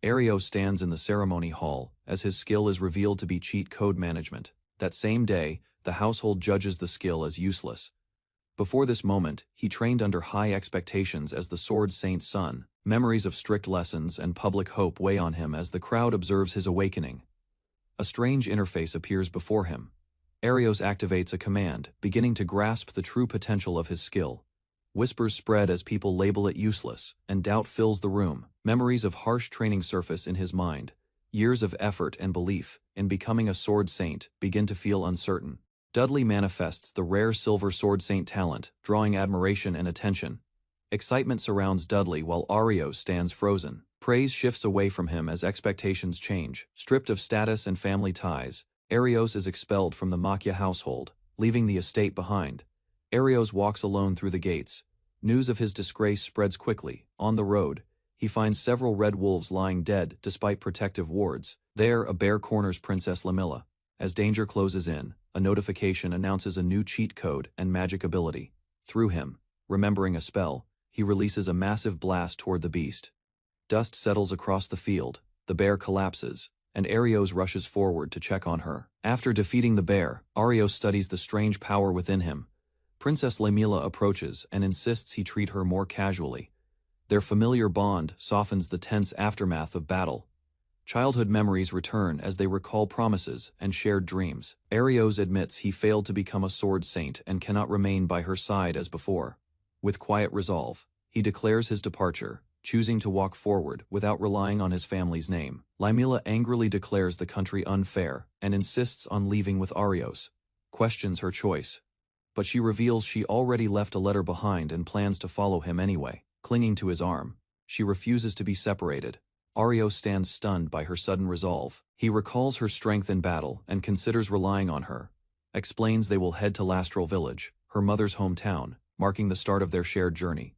Ario stands in the ceremony hall, as his skill is revealed to be cheat code management. That same day, the household judges the skill as useless. Before this moment, he trained under high expectations as the Sword Saint's son. Memories of strict lessons and public hope weigh on him as the crowd observes his awakening. A strange interface appears before him. Arios activates a command, beginning to grasp the true potential of his skill. Whispers spread as people label it useless, and doubt fills the room. Memories of harsh training surface in his mind. Years of effort and belief in becoming a Sword Saint begin to feel uncertain. Dudley manifests the rare Silver Sword Saint talent, drawing admiration and attention. Excitement surrounds Dudley while Arios stands frozen. Praise shifts away from him as expectations change. Stripped of status and family ties, Arios is expelled from the Makia household, leaving the estate behind. Arios walks alone through the gates. News of his disgrace spreads quickly. On the road, he finds several red wolves lying dead despite protective wards. There, a bear corners Princess Lamilla. As danger closes in, a notification announces a new cheat code and magic ability. Through him, remembering a spell, he releases a massive blast toward the beast. Dust settles across the field, the bear collapses, and Arios rushes forward to check on her. After defeating the bear, Arios studies the strange power within him. Princess Lamilla approaches and insists he treat her more casually. Their familiar bond softens the tense aftermath of battle. Childhood memories return as they recall promises and shared dreams. Arios admits he failed to become a Sword Saint and cannot remain by her side as before. With quiet resolve, he declares his departure, choosing to walk forward without relying on his family's name. Lamilla angrily declares the country unfair and insists on leaving with Arios. Questions her choice, but she reveals she already left a letter behind and plans to follow him anyway. Clinging to his arm, she refuses to be separated. Arios stands stunned by her sudden resolve. He recalls her strength in battle and considers relying on her. Explains they will head to Lastral Village, her mother's hometown, marking the start of their shared journey.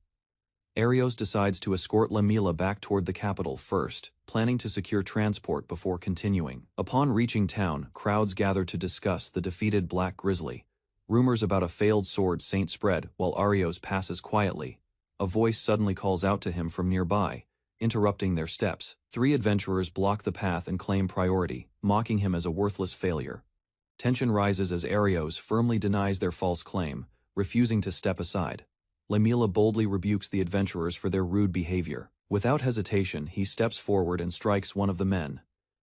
Arios decides to escort Lamilla back toward the capital first, planning to secure transport before continuing. Upon reaching town, crowds gather to discuss the defeated Black Grizzly. Rumors about a failed Sword Saint spread while Arios passes quietly. A voice suddenly calls out to him from nearby, interrupting their steps. 3 adventurers block the path and claim priority, mocking him as a worthless failure. Tension rises as Arios firmly denies their false claim, refusing to step aside. Lamilla boldly rebukes the adventurers for their rude behavior. Without hesitation, he steps forward and strikes one of the men.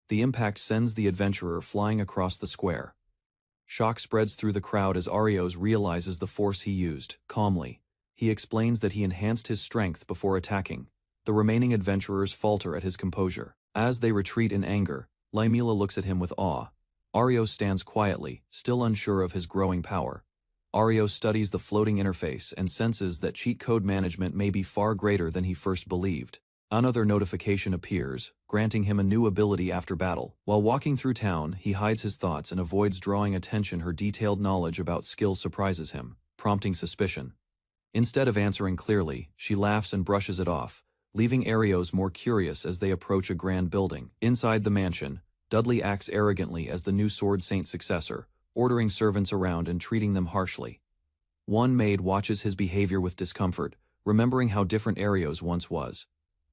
The impact sends the adventurer flying across the square. Shock spreads through the crowd as Arios realizes the force he used. Calmly, he explains that he enhanced his strength before attacking. The remaining adventurers falter at his composure. As they retreat in anger, Lamilla looks at him with awe. Arios stands quietly, still unsure of his growing power. Arios studies the floating interface and senses that cheat code management may be far greater than he first believed. Another notification appears, granting him a new ability after battle. While walking through town, he hides his thoughts and avoids drawing attention. Her detailed knowledge about skills surprises him, prompting suspicion. Instead of answering clearly, she laughs and brushes it off, leaving Arios more curious as they approach a grand building. Inside the mansion, Dudley acts arrogantly as the new Sword Saint successor, ordering servants around and treating them harshly. One maid watches his behavior with discomfort, remembering how different Arios once was.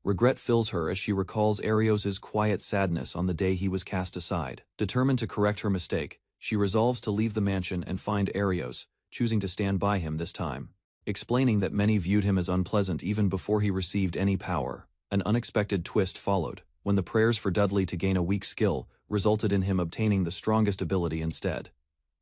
Regret fills her as she recalls Arios's quiet sadness on the day he was cast aside. Determined to correct her mistake, she resolves to leave the mansion and find Arios, choosing to stand by him this time. Explaining that many viewed him as unpleasant even before he received any power. An unexpected twist followed, when the prayers for Dudley to gain a weak skill resulted in him obtaining the strongest ability instead.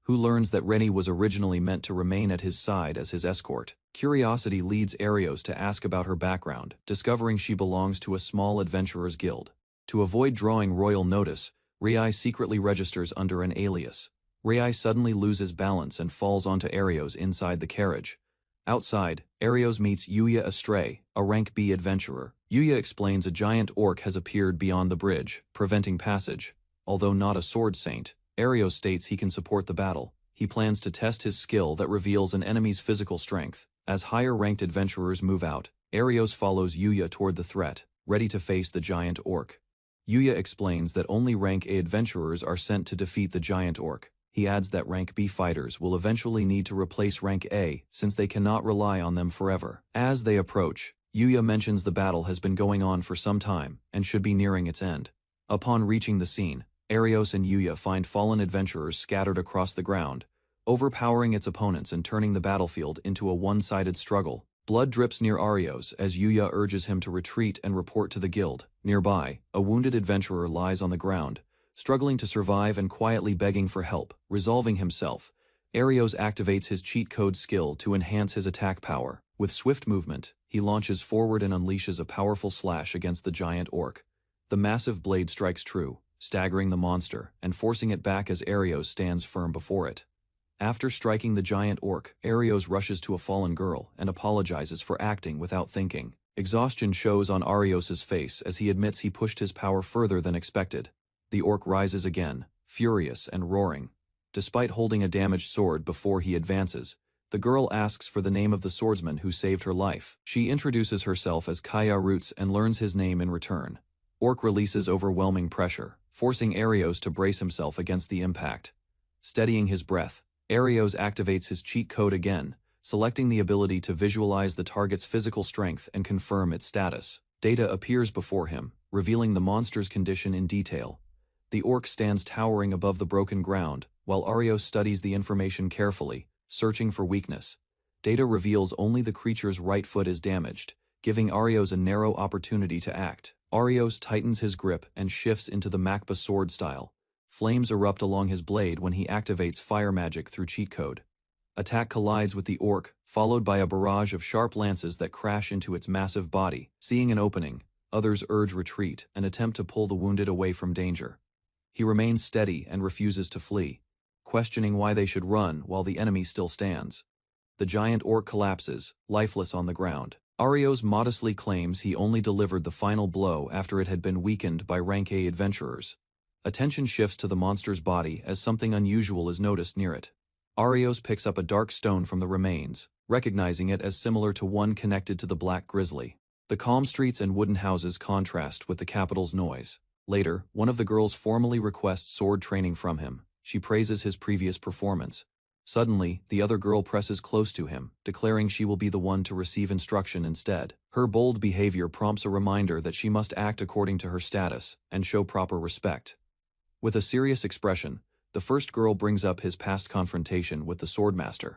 Who learns that Rennie was originally meant to remain at his side as his escort. Curiosity leads Arios to ask about her background, discovering she belongs to a small adventurers guild. To avoid drawing royal notice, Rei secretly registers under an alias. Rei suddenly loses balance and falls onto Arios inside the carriage. Outside, Arios meets Yuya Astray, a rank B adventurer. Yuya explains a giant orc has appeared beyond the bridge, preventing passage. Although not a sword saint, Arios states he can support the battle. He plans to test his skill that reveals an enemy's physical strength. As higher-ranked adventurers move out, Arios follows Yuya toward the threat, ready to face the giant orc. Yuya explains that only rank A adventurers are sent to defeat the giant orc. He adds that rank B fighters will eventually need to replace rank A since they cannot rely on them forever. As they approach, Yuya mentions the battle has been going on for some time and should be nearing its end. Upon reaching the scene, Arios and Yuya find fallen adventurers scattered across the ground, overpowering its opponents and turning the battlefield into a one-sided struggle. Blood drips near Arios as Yuya urges him to retreat and report to the guild. Nearby, a wounded adventurer lies on the ground, struggling to survive and quietly begging for help. Resolving himself, Arios activates his cheat code skill to enhance his attack power. With swift movement, he launches forward and unleashes a powerful slash against the giant orc. The massive blade strikes true, staggering the monster and forcing it back as Arios stands firm before it. After striking the giant orc, Arios rushes to a fallen girl and apologizes for acting without thinking. Exhaustion shows on Arios's face as he admits he pushed his power further than expected. The orc rises again, furious and roaring. Despite holding a damaged sword before he advances, the girl asks for the name of the swordsman who saved her life. She introduces herself as Kaya Roots and learns his name in return. Orc releases overwhelming pressure, forcing Arios to brace himself against the impact. Steadying his breath, Arios activates his cheat code again, selecting the ability to visualize the target's physical strength and confirm its status. Data appears before him, revealing the monster's condition in detail. The orc stands towering above the broken ground, while Arios studies the information carefully, searching for weakness. Data reveals only the creature's right foot is damaged, giving Arios a narrow opportunity to act. Arios tightens his grip and shifts into the Makba sword style. Flames erupt along his blade when he activates fire magic through cheat code. Attack collides with the orc, followed by a barrage of sharp lances that crash into its massive body. Seeing an opening, others urge retreat and attempt to pull the wounded away from danger. He remains steady and refuses to flee, questioning why they should run while the enemy still stands. The giant orc collapses, lifeless on the ground. Arios modestly claims he only delivered the final blow after it had been weakened by rank A adventurers. Attention shifts to the monster's body as something unusual is noticed near it. Arios picks up a dark stone from the remains, recognizing it as similar to one connected to the Black Grizzly. The calm streets and wooden houses contrast with the capital's noise. Later, one of the girls formally requests sword training from him. She praises his previous performance. Suddenly, the other girl presses close to him, declaring she will be the one to receive instruction instead. Her bold behavior prompts a reminder that she must act according to her status and show proper respect. With a serious expression, the first girl brings up his past confrontation with the swordmaster.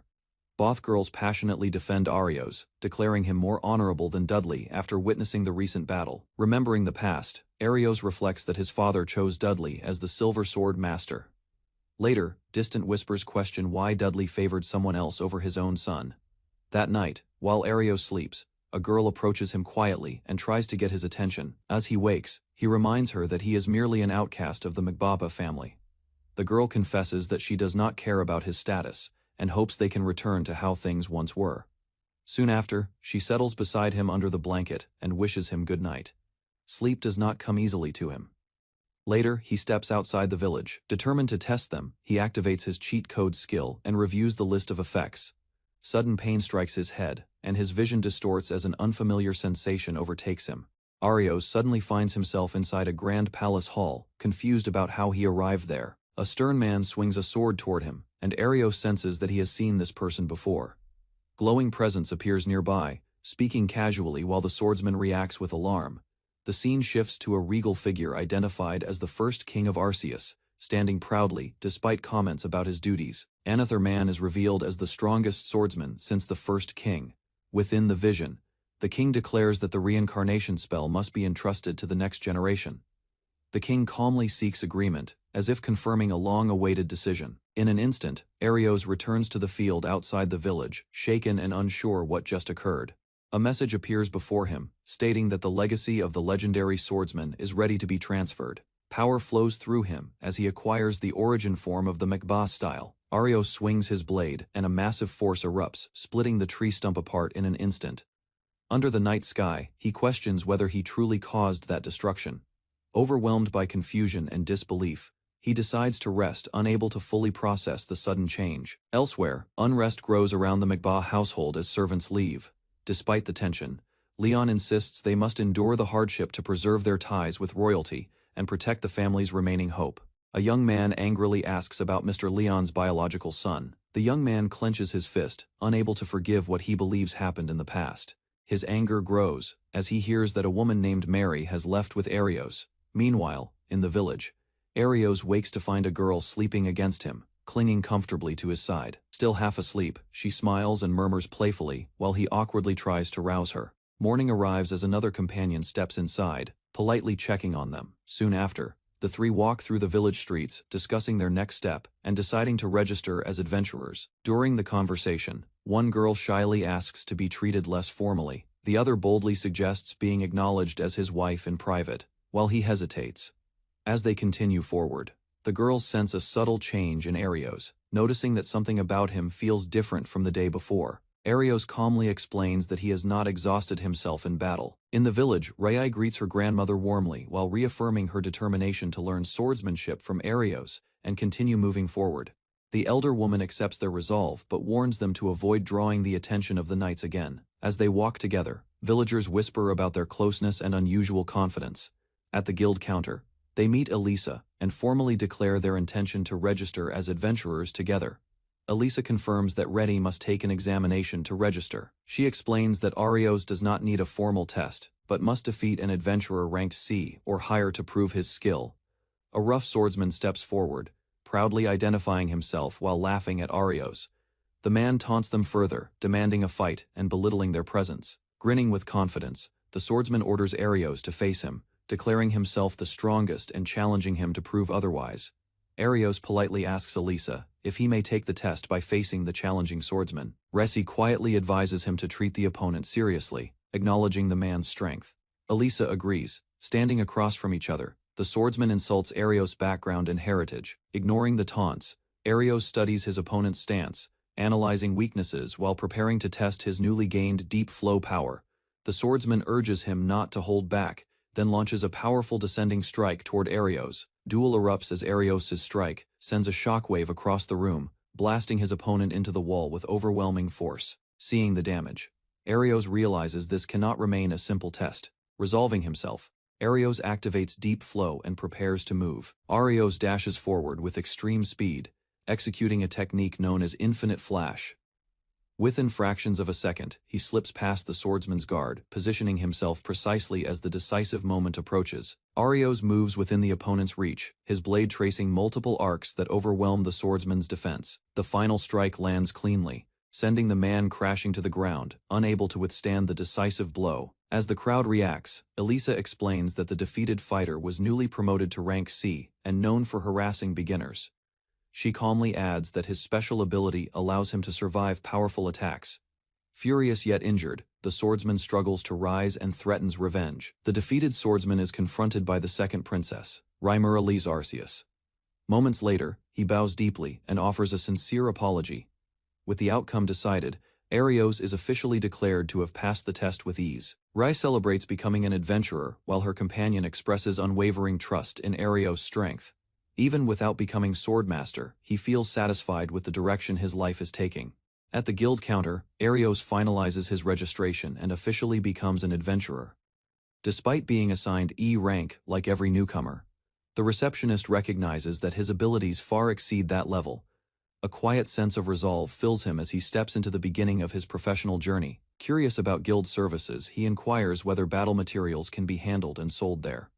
Both girls passionately defend Arios, declaring him more honorable than Dudley after witnessing the recent battle. Remembering the past, Arios reflects that his father chose Dudley as the Silver Sword Master. Later, distant whispers question why Dudley favored someone else over his own son. That night, while Arios sleeps, a girl approaches him quietly and tries to get his attention. As he wakes, he reminds her that he is merely an outcast of the Magbaba family. The girl confesses that she does not care about his status, and hopes they can return to how things once were. Soon after, she settles beside him under the blanket and wishes him good night. Sleep does not come easily to him. Later, he steps outside the village. Determined to test them, he activates his cheat code skill and reviews the list of effects. Sudden pain strikes his head, and his vision distorts as an unfamiliar sensation overtakes him. Arios suddenly finds himself inside a grand palace hall, confused about how he arrived there. A stern man swings a sword toward him, and Arios senses that he has seen this person before. Glowing presence appears nearby, speaking casually while the swordsman reacts with alarm. The scene shifts to a regal figure identified as the first king of Arceus, standing proudly despite comments about his duties. Another man is revealed as the strongest swordsman since the first king. Within the vision, the king declares that the reincarnation spell must be entrusted to the next generation. The king calmly seeks agreement, as if confirming a long-awaited decision. In an instant, Arios returns to the field outside the village, shaken and unsure what just occurred. A message appears before him, stating that the legacy of the legendary swordsman is ready to be transferred. Power flows through him as he acquires the origin form of the Makba style. Arios swings his blade, and a massive force erupts, splitting the tree stump apart in an instant. Under the night sky, he questions whether he truly caused that destruction. Overwhelmed by confusion and disbelief, he decides to rest, unable to fully process the sudden change. Elsewhere, unrest grows around the Makba household as servants leave. Despite the tension, Leon insists they must endure the hardship to preserve their ties with royalty and protect the family's remaining hope. A young man angrily asks about Mr. Leon's biological son. The young man clenches his fist, unable to forgive what he believes happened in the past. His anger grows as he hears that a woman named Mary has left with Arios. Meanwhile, in the village, Arios wakes to find a girl sleeping against him, clinging comfortably to his side. Still half asleep, she smiles and murmurs playfully while he awkwardly tries to rouse her. Morning arrives as another companion steps inside, politely checking on them. Soon after, the three walk through the village streets, discussing their next step and deciding to register as adventurers. During the conversation, one girl shyly asks to be treated less formally. The other boldly suggests being acknowledged as his wife in private, while he hesitates. As they continue forward, the girls sense a subtle change in Arios, noticing that something about him feels different from the day before. Arios calmly explains that he has not exhausted himself in battle. In the village, Rei greets her grandmother warmly while reaffirming her determination to learn swordsmanship from Arios and continue moving forward. The elder woman accepts their resolve but warns them to avoid drawing the attention of the knights again. As they walk together, villagers whisper about their closeness and unusual confidence. At the guild counter, they meet Elisa and formally declare their intention to register as adventurers together. Elisa confirms that Reddy must take an examination to register. She explains that Arios does not need a formal test, but must defeat an adventurer ranked C or higher to prove his skill. A rough swordsman steps forward, proudly identifying himself while laughing at Arios. The man taunts them further, demanding a fight and belittling their presence. Grinning with confidence, the swordsman orders Arios to face him, declaring himself the strongest and challenging him to prove otherwise. Arios politely asks Elisa if he may take the test by facing the challenging swordsman. Resi quietly advises him to treat the opponent seriously, acknowledging the man's strength. Elisa agrees. Standing across from each other, the swordsman insults Arios' background and heritage. Ignoring the taunts, Arios studies his opponent's stance, analyzing weaknesses while preparing to test his newly gained deep flow power. The swordsman urges him not to hold back, then launches a powerful descending strike toward Arios. Duel erupts as Arios' strike sends a shockwave across the room, blasting his opponent into the wall with overwhelming force. Seeing the damage, Arios realizes this cannot remain a simple test. Resolving himself, Arios activates deep flow and prepares to move. Arios dashes forward with extreme speed, executing a technique known as infinite flash. Within fractions of a second, he slips past the swordsman's guard, positioning himself precisely as the decisive moment approaches. Arios moves within the opponent's reach, his blade tracing multiple arcs that overwhelm the swordsman's defense. The final strike lands cleanly, sending the man crashing to the ground, unable to withstand the decisive blow. As the crowd reacts, Elisa explains that the defeated fighter was newly promoted to rank C and known for harassing beginners. She calmly adds that his special ability allows him to survive powerful attacks. Furious yet injured, the swordsman struggles to rise and threatens revenge. The defeated swordsman is confronted by the second princess, Raimeralise Arceus. Moments later, he bows deeply and offers a sincere apology. With the outcome decided, Arios is officially declared to have passed the test with ease. Rai celebrates becoming an adventurer while her companion expresses unwavering trust in Arios' strength. Even without becoming swordmaster, he feels satisfied with the direction his life is taking. At the guild counter, Arios finalizes his registration and officially becomes an adventurer. Despite being assigned E rank like every newcomer, the receptionist recognizes that his abilities far exceed that level. A quiet sense of resolve fills him as he steps into the beginning of his professional journey. Curious about guild services, he inquires whether battle materials can be handled and sold there.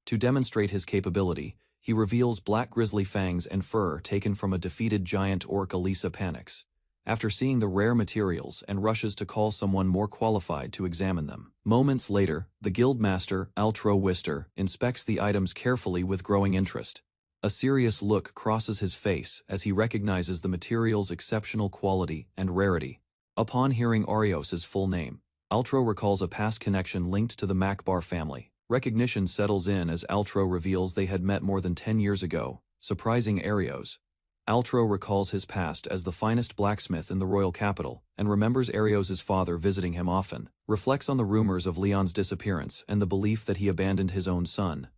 To demonstrate his capability, he reveals black grizzly fangs and fur taken from a defeated giant orc. Elisa panics after seeing the rare materials and rushes to call someone more qualified to examine them. Moments later, the guild master, Altro Wister, inspects the items carefully with growing interest. A serious look crosses his face as he recognizes the material's exceptional quality and rarity. Upon hearing Arios' full name, Altro recalls a past connection linked to the Macbar family. Recognition settles in as Altro reveals they had met more than 10 years ago, surprising Arios. Altro recalls his past as the finest blacksmith in the royal capital, and remembers Arios' father visiting him often, reflects on the rumors of Leon's disappearance and the belief that he abandoned his own son.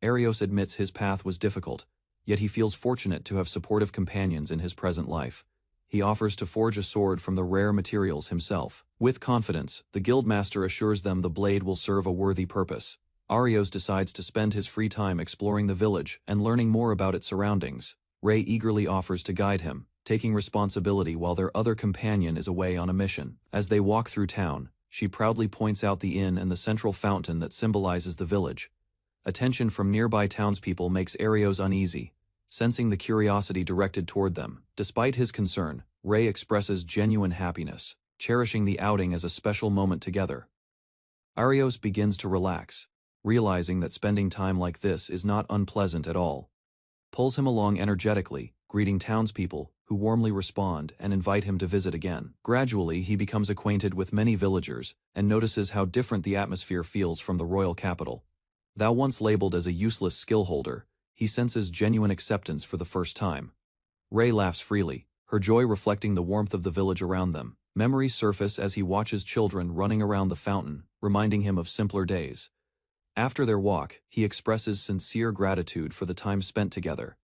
Arios admits his path was difficult, yet he feels fortunate to have supportive companions in his present life. He offers to forge a sword from the rare materials himself. With confidence, the guildmaster assures them the blade will serve a worthy purpose. Arios decides to spend his free time exploring the village and learning more about its surroundings. Ray eagerly offers to guide him, taking responsibility while their other companion is away on a mission. As they walk through town, she proudly points out the inn and the central fountain that symbolizes the village. Attention from nearby townspeople makes Arios uneasy, sensing the curiosity directed toward them. Despite his concern, Ray expresses genuine happiness, cherishing the outing as a special moment together. Arios begins to relax, realizing that spending time like this is not unpleasant at all. Pulls him along energetically, greeting townspeople, who warmly respond and invite him to visit again. Gradually, he becomes acquainted with many villagers and notices how different the atmosphere feels from the royal capital. Though once labeled as a useless skill holder, he senses genuine acceptance for the first time. Ray laughs freely, her joy reflecting the warmth of the village around them. Memories surface as he watches children running around the fountain, reminding him of simpler days. After their walk, he expresses sincere gratitude for the time spent together.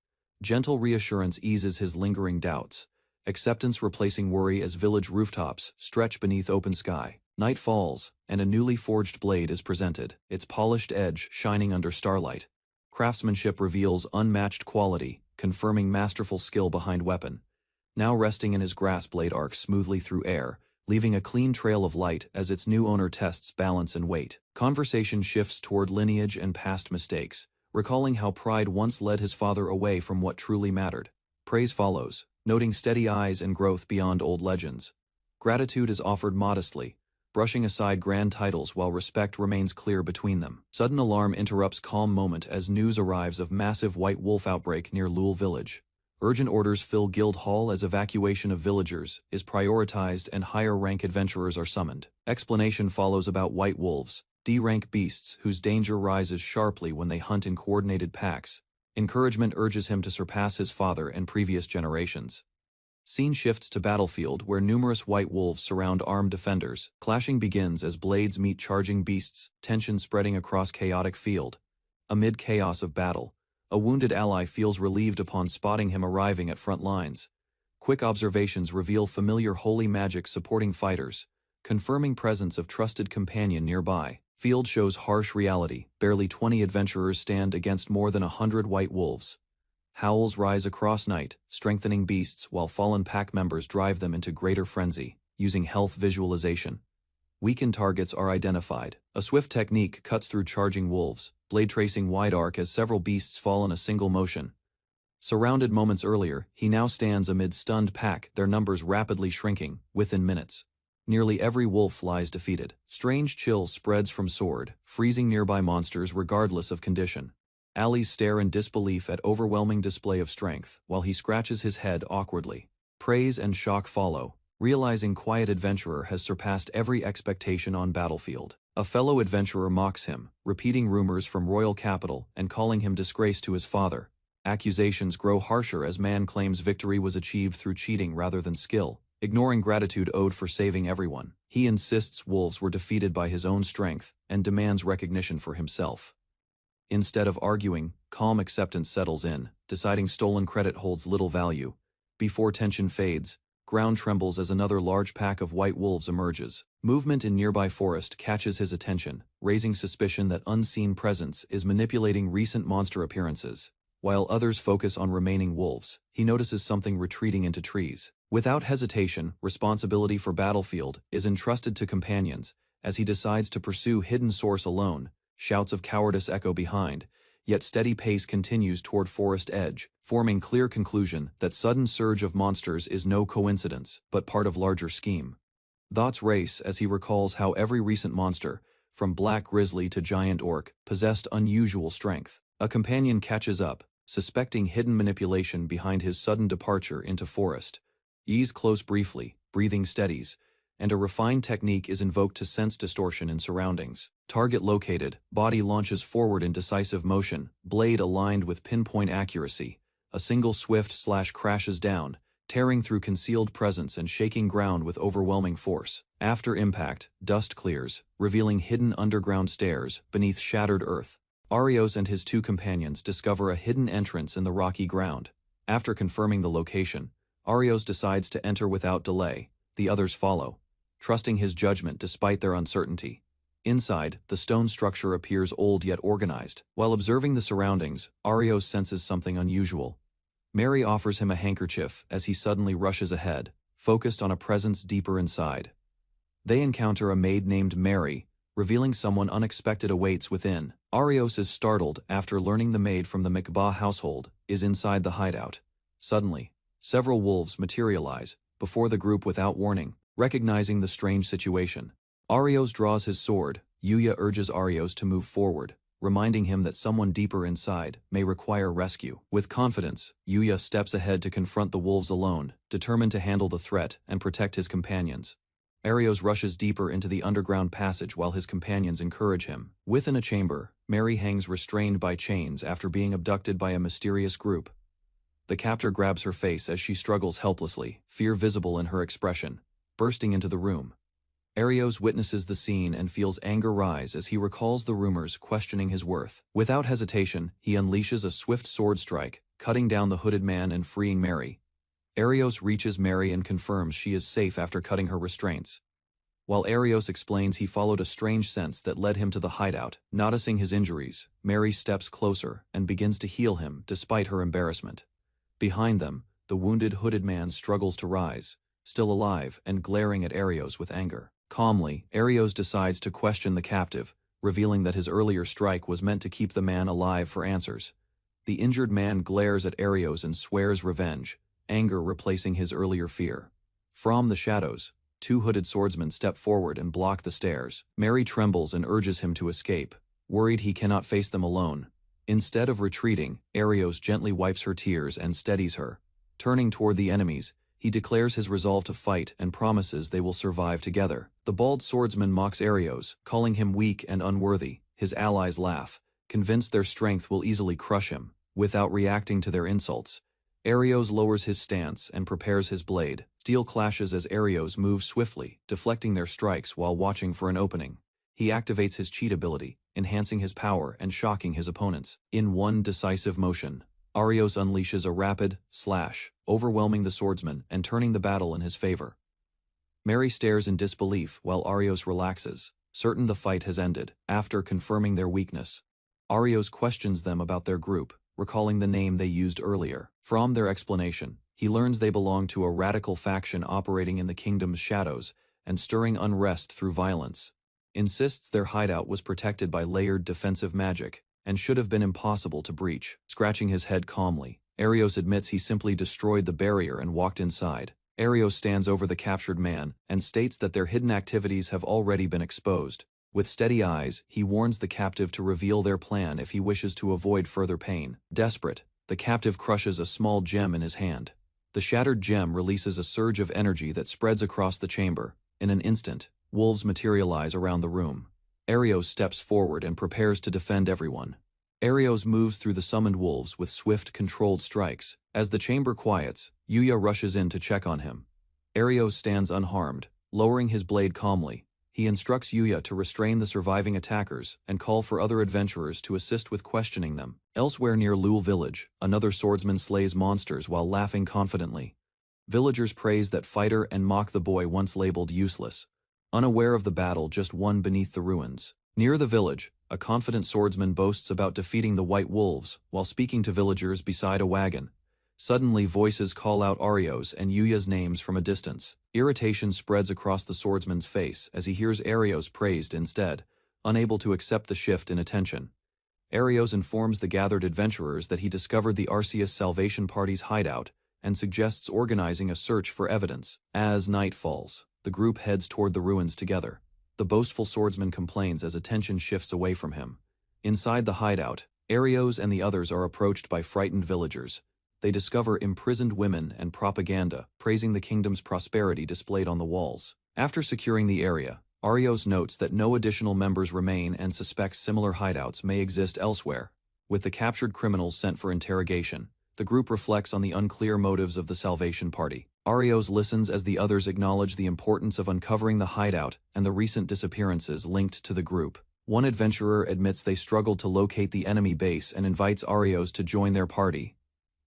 Gentle reassurance eases his lingering doubts, acceptance replacing worry as village rooftops stretch beneath open sky. Night falls, and a newly forged blade is presented, its polished edge shining under starlight. Craftsmanship reveals unmatched quality, confirming masterful skill behind weapon. Now resting in his grasp, blade arcs smoothly through air, leaving a clean trail of light as its new owner tests balance and weight. Conversation shifts toward lineage and past mistakes, recalling how pride once led his father away from what truly mattered. Praise follows, noting steady eyes and growth beyond old legends. Gratitude is offered modestly, brushing aside grand titles while respect remains clear between them. Sudden alarm interrupts calm moment as news arrives of massive white wolf outbreak near Lul village. Urgent orders fill guild hall as evacuation of villagers is prioritized and higher rank adventurers are summoned. Explanation follows about white wolves, D-rank beasts whose danger rises sharply when they hunt in coordinated packs. Encouragement urges him to surpass his father and previous generations. Scene shifts to battlefield where numerous white wolves surround armed defenders. Clashing begins as blades meet charging beasts, tension spreading across chaotic field. Amid chaos of battle, a wounded ally feels relieved upon spotting him arriving at front lines. Quick observations reveal familiar holy magic supporting fighters, confirming presence of trusted companion nearby. Field shows harsh reality. Barely 20 adventurers stand against more than 100 white wolves. Howls rise across night, strengthening beasts while fallen pack members drive them into greater frenzy, using health visualization. Weakened targets are identified. A swift technique cuts through charging wolves, blade tracing wide arc as several beasts fall in a single motion. Surrounded moments earlier, he now stands amid stunned pack, their numbers rapidly shrinking, within minutes. Nearly every wolf lies defeated. Strange chill spreads from sword, freezing nearby monsters regardless of condition. Allies stare in disbelief at overwhelming display of strength, while he scratches his head awkwardly. Praise and shock follow, realizing quiet adventurer has surpassed every expectation on battlefield. A fellow adventurer mocks him, repeating rumors from royal capital and calling him disgrace to his father. Accusations grow harsher as man claims victory was achieved through cheating rather than skill, ignoring gratitude owed for saving everyone. He insists wolves were defeated by his own strength and demands recognition for himself. Instead of arguing, calm acceptance settles in, deciding stolen credit holds little value. Before tension fades, ground trembles as another large pack of white wolves emerges. Movement in nearby forest catches his attention, raising suspicion that unseen presence is manipulating recent monster appearances. While others focus on remaining wolves, he notices something retreating into trees. Without hesitation, responsibility for battlefield is entrusted to companions, as he decides to pursue hidden source alone. Shouts of cowardice echo behind, yet steady pace continues toward forest edge, forming clear conclusion that sudden surge of monsters is no coincidence, but part of larger scheme. Thoughts race as he recalls how every recent monster, from black grizzly to giant orc, possessed unusual strength. A companion catches up, suspecting hidden manipulation behind his sudden departure into forest. Ease close briefly, breathing steadies, and a refined technique is invoked to sense distortion in surroundings. Target located, body launches forward in decisive motion, blade aligned with pinpoint accuracy. A single swift slash crashes down, tearing through concealed presence and shaking ground with overwhelming force. After impact, dust clears, revealing hidden underground stairs beneath shattered earth. Arios and his two companions discover a hidden entrance in the rocky ground. After confirming the location, Arios decides to enter without delay. The others follow, trusting his judgment despite their uncertainty. Inside, the stone structure appears old yet organized. While observing the surroundings, Arios senses something unusual. Mary offers him a handkerchief as he suddenly rushes ahead, focused on a presence deeper inside. They encounter a maid named Mary, revealing someone unexpected awaits within. Arios is startled after learning the maid from the Mcba household is inside the hideout. Suddenly, several wolves materialize before the group without warning. Recognizing the strange situation, Arios draws his sword. Yuya urges Arios to move forward, reminding him that someone deeper inside may require rescue. With confidence, Yuya steps ahead to confront the wolves alone, determined to handle the threat and protect his companions. Arios rushes deeper into the underground passage while his companions encourage him. Within a chamber, Mary hangs restrained by chains after being abducted by a mysterious group. The captor grabs her face as she struggles helplessly, fear visible in her expression. Bursting into the room, Arios witnesses the scene and feels anger rise as he recalls the rumors questioning his worth. Without hesitation, he unleashes a swift sword strike, cutting down the hooded man and freeing Mary. Arios reaches Mary and confirms she is safe after cutting her restraints. While Arios explains he followed a strange sense that led him to the hideout, noticing his injuries, Mary steps closer and begins to heal him despite her embarrassment. Behind them, the wounded hooded man struggles to rise, still alive and glaring at Arios with anger. Calmly, Arios decides to question the captive, revealing that his earlier strike was meant to keep the man alive for answers. The injured man glares at Arios and swears revenge, anger replacing his earlier fear. From the shadows, two hooded swordsmen step forward and block the stairs. Mary trembles and urges him to escape, worried he cannot face them alone. Instead of retreating, Arios gently wipes her tears and steadies her. Turning toward the enemies, he declares his resolve to fight and promises they will survive together. The bald swordsman mocks Arios, calling him weak and unworthy. His allies laugh, convinced their strength will easily crush him. Without reacting to their insults, Arios lowers his stance and prepares his blade. Steel clashes as Arios moves swiftly, deflecting their strikes while watching for an opening. He activates his cheat ability, enhancing his power and shocking his opponents. In one decisive motion, Arios unleashes a rapid slash, overwhelming the swordsman and turning the battle in his favor. Mary stares in disbelief while Arios relaxes, certain the fight has ended. After confirming their weakness, Arios questions them about their group, recalling the name they used earlier. From their explanation, he learns they belong to a radical faction operating in the kingdom's shadows and stirring unrest through violence. Insists their hideout was protected by layered defensive magic and should have been impossible to breach. Scratching his head calmly, Arios admits he simply destroyed the barrier and walked inside. Arios stands over the captured man and states that their hidden activities have already been exposed. With steady eyes, he warns the captive to reveal their plan if he wishes to avoid further pain. Desperate, the captive crushes a small gem in his hand. The shattered gem releases a surge of energy that spreads across the chamber. In an instant, wolves materialize around the room. Arios steps forward and prepares to defend everyone. Arios moves through the summoned wolves with swift, controlled strikes. As the chamber quiets, Yuya rushes in to check on him. Arios stands unharmed, lowering his blade calmly. He instructs Yuya to restrain the surviving attackers and call for other adventurers to assist with questioning them. Elsewhere near Lul village, another swordsman slays monsters while laughing confidently. Villagers praise that fighter and mock the boy once labeled useless, unaware of the battle just won beneath the ruins. Near the village, a confident swordsman boasts about defeating the white wolves while speaking to villagers beside a wagon. Suddenly voices call out Arios and Yuya's names from a distance. Irritation spreads across the swordsman's face as he hears Arios praised instead, unable to accept the shift in attention. Arios informs the gathered adventurers that he discovered the Arceus Salvation Party's hideout and suggests organizing a search for evidence. As night falls, the group heads toward the ruins together. The boastful swordsman complains as attention shifts away from him. Inside the hideout, Arios and the others are approached by frightened villagers. They discover imprisoned women and propaganda, praising the kingdom's prosperity displayed on the walls. After securing the area, Arios notes that no additional members remain and suspects similar hideouts may exist elsewhere. With the captured criminals sent for interrogation, the group reflects on the unclear motives of the Salvation Party. Arios listens as the others acknowledge the importance of uncovering the hideout and the recent disappearances linked to the group. One adventurer admits they struggled to locate the enemy base and invites Arios to join their party.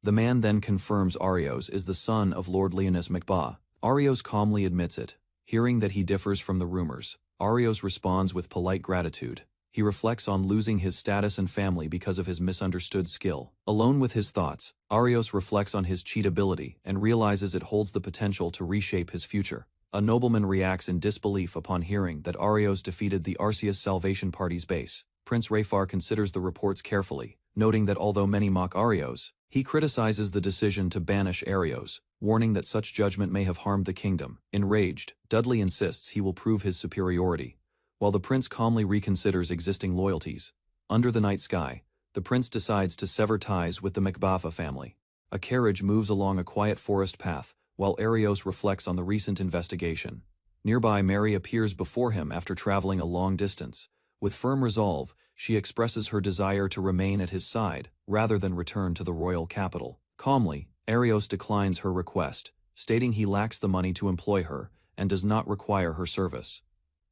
The man then confirms Arios is the son of Lord Leonis Mcba. Arios calmly admits it. Hearing that he differs from the rumors, Arios responds with polite gratitude. He reflects on losing his status and family because of his misunderstood skill. Alone with his thoughts, Arios reflects on his cheat ability and realizes it holds the potential to reshape his future. A nobleman reacts in disbelief upon hearing that Arios defeated the Arceus Salvation Party's base. Prince Rayfar considers the reports carefully, noting that although many mock Arios, he criticizes the decision to banish Arios, warning that such judgment may have harmed the kingdom. Enraged, Dudley insists he will prove his superiority, while the prince calmly reconsiders existing loyalties. Under the night sky, the prince decides to sever ties with the Macbaffa family. A carriage moves along a quiet forest path, while Arios reflects on the recent investigation. Nearby, Mary appears before him after traveling a long distance. With firm resolve, she expresses her desire to remain at his side, rather than return to the royal capital. Calmly, Arios declines her request, stating he lacks the money to employ her, and does not require her service.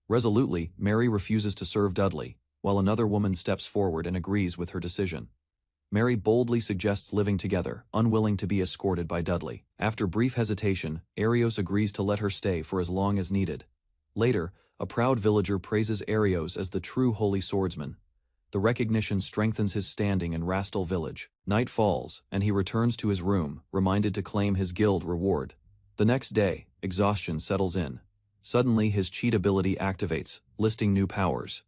Resolutely, Mary refuses to serve Dudley, while another woman steps forward and agrees with her decision. Mary boldly suggests living together, unwilling to be escorted by Dudley. After brief hesitation, Arios agrees to let her stay for as long as needed. Later, a proud villager praises Arios as the true holy swordsman. The recognition strengthens his standing in Rastal village. Night falls, and he returns to his room, reminded to claim his guild reward. The next day, exhaustion settles in. Suddenly, his cheat ability activates, listing new powers.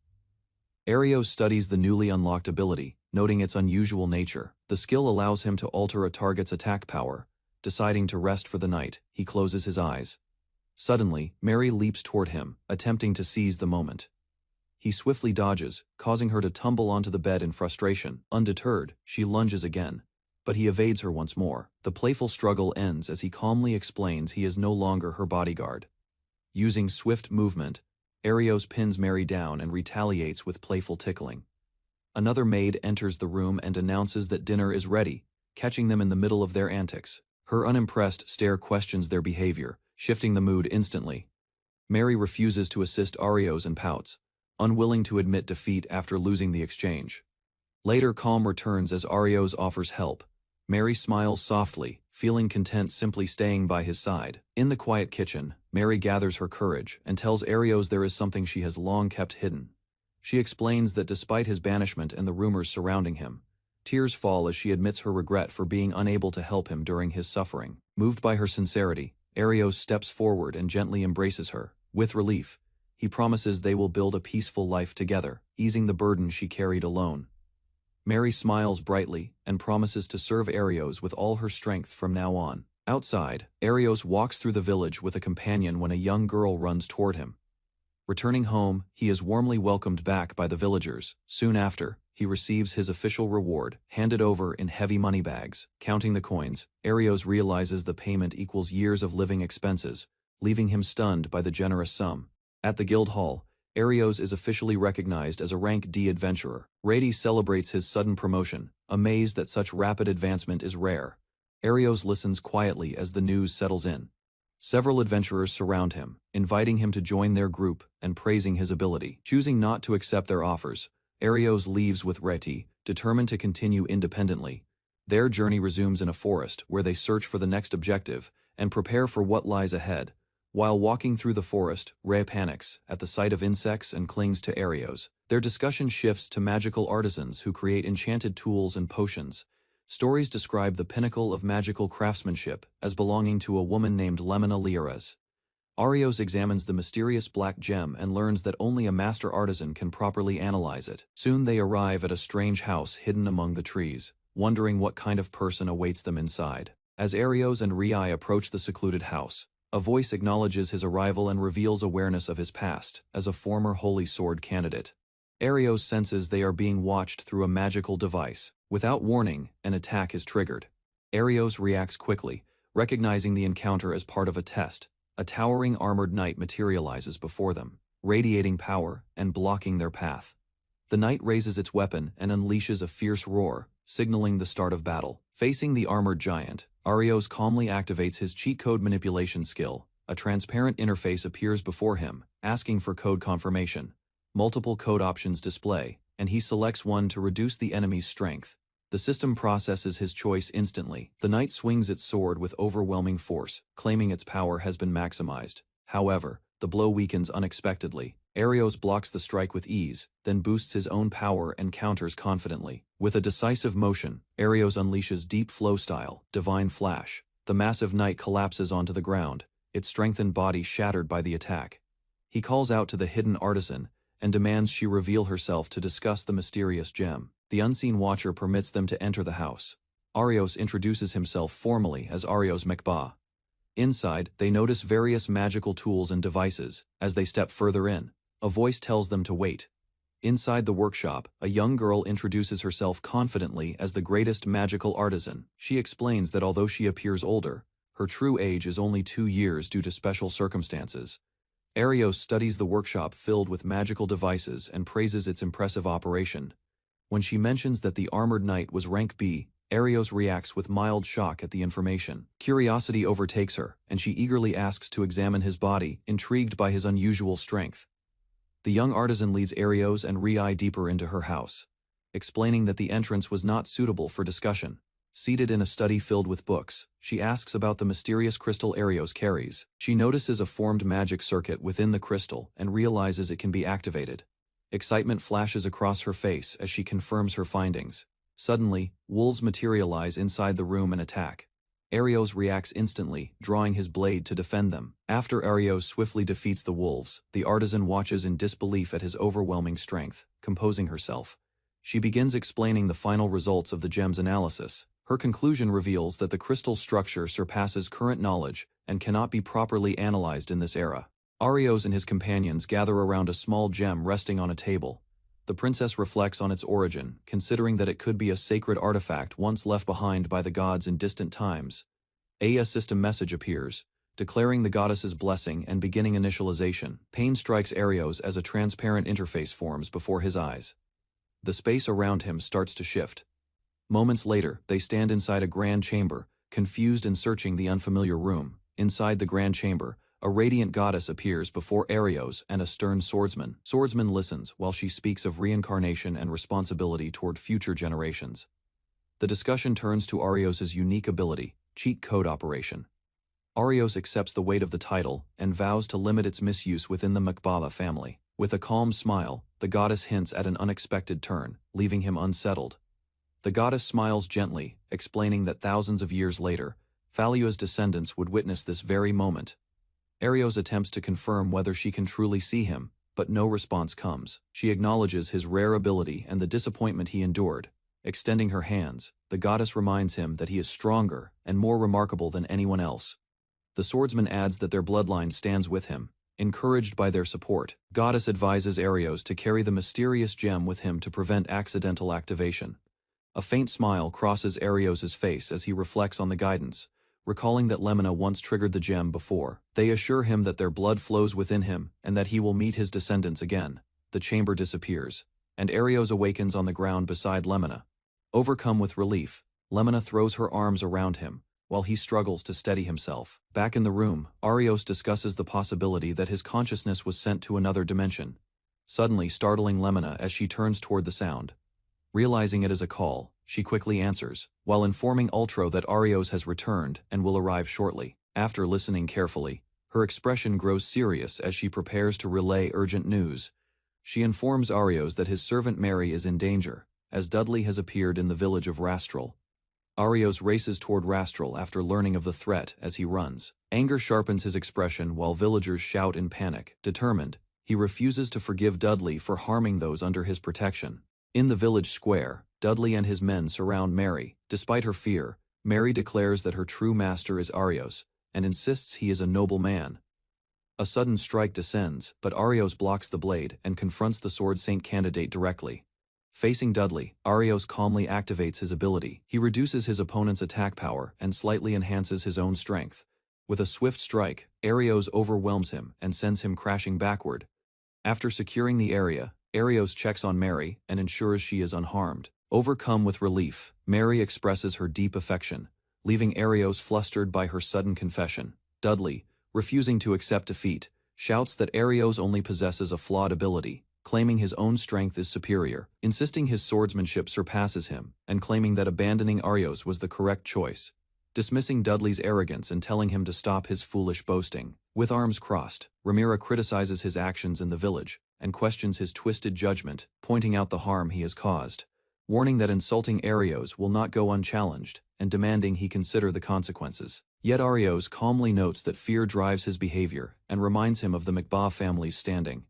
Arios studies the newly unlocked ability, noting its unusual nature. The skill allows him to alter a target's attack power. Deciding to rest for the night, he closes his eyes. Suddenly, Mary leaps toward him, attempting to seize the moment. He swiftly dodges, causing her to tumble onto the bed in frustration. Undeterred, she lunges again, but he evades her once more. The playful struggle ends as he calmly explains he is no longer her bodyguard. Using swift movement, Arios pins Mary down and retaliates with playful tickling. Another maid enters the room and announces that dinner is ready, catching them in the middle of their antics. Her unimpressed stare questions their behavior, shifting the mood instantly. Mary refuses to assist Arios and pouts, unwilling to admit defeat after losing the exchange. Later, calm returns as Arios offers help. Mary smiles softly, feeling content simply staying by his side. In the quiet kitchen, Mary gathers her courage and tells Arios there is something she has long kept hidden. She explains that despite his banishment and the rumors surrounding him, tears fall as she admits her regret for being unable to help him during his suffering. Moved by her sincerity, Arios steps forward and gently embraces her. With relief, he promises they will build a peaceful life together, easing the burden she carried alone. Mary smiles brightly and promises to serve Arios with all her strength from now on. Outside, Arios walks through the village with a companion when a young girl runs toward him. Returning home, he is warmly welcomed back by the villagers. Soon after, he receives his official reward, handed over in heavy money bags. Counting the coins, Arios realizes the payment equals years of living expenses, leaving him stunned by the generous sum. At the guild hall, Arios is officially recognized as a rank D adventurer. Rady celebrates his sudden promotion, amazed that such rapid advancement is rare. Arios listens quietly as the news settles in. Several adventurers surround him, inviting him to join their group and praising his ability. Choosing not to accept their offers, Arios leaves with Reti, determined to continue independently. Their journey resumes in a forest where they search for the next objective and prepare for what lies ahead. While walking through the forest, Ray panics at the sight of insects and clings to Arios. Their discussion shifts to magical artisans who create enchanted tools and potions. Stories describe the pinnacle of magical craftsmanship as belonging to a woman named Lemina Liares. Arios examines the mysterious black gem and learns that only a master artisan can properly analyze it. Soon they arrive at a strange house hidden among the trees, wondering what kind of person awaits them inside. As Arios and Riai approach the secluded house, a voice acknowledges his arrival and reveals awareness of his past as a former Holy Sword candidate. Arios senses they are being watched through a magical device. Without warning, an attack is triggered. Arios reacts quickly, recognizing the encounter as part of a test. A towering armored knight materializes before them, radiating power and blocking their path. The knight raises its weapon and unleashes a fierce roar, signaling the start of battle. Facing the armored giant, Arios calmly activates his cheat code manipulation skill. A transparent interface appears before him, asking for code confirmation. Multiple code options display, and he selects one to reduce the enemy's strength. The system processes his choice instantly. The knight swings its sword with overwhelming force, claiming its power has been maximized. However, the blow weakens unexpectedly. Arios blocks the strike with ease, then boosts his own power and counters confidently. With a decisive motion, Arios unleashes Deep Flow style, Divine Flash. The massive knight collapses onto the ground, its strengthened body shattered by the attack. He calls out to the hidden artisan and demands she reveal herself to discuss the mysterious gem. The unseen watcher permits them to enter the house. Arios introduces himself formally as Arios Mekba. Inside, they notice various magical tools and devices. As they step further in, a voice tells them to wait. Inside the workshop, a young girl introduces herself confidently as the greatest magical artisan. She explains that although she appears older, her true age is only 2 years due to special circumstances. Arios studies the workshop filled with magical devices and praises its impressive operation. When she mentions that the armored knight was rank B, Arios reacts with mild shock at the information. Curiosity overtakes her, and she eagerly asks to examine his body, intrigued by his unusual strength. The young artisan leads Arios and Rai deeper into her house, explaining that the entrance was not suitable for discussion. Seated in a study filled with books, she asks about the mysterious crystal Arios carries. She notices a formed magic circuit within the crystal and realizes it can be activated. Excitement flashes across her face as she confirms her findings. Suddenly, wolves materialize inside the room and attack. Arios reacts instantly, drawing his blade to defend them. After Arios swiftly defeats the wolves, the artisan watches in disbelief at his overwhelming strength. Composing herself, she begins explaining the final results of the gem's analysis. Her conclusion reveals that the crystal structure surpasses current knowledge and cannot be properly analyzed in this era. Arios and his companions gather around a small gem resting on a table. The princess reflects on its origin, considering that it could be a sacred artifact once left behind by the gods in distant times. A system message appears, declaring the goddess's blessing and beginning initialization. Pain strikes Arios as a transparent interface forms before his eyes. The space around him starts to shift. Moments later, they stand inside a grand chamber, confused and searching the unfamiliar room. Inside the grand chamber, a radiant goddess appears before Arios and a stern swordsman. Swordsman listens while she speaks of reincarnation and responsibility toward future generations. The discussion turns to Arios' unique ability, cheat code operation. Arios accepts the weight of the title and vows to limit its misuse within the Mekbala family. With a calm smile, the goddess hints at an unexpected turn, leaving him unsettled. The goddess smiles gently, explaining that thousands of years later, Falua's descendants would witness this very moment. Arios attempts to confirm whether she can truly see him, but no response comes. She acknowledges his rare ability and the disappointment he endured. Extending her hands, the goddess reminds him that he is stronger and more remarkable than anyone else. The swordsman adds that their bloodline stands with him. Encouraged by their support, goddess advises Arios to carry the mysterious gem with him to prevent accidental activation. A faint smile crosses Arios' face as he reflects on the guidance, recalling that Lemina once triggered the gem before. They assure him that their blood flows within him and that he will meet his descendants again. The chamber disappears, and Arios awakens on the ground beside Lemina. Overcome with relief, Lemina throws her arms around him, while he struggles to steady himself. Back in the room, Arios discusses the possibility that his consciousness was sent to another dimension, suddenly startling Lemina as she turns toward the sound. Realizing it is a call, she quickly answers, while informing Ultro that Arios has returned and will arrive shortly. After listening carefully, her expression grows serious as she prepares to relay urgent news. She informs Arios that his servant Mary is in danger, as Dudley has appeared in the village of Rastral. Arios races toward Rastral after learning of the threat as he runs. Anger sharpens his expression while villagers shout in panic. Determined, he refuses to forgive Dudley for harming those under his protection. In the village square, Dudley and his men surround Mary. Despite her fear, Mary declares that her true master is Arios, and insists he is a noble man. A sudden strike descends, but Arios blocks the blade and confronts the Sword Saint candidate directly. Facing Dudley, Arios calmly activates his ability. He reduces his opponent's attack power and slightly enhances his own strength. With a swift strike, Arios overwhelms him and sends him crashing backward. After securing the area, Arios checks on Mary and ensures she is unharmed. Overcome with relief, Mary expresses her deep affection, leaving Arios flustered by her sudden confession. Dudley, refusing to accept defeat, shouts that Arios only possesses a flawed ability, claiming his own strength is superior, insisting his swordsmanship surpasses him, and claiming that abandoning Arios was the correct choice. Dismissing Dudley's arrogance and telling him to stop his foolish boasting. With arms crossed, Ramira criticizes his actions in the village and questions his twisted judgment, pointing out the harm he has caused, warning that insulting Arios will not go unchallenged, and demanding he consider the consequences. Yet Arios calmly notes that fear drives his behavior and reminds him of the McBaugh family's standing.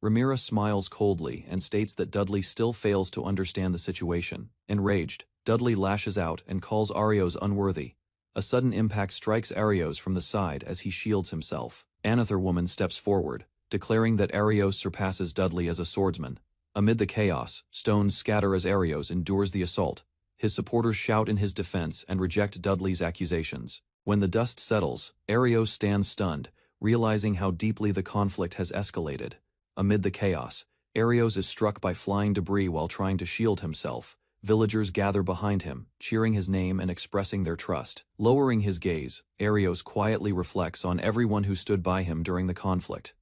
Rhaenyra smiles coldly and states that Dudley still fails to understand the situation. Enraged, Dudley lashes out and calls Arios unworthy. A sudden impact strikes Arios from the side as he shields himself. Another woman steps forward, declaring that Arios surpasses Dudley as a swordsman. Amid the chaos, stones scatter as Arios endures the assault. His supporters shout in his defense and reject Dudley's accusations. When the dust settles, Arios stands stunned, realizing how deeply the conflict has escalated. Amid the chaos, Arios is struck by flying debris while trying to shield himself. Villagers gather behind him, cheering his name and expressing their trust. Lowering his gaze, Arios quietly reflects on everyone who stood by him during the conflict.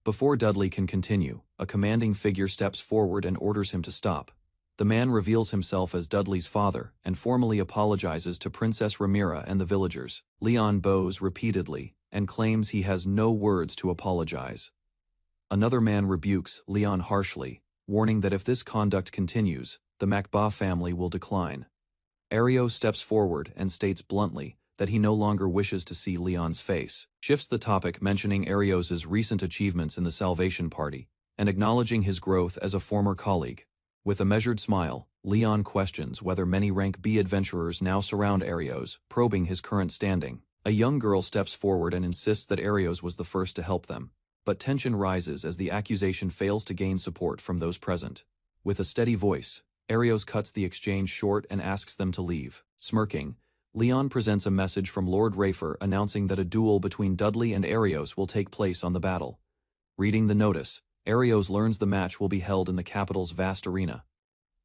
Before Dudley can continue, a commanding figure steps forward and orders him to stop. The man reveals himself as Dudley's father and formally apologizes to Princess Rhaenyra and the villagers. Leon bows repeatedly and claims he has no words to apologize. Another man rebukes Leon harshly, warning that if this conduct continues, the McBaugh family will decline. Arios steps forward and states bluntly that he no longer wishes to see Leon's face, shifts the topic mentioning Arios's recent achievements in the Salvation Party, and acknowledging his growth as a former colleague. With a measured smile, Leon questions whether many rank B adventurers now surround Arios, probing his current standing. A young girl steps forward and insists that Arios was the first to help them, but tension rises as the accusation fails to gain support from those present. With a steady voice, Arios cuts the exchange short and asks them to leave. Smirking, Leon presents a message from Lord Rayfer announcing that a duel between Dudley and Arios will take place on the battle. Reading the notice, Arios learns the match will be held in the capital's vast arena.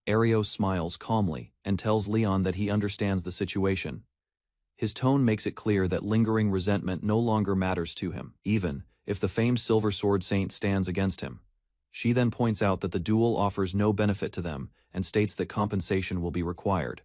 Arios smiles calmly and tells Leon that he understands the situation. His tone makes it clear that lingering resentment no longer matters to him, even if the famed Silver Sword Saint stands against him. She then points out that the duel offers no benefit to them and states that compensation will be required.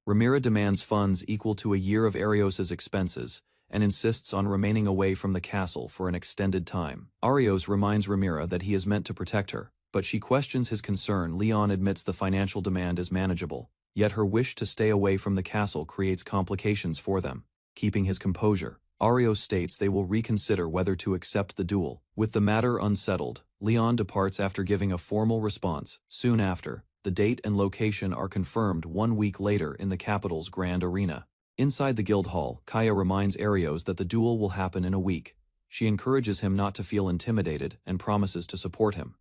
Rhaenyra demands funds equal to a year of Arios's expenses and insists on remaining away from the castle for an extended time. Arios reminds Rhaenyra that he is meant to protect her, but she questions his concern. Leon admits the financial demand is manageable, yet her wish to stay away from the castle creates complications for them. Keeping his composure, Arios states they will reconsider whether to accept the duel. With the matter unsettled, Leon departs after giving a formal response. Soon after, the date and location are confirmed 1 week later in the capital's grand arena. Inside the guild hall, Kaya reminds Arios that the duel will happen in a week. She encourages him not to feel intimidated and promises to support him.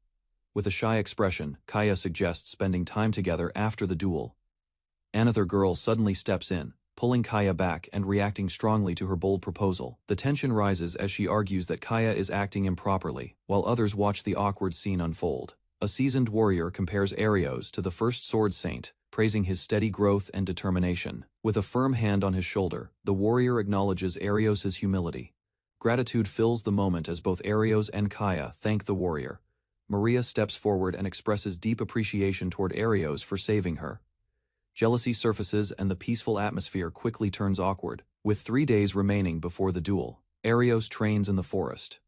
With a shy expression, Kaya suggests spending time together after the duel. Another girl suddenly steps in, pulling Kaya back and reacting strongly to her bold proposal. The tension rises as she argues that Kaya is acting improperly, while others watch the awkward scene unfold. A seasoned warrior compares Arios to the first Sword Saint, praising his steady growth and determination. With a firm hand on his shoulder, the warrior acknowledges Arios' humility. Gratitude fills the moment as both Arios and Kaya thank the warrior. Maria steps forward and expresses deep appreciation toward Arios for saving her. Jealousy surfaces and the peaceful atmosphere quickly turns awkward. With 3 days remaining before the duel, Arios trains in the forest.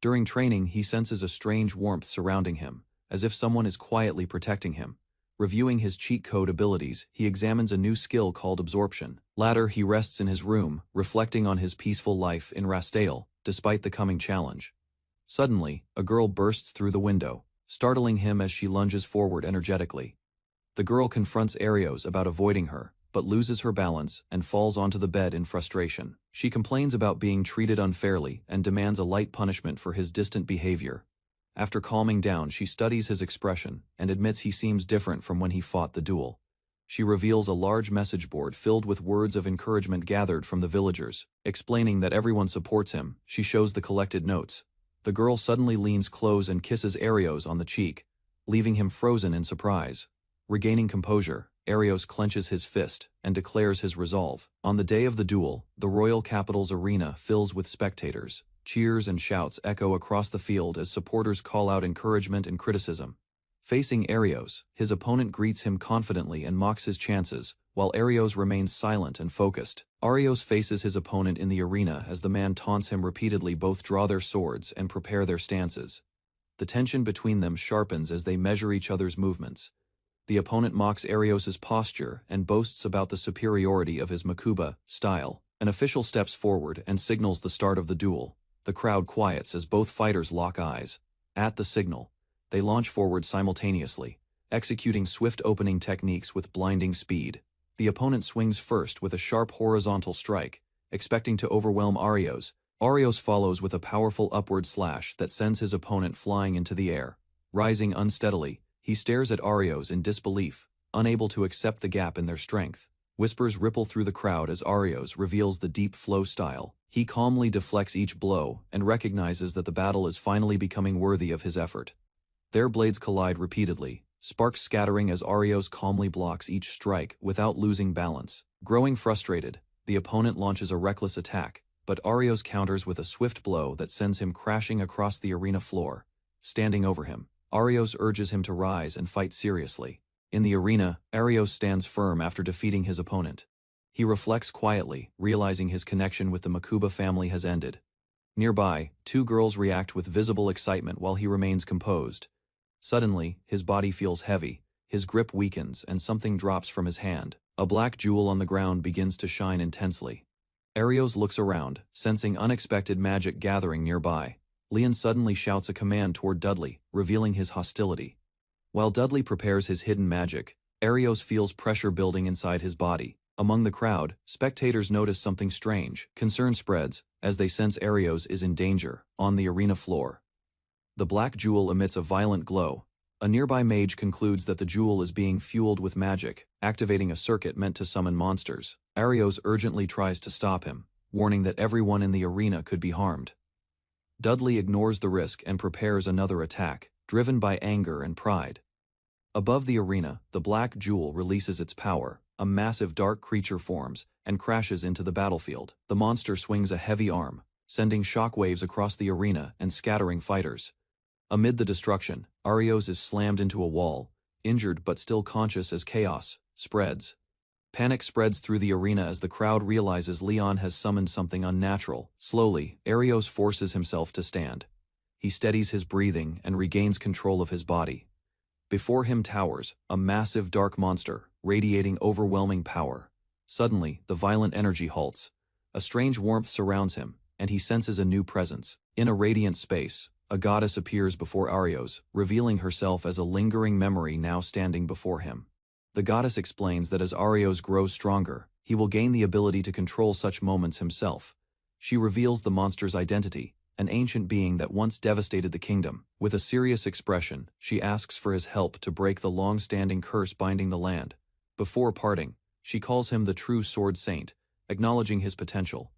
During training, he senses a strange warmth surrounding him, as if someone is quietly protecting him. Reviewing his cheat code abilities, he examines a new skill called Absorption. Later, he rests in his room, reflecting on his peaceful life in Rastale, despite the coming challenge. Suddenly, a girl bursts through the window, startling him as she lunges forward energetically. The girl confronts Arios about avoiding her, but loses her balance and falls onto the bed in frustration. She complains about being treated unfairly and demands a light punishment for his distant behavior. After calming down, she studies his expression and admits he seems different from when he fought the duel. She reveals a large message board filled with words of encouragement gathered from the villagers, explaining that everyone supports him. She shows the collected notes. The girl suddenly leans close and kisses Arios on the cheek, leaving him frozen in surprise. Regaining composure, Arios clenches his fist and declares his resolve. On the day of the duel, the royal capital's arena fills with spectators. Cheers and shouts echo across the field as supporters call out encouragement and criticism. Facing Arios, his opponent greets him confidently and mocks his chances, while Arios remains silent and focused. Arios faces his opponent in the arena as the man taunts him repeatedly. Both draw their swords and prepare their stances. The tension between them sharpens as they measure each other's movements. The opponent mocks Arios' posture and boasts about the superiority of his Makuba style. An official steps forward and signals the start of the duel. The crowd quiets as both fighters lock eyes. At the signal, they launch forward simultaneously, executing swift opening techniques with blinding speed. The opponent swings first with a sharp horizontal strike, expecting to overwhelm Arios. Arios follows with a powerful upward slash that sends his opponent flying into the air. Rising unsteadily, he stares at Arios in disbelief, unable to accept the gap in their strength. Whispers ripple through the crowd as Arios reveals the deep flow style. He calmly deflects each blow and recognizes that the battle is finally becoming worthy of his effort. Their blades collide repeatedly, sparks scattering as Arios calmly blocks each strike without losing balance. Growing frustrated, the opponent launches a reckless attack, but Arios counters with a swift blow that sends him crashing across the arena floor. Standing over him, Arios urges him to rise and fight seriously. In the arena, Arios stands firm after defeating his opponent. He reflects quietly, realizing his connection with the Makuba family has ended. Nearby, two girls react with visible excitement while he remains composed. Suddenly, his body feels heavy, his grip weakens, and something drops from his hand. A black jewel on the ground begins to shine intensely. Arios looks around, sensing unexpected magic gathering nearby. Leon suddenly shouts a command toward Dudley, revealing his hostility. While Dudley prepares his hidden magic, Arios feels pressure building inside his body. Among the crowd, spectators notice something strange. Concern spreads, as they sense Arios is in danger. On the arena floor, the black jewel emits a violent glow. A nearby mage concludes that the jewel is being fueled with magic, activating a circuit meant to summon monsters. Arios urgently tries to stop him, warning that everyone in the arena could be harmed. Dudley ignores the risk and prepares another attack, driven by anger and pride. Above the arena, the black jewel releases its power. A massive dark creature forms and crashes into the battlefield. The monster swings a heavy arm, sending shockwaves across the arena and scattering fighters. Amid the destruction, Arios is slammed into a wall, injured but still conscious as chaos spreads. Panic spreads through the arena as the crowd realizes Leon has summoned something unnatural. Slowly, Arios forces himself to stand. He steadies his breathing and regains control of his body. Before him towers a massive dark monster, radiating overwhelming power. Suddenly, the violent energy halts. A strange warmth surrounds him, and he senses a new presence. In a radiant space, a goddess appears before Arios, revealing herself as a lingering memory now standing before him. The goddess explains that as Arios grows stronger, he will gain the ability to control such moments himself. She reveals the monster's identity, an ancient being that once devastated the kingdom. With a serious expression, she asks for his help to break the long-standing curse binding the land. Before parting, she calls him the true Sword Saint, acknowledging his potential.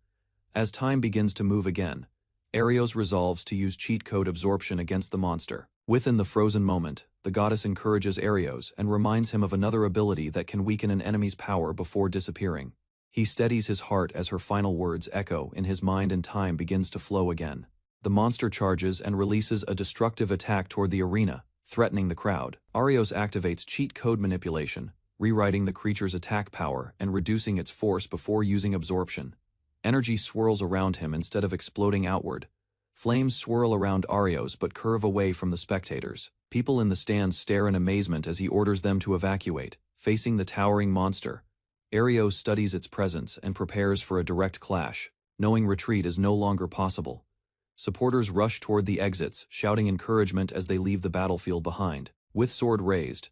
As time begins to move again, Arios resolves to use cheat code absorption against the monster. Within the frozen moment, the goddess encourages Arios and reminds him of another ability that can weaken an enemy's power before disappearing. He steadies his heart as her final words echo in his mind and time begins to flow again. The monster charges and releases a destructive attack toward the arena, threatening the crowd. Arios activates cheat code manipulation, rewriting the creature's attack power and reducing its force before using absorption. Energy swirls around him instead of exploding outward. Flames swirl around Arios but curve away from the spectators. People in the stands stare in amazement as he orders them to evacuate. Facing the towering monster, Arios studies its presence and prepares for a direct clash, knowing retreat is no longer possible. Supporters rush toward the exits, shouting encouragement as they leave the battlefield behind. With sword raised,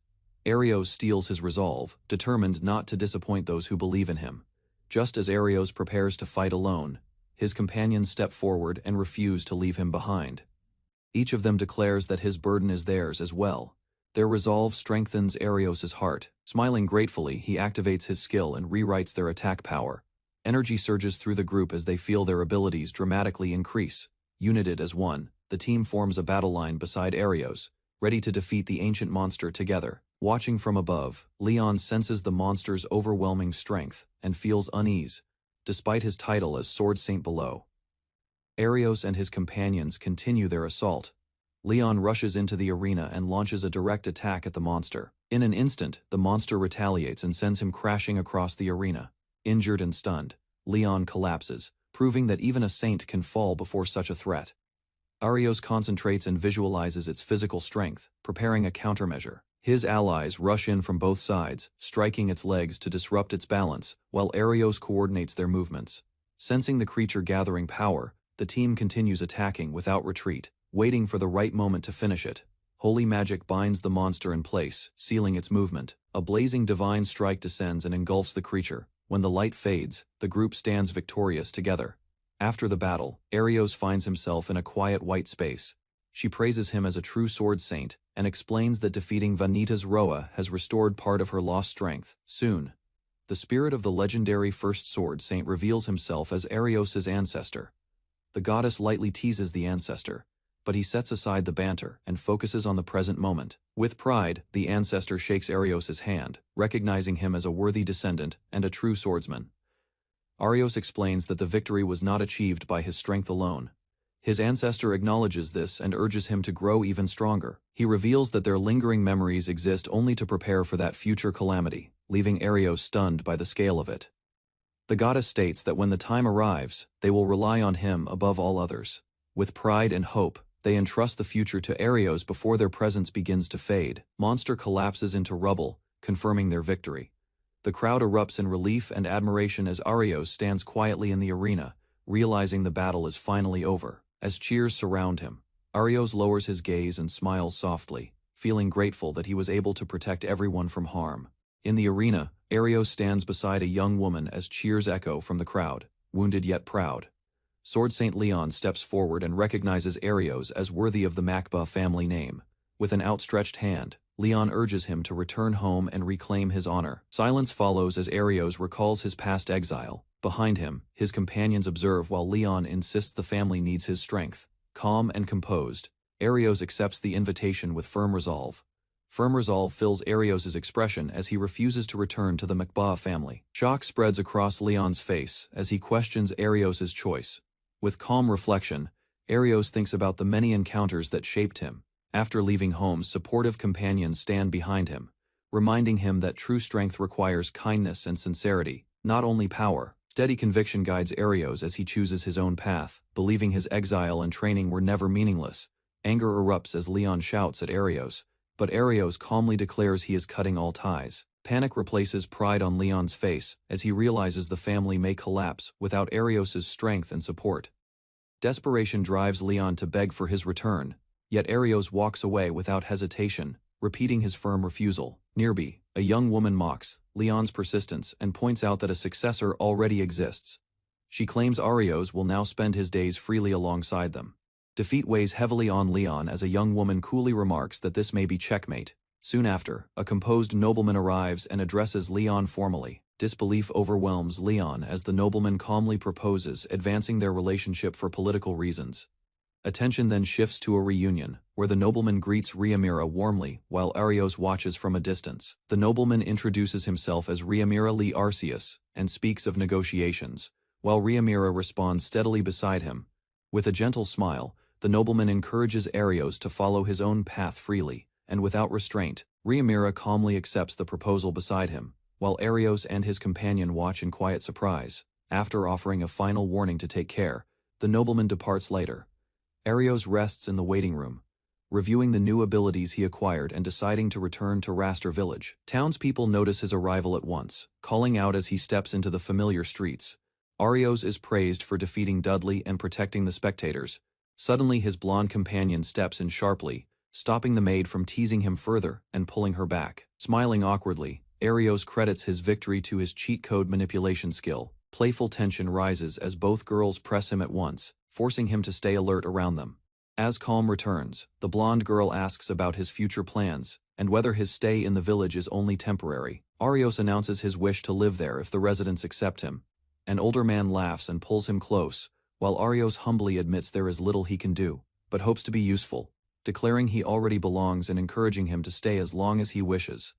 Arios steels his resolve, determined not to disappoint those who believe in him. Just as Arios prepares to fight alone, his companions step forward and refuse to leave him behind. Each of them declares that his burden is theirs as well. Their resolve strengthens Arios' heart. Smiling gratefully, he activates his skill and rewrites their attack power. Energy surges through the group as they feel their abilities dramatically increase. United as one, the team forms a battle line beside Arios, ready to defeat the ancient monster together. Watching from above, Leon senses the monster's overwhelming strength and feels unease, despite his title as Sword Saint below. Arios and his companions continue their assault. Leon rushes into the arena and launches a direct attack at the monster. In an instant, the monster retaliates and sends him crashing across the arena. Injured and stunned, Leon collapses, proving that even a saint can fall before such a threat. Arios concentrates and visualizes its physical strength, preparing a countermeasure. His allies rush in from both sides, striking its legs to disrupt its balance, while Arios coordinates their movements. Sensing the creature gathering power, the team continues attacking without retreat, waiting for the right moment to finish it. Holy magic binds the monster in place, sealing its movement. A blazing divine strike descends and engulfs the creature. When the light fades, the group stands victorious together. After the battle, Arios finds himself in a quiet white space. She praises him as a true sword saint, and explains that defeating Vanita's Roa has restored part of her lost strength. Soon, the spirit of the legendary first sword saint reveals himself as Arios' ancestor. The goddess lightly teases the ancestor, but he sets aside the banter and focuses on the present moment. With pride, the ancestor shakes Arios' hand, recognizing him as a worthy descendant and a true swordsman. Arios explains that the victory was not achieved by his strength alone. His ancestor acknowledges this and urges him to grow even stronger. He reveals that their lingering memories exist only to prepare for that future calamity, leaving Arios stunned by the scale of it. The goddess states that when the time arrives, they will rely on him above all others. With pride and hope, they entrust the future to Arios before their presence begins to fade. Monster collapses into rubble, confirming their victory. The crowd erupts in relief and admiration as Arios stands quietly in the arena, realizing the battle is finally over. As cheers surround him, Arios lowers his gaze and smiles softly, feeling grateful that he was able to protect everyone from harm. In the arena, Arios stands beside a young woman as cheers echo from the crowd, wounded yet proud. Sword Saint Leon steps forward and recognizes Arios as worthy of the Makba family name. With an outstretched hand, Leon urges him to return home and reclaim his honor. Silence follows as Arios recalls his past exile. Behind him, his companions observe while Leon insists the family needs his strength. Calm and composed, Arios accepts the invitation with firm resolve. Firm resolve fills Arios' expression as he refuses to return to the Makba family. Shock spreads across Leon's face as he questions Arios' choice. With calm reflection, Arios thinks about the many encounters that shaped him. After leaving home, supportive companions stand behind him, reminding him that true strength requires kindness and sincerity, not only power. Steady conviction guides Arios as he chooses his own path, believing his exile and training were never meaningless. Anger erupts as Leon shouts at Arios, but Arios calmly declares he is cutting all ties. Panic replaces pride on Leon's face as he realizes the family may collapse without Arios' strength and support. Desperation drives Leon to beg for his return, yet Arios walks away without hesitation, repeating his firm refusal. Nearby, a young woman mocks Leon's persistence and points out that a successor already exists. She claims Arios will now spend his days freely alongside them. Defeat weighs heavily on Leon as a young woman coolly remarks that this may be checkmate. Soon after, a composed nobleman arrives and addresses Leon formally. Disbelief overwhelms Leon as the nobleman calmly proposes advancing their relationship for political reasons. Attention then shifts to a reunion, where the nobleman greets Riamira warmly while Arios watches from a distance. The nobleman introduces himself as Riamira Lee Arceus and speaks of negotiations, while Riamira responds steadily beside him. With a gentle smile, the nobleman encourages Arios to follow his own path freely, and without restraint. Riamira calmly accepts the proposal beside him, while Arios and his companion watch in quiet surprise. After offering a final warning to take care, the nobleman departs later. Arios rests in the waiting room, reviewing the new abilities he acquired and deciding to return to Raster village. Townspeople notice his arrival at once, calling out as he steps into the familiar streets. Arios is praised for defeating Dudley and protecting the spectators. Suddenly his blonde companion steps in sharply, stopping the maid from teasing him further and pulling her back. Smiling awkwardly, Arios credits his victory to his cheat code manipulation skill. Playful tension rises as both girls press him at once, forcing him to stay alert around them. As calm returns, the blonde girl asks about his future plans and whether his stay in the village is only temporary. Arios announces his wish to live there if the residents accept him. An older man laughs and pulls him close, while Arios humbly admits there is little he can do, but hopes to be useful, declaring he already belongs and encouraging him to stay as long as he wishes.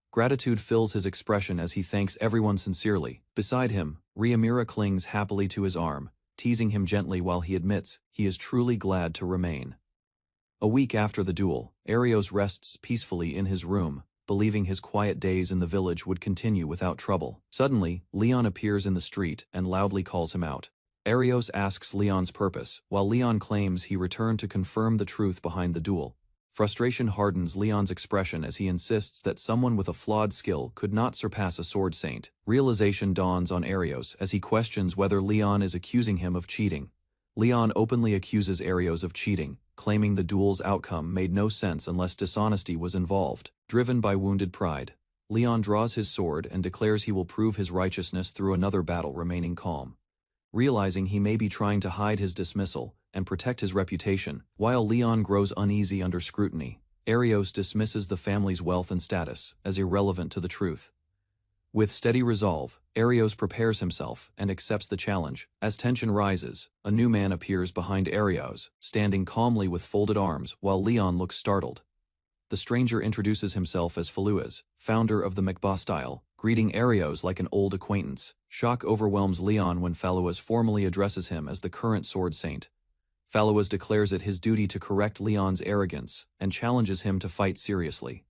Gratitude fills his expression as he thanks everyone sincerely. Beside him, Riamira clings happily to his arm, teasing him gently while he admits he is truly glad to remain. A week after the duel, Arios rests peacefully in his room, believing his quiet days in the village would continue without trouble. Suddenly, Leon appears in the street and loudly calls him out. Arios asks Leon's purpose, while Leon claims he returned to confirm the truth behind the duel. Frustration hardens Leon's expression as he insists that someone with a flawed skill could not surpass a sword saint. Realization dawns on Arios as he questions whether Leon is accusing him of cheating. Leon openly accuses Arios of cheating, claiming the duel's outcome made no sense unless dishonesty was involved. Driven by wounded pride, Leon draws his sword and declares he will prove his righteousness through another battle, remaining calm. Realizing he may be trying to hide his dismissal and protect his reputation, while Leon grows uneasy under scrutiny, Arios dismisses the family's wealth and status as irrelevant to the truth. With steady resolve, Arios prepares himself and accepts the challenge. As tension rises, a new man appears behind Arios, standing calmly with folded arms while Leon looks startled. The stranger introduces himself as Faluas, founder of the Mangba style, greeting Arios like an old acquaintance. Shock overwhelms Leon when Faluas formally addresses him as the current sword saint. Faluas declares it his duty to correct Leon's arrogance and challenges him to fight seriously.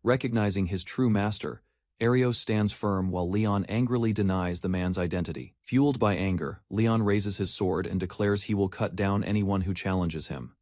Recognizing his true master, Arios stands firm while Leon angrily denies the man's identity. Fueled by anger, Leon raises his sword and declares he will cut down anyone who challenges him.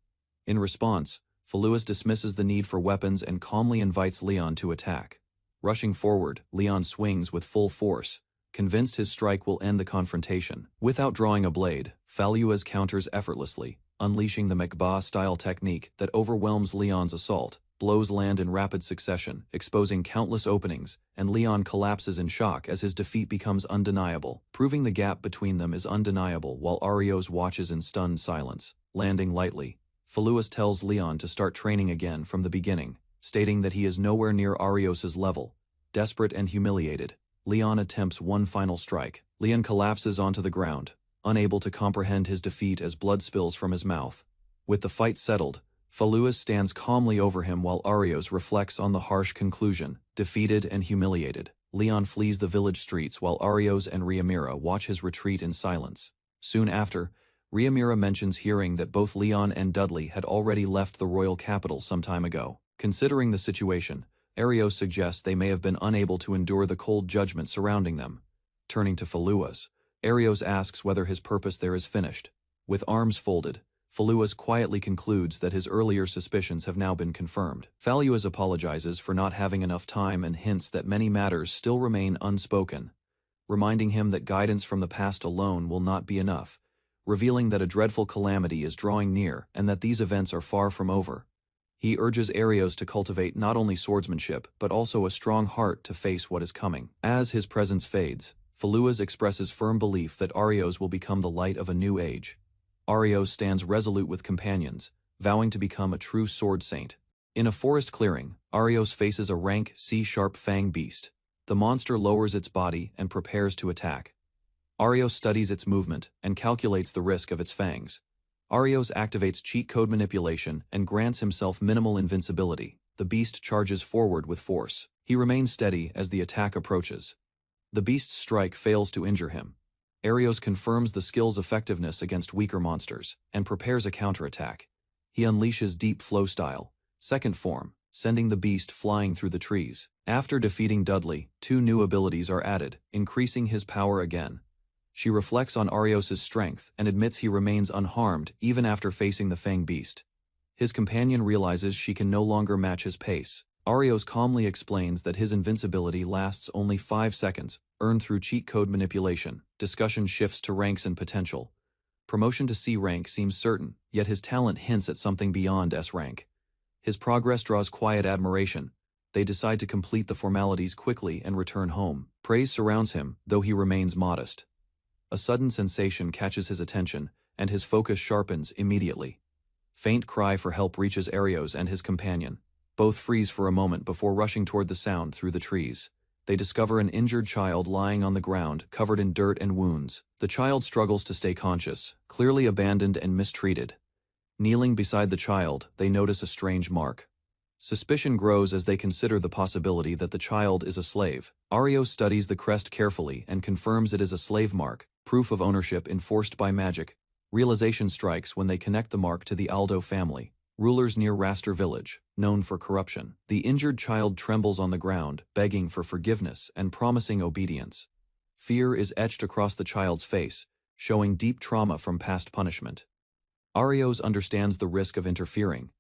In response, Faluas dismisses the need for weapons and calmly invites Leon to attack. Rushing forward, Leon swings with full force, convinced his strike will end the confrontation. Without drawing a blade, Faluas counters effortlessly, unleashing the Mangba-style technique that overwhelms Leon's assault. Blows land in rapid succession, exposing countless openings, and Leon collapses in shock as his defeat becomes undeniable. Proving the gap between them is undeniable while Arios watches in stunned silence. Landing lightly, Faluas tells Leon to start training again from the beginning, stating that he is nowhere near Arios' level. Desperate and humiliated, Leon attempts one final strike. Leon collapses onto the ground, unable to comprehend his defeat as blood spills from his mouth. With the fight settled, Faluas stands calmly over him while Arios reflects on the harsh conclusion. Defeated and humiliated, Leon flees the village streets while Arios and Riamira watch his retreat in silence. Soon after, Riamira mentions hearing that both Leon and Dudley had already left the royal capital some time ago. Considering the situation, Arios suggests they may have been unable to endure the cold judgment surrounding them. Turning to Faluas, Arios asks whether his purpose there is finished. With arms folded, Faluas quietly concludes that his earlier suspicions have now been confirmed. Faluas apologizes for not having enough time and hints that many matters still remain unspoken, reminding him that guidance from the past alone will not be enough, revealing that a dreadful calamity is drawing near and that these events are far from over. He urges Arios to cultivate not only swordsmanship but also a strong heart to face what is coming. As his presence fades, Faluas expresses firm belief that Arios will become the light of a new age. Arios stands resolute with companions, vowing to become a true sword saint. In a forest clearing, Arios faces a rank C-sharp fang beast. The monster lowers its body and prepares to attack. Arios studies its movement and calculates the risk of its fangs. Arios activates cheat code manipulation and grants himself minimal invincibility. The beast charges forward with force. He remains steady as the attack approaches. The beast's strike fails to injure him. Arios confirms the skill's effectiveness against weaker monsters and prepares a counterattack. He unleashes Deep Flow style, second form, sending the beast flying through the trees. After defeating Dudley, 2 new abilities are added, increasing his power again. She reflects on Arios' strength and admits he remains unharmed even after facing the Fang beast. His companion realizes she can no longer match his pace. Arios calmly explains that his invincibility lasts only 5 seconds, earned through cheat code manipulation. Discussion shifts to ranks and potential. Promotion to C rank seems certain, yet his talent hints at something beyond S rank. His progress draws quiet admiration. They decide to complete the formalities quickly and return home. Praise surrounds him, though he remains modest. A sudden sensation catches his attention, and his focus sharpens immediately. Faint cry for help reaches Arios and his companion. Both freeze for a moment before rushing toward the sound through the trees. They discover an injured child lying on the ground, covered in dirt and wounds. The child struggles to stay conscious, clearly abandoned and mistreated. Kneeling beside the child, they notice a strange mark. Suspicion grows as they consider the possibility that the child is a slave. Arios studies the crest carefully and confirms it is a slave mark, proof of ownership enforced by magic. Realization strikes when they connect the mark to the Aldo family, rulers near Raster village, known for corruption. The injured child trembles on the ground, begging for forgiveness and promising obedience. Fear is etched across the child's face, showing deep trauma from past punishment. Arios understands the risk of interfering.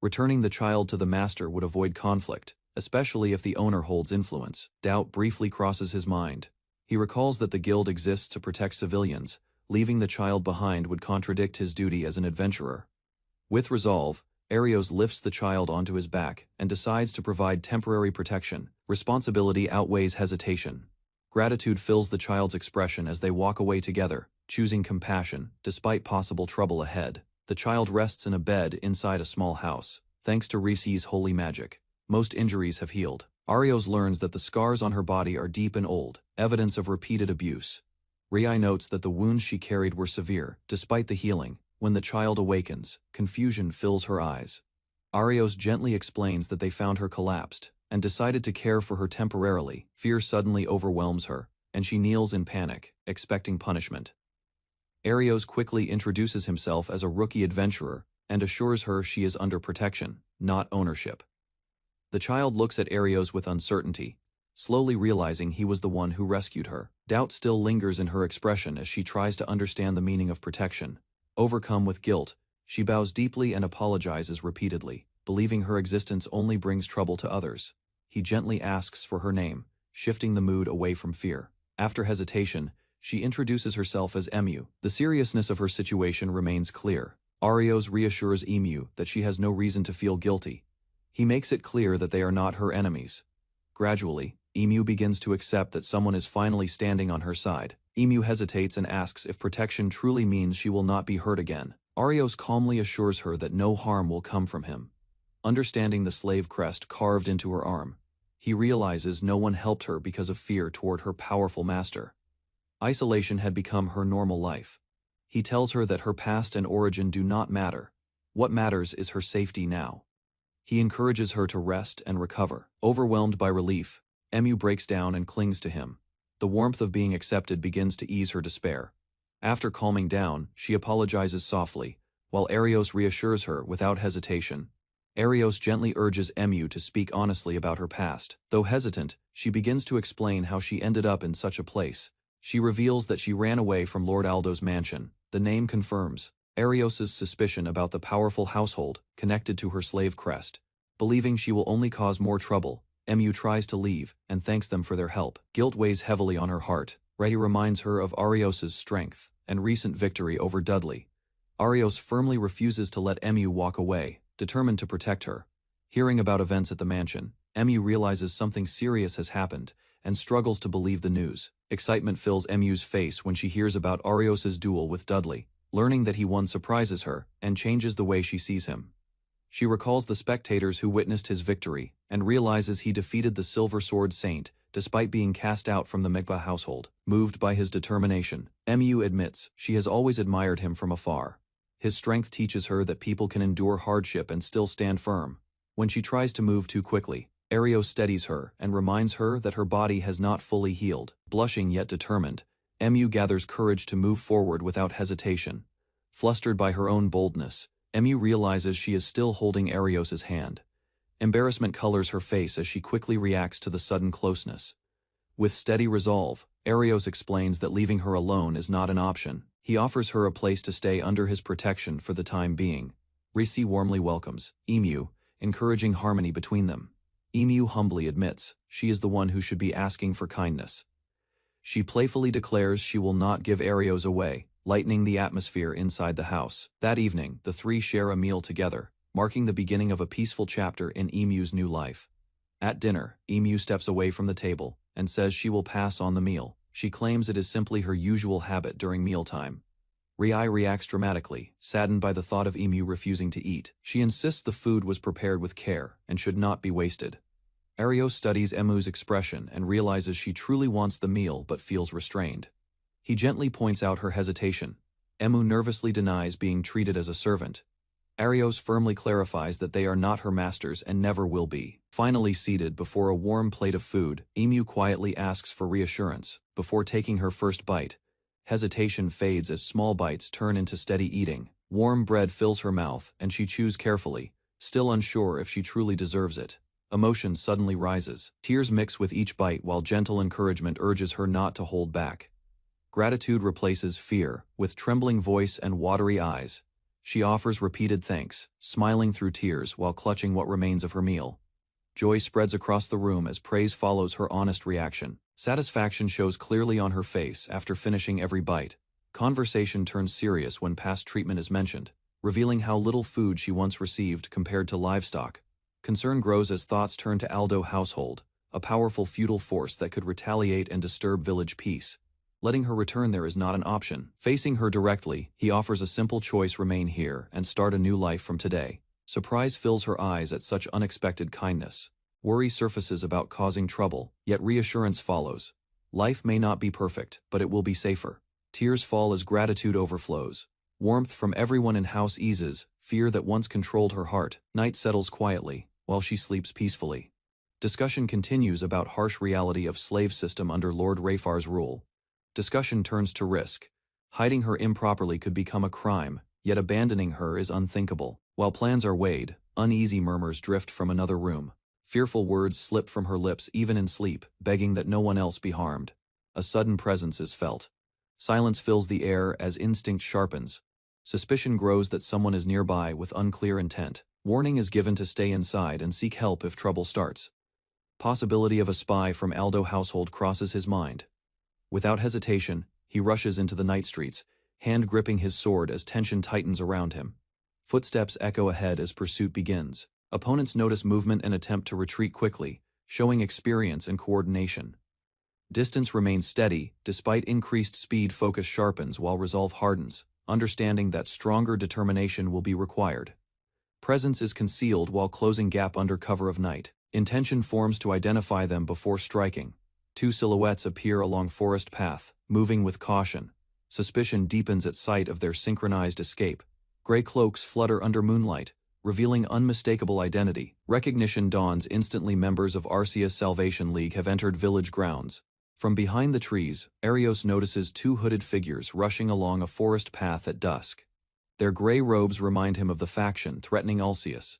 Returning the child to the master would avoid conflict, especially if the owner holds influence. Doubt briefly crosses his mind. He recalls that the guild exists to protect civilians. Leaving the child behind would contradict his duty as an adventurer. With resolve, Arios lifts the child onto his back and decides to provide temporary protection. Responsibility outweighs hesitation. Gratitude fills the child's expression as they walk away together, choosing compassion, despite possible trouble ahead. The child rests in a bed inside a small house. Thanks to Risi's holy magic, most injuries have healed. Arios learns that the scars on her body are deep and old, evidence of repeated abuse. Rii notes that the wounds she carried were severe, despite the healing. When the child awakens, confusion fills her eyes. Arios gently explains that they found her collapsed and decided to care for her temporarily. Fear suddenly overwhelms her, and she kneels in panic, expecting punishment. Arios quickly introduces himself as a rookie adventurer and assures her she is under protection, not ownership. The child looks at Arios with uncertainty, slowly realizing he was the one who rescued her. Doubt still lingers in her expression as she tries to understand the meaning of protection. Overcome with guilt, she bows deeply and apologizes repeatedly, believing her existence only brings trouble to others. He gently asks for her name, shifting the mood away from fear. After hesitation, she introduces herself as Emu. The seriousness of her situation remains clear. Arios reassures Emu that she has no reason to feel guilty. He makes it clear that they are not her enemies. Gradually, Emu begins to accept that someone is finally standing on her side. Emu hesitates and asks if protection truly means she will not be hurt again. Arios calmly assures her that no harm will come from him. Understanding the slave crest carved into her arm, he realizes no one helped her because of fear toward her powerful master. Isolation had become her normal life. He tells her that her past and origin do not matter. What matters is her safety now. He encourages her to rest and recover. Overwhelmed by relief, Emu breaks down and clings to him. The warmth of being accepted begins to ease her despair. After calming down, she apologizes softly, while Arios reassures her without hesitation. Arios gently urges Emu to speak honestly about her past. Though hesitant, she begins to explain how she ended up in such a place. She reveals that she ran away from Lord Aldo's mansion. The name confirms Arios's suspicion about the powerful household connected to her slave crest. Believing she will only cause more trouble, Emu tries to leave and thanks them for their help. Guilt weighs heavily on her heart. Reddy reminds her of Arios's strength and recent victory over Dudley. Arios firmly refuses to let Emu walk away, determined to protect her. Hearing about events at the mansion, Emu realizes something serious has happened and struggles to believe the news. Excitement fills Emu's face when she hears about Arios's duel with Dudley. Learning that he won surprises her and changes the way she sees him. She recalls the spectators who witnessed his victory and realizes he defeated the Silver Sword Saint despite being cast out from the Mangba household. Moved by his determination, Emu admits she has always admired him from afar. His strength teaches her that people can endure hardship and still stand firm. When she tries to move too quickly, Arios steadies her and reminds her that her body has not fully healed. Blushing yet determined, Emu gathers courage to move forward without hesitation. Flustered by her own boldness, Emu realizes she is still holding Arios's hand. Embarrassment colors her face as she quickly reacts to the sudden closeness. With steady resolve, Arios explains that leaving her alone is not an option. He offers her a place to stay under his protection for the time being. Risi warmly welcomes Emu, encouraging harmony between them. Emu humbly admits she is the one who should be asking for kindness. She playfully declares she will not give Arios away, lightening the atmosphere inside the house. That evening, the three share a meal together, marking the beginning of a peaceful chapter in Emu's new life. At dinner, Emu steps away from the table and says she will pass on the meal. She claims it is simply her usual habit during mealtime. Rii reacts dramatically, saddened by the thought of Emu refusing to eat. She insists the food was prepared with care and should not be wasted. Arios studies Emu's expression and realizes she truly wants the meal but feels restrained. He gently points out her hesitation. Emu nervously denies being treated as a servant. Arios firmly clarifies that they are not her masters and never will be. Finally seated before a warm plate of food, Emu quietly asks for reassurance. Before taking her first bite, hesitation fades as small bites turn into steady eating. Warm bread fills her mouth and she chews carefully, still unsure if she truly deserves it. Emotion suddenly rises. Tears mix with each bite while gentle encouragement urges her not to hold back. Gratitude replaces fear. With trembling voice and watery eyes, She offers repeated thanks, smiling through tears while clutching what remains of her meal. Joy spreads across the room as praise follows her honest reaction. Satisfaction shows clearly on her face after finishing every bite. Conversation turns serious when past treatment is mentioned, revealing how little food she once received compared to livestock. Concern grows as thoughts turn to Aldo household, a powerful feudal force that could retaliate and disturb village peace. Letting her return there is not an option. Facing her directly, he offers a simple choice: remain here and start a new life from today. Surprise fills her eyes at such unexpected kindness. Worry surfaces about causing trouble, yet reassurance follows. Life may not be perfect, but it will be safer. Tears fall as gratitude overflows. Warmth from everyone in house eases, fear that once controlled her heart. Night settles quietly, while she sleeps peacefully. Discussion continues about harsh reality of slave system under Lord Rayfar's rule. Discussion turns to risk. Hiding her improperly could become a crime, yet abandoning her is unthinkable. While plans are weighed, uneasy murmurs drift from another room. Fearful words slip from her lips even in sleep, begging that no one else be harmed. A sudden presence is felt. Silence fills the air as instinct sharpens. Suspicion grows that someone is nearby with unclear intent. Warning is given to stay inside and seek help if trouble starts. Possibility of a spy from Aldo household crosses his mind. Without hesitation, he rushes into the night streets, hand gripping his sword as tension tightens around him. Footsteps echo ahead as pursuit begins. Opponents notice movement and attempt to retreat quickly, showing experience and coordination. Distance remains steady, despite increased speed. Focus sharpens while resolve hardens, understanding that stronger determination will be required. Presence is concealed while closing gap under cover of night. Intention forms to identify them before striking. Two silhouettes appear along forest path, moving with caution. Suspicion deepens at sight of their synchronized escape. Gray cloaks flutter under moonlight, revealing unmistakable identity. Recognition dawns instantly. Members of Arcea's Salvation League have entered village grounds. From behind the trees, Arios notices two hooded figures rushing along a forest path at dusk. Their gray robes remind him of the faction threatening Alceus.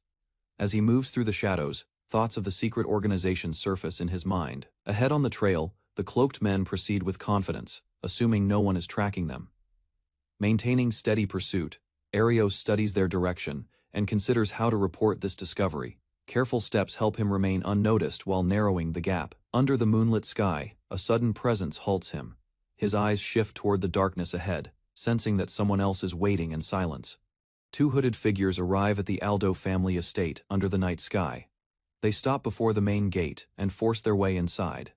As he moves through the shadows, thoughts of the secret organization surface in his mind. Ahead on the trail, the cloaked men proceed with confidence, assuming no one is tracking them. Maintaining steady pursuit, Arios studies their direction and considers how to report this discovery. Careful steps help him remain unnoticed while narrowing the gap. Under the moonlit sky, a sudden presence halts him. His eyes shift toward the darkness ahead, sensing that someone else is waiting in silence. Two hooded figures arrive at the Aldo family estate under the night sky. They stop before the main gate and force their way inside.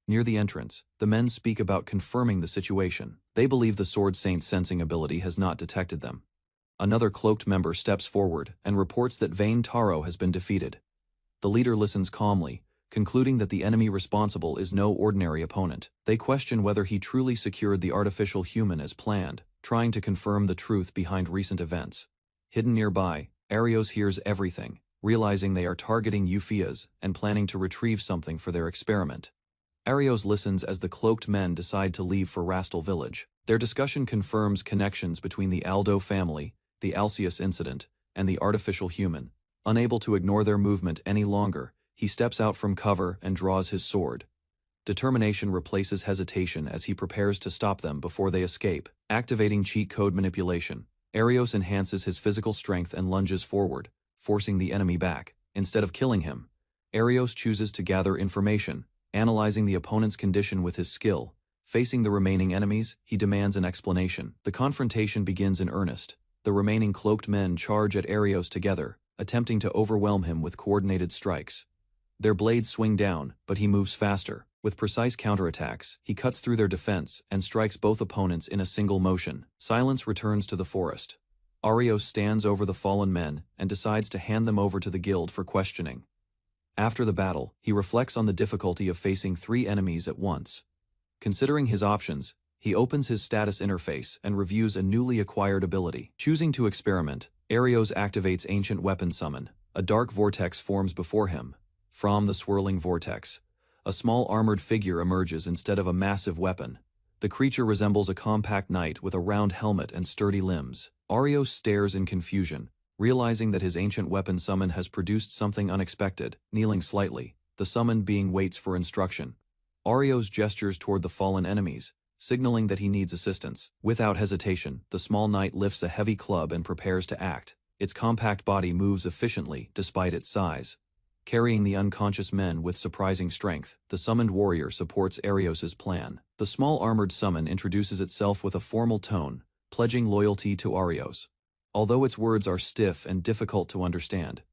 Near the entrance, the men speak about confirming the situation. They believe the Sword Saint's sensing ability has not detected them. Another cloaked member steps forward and reports that Vayne Taro has been defeated. The leader listens calmly, concluding that the enemy responsible is no ordinary opponent. They question whether he truly secured the artificial human as planned, trying to confirm the truth behind recent events. Hidden nearby, Arios hears everything, realizing they are targeting Euphias and planning to retrieve something for their experiment. Arios listens as the cloaked men decide to leave for Rastal village. Their discussion confirms connections between the Aldo family, the Alceus incident, and the artificial human. Unable to ignore their movement any longer, he steps out from cover and draws his sword. Determination replaces hesitation as he prepares to stop them before they escape. Activating cheat code manipulation, Arios enhances his physical strength and lunges forward, forcing the enemy back. Instead of killing him, Arios chooses to gather information, analyzing the opponent's condition with his skill. Facing the remaining enemies, he demands an explanation. The confrontation begins in earnest. The remaining cloaked men charge at Arios together, attempting to overwhelm him with coordinated strikes. Their blades swing down, but he moves faster. With precise counterattacks, he cuts through their defense and strikes both opponents in a single motion. Silence returns to the forest. Arios stands over the fallen men and decides to hand them over to the guild for questioning. After the battle, he reflects on the difficulty of facing three enemies at once. Considering his options, he opens his status interface and reviews a newly acquired ability. Choosing to experiment, Arios activates Ancient Weapon Summon. A dark vortex forms before him. From the swirling vortex, a small armored figure emerges instead of a massive weapon. The creature resembles a compact knight with a round helmet and sturdy limbs. Arios stares in confusion, realizing that his Ancient Weapon Summon has produced something unexpected. Kneeling slightly, the summoned being waits for instruction. Arios gestures toward the fallen enemies, signaling that he needs assistance. Without hesitation, the small knight lifts a heavy club and prepares to act. Its compact body moves efficiently despite its size. Carrying the unconscious men with surprising strength, the summoned warrior supports Arios's plan. The small armored summon introduces itself with a formal tone, pledging loyalty to Arios, although its words are stiff and difficult to understand.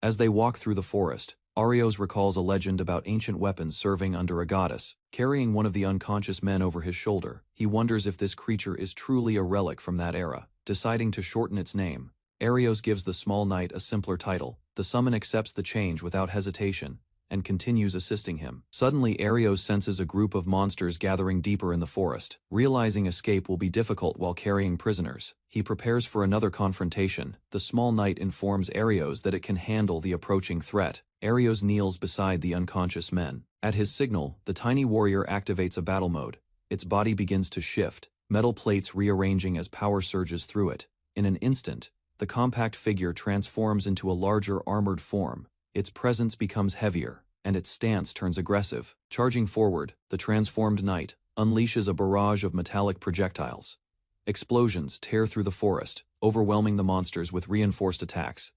As they walk through the forest, Arios recalls a legend about ancient weapons serving under a goddess. Carrying one of the unconscious men over his shoulder, he wonders if this creature is truly a relic from that era. Deciding to shorten its name, Arios gives the small knight a simpler title. The summon accepts the change without hesitation and continues assisting him. Suddenly, Arios senses a group of monsters gathering deeper in the forest. Realizing escape will be difficult while carrying prisoners, he prepares for another confrontation. The small knight informs Arios that it can handle the approaching threat. Arios kneels beside the unconscious men. At his signal, the tiny warrior activates a battle mode. Its body begins to shift, metal plates rearranging as power surges through it. In an instant, the compact figure transforms into a larger armored form. Its presence becomes heavier, and its stance turns aggressive. Charging forward, the transformed knight unleashes a barrage of metallic projectiles. Explosions tear through the forest, overwhelming the monsters with reinforced attacks.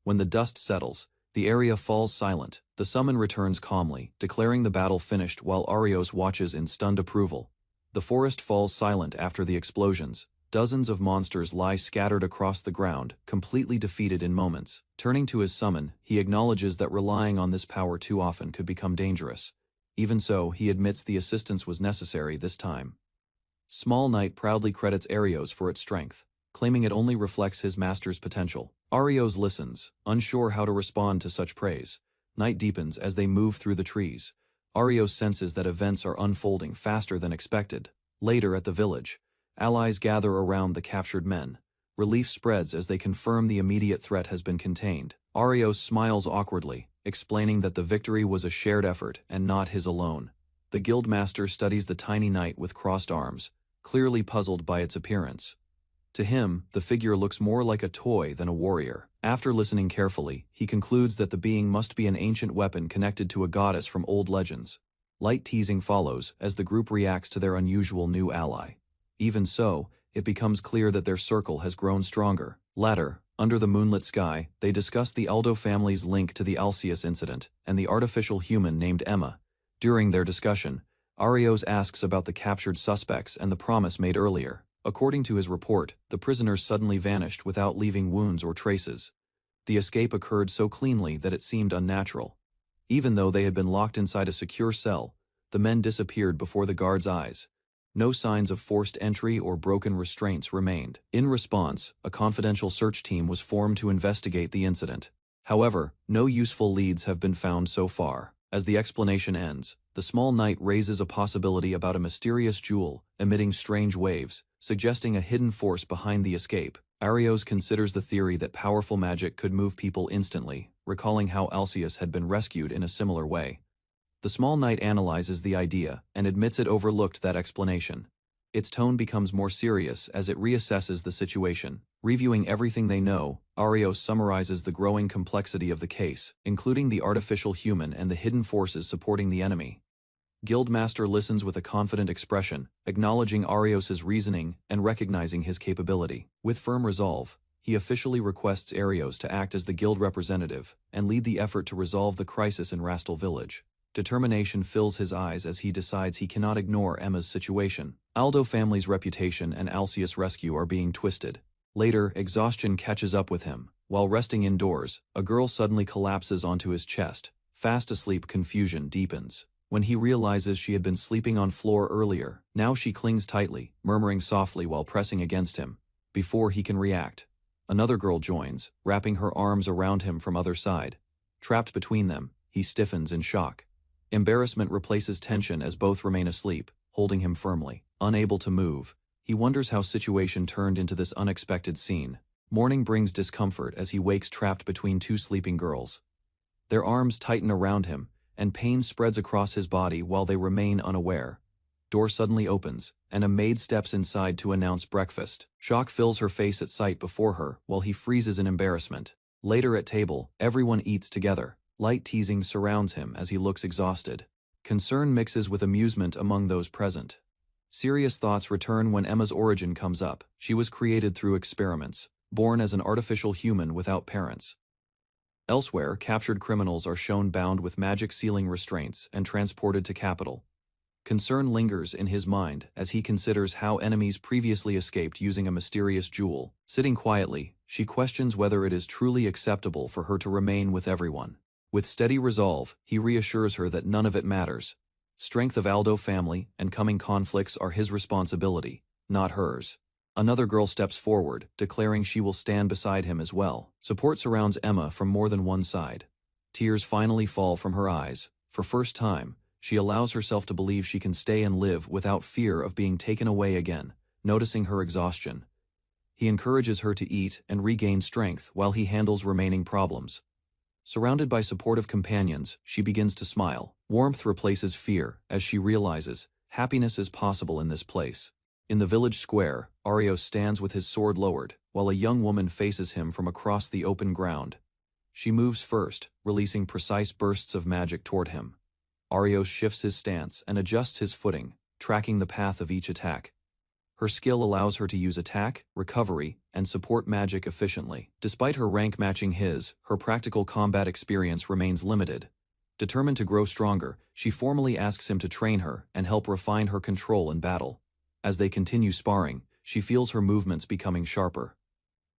When the dust settles, the area falls silent. The summon returns calmly, declaring the battle finished while Arios watches in stunned approval. The forest falls silent after the explosions. Dozens of monsters lie scattered across the ground, completely defeated in moments. Turning to his summon, he acknowledges that relying on this power too often could become dangerous. Even so, he admits the assistance was necessary this time. Small Knight proudly credits Arios for its strength, claiming it only reflects his master's potential. Arios listens, unsure how to respond to such praise. Night deepens as they move through the trees. Arios senses that events are unfolding faster than expected. Later at the village, allies gather around the captured men. Relief spreads as they confirm the immediate threat has been contained. Arios smiles awkwardly, explaining that the victory was a shared effort and not his alone. The guildmaster studies the tiny knight with crossed arms, clearly puzzled by its appearance. To him, the figure looks more like a toy than a warrior. After listening carefully, he concludes that the being must be an ancient weapon connected to a goddess from old legends. Light teasing follows as the group reacts to their unusual new ally. Even so, it becomes clear that their circle has grown stronger. Later, under the moonlit sky, they discuss the Aldo family's link to the Alcius incident and the artificial human named Emma. During their discussion, Arios asks about the captured suspects and the promise made earlier. According to his report, the prisoners suddenly vanished without leaving wounds or traces. The escape occurred so cleanly that it seemed unnatural. Even though they had been locked inside a secure cell, the men disappeared before the guards' eyes. No signs of forced entry or broken restraints remained. In response, a confidential search team was formed to investigate the incident. However, no useful leads have been found so far. As the explanation ends, the small knight raises a possibility about a mysterious jewel emitting strange waves, suggesting a hidden force behind the escape. Arios considers the theory that powerful magic could move people instantly, recalling how Alcius had been rescued in a similar way. The small knight analyzes the idea and admits it overlooked that explanation. Its tone becomes more serious as it reassesses the situation. Reviewing everything they know, Arios summarizes the growing complexity of the case, including the artificial human and the hidden forces supporting the enemy. Guildmaster listens with a confident expression, acknowledging Arios's reasoning and recognizing his capability. With firm resolve, he officially requests Arios to act as the guild representative and lead the effort to resolve the crisis in Rastal village. Determination fills his eyes as he decides he cannot ignore Emma's situation. Aldo family's reputation and Alcius' rescue are being twisted. Later, exhaustion catches up with him. While resting indoors, a girl suddenly collapses onto his chest. Fast asleep, confusion deepens. When he realizes she had been sleeping on floor earlier, now she clings tightly, murmuring softly while pressing against him. Before he can react, another girl joins, wrapping her arms around him from other side. Trapped between them, he stiffens in shock. Embarrassment replaces tension as both remain asleep, holding him firmly. Unable to move, he wonders how situation turned into this unexpected scene. Morning brings discomfort as he wakes trapped between two sleeping girls. Their arms tighten around him, and pain spreads across his body while they remain unaware. Door suddenly opens, and a maid steps inside to announce breakfast. Shock fills her face at sight before her, while he freezes in embarrassment. Later at table, everyone eats together. Light teasing surrounds him as he looks exhausted. Concern mixes with amusement among those present. Serious thoughts return when Emma's origin comes up. She was created through experiments, born as an artificial human without parents. Elsewhere, captured criminals are shown bound with magic sealing restraints and transported to capital. Concern lingers in his mind as he considers how enemies previously escaped using a mysterious jewel. Sitting quietly, she questions whether it is truly acceptable for her to remain with everyone. With steady resolve, he reassures her that none of it matters. Strength of Aldo family and coming conflicts are his responsibility, not hers. Another girl steps forward, declaring she will stand beside him as well. Support surrounds Emma from more than one side. Tears finally fall from her eyes. For first time, she allows herself to believe she can stay and live without fear of being taken away again. Noticing her exhaustion, he encourages her to eat and regain strength while he handles remaining problems. Surrounded by supportive companions, she begins to smile. Warmth replaces fear as she realizes happiness is possible in this place. In the village square, Arios stands with his sword lowered, while a young woman faces him from across the open ground. She moves first, releasing precise bursts of magic toward him. Arios shifts his stance and adjusts his footing, tracking the path of each attack. Her skill allows her to use attack, recovery, and support magic efficiently. Despite her rank matching his, her practical combat experience remains limited. Determined to grow stronger, she formally asks him to train her and help refine her control in battle. As they continue sparring, she feels her movements becoming sharper.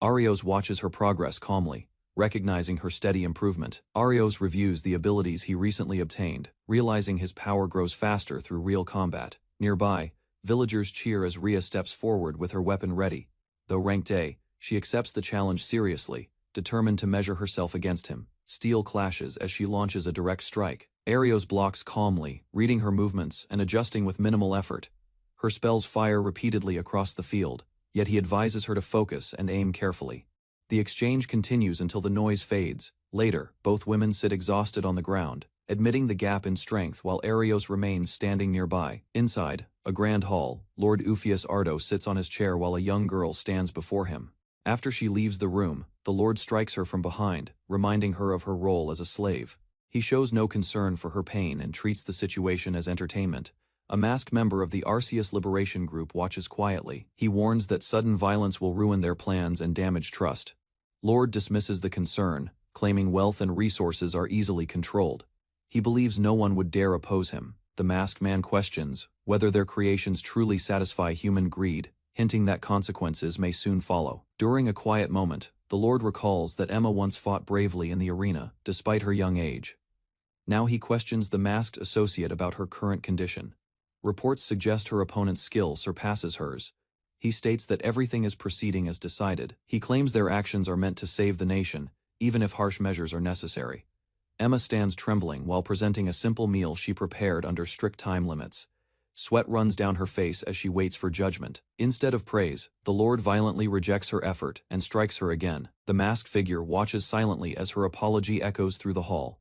Arios watches her progress calmly, recognizing her steady improvement. Arios reviews the abilities he recently obtained, realizing his power grows faster through real combat. Nearby, villagers cheer as Rhea steps forward with her weapon ready. Though ranked A, she accepts the challenge seriously, determined to measure herself against him. Steel clashes as she launches a direct strike. Arios blocks calmly, reading her movements and adjusting with minimal effort. Her spells fire repeatedly across the field, yet he advises her to focus and aim carefully. The exchange continues until the noise fades. Later, both women sit exhausted on the ground, admitting the gap in strength while Arios remains standing nearby. Inside, a grand hall, Lord Ufius Ardo sits on his chair while a young girl stands before him. After she leaves the room, the Lord strikes her from behind, reminding her of her role as a slave. He shows no concern for her pain and treats the situation as entertainment. A masked member of the Arceus Liberation Group watches quietly. He warns that sudden violence will ruin their plans and damage trust. Lord dismisses the concern, claiming wealth and resources are easily controlled. He believes no one would dare oppose him. The masked man questions whether their creations truly satisfy human greed, hinting that consequences may soon follow. During a quiet moment, the Lord recalls that Emma once fought bravely in the arena, despite her young age. Now he questions the masked associate about her current condition. Reports suggest her opponent's skill surpasses hers. He states that everything is proceeding as decided. He claims their actions are meant to save the nation, even if harsh measures are necessary. Emma stands trembling while presenting a simple meal she prepared under strict time limits. Sweat runs down her face as she waits for judgment. Instead of praise, the Lord violently rejects her effort and strikes her again. The masked figure watches silently as her apology echoes through the hall.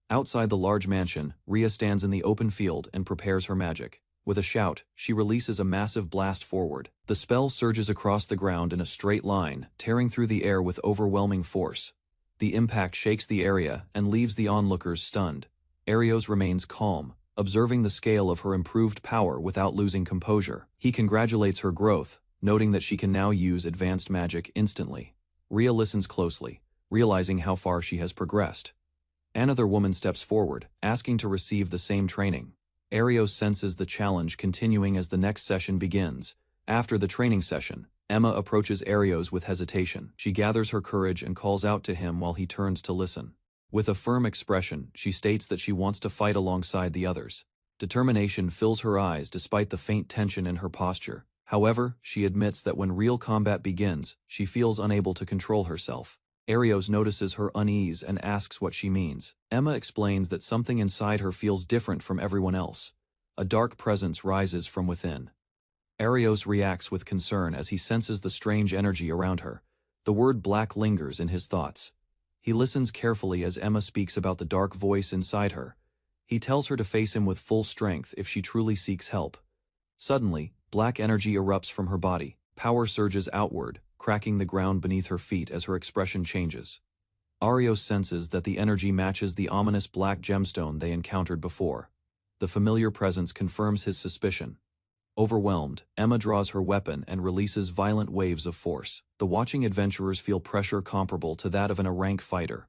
Outside the large mansion, Rhea stands in the open field and prepares her magic. With a shout, she releases a massive blast forward. The spell surges across the ground in a straight line, tearing through the air with overwhelming force. The impact shakes the area and leaves the onlookers stunned. Arios remains calm, observing the scale of her improved power without losing composure. He congratulates her growth, noting that she can now use advanced magic instantly. Rhea listens closely, realizing how far she has progressed. Another woman steps forward, asking to receive the same training. Arios senses the challenge continuing as the next session begins. After the training session, Emma approaches Arios with hesitation. She gathers her courage and calls out to him while he turns to listen. With a firm expression, she states that she wants to fight alongside the others. Determination fills her eyes despite the faint tension in her posture. However, she admits that when real combat begins, she feels unable to control herself. Arios notices her unease and asks what she means. Emma explains that something inside her feels different from everyone else. A dark presence rises from within. Arios reacts with concern as he senses the strange energy around her. The word black lingers in his thoughts. He listens carefully as Emma speaks about the dark voice inside her. He tells her to face him with full strength if she truly seeks help. Suddenly, black energy erupts from her body. Power surges outward, cracking the ground beneath her feet as her expression changes. Arios senses that the energy matches the ominous black gemstone they encountered before. The familiar presence confirms his suspicion. Overwhelmed, Emma draws her weapon and releases violent waves of force. The watching adventurers feel pressure comparable to that of an rank fighter.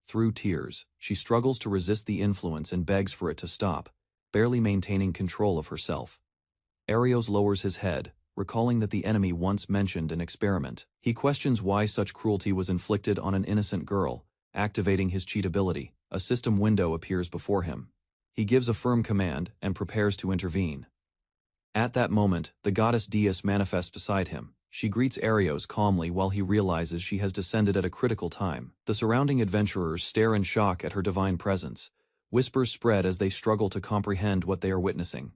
Through tears, she struggles to resist the influence and begs for it to stop, barely maintaining control of herself. Arios lowers his head, recalling that the enemy once mentioned an experiment. He questions why such cruelty was inflicted on an innocent girl, activating his cheat ability. A system window appears before him. He gives a firm command and prepares to intervene. At that moment, the goddess Dias manifests beside him. She greets Arios calmly while he realizes she has descended at a critical time. The surrounding adventurers stare in shock at her divine presence. Whispers spread as they struggle to comprehend what they are witnessing.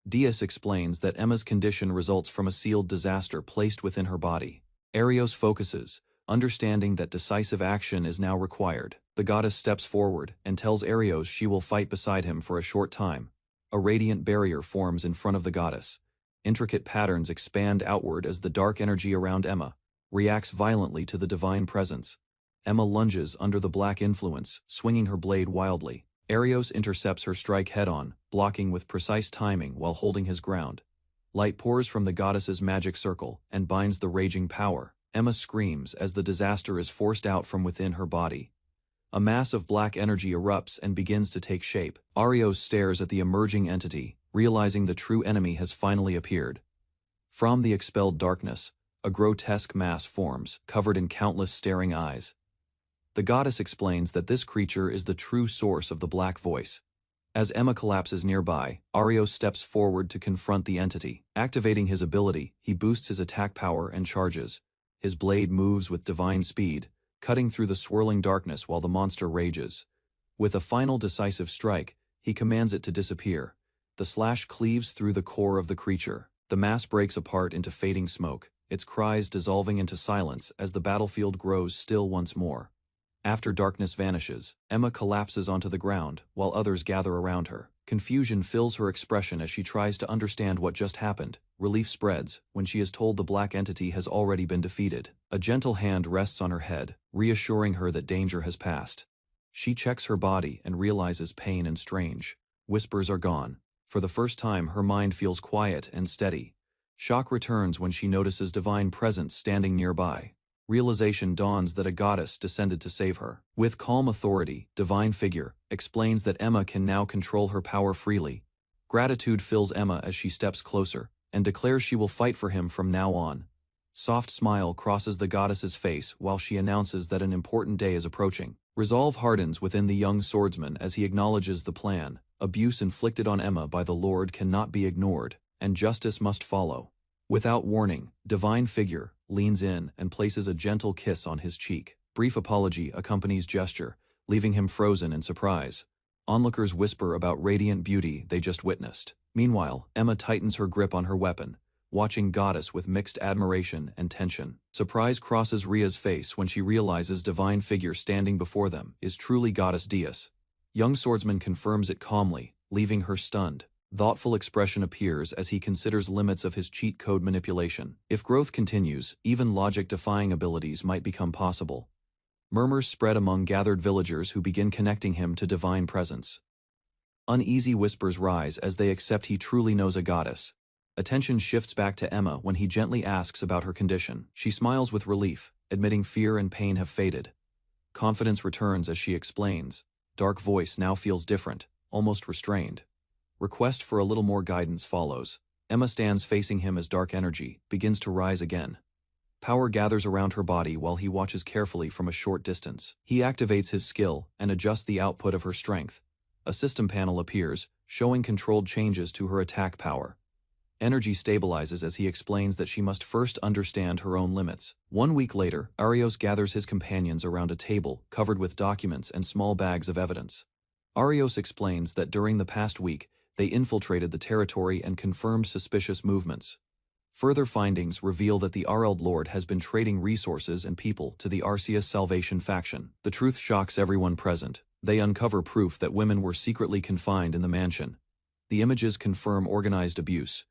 Dias explains that Emma's condition results from a sealed disaster placed within her body. Arios focuses, understanding that decisive action is now required. The goddess steps forward and tells Arios she will fight beside him for a short time. A radiant barrier forms in front of the goddess. Intricate patterns expand outward as the dark energy around Emma reacts violently to the divine presence. Emma lunges under the black influence, swinging her blade wildly. Arios intercepts her strike head-on, blocking with precise timing while holding his ground. Light pours from the goddess's magic circle and binds the raging power. Emma screams as the disaster is forced out from within her body. A mass of black energy erupts and begins to take shape. Arios stares at the emerging entity, realizing the true enemy has finally appeared. From the expelled darkness, a grotesque mass forms, covered in countless staring eyes. The goddess explains that this creature is the true source of the black voice. As Emma collapses nearby, Arios steps forward to confront the entity. Activating his ability, he boosts his attack power and charges. His blade moves with divine speed, cutting through the swirling darkness while the monster rages. With a final decisive strike, he commands it to disappear. The slash cleaves through the core of the creature. The mass breaks apart into fading smoke, its cries dissolving into silence as the battlefield grows still once more. After darkness vanishes, Emma collapses onto the ground, while others gather around her. Confusion fills her expression as she tries to understand what just happened. Relief spreads when she is told the black entity has already been defeated. A gentle hand rests on her head, reassuring her that danger has passed. She checks her body and realizes pain and strange. Whispers are gone. For the first time, her mind feels quiet and steady. Shock returns when she notices divine presence standing nearby. Realization dawns that a goddess descended to save her. With calm authority, Divine Figure explains that Emma can now control her power freely. Gratitude fills Emma as she steps closer, and declares she will fight for him from now on. Soft smile crosses the goddess's face while she announces that an important day is approaching. Resolve hardens within the young swordsman as he acknowledges the plan. Abuse inflicted on Emma by the Lord cannot be ignored, and justice must follow. Without warning, Divine Figure leans in and places a gentle kiss on his cheek. Brief apology accompanies gesture, leaving him frozen in surprise. Onlookers whisper about radiant beauty they just witnessed. Meanwhile, Emma tightens her grip on her weapon, watching Goddess with mixed admiration and tension. Surprise crosses Ria's face when she realizes Divine Figure standing before them is truly Goddess Dias. Young swordsman confirms it calmly, leaving her stunned. Thoughtful expression appears as he considers limits of his cheat code manipulation. If growth continues, even logic-defying abilities might become possible. Murmurs spread among gathered villagers who begin connecting him to divine presence. Uneasy whispers rise as they accept he truly knows a goddess. Attention shifts back to Emma when he gently asks about her condition. She smiles with relief, admitting fear and pain have faded. Confidence returns as she explains. Dark voice now feels different, almost restrained. Request for a little more guidance follows. Emma stands facing him as dark energy begins to rise again. Power gathers around her body while he watches carefully from a short distance. He activates his skill and adjusts the output of her strength. A system panel appears, showing controlled changes to her attack power. Energy stabilizes as he explains that she must first understand her own limits. 1 week later, Arios gathers his companions around a table covered with documents and small bags of evidence. Arios explains that during the past week, they infiltrated the territory and confirmed suspicious movements. Further findings reveal that the Areld Lord has been trading resources and people to the Arceus Salvation faction. The truth shocks everyone present. They uncover proof that women were secretly confined in the mansion. The images confirm organized abuse.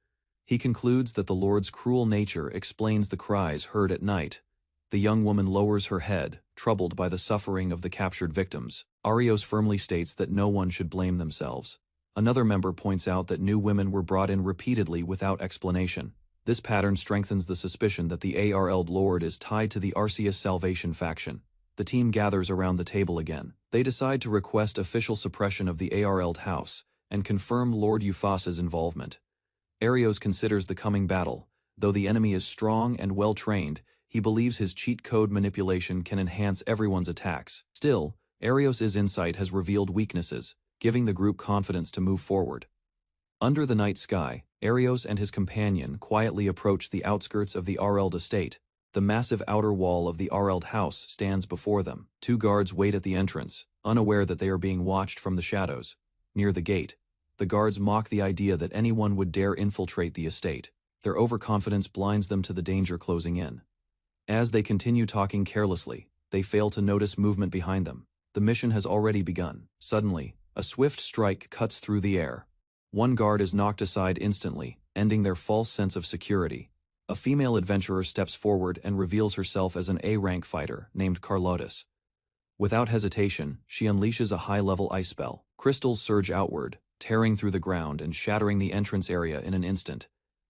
He concludes that the Lord's cruel nature explains the cries heard at night. The young woman lowers her head, troubled by the suffering of the captured victims. Arios firmly states that no one should blame themselves. Another member points out that new women were brought in repeatedly without explanation. This pattern strengthens the suspicion that the Arld Lord is tied to the Arceus Salvation faction. The team gathers around the table again. They decide to request official suppression of the Arld house and confirm Lord Euphas's involvement. Arios considers the coming battle. Though the enemy is strong and well-trained, he believes his cheat code manipulation can enhance everyone's attacks. Still, Arios' insight has revealed weaknesses, giving the group confidence to move forward. Under the night sky, Arios and his companion quietly approach the outskirts of the Arld estate. The massive outer wall of the Arld house stands before them. Two guards wait at the entrance, unaware that they are being watched from the shadows. Near the gate, the guards mock the idea that anyone would dare infiltrate the estate. Their overconfidence blinds them to the danger closing in. As they continue talking carelessly, they fail to notice movement behind them. The mission has already begun. Suddenly, a swift strike cuts through the air. One guard is knocked aside instantly, ending their false sense of security. A female adventurer steps forward and reveals herself as an A-rank fighter named Carlotus. Without hesitation, she unleashes a high-level ice spell. Crystals surge outward, tearing through the ground and shattering the entrance area in an instant.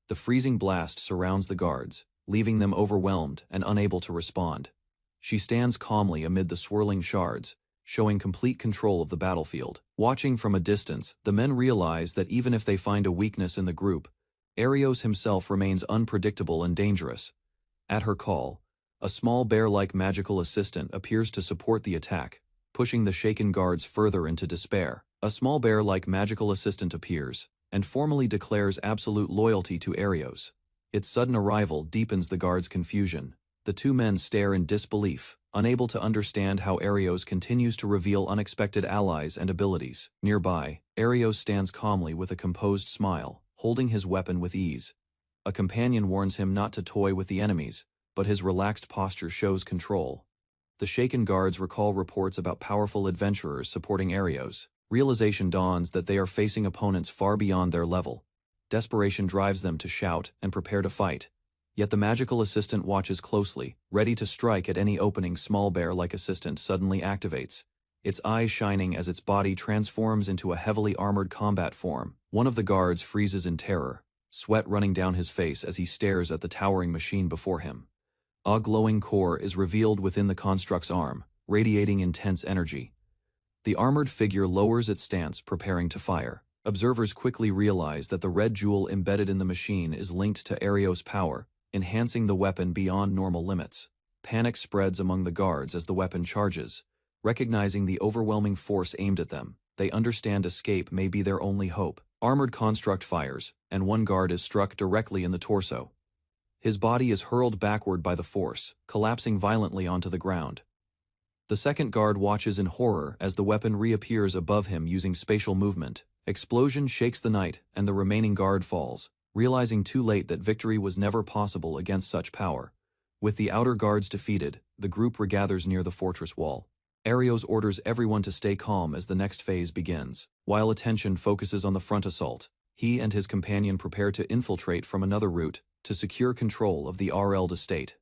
The freezing blast surrounds the guards, leaving them overwhelmed and unable to respond. She stands calmly amid the swirling shards, showing complete control of the battlefield. Watching from a distance, the men realize that even if they find a weakness in the group, Arios himself remains unpredictable and dangerous. At her call, a small bear-like magical assistant appears to support the attack, pushing the shaken guards further into despair. A small bear-like magical assistant appears, and formally declares absolute loyalty to Arios. Its sudden arrival deepens the guards' confusion. The two men stare in disbelief, unable to understand how Arios continues to reveal unexpected allies and abilities. Nearby, Arios stands calmly with a composed smile, holding his weapon with ease. A companion warns him not to toy with the enemies, but his relaxed posture shows control. The shaken guards recall reports about powerful adventurers supporting Arios. Realization dawns that they are facing opponents far beyond their level. Desperation drives them to shout and prepare to fight. Yet the magical assistant watches closely, ready to strike at any opening. Small bear-like assistant suddenly activates, its eyes shining as its body transforms into a heavily armored combat form. One of the guards freezes in terror, sweat running down his face as he stares at the towering machine before him. A glowing core is revealed within the construct's arm, radiating intense energy. The armored figure lowers its stance, preparing to fire. Observers quickly realize that the red jewel embedded in the machine is linked to Arios' power, enhancing the weapon beyond normal limits. Panic spreads among the guards as the weapon charges. Recognizing the overwhelming force aimed at them, they understand escape may be their only hope. Armored construct fires, and one guard is struck directly in the torso. His body is hurled backward by the force, collapsing violently onto the ground. The second guard watches in horror as the weapon reappears above him using spatial movement. Explosion shakes the night, and the remaining guard falls, realizing too late that victory was never possible against such power. With the outer guards defeated, the group regathers near the fortress wall. Arios orders everyone to stay calm as the next phase begins. While attention focuses on the front assault, he and his companion prepare to infiltrate from another route to secure control of the Arld estate.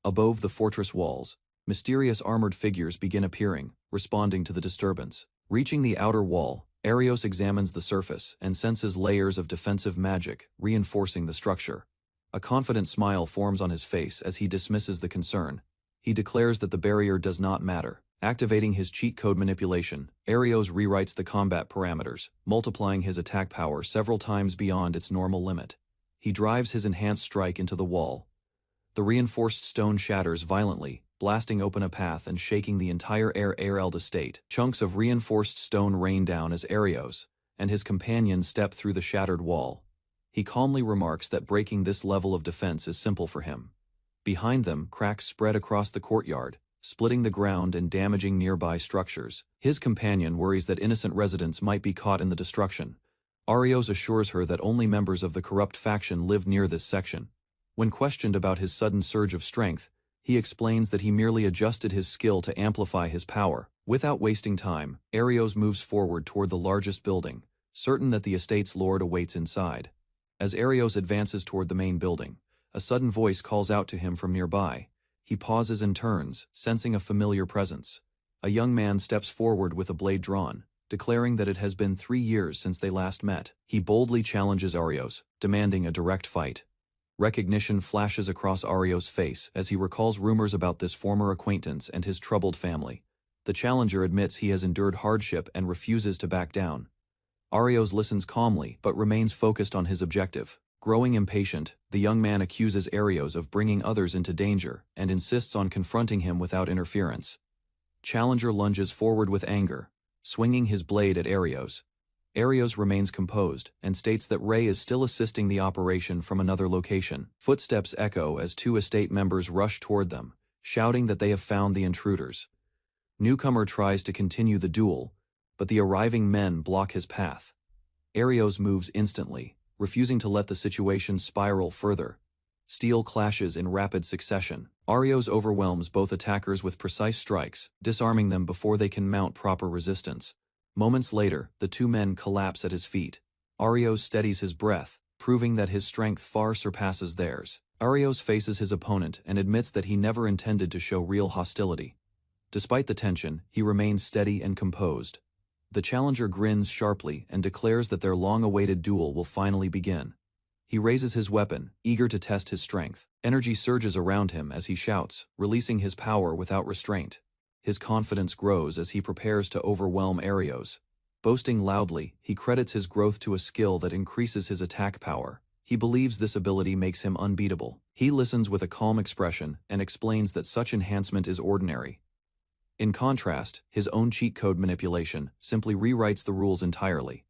Above the fortress walls, mysterious armored figures begin appearing, responding to the disturbance. Reaching the outer wall, Arios examines the surface and senses layers of defensive magic, reinforcing the structure. A confident smile forms on his face as he dismisses the concern. He declares that the barrier does not matter. Activating his cheat code manipulation, Arios rewrites the combat parameters, multiplying his attack power several times beyond its normal limit. He drives his enhanced strike into the wall. The reinforced stone shatters violently, blasting open a path and shaking the entire Arld estate. Chunks of reinforced stone rain down as Arios and his companion step through the shattered wall. He calmly remarks that breaking this level of defense is simple for him. Behind them, cracks spread across the courtyard, splitting the ground and damaging nearby structures. His companion worries that innocent residents might be caught in the destruction. Arios assures her that only members of the corrupt faction live near this section. When questioned about his sudden surge of strength, he explains that he merely adjusted his skill to amplify his power. Without wasting time, Arios moves forward toward the largest building, certain that the estate's lord awaits inside. As Arios advances toward the main building, a sudden voice calls out to him from nearby. He pauses and turns, sensing a familiar presence. A young man steps forward with a blade drawn. declaring that it has been 3 years since they last met. He boldly challenges Arios, demanding a direct fight. Recognition flashes across Arios' face as he recalls rumors about this former acquaintance and his troubled family. The challenger admits he has endured hardship and refuses to back down. Arios listens calmly but remains focused on his objective. Growing impatient, the young man accuses Arios of bringing others into danger and insists on confronting him without interference. Challenger lunges forward with anger, swinging his blade at Arios. Arios remains composed and states that Ray is still assisting the operation from another location. Footsteps echo as 2 estate members rush toward them, shouting that they have found the intruders. Newcomer tries to continue the duel, but the arriving men block his path. Arios moves instantly, refusing to let the situation spiral further. Steel clashes in rapid succession. Arios overwhelms both attackers with precise strikes, disarming them before they can mount proper resistance. Moments later, the 2 men collapse at his feet. Arios steadies his breath, proving that his strength far surpasses theirs. Arios faces his opponent and admits that he never intended to show real hostility. Despite the tension, he remains steady and composed. The challenger grins sharply and declares that their long-awaited duel will finally begin. He raises his weapon, eager to test his strength. Energy surges around him as he shouts, releasing his power without restraint. His confidence grows as he prepares to overwhelm Arios. Boasting loudly, he credits his growth to a skill that increases his attack power. He believes this ability makes him unbeatable. He listens with a calm expression and explains that such enhancement is ordinary. In contrast, his own cheat code manipulation simply rewrites the rules entirely.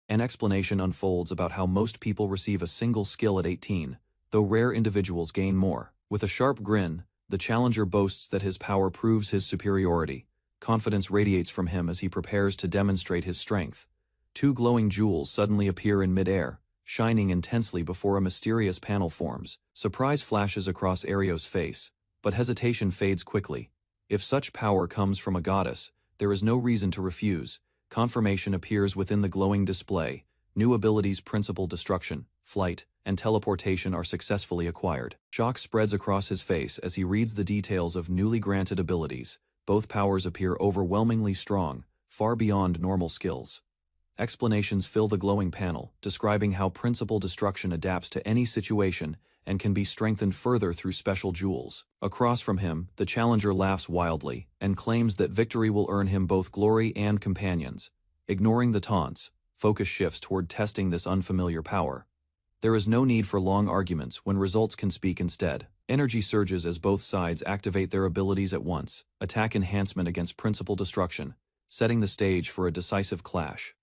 An explanation unfolds about how most people receive a single skill at 18, though rare individuals gain more. With a sharp grin, the challenger boasts that his power proves his superiority. Confidence radiates from him as he prepares to demonstrate his strength. 2 glowing jewels suddenly appear in midair, shining intensely before a mysterious panel forms. Surprise flashes across Arios' face, but hesitation fades quickly. If such power comes from a goddess, there is no reason to refuse. Confirmation appears within the glowing display. New abilities Principal Destruction, Flight, and Teleportation are successfully acquired. Shock spreads across his face as he reads the details of newly granted abilities. Both powers appear overwhelmingly strong, far beyond normal skills. Explanations fill the glowing panel, describing how Principal Destruction adapts to any situation and can be strengthened further through special jewels. Across from him, the challenger laughs wildly and claims that victory will earn him both glory and companions. Ignoring the taunts, focus shifts toward testing this unfamiliar power. There is no need for long arguments when results can speak instead. Energy surges as both sides activate their abilities at once. Attack enhancement against Principal Destruction, setting the stage for a decisive clash.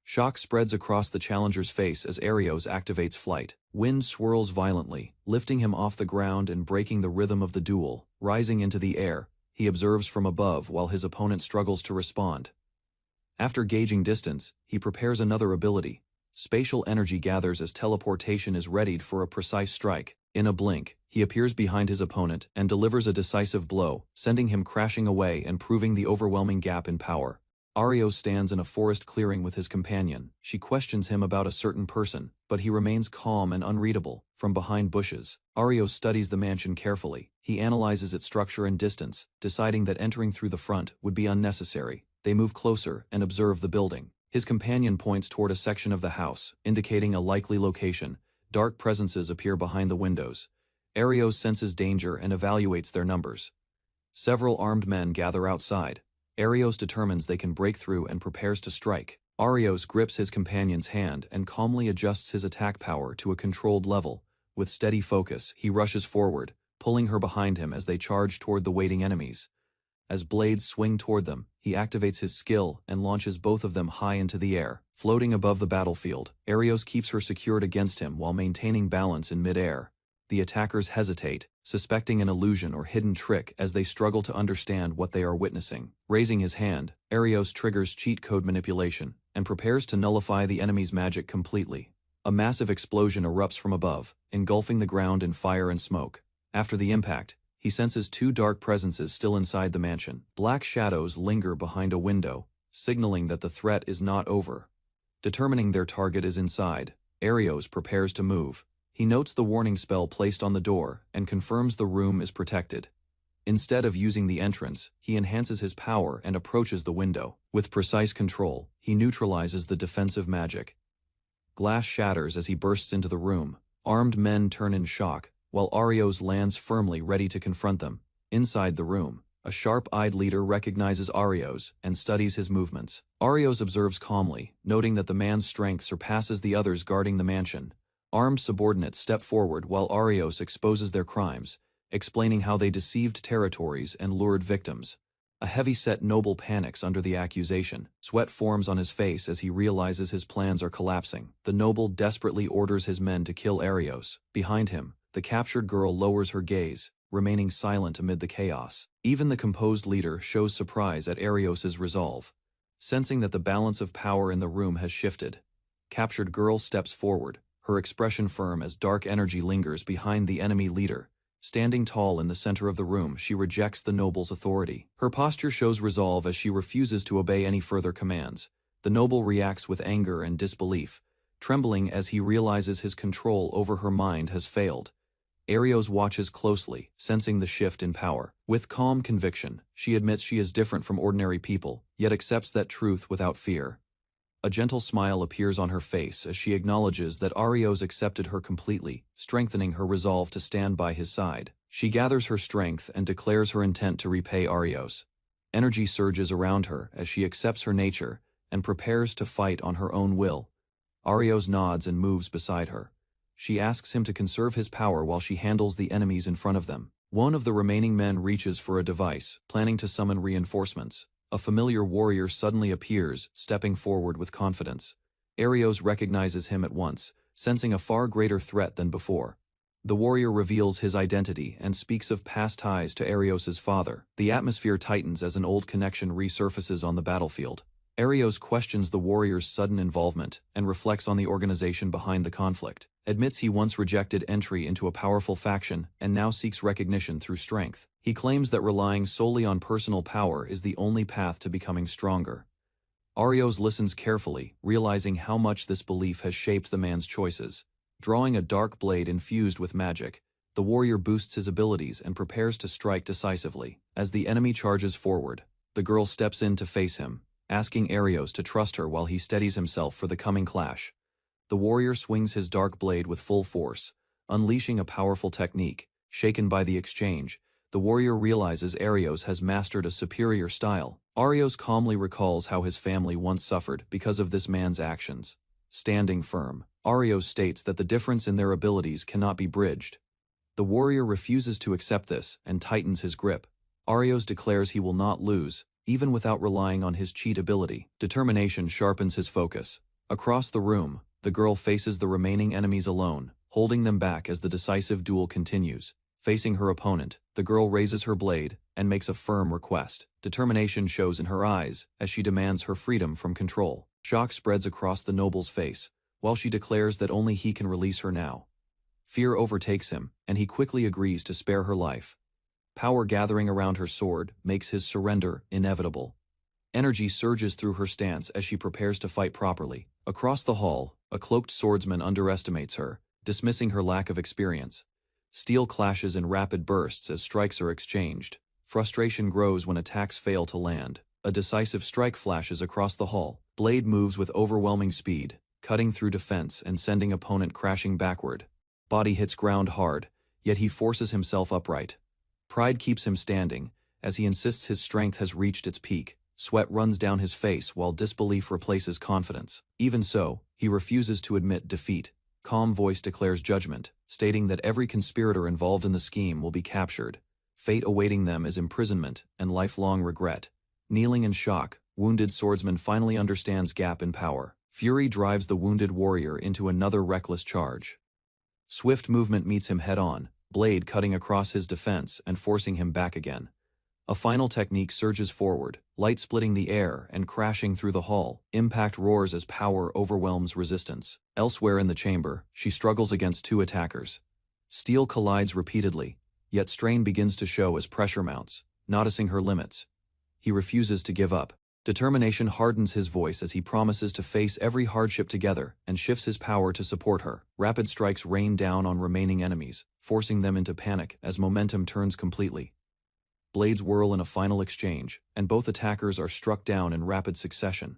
Shock spreads across the challenger's face as Arios activates Flight. Wind swirls violently, lifting him off the ground and breaking the rhythm of the duel. Rising into the air, he observes from above while his opponent struggles to respond. After gauging distance, he prepares another ability. Spatial energy gathers as teleportation is readied for a precise strike. In a blink, he appears behind his opponent and delivers a decisive blow, sending him crashing away and proving the overwhelming gap in power. Arios stands in a forest clearing with his companion. She questions him about a certain person, but he remains calm and unreadable. From behind bushes, Arios studies the mansion carefully. He analyzes its structure and distance, deciding that entering through the front would be unnecessary. They move closer and observe the building. His companion points toward a section of the house, indicating a likely location. Dark presences appear behind the windows. Arios senses danger and evaluates their numbers. Several armed men gather outside. Arios determines they can break through and prepares to strike. Arios grips his companion's hand and calmly adjusts his attack power to a controlled level. With steady focus, he rushes forward, pulling her behind him as they charge toward the waiting enemies. As blades swing toward them, he activates his skill and launches both of them high into the air. Floating above the battlefield, Arios keeps her secured against him while maintaining balance in mid-air. The attackers hesitate, suspecting an illusion or hidden trick as they struggle to understand what they are witnessing. Raising his hand, Arios triggers cheat code manipulation and prepares to nullify the enemy's magic completely. A massive explosion erupts from above, engulfing the ground in fire and smoke. After the impact, he senses 2 dark presences still inside the mansion. Black shadows linger behind a window, signaling that the threat is not over. Determining their target is inside, Arios prepares to move. He notes the warning spell placed on the door and confirms the room is protected. Instead of using the entrance, he enhances his power and approaches the window. With precise control, he neutralizes the defensive magic. Glass shatters as he bursts into the room. Armed men turn in shock, while Arios lands firmly ready to confront them. Inside the room, a sharp-eyed leader recognizes Arios and studies his movements. Arios observes calmly, noting that the man's strength surpasses the others guarding the mansion. Armed subordinates step forward while Arios exposes their crimes, explaining how they deceived territories and lured victims. A heavy-set noble panics under the accusation. Sweat forms on his face as he realizes his plans are collapsing. The noble desperately orders his men to kill Arios. Behind him, the captured girl lowers her gaze, remaining silent amid the chaos. Even the composed leader shows surprise at Arios's resolve. Sensing that the balance of power in the room has shifted, captured girl steps forward, her expression firm as dark energy lingers behind the enemy leader. Standing tall in the center of the room, she rejects the noble's authority. Her posture shows resolve as she refuses to obey any further commands. The noble reacts with anger and disbelief, trembling as he realizes his control over her mind has failed. Arios watches closely, sensing the shift in power. With calm conviction, she admits she is different from ordinary people, yet accepts that truth without fear. A gentle smile appears on her face as she acknowledges that Arios accepted her completely, strengthening her resolve to stand by his side. She gathers her strength and declares her intent to repay Arios. Energy surges around her as she accepts her nature and prepares to fight on her own will. Arios nods and moves beside her. She asks him to conserve his power while she handles the enemies in front of them. One of the remaining men reaches for a device, planning to summon reinforcements. A familiar warrior suddenly appears, stepping forward with confidence. Arios recognizes him at once, sensing a far greater threat than before. The warrior reveals his identity and speaks of past ties to Arios's father. The atmosphere tightens as an old connection resurfaces on the battlefield. Arios questions the warrior's sudden involvement and reflects on the organization behind the conflict. Admits he once rejected entry into a powerful faction and now seeks recognition through strength. He claims that relying solely on personal power is the only path to becoming stronger. Arios listens carefully, realizing how much this belief has shaped the man's choices. Drawing a dark blade infused with magic, the warrior boosts his abilities and prepares to strike decisively. As the enemy charges forward, the girl steps in to face him, asking Arios to trust her while he steadies himself for the coming clash. The warrior swings his dark blade with full force, unleashing a powerful technique. Shaken by the exchange, the warrior realizes Arios has mastered a superior style. Arios calmly recalls how his family once suffered because of this man's actions. Standing firm, Arios states that the difference in their abilities cannot be bridged. The warrior refuses to accept this and tightens his grip. Arios declares he will not lose, even without relying on his cheat ability. Determination sharpens his focus. Across the room, the girl faces the remaining enemies alone, holding them back as the decisive duel continues. Facing her opponent, the girl raises her blade and makes a firm request. Determination shows in her eyes as she demands her freedom from control. Shock spreads across the noble's face, while she declares that only he can release her now. Fear overtakes him, and he quickly agrees to spare her life. Power gathering around her sword makes his surrender inevitable. Energy surges through her stance as she prepares to fight properly. Across the hall, a cloaked swordsman underestimates her, dismissing her lack of experience. Steel clashes in rapid bursts as strikes are exchanged. Frustration grows when attacks fail to land. A decisive strike flashes across the hall. Blade moves with overwhelming speed, cutting through defense and sending opponent crashing backward. Body hits ground hard, yet he forces himself upright. Pride keeps him standing, as he insists his strength has reached its peak. Sweat runs down his face while disbelief replaces confidence. Even so, he refuses to admit defeat. Calm voice declares judgment, stating that every conspirator involved in the scheme will be captured. Fate awaiting them is imprisonment and lifelong regret. Kneeling in shock, wounded swordsman finally understands gap in power. Fury drives the wounded warrior into another reckless charge. Swift movement meets him head-on, blade cutting across his defense and forcing him back again. A final technique surges forward, light splitting the air and crashing through the hall. Impact roars as power overwhelms resistance. Elsewhere in the chamber, she struggles against two attackers. Steel collides repeatedly, yet strain begins to show as pressure mounts, noticing her limits. He refuses to give up. Determination hardens his voice as he promises to face every hardship together and shifts his power to support her. Rapid strikes rain down on remaining enemies, forcing them into panic as momentum turns completely. blades whirl in a final exchange, and both attackers are struck down in rapid succession.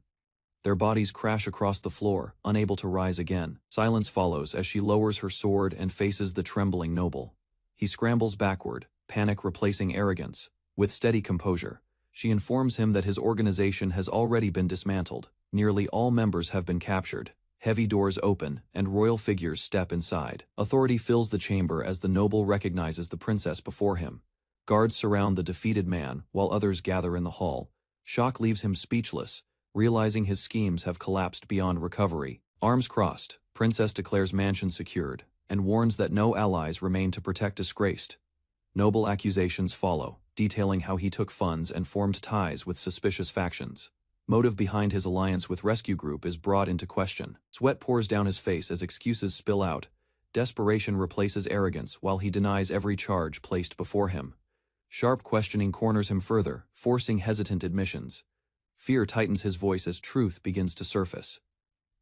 Their bodies crash across the floor, unable to rise again. Silence follows as she lowers her sword and faces the trembling noble. He scrambles backward, panic replacing arrogance. With steady composure, she informs him that his organization has already been dismantled. Nearly all members have been captured. Heavy doors open, and royal figures step inside. Authority fills the chamber as the noble recognizes the princess before him. Guards surround the defeated man, while others gather in the hall. Shock leaves him speechless, realizing his schemes have collapsed beyond recovery. Arms crossed, Princess declares mansion secured, and warns that no allies remain to protect disgraced. Noble accusations follow, detailing how he took funds and formed ties with suspicious factions. Motive behind his alliance with Rescue Group is brought into question. Sweat pours down his face as excuses spill out. Desperation replaces arrogance while he denies every charge placed before him. Sharp questioning corners him further, forcing hesitant admissions. Fear tightens his voice as truth begins to surface.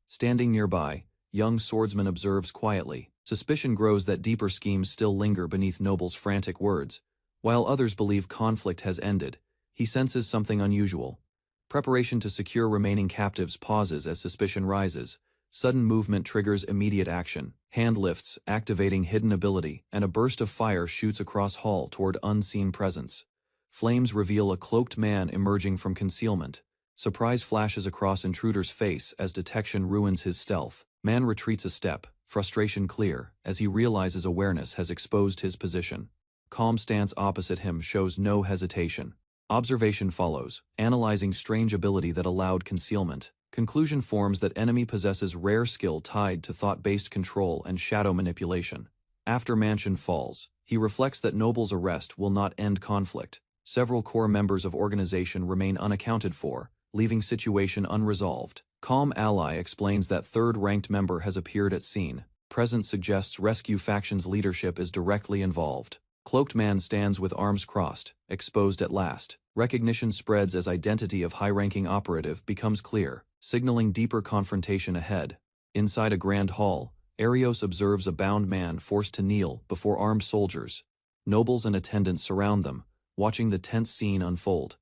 Standing nearby, young swordsman observes quietly. Suspicion grows that deeper schemes still linger beneath Noble's frantic words. While others believe conflict has ended, he senses something unusual. Preparation to secure remaining captives pauses as suspicion rises. Sudden movement triggers immediate action. Hand lifts, activating hidden ability, and a burst of fire shoots across hall toward unseen presence. Flames reveal a cloaked man emerging from concealment. Surprise flashes across intruder's face as detection ruins his stealth. Man retreats a step, frustration clear, as he realizes awareness has exposed his position. Calm stance opposite him shows no hesitation. Observation follows, analyzing strange ability that allowed concealment. Conclusion forms that enemy possesses rare skill tied to thought-based control and shadow manipulation. After mansion falls, he reflects that Noble's arrest will not end conflict. Several core members of organization remain unaccounted for, leaving situation unresolved. Calm ally explains that third-ranked member has appeared at scene. Presence suggests rescue faction's leadership is directly involved. Cloaked man stands with arms crossed, exposed at last. Recognition spreads as identity of high-ranking operative becomes clear, signaling deeper confrontation ahead. Inside a grand hall, Arios observes a bound man forced to kneel before armed soldiers. Nobles and attendants surround them, watching the tense scene unfold.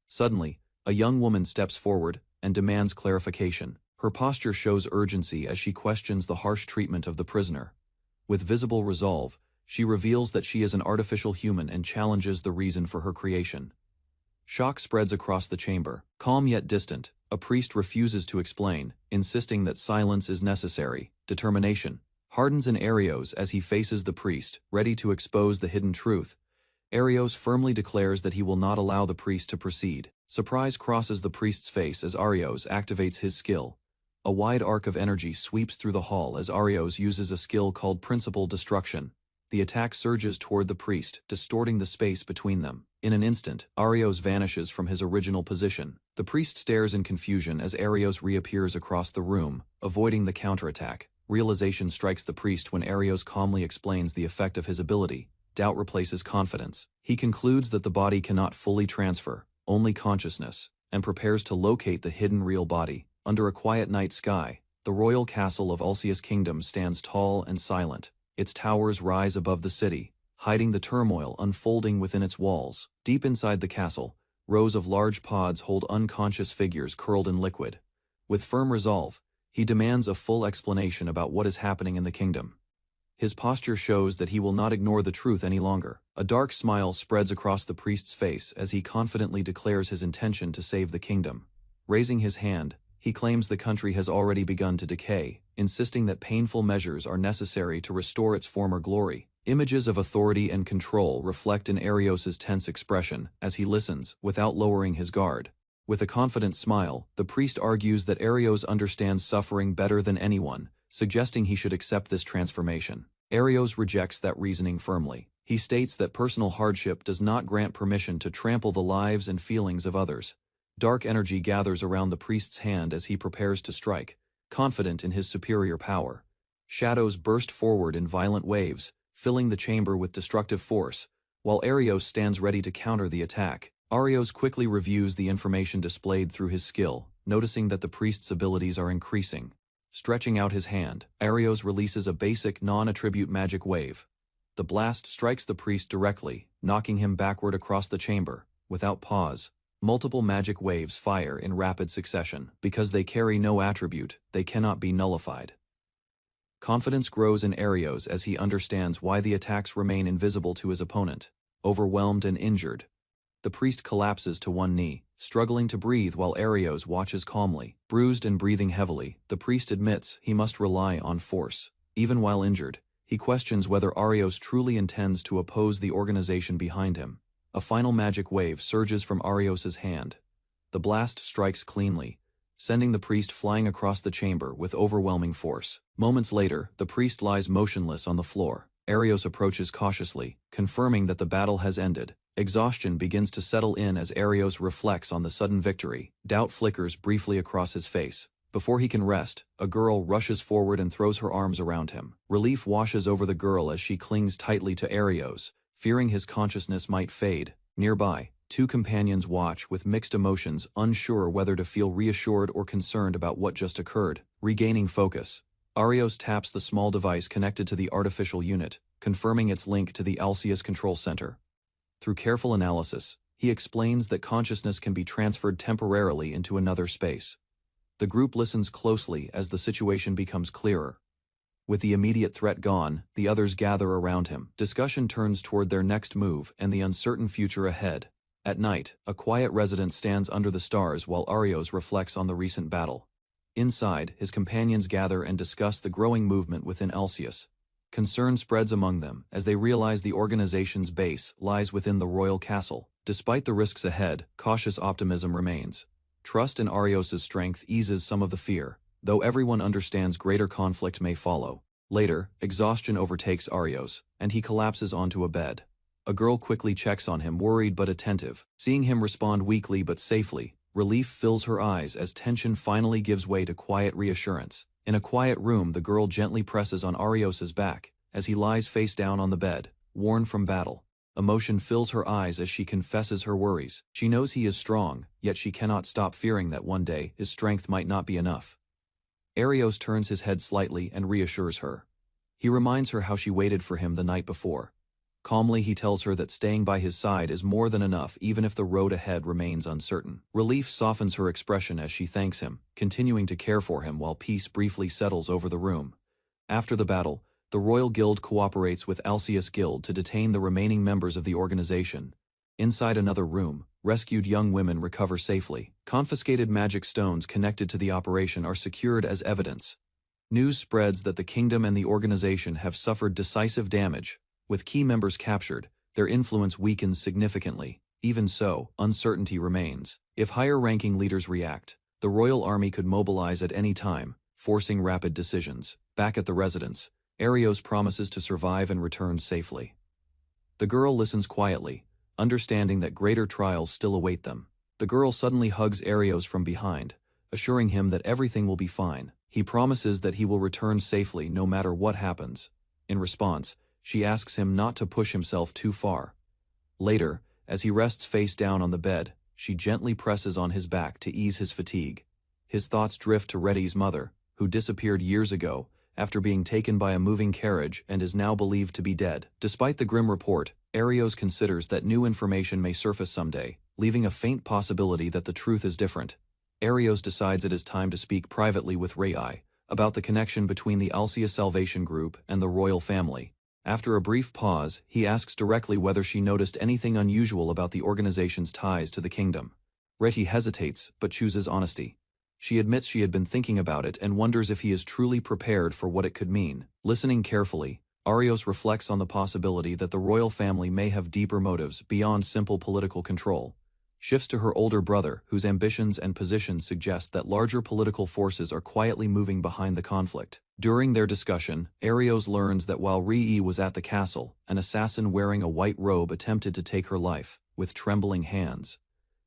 Suddenly, a young woman steps forward and demands clarification. Her posture shows urgency as she questions the harsh treatment of the prisoner. With visible resolve, she reveals that she is an artificial human and challenges the reason for her creation. Shock spreads across the chamber. Calm yet distant, a priest refuses to explain, insisting that silence is necessary. Determination hardens in Arios as he faces the priest, ready to expose the hidden truth. Arios firmly declares that he will not allow the priest to proceed. Surprise crosses the priest's face as Arios activates his skill. A wide arc of energy sweeps through the hall as Arios uses a skill called Principal Destruction. The attack surges toward the priest, distorting the space between them. In an instant, Arios vanishes from his original position. The priest stares in confusion as Arios reappears across the room, avoiding the counterattack. Realization strikes the priest when Arios calmly explains the effect of his ability. Doubt replaces confidence. He concludes that the body cannot fully transfer, only consciousness, and prepares to locate the hidden real body. Under a quiet night sky, the royal castle of Ulcius Kingdom stands tall and silent. Its towers rise above the city, hiding the turmoil unfolding within its walls. Deep inside the castle, rows of large pods hold unconscious figures curled in liquid. With firm resolve, he demands a full explanation about what is happening in the kingdom. His posture shows that he will not ignore the truth any longer. A dark smile spreads across the priest's face as he confidently declares his intention to save the kingdom. Raising his hand, he claims the country has already begun to decay, insisting that painful measures are necessary to restore its former glory. Images of authority and control reflect in Arios's tense expression as he listens, without lowering his guard. With a confident smile, the priest argues that Arios understands suffering better than anyone, suggesting he should accept this transformation. Arios rejects that reasoning firmly. He states that personal hardship does not grant permission to trample the lives and feelings of others. Dark energy gathers around the priest's hand as he prepares to strike, confident in his superior power. Shadows burst forward in violent waves, filling the chamber with destructive force, while Arios stands ready to counter the attack. Arios quickly reviews the information displayed through his skill, noticing that the priest's abilities are increasing. Stretching out his hand, Arios releases a basic non-attribute magic wave. The blast strikes the priest directly, knocking him backward across the chamber. Without pause, multiple magic waves fire in rapid succession. Because they carry no attribute, they cannot be nullified. Confidence grows in Arios as he understands why the attacks remain invisible to his opponent. Overwhelmed and injured, the priest collapses to one knee, struggling to breathe while Arios watches calmly. Bruised and breathing heavily, the priest admits he must rely on force. Even while injured, he questions whether Arios truly intends to oppose the organization behind him. A final magic wave surges from Arios's hand. The blast strikes cleanly, sending the priest flying across the chamber with overwhelming force. Moments later, the priest lies motionless on the floor. Arios approaches cautiously, confirming that the battle has ended. Exhaustion begins to settle in as Arios reflects on the sudden victory. Doubt flickers briefly across his face. Before he can rest, a girl rushes forward and throws her arms around him. Relief washes over the girl as she clings tightly to Arios, fearing his consciousness might fade. Nearby, two companions watch with mixed emotions, unsure whether to feel reassured or concerned about what just occurred. Regaining focus, Arios taps the small device connected to the artificial unit, confirming its link to the Alceus control center. Through careful analysis, he explains that consciousness can be transferred temporarily into another space. The group listens closely as the situation becomes clearer. With the immediate threat gone, the others gather around him. Discussion turns toward their next move and the uncertain future ahead. At night, a quiet resident stands under the stars while Arios reflects on the recent battle. Inside, his companions gather and discuss the growing movement within Alceus. Concern spreads among them as they realize the organization's base lies within the royal castle. Despite the risks ahead, cautious optimism remains. Trust in Arios's strength eases some of the fear, though everyone understands greater conflict may follow. Later, exhaustion overtakes Arios, and he collapses onto a bed. A girl quickly checks on him, worried but attentive. Seeing him respond weakly but safely, relief fills her eyes as tension finally gives way to quiet reassurance. In a quiet room, the girl gently presses on Arios's back as he lies face down on the bed, worn from battle. Emotion fills her eyes as she confesses her worries. She knows he is strong, yet she cannot stop fearing that one day his strength might not be enough. Arios turns his head slightly and reassures her. He reminds her how she waited for him the night before. Calmly, he tells her that staying by his side is more than enough even if the road ahead remains uncertain. Relief softens her expression as she thanks him, continuing to care for him while peace briefly settles over the room. After the battle, the Royal Guild cooperates with Alceus Guild to detain the remaining members of the organization. Inside another room, rescued young women recover safely. Confiscated magic stones connected to the operation are secured as evidence. News spreads that the kingdom and the organization have suffered decisive damage. With key members captured, their influence weakens significantly. Even so, uncertainty remains. If higher-ranking leaders react, the royal army could mobilize at any time, forcing rapid decisions. Back at the residence, Arios promises to survive and return safely. The girl listens quietly, understanding that greater trials still await them. The girl suddenly hugs Arios from behind, assuring him that everything will be fine. He promises that he will return safely no matter what happens. In response, she asks him not to push himself too far. Later, as he rests face down on the bed, she gently presses on his back to ease his fatigue. His thoughts drift to Reddy's mother, who disappeared years ago after being taken by a moving carriage and is now believed to be dead. Despite the grim report, Arios considers that new information may surface someday, leaving a faint possibility that the truth is different. Arios decides it is time to speak privately with Rei about the connection between the Alceus Salvation Group and the royal family. After a brief pause, he asks directly whether she noticed anything unusual about the organization's ties to the kingdom. Reti hesitates, but chooses honesty. She admits she had been thinking about it and wonders if he is truly prepared for what it could mean. Listening carefully, Arios reflects on the possibility that the royal family may have deeper motives beyond simple political control. Shifts to her older brother, whose ambitions and positions suggest that larger political forces are quietly moving behind the conflict. During their discussion, Arios learns that while Rei was at the castle, an assassin wearing a white robe attempted to take her life, with trembling hands.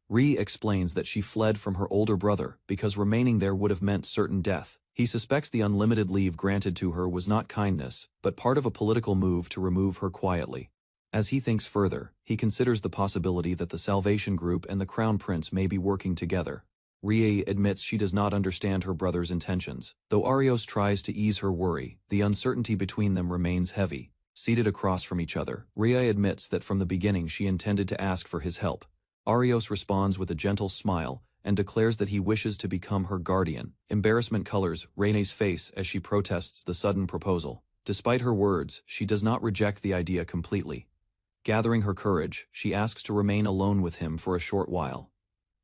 Rei explains that she fled from her older brother because remaining there would have meant certain death. He suspects the unlimited leave granted to her was not kindness, but part of a political move to remove her quietly. As he thinks further, he considers the possibility that the Salvation Group and the Crown Prince may be working together. Rei admits she does not understand her brother's intentions. Though Arios tries to ease her worry, the uncertainty between them remains heavy. seated across from each other. Ria admits that from the beginning she intended to ask for his help. Arios responds with a gentle smile and declares that he wishes to become her guardian. Embarrassment colors Rene's face as she protests the sudden proposal. Despite her words, she does not reject the idea completely. Gathering her courage, she asks to remain alone with him for a short while.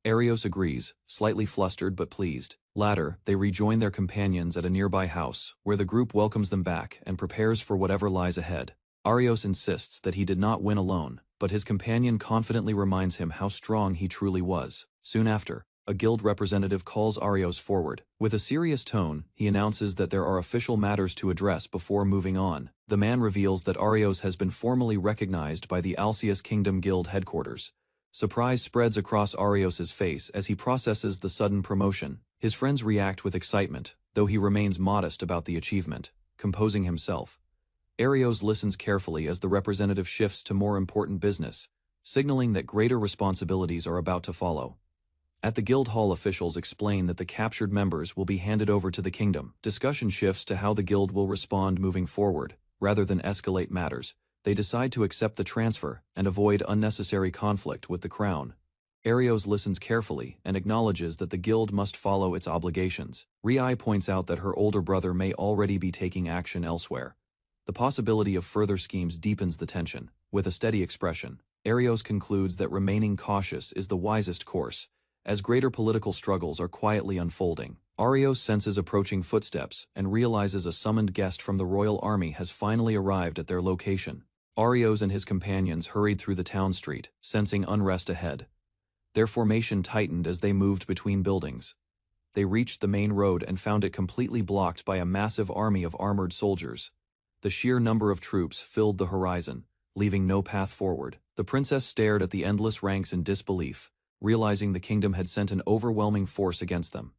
Arios agrees, slightly flustered but pleased. Later, they rejoin their companions at a nearby house, where the group welcomes them back and prepares for whatever lies ahead. Arios insists that he did not win alone, but his companion confidently reminds him how strong he truly was. Soon after, a guild representative calls Arios forward. With a serious tone, he announces that there are official matters to address before moving on. The man reveals that Arios has been formally recognized by the Alcius Kingdom Guild headquarters. Surprise spreads across Arios's face as he processes the sudden promotion. His friends react with excitement, though he remains modest about the achievement. Composing himself, Arios listens carefully as the representative shifts to more important business, signaling that greater responsibilities are about to follow. At the guild hall, officials explain that the captured members will be handed over to the kingdom. Discussion shifts to how the guild will respond moving forward. Rather than escalate matters, they decide to accept the transfer and avoid unnecessary conflict with the crown. Arios listens carefully and acknowledges that the guild must follow its obligations. Ria points out that her older brother may already be taking action elsewhere. The possibility of further schemes deepens the tension. With a steady expression, Arios concludes that remaining cautious is the wisest course, as greater political struggles are quietly unfolding. Arios senses approaching footsteps and realizes a summoned guest from the royal army has finally arrived at their location. Arios and his companions hurried through the town street, sensing unrest ahead. Their formation tightened as they moved between buildings. They reached the main road and found it completely blocked by a massive army of armored soldiers. The sheer number of troops filled the horizon, leaving no path forward. The princess stared at the endless ranks in disbelief, realizing the kingdom had sent an overwhelming force against them.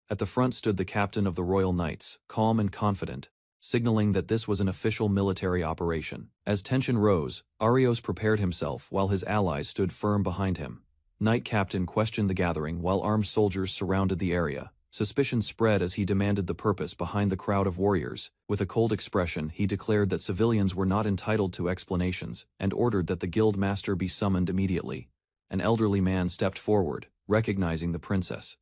At the front stood the captain of the Royal Knights, calm and confident, signaling that this was an official military operation. As tension rose, Arios prepared himself while his allies stood firm behind him. Knight Captain questioned the gathering while armed soldiers surrounded the area. Suspicion spread as he demanded the purpose behind the crowd of warriors. With a cold expression, he declared that civilians were not entitled to explanations and ordered that the guild master be summoned immediately. An elderly man stepped forward, recognizing the princess.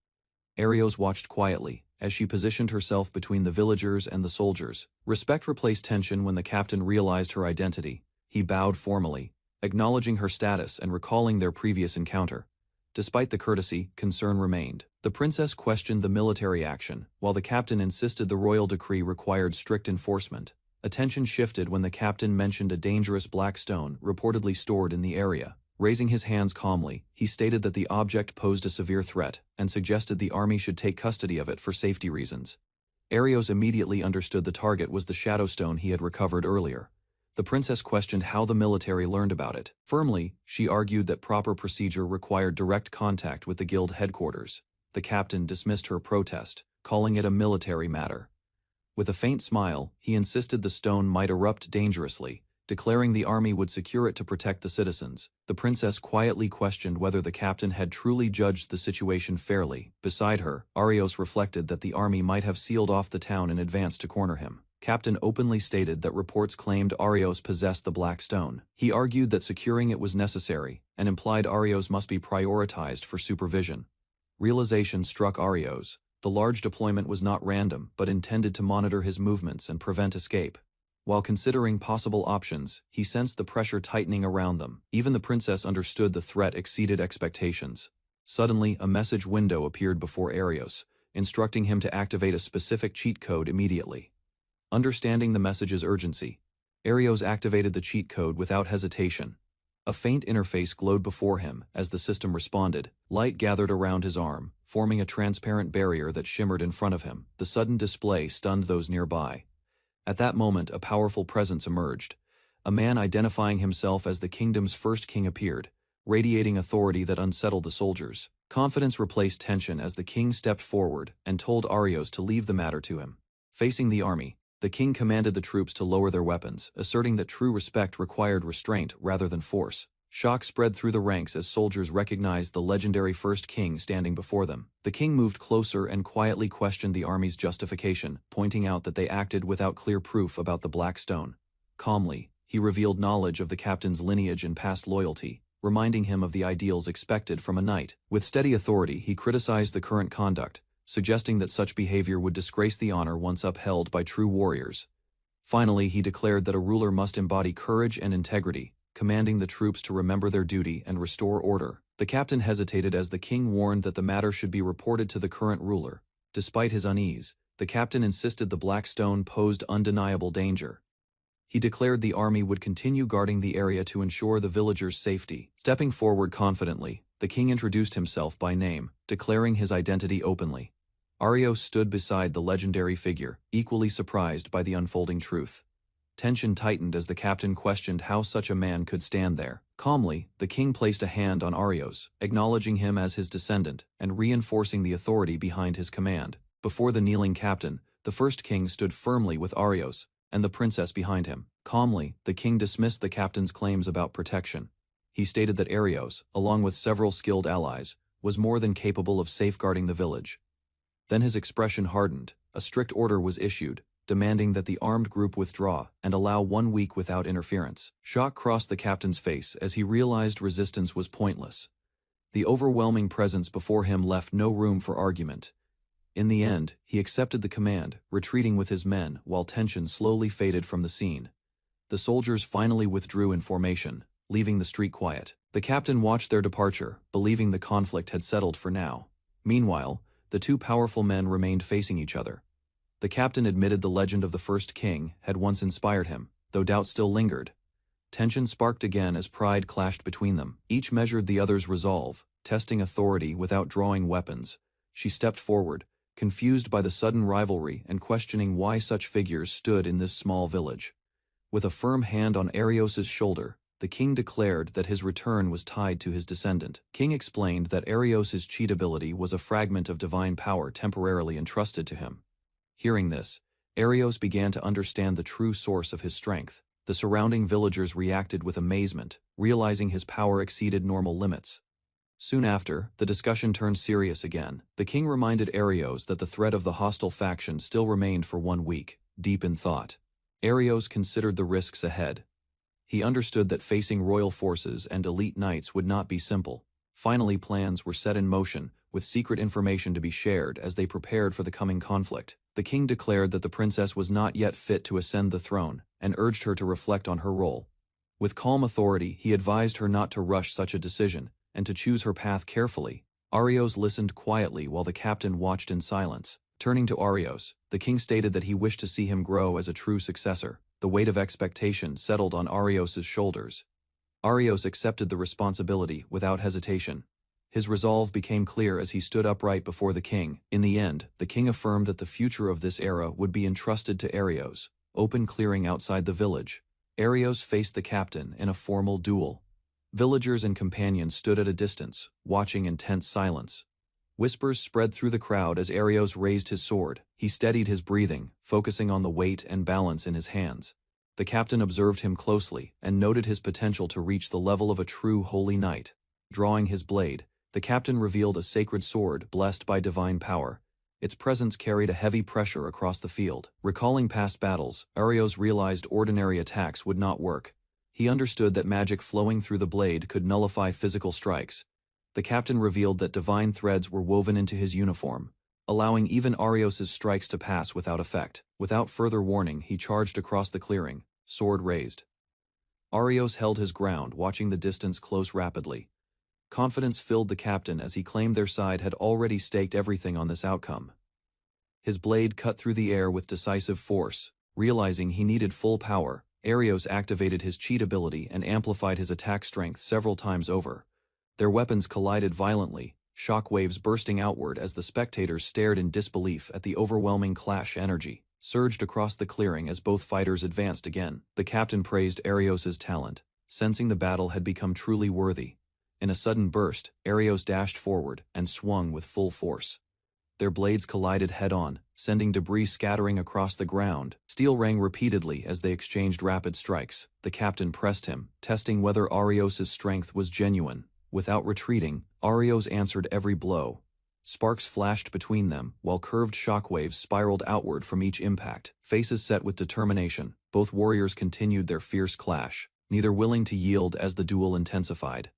Arios watched quietly as she positioned herself between the villagers and the soldiers. Respect replaced tension when the captain realized her identity. He bowed formally, acknowledging her status and recalling their previous encounter. Despite the courtesy, concern remained. The princess questioned the military action, while the captain insisted the royal decree required strict enforcement. Attention shifted when the captain mentioned a dangerous black stone reportedly stored in the area. Raising his hands calmly, he stated that the object posed a severe threat and suggested the army should take custody of it for safety reasons. Arios immediately understood the target was the shadow stone he had recovered earlier. The princess questioned how the military learned about it. Firmly, she argued that proper procedure required direct contact with the guild headquarters. The captain dismissed her protest, calling it a military matter. With a faint smile, he insisted the stone might erupt dangerously, declaring the army would secure it to protect the citizens. The princess quietly questioned whether the captain had truly judged the situation fairly. Beside her, Arios reflected that the army might have sealed off the town in advance to corner him. Captain openly stated that reports claimed Arios possessed the black stone. He argued that securing it was necessary, and implied Arios must be prioritized for supervision. Realization struck Arios. The large deployment was not random, but intended to monitor his movements and prevent escape. While considering possible options, he sensed the pressure tightening around them. Even the princess understood the threat exceeded expectations. Suddenly, a message window appeared before Arios, instructing him to activate a specific cheat code immediately. Understanding the message's urgency, Arios activated the cheat code without hesitation. A faint interface glowed before him as the system responded. Light gathered around his arm, forming a transparent barrier that shimmered in front of him. The sudden display stunned those nearby. At that moment, a powerful presence emerged. A man identifying himself as the kingdom's first king appeared, radiating authority that unsettled the soldiers. Confidence replaced tension as the king stepped forward and told Arios to leave the matter to him. Facing the army, the king commanded the troops to lower their weapons, asserting that true respect required restraint rather than force. Shock spread through the ranks as soldiers recognized the legendary first king standing before them. The king moved closer and quietly questioned the army's justification, pointing out that they acted without clear proof about the black stone. Calmly, he revealed knowledge of the captain's lineage and past loyalty, reminding him of the ideals expected from a knight. With steady authority, he criticized the current conduct, suggesting that such behavior would disgrace the honor once upheld by true warriors. Finally, he declared that a ruler must embody courage and integrity, commanding the troops to remember their duty and restore order. The captain hesitated as the king warned that the matter should be reported to the current ruler. Despite his unease, the captain insisted the black stone posed undeniable danger. He declared the army would continue guarding the area to ensure the villagers' safety. Stepping forward confidently, the king introduced himself by name, declaring his identity openly. Arios stood beside the legendary figure, equally surprised by the unfolding truth. Tension tightened as the captain questioned how such a man could stand there. Calmly, the king placed a hand on Arios, acknowledging him as his descendant and reinforcing the authority behind his command. Before the kneeling captain, the first king stood firmly with Arios, and the princess behind him. Calmly, the king dismissed the captain's claims about protection. He stated that Arios, along with several skilled allies, was more than capable of safeguarding the village. Then his expression hardened. A strict order was issued, demanding that the armed group withdraw and allow 1 week without interference. Shock crossed the captain's face as he realized resistance was pointless. The overwhelming presence before him left no room for argument. In the end, he accepted the command, retreating with his men while tension slowly faded from the scene. The soldiers finally withdrew in formation, leaving the street quiet. The captain watched their departure, believing the conflict had settled for now. Meanwhile, the two powerful men remained facing each other. The captain admitted the legend of the first king had once inspired him, though doubt still lingered. Tension sparked again as pride clashed between them. Each measured the other's resolve, testing authority without drawing weapons. She stepped forward, confused by the sudden rivalry and questioning why such figures stood in this small village. With a firm hand on Arios's shoulder, the king declared that his return was tied to his descendant. King explained that Arios's cheat ability was a fragment of divine power temporarily entrusted to him. Hearing this, Arios began to understand the true source of his strength. The surrounding villagers reacted with amazement, realizing his power exceeded normal limits. Soon after, the discussion turned serious again. The king reminded Arios that the threat of the hostile faction still remained for 1 week. Deep in thought, Arios considered the risks ahead. He understood that facing royal forces and elite knights would not be simple. Finally, plans were set in motion, with secret information to be shared as they prepared for the coming conflict. The king declared that the princess was not yet fit to ascend the throne, and urged her to reflect on her role. With calm authority, he advised her not to rush such a decision, and to choose her path carefully. Arios listened quietly while the captain watched in silence. Turning to Arios, the king stated that he wished to see him grow as a true successor. The weight of expectation settled on Arios's shoulders. Arios accepted the responsibility without hesitation. His resolve became clear as he stood upright before the king. In the end, the king affirmed that the future of this era would be entrusted to Arios. Open clearing outside the village. Arios faced the captain in a formal duel. Villagers and companions stood at a distance, watching in tense silence. Whispers spread through the crowd as Arios raised his sword. He steadied his breathing, focusing on the weight and balance in his hands. The captain observed him closely and noted his potential to reach the level of a true holy knight. Drawing his blade, the captain revealed a sacred sword blessed by divine power. Its presence carried a heavy pressure across the field. Recalling past battles, Arios realized ordinary attacks would not work. He understood that magic flowing through the blade could nullify physical strikes. The captain revealed that divine threads were woven into his uniform, allowing even Arios's strikes to pass without effect. Without further warning, he charged across the clearing, sword raised. Arios held his ground, watching the distance close rapidly. Confidence filled the captain as he claimed their side had already staked everything on this outcome. His blade cut through the air with decisive force. Realizing he needed full power, Arios activated his cheat ability and amplified his attack strength several times over. Their weapons collided violently, shockwaves bursting outward as the spectators stared in disbelief at the overwhelming clash. Energy surged across the clearing as both fighters advanced again. The captain praised Arios's talent, sensing the battle had become truly worthy. In a sudden burst, Arios dashed forward and swung with full force. Their blades collided head-on, sending debris scattering across the ground. Steel rang repeatedly as they exchanged rapid strikes. The captain pressed him, testing whether Arios's strength was genuine. Without retreating, Arios answered every blow. Sparks flashed between them, while curved shockwaves spiraled outward from each impact. Faces set with determination, both warriors continued their fierce clash, neither willing to yield as the duel intensified.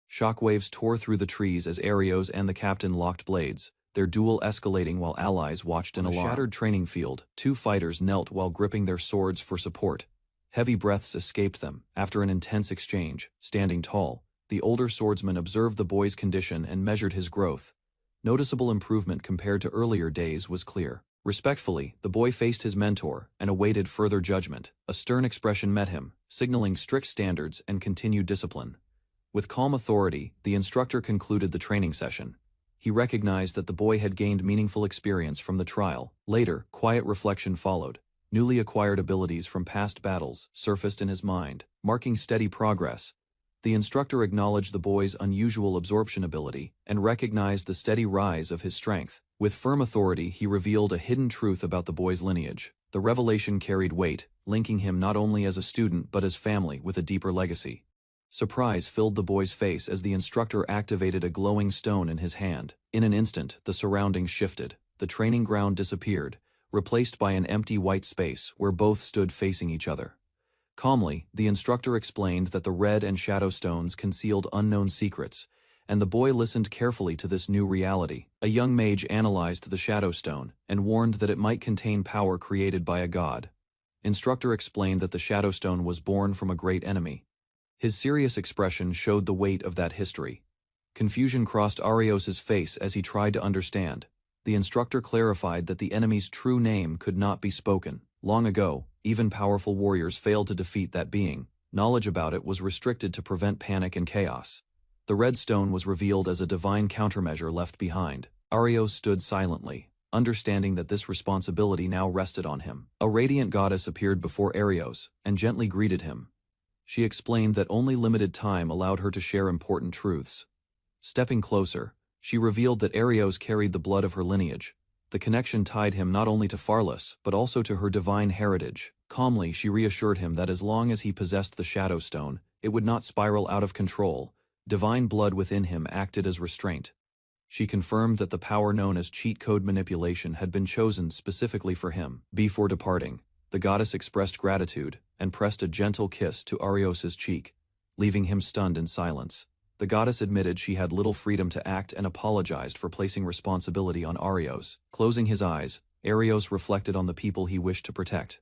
Shockwaves tore through the trees as Arios and the captain locked blades, their duel escalating while allies watched in alarm. On a shattered training field, two fighters knelt while gripping their swords for support. Heavy breaths escaped them. After an intense exchange, standing tall, the older swordsman observed the boy's condition and measured his growth. Noticeable improvement compared to earlier days was clear. Respectfully, the boy faced his mentor and awaited further judgment. A stern expression met him, signaling strict standards and continued discipline. With calm authority, the instructor concluded the training session. He recognized that the boy had gained meaningful experience from the trial. Later, quiet reflection followed. Newly acquired abilities from past battles surfaced in his mind, marking steady progress. The instructor acknowledged the boy's unusual absorption ability and recognized the steady rise of his strength. With firm authority, he revealed a hidden truth about the boy's lineage. The revelation carried weight, linking him not only as a student but as family with a deeper legacy. Surprise filled the boy's face as the instructor activated a glowing stone in his hand. In an instant, the surroundings shifted. The training ground disappeared, replaced by an empty white space where both stood facing each other. Calmly, the instructor explained that the red and shadow stones concealed unknown secrets, and the boy listened carefully to this new reality. A young mage analyzed the shadow stone and warned that it might contain power created by a god. Instructor explained that the shadow stone was born from a great enemy. His serious expression showed the weight of that history. Confusion crossed Arios's face as he tried to understand. The instructor clarified that the enemy's true name could not be spoken. Long ago, even powerful warriors failed to defeat that being. Knowledge about it was restricted to prevent panic and chaos. The red stone was revealed as a divine countermeasure left behind. Arios stood silently, understanding that this responsibility now rested on him. A radiant goddess appeared before Arios and gently greeted him. She explained that only limited time allowed her to share important truths. Stepping closer, she revealed that Arios carried the blood of her lineage. The connection tied him not only to Farless, but also to her divine heritage. Calmly, she reassured him that as long as he possessed the Shadow Stone, it would not spiral out of control. Divine blood within him acted as restraint. She confirmed that the power known as cheat code manipulation had been chosen specifically for him. Before departing, the goddess expressed gratitude and pressed a gentle kiss to Arios's cheek, leaving him stunned in silence. The goddess admitted she had little freedom to act and apologized for placing responsibility on Arios. Closing his eyes, Arios reflected on the people he wished to protect.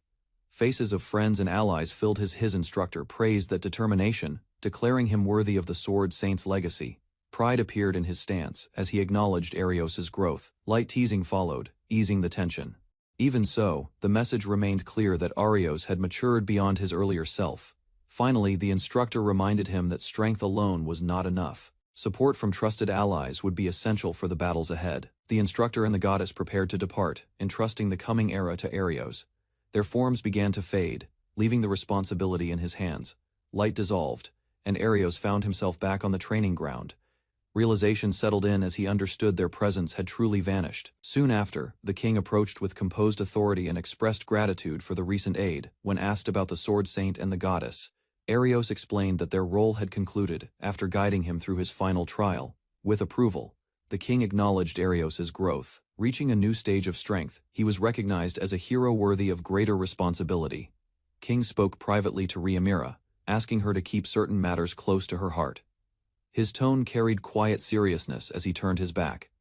Faces of friends and allies filled his instructor praised that determination, declaring him worthy of the Sword Saint's legacy. Pride appeared in his stance as he acknowledged Arios's growth. Light teasing followed, easing the tension. Even so, the message remained clear that Arios had matured beyond his earlier self. Finally, the instructor reminded him that strength alone was not enough. Support from trusted allies would be essential for the battles ahead. The instructor and the goddess prepared to depart, entrusting the coming era to Arios. Their forms began to fade, leaving the responsibility in his hands. Light dissolved, and Arios found himself back on the training ground. Realization settled in as he understood their presence had truly vanished. Soon after, the king approached with composed authority and expressed gratitude for the recent aid. When asked about the Sword Saint and the goddess, Arios explained that their role had concluded after guiding him through his final trial. With approval, the king acknowledged Arios's growth. Reaching a new stage of strength, he was recognized as a hero worthy of greater responsibility. King spoke privately to Rhaenyra, asking her to keep certain matters close to her heart. His tone carried quiet seriousness as he turned his back.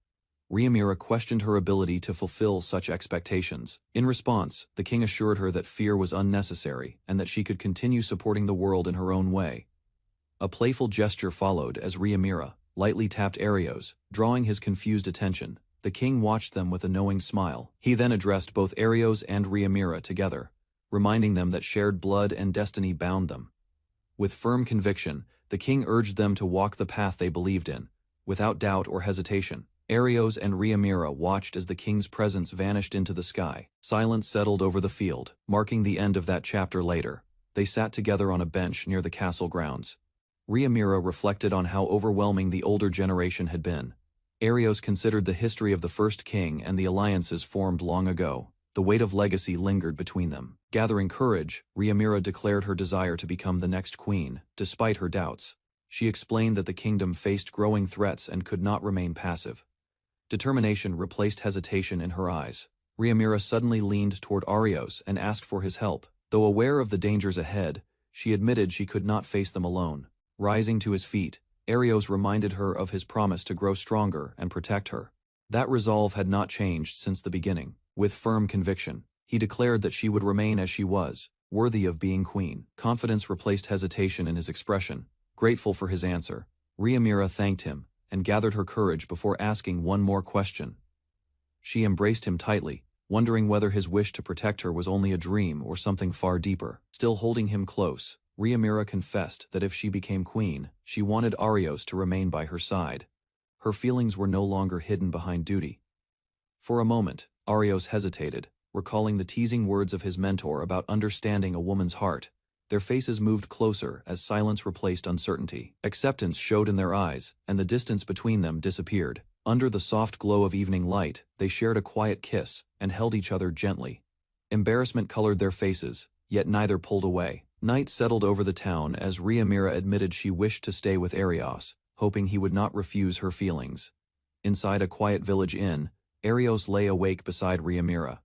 Rhaenyra questioned her ability to fulfill such expectations. In response, the king assured her that fear was unnecessary and that she could continue supporting the world in her own way. A playful gesture followed as Rhaenyra lightly tapped Arios, drawing his confused attention. The king watched them with a knowing smile. He then addressed both Arios and Rhaenyra together, reminding them that shared blood and destiny bound them. With firm conviction, the king urged them to walk the path they believed in, without doubt or hesitation. Arios and Rhaenyra watched as the king's presence vanished into the sky. Silence settled over the field, marking the end of that chapter. Later, they sat together on a bench near the castle grounds. Rhaenyra reflected on how overwhelming the older generation had been. Arios considered the history of the first king and the alliances formed long ago. The weight of legacy lingered between them. Gathering courage, Rhaenyra declared her desire to become the next queen, despite her doubts. She explained that the kingdom faced growing threats and could not remain passive. Determination replaced hesitation in her eyes. Rhaenyra suddenly leaned toward Arios and asked for his help. Though aware of the dangers ahead, she admitted she could not face them alone. Rising to his feet, Arios reminded her of his promise to grow stronger and protect her. That resolve had not changed since the beginning. With firm conviction, he declared that she would remain as she was, worthy of being queen. Confidence replaced hesitation in his expression. Grateful for his answer, Rhaenyra thanked him and gathered her courage before asking one more question. She embraced him tightly, wondering whether his wish to protect her was only a dream or something far deeper. Still holding him close, Rhaenyra confessed that if she became queen, she wanted Arios to remain by her side. Her feelings were no longer hidden behind duty. For a moment, Arios hesitated, recalling the teasing words of his mentor about understanding a woman's heart. Their faces moved closer as silence replaced uncertainty. Acceptance showed in their eyes, and the distance between them disappeared. Under the soft glow of evening light, they shared a quiet kiss and held each other gently. Embarrassment colored their faces, yet neither pulled away. Night settled over the town as Rhaenyra admitted she wished to stay with Arios, hoping he would not refuse her feelings. Inside a quiet village inn, Arios lay awake beside Rhaenyra.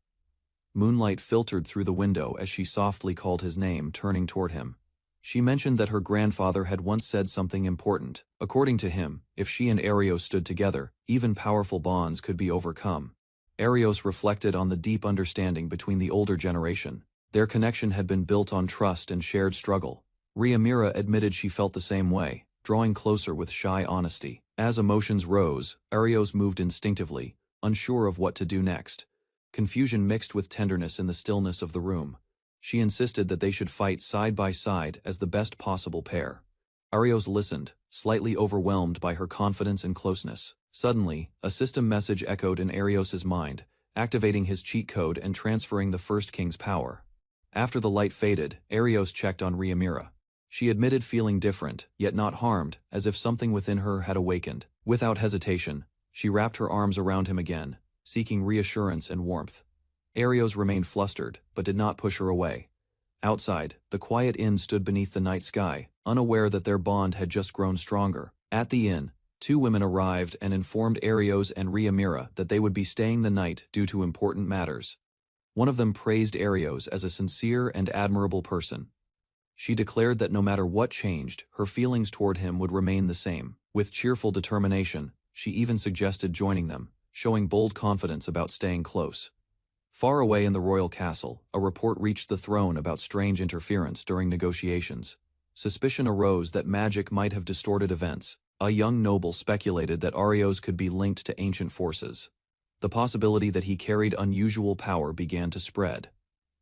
Moonlight filtered through the window as she softly called his name, turning toward him. She mentioned that her grandfather had once said something important. According to him, if she and Arios stood together, even powerful bonds could be overcome. Arios reflected on the deep understanding between the older generation. Their connection had been built on trust and shared struggle. Rhaenyra admitted she felt the same way, drawing closer with shy honesty. As emotions rose, Arios moved instinctively, unsure of what to do next. Confusion mixed with tenderness in the stillness of the room. She insisted that they should fight side by side as the best possible pair. Arios listened, slightly overwhelmed by her confidence and closeness. Suddenly, a system message echoed in Arios's mind, activating his cheat code and transferring the First King's power. After the light faded, Arios checked on Rhaenyra. She admitted feeling different, yet not harmed, as if something within her had awakened. Without hesitation, she wrapped her arms around him again, seeking reassurance and warmth. Arios remained flustered, but did not push her away. Outside, the quiet inn stood beneath the night sky, unaware that their bond had just grown stronger. At the inn, two women arrived and informed Arios and Rhaenyra that they would be staying the night due to important matters. One of them praised Arios as a sincere and admirable person. She declared that no matter what changed, her feelings toward him would remain the same. With cheerful determination, she even suggested joining them, showing bold confidence about staying close. Far away in the royal castle, a report reached the throne about strange interference during negotiations. Suspicion arose that magic might have distorted events. A young noble speculated that Arios could be linked to ancient forces. The possibility that he carried unusual power began to spread.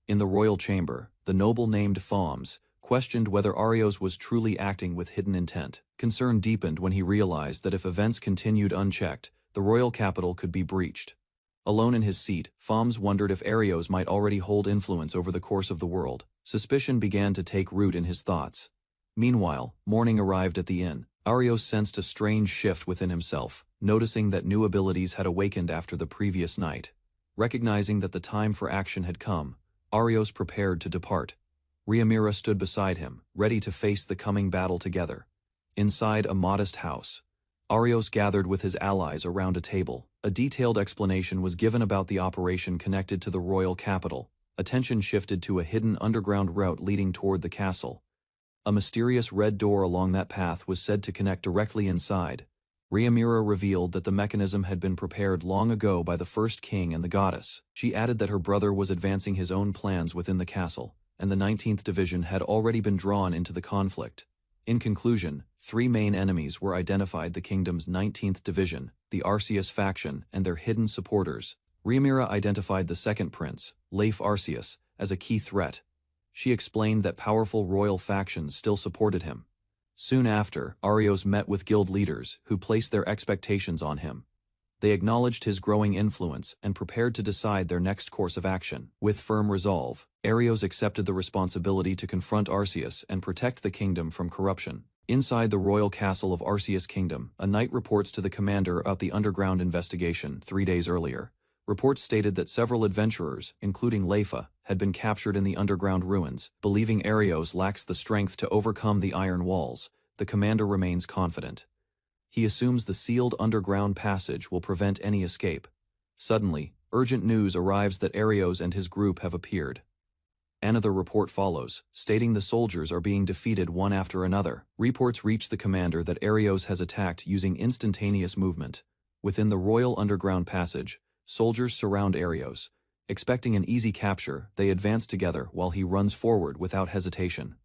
In the royal chamber, the noble named Foms questioned whether Arios was truly acting with hidden intent. Concern deepened when he realized that if events continued unchecked, the royal capital could be breached. Alone in his seat, Foms wondered if Arios might already hold influence over the course of the world. Suspicion began to take root in his thoughts. Meanwhile, morning arrived at the inn. Arios sensed a strange shift within himself, noticing that new abilities had awakened after the previous night. Recognizing that the time for action had come, Arios prepared to depart. Rhaenyra stood beside him, ready to face the coming battle together. Inside a modest house, Arios gathered with his allies around a table. A detailed explanation was given about the operation connected to the royal capital. Attention shifted to a hidden underground route leading toward the castle. A mysterious red door along that path was said to connect directly inside. Rhaenyra revealed that the mechanism had been prepared long ago by the First King and the goddess. She added that her brother was advancing his own plans within the castle, and the 19th Division had already been drawn into the conflict. In conclusion, three main enemies were identified: the kingdom's 19th Division, the Arceus faction, and their hidden supporters. Rhaenyra identified the second prince, Leif Arceus, as a key threat. She explained that powerful royal factions still supported him. Soon after, Arios met with guild leaders who placed their expectations on him. They acknowledged his growing influence and prepared to decide their next course of action. With firm resolve, Arios accepted the responsibility to confront Arceus and protect the kingdom from corruption. Inside the royal castle of Arceus Kingdom, a knight reports to the commander about the underground investigation 3 days earlier. Reports stated that several adventurers, including Leifa, had been captured in the underground ruins. Believing Arios lacks the strength to overcome the iron walls, the commander remains confident. He assumes the sealed underground passage will prevent any escape. Suddenly, urgent news arrives that Arios and his group have appeared. Another report follows, stating the soldiers are being defeated one after another. Reports reach the commander that Arios has attacked using instantaneous movement. Within the royal underground passage, soldiers surround Arios. Expecting an easy capture, they advance together while he runs forward without hesitation.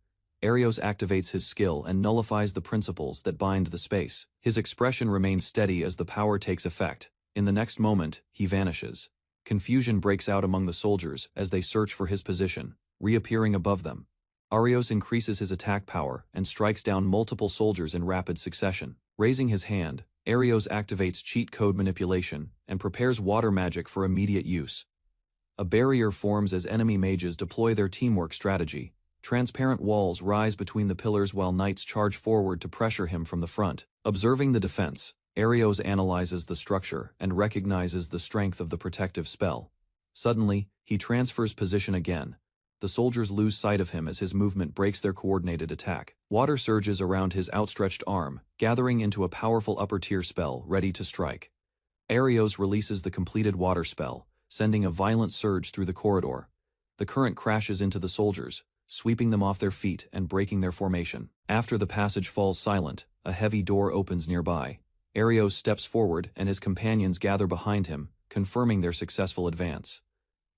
Arios activates his skill and nullifies the principles that bind the space. His expression remains steady as the power takes effect. In the next moment, he vanishes. Confusion breaks out among the soldiers as they search for his position, reappearing above them. Arios increases his attack power and strikes down multiple soldiers in rapid succession. Raising his hand, Arios activates cheat code manipulation and prepares water magic for immediate use. A barrier forms as enemy mages deploy their teamwork strategy. Transparent walls rise between the pillars while knights charge forward to pressure him from the front. Observing the defense, Arios analyzes the structure and recognizes the strength of the protective spell. Suddenly, he transfers position again. The soldiers lose sight of him as his movement breaks their coordinated attack. Water surges around his outstretched arm, gathering into a powerful upper-tier spell ready to strike. Arios releases the completed water spell, sending a violent surge through the corridor. The current crashes into the soldiers, sweeping them off their feet and breaking their formation. After the passage falls silent, a heavy door opens nearby. Arios steps forward and his companions gather behind him, confirming their successful advance.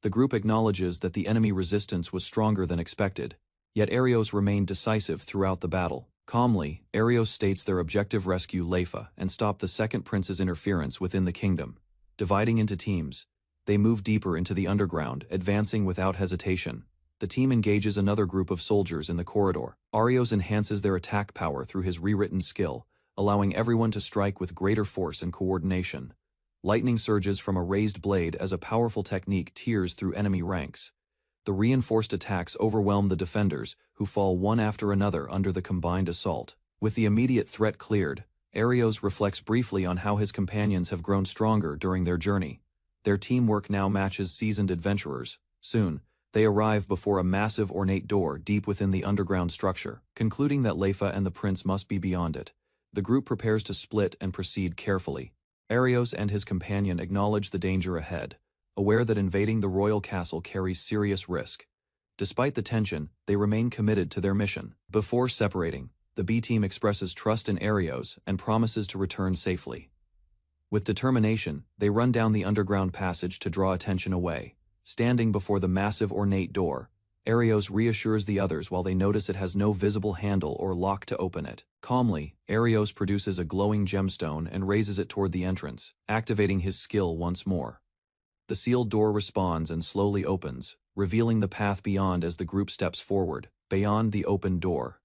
The group acknowledges that the enemy resistance was stronger than expected, yet Arios remained decisive throughout the battle. Calmly, Arios states their objective: rescue Leifa and stop the second prince's interference within the kingdom. Dividing into teams, they move deeper into the underground, advancing without hesitation. The team engages another group of soldiers in the corridor. Arios enhances their attack power through his rewritten skill, allowing everyone to strike with greater force and coordination. Lightning surges from a raised blade as a powerful technique tears through enemy ranks. The reinforced attacks overwhelm the defenders, who fall one after another under the combined assault. With the immediate threat cleared, Arios reflects briefly on how his companions have grown stronger during their journey. Their teamwork now matches seasoned adventurers. Soon, they arrive before a massive ornate door deep within the underground structure. Concluding that Leifa and the prince must be beyond it, the group prepares to split and proceed carefully. Arios and his companion acknowledge the danger ahead, aware that invading the royal castle carries serious risk. Despite the tension, they remain committed to their mission. Before separating, the B team expresses trust in Arios and promises to return safely. With determination, they run down the underground passage to draw attention away. Standing before the massive ornate door, Arios reassures the others while they notice it has no visible handle or lock to open it. Calmly, Arios produces a glowing gemstone and raises it toward the entrance, activating his skill once more. The sealed door responds and slowly opens, revealing the path beyond as the group steps forward. Beyond the open door,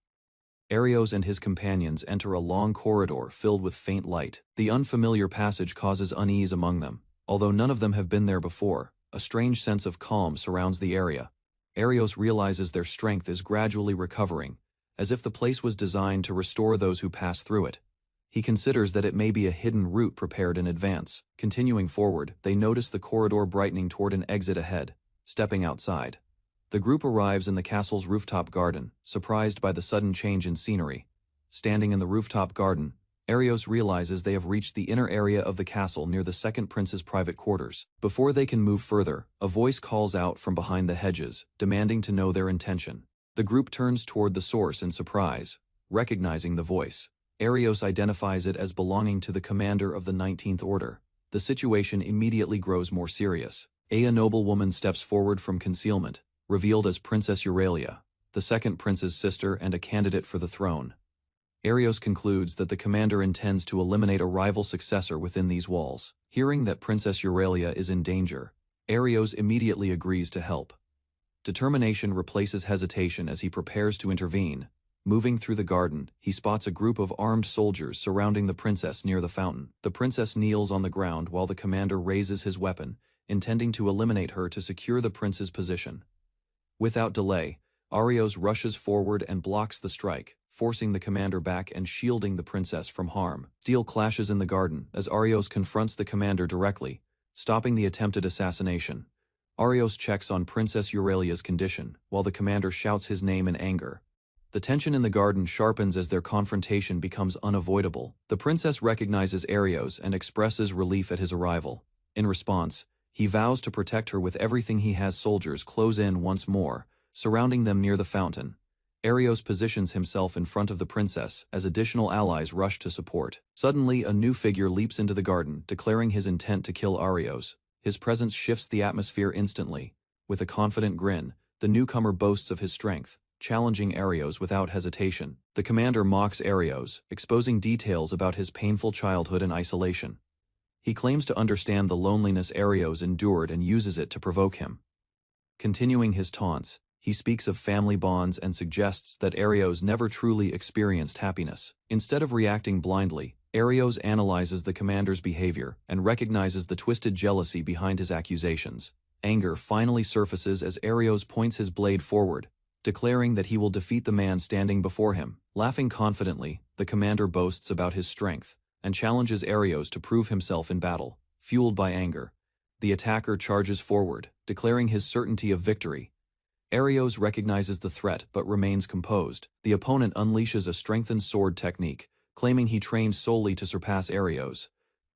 Arios and his companions enter a long corridor filled with faint light. The unfamiliar passage causes unease among them. Although none of them have been there before, a strange sense of calm surrounds the area. Arios realizes their strength is gradually recovering, as if the place was designed to restore those who pass through it. He considers that it may be a hidden route prepared in advance. Continuing forward, they notice the corridor brightening toward an exit ahead. Stepping outside, the group arrives in the castle's rooftop garden, surprised by the sudden change in scenery. Standing in the rooftop garden, Arios realizes they have reached the inner area of the castle near the second prince's private quarters. Before they can move further, a voice calls out from behind the hedges, demanding to know their intention. The group turns toward the source in surprise, recognizing the voice. Arios identifies it as belonging to the commander of the 19th Order. The situation immediately grows more serious. A noblewoman steps forward from concealment, revealed as Princess Euralia, the second prince's sister and a candidate for the throne. Arios concludes that the commander intends to eliminate a rival successor within these walls. Hearing that Princess Euralia is in danger, Arios immediately agrees to help. Determination replaces hesitation as he prepares to intervene. Moving through the garden, he spots a group of armed soldiers surrounding the princess near the fountain. The princess kneels on the ground while the commander raises his weapon, intending to eliminate her to secure the prince's position. Without delay, Arios rushes forward and blocks the strike, forcing the commander back and shielding the princess from harm. Steel clashes in the garden as Arios confronts the commander directly, stopping the attempted assassination. Arios checks on Princess Euralia's condition, while the commander shouts his name in anger. The tension in the garden sharpens as their confrontation becomes unavoidable. The princess recognizes Arios and expresses relief at his arrival. In response, he vows to protect her with everything he has. Soldiers close in once more, surrounding them near the fountain. Arios positions himself in front of the princess as additional allies rush to support. Suddenly, a new figure leaps into the garden, declaring his intent to kill Arios. His presence shifts the atmosphere instantly. With a confident grin, the newcomer boasts of his strength, challenging Arios without hesitation. The commander mocks Arios, exposing details about his painful childhood and isolation. He claims to understand the loneliness Arios endured and uses it to provoke him. Continuing his taunts, he speaks of family bonds and suggests that Arios never truly experienced happiness. Instead of reacting blindly, Arios analyzes the commander's behavior and recognizes the twisted jealousy behind his accusations. Anger finally surfaces as Arios points his blade forward, declaring that he will defeat the man standing before him. Laughing confidently, the commander boasts about his strength and challenges Arios to prove himself in battle. Fueled by anger, the attacker charges forward, declaring his certainty of victory. Arios recognizes the threat but remains composed. The opponent unleashes a strengthened sword technique, claiming he trained solely to surpass Arios.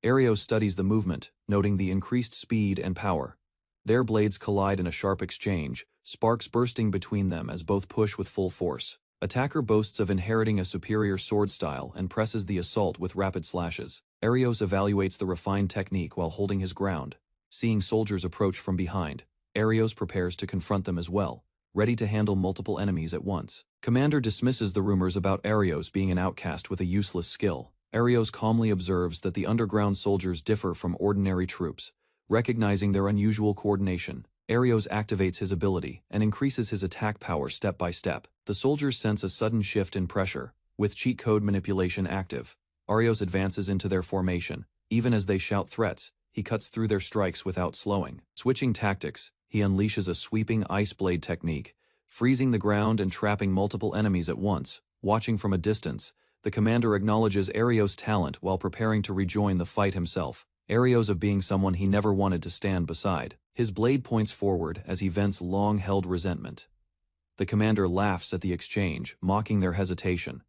Arios studies the movement, noting the increased speed and power. Their blades collide in a sharp exchange, sparks bursting between them as both push with full force. Attacker boasts of inheriting a superior sword style and presses the assault with rapid slashes. Arios evaluates the refined technique while holding his ground. Seeing soldiers approach from behind, Arios prepares to confront them as well, ready to handle multiple enemies at once. Commander dismisses the rumors about Arios being an outcast with a useless skill. Arios calmly observes that the underground soldiers differ from ordinary troops. Recognizing their unusual coordination, Arios activates his ability and increases his attack power step by step. The soldiers sense a sudden shift in pressure, with cheat code manipulation active. Arios advances into their formation. Even as they shout threats, he cuts through their strikes without slowing. Switching tactics, he unleashes a sweeping ice blade technique, freezing the ground and trapping multiple enemies at once. Watching from a distance, the commander acknowledges Arios' talent while preparing to rejoin the fight himself. Arios of being someone he never wanted to stand beside. His blade points forward as he vents long-held resentment. The commander laughs at the exchange, mocking their hesitation.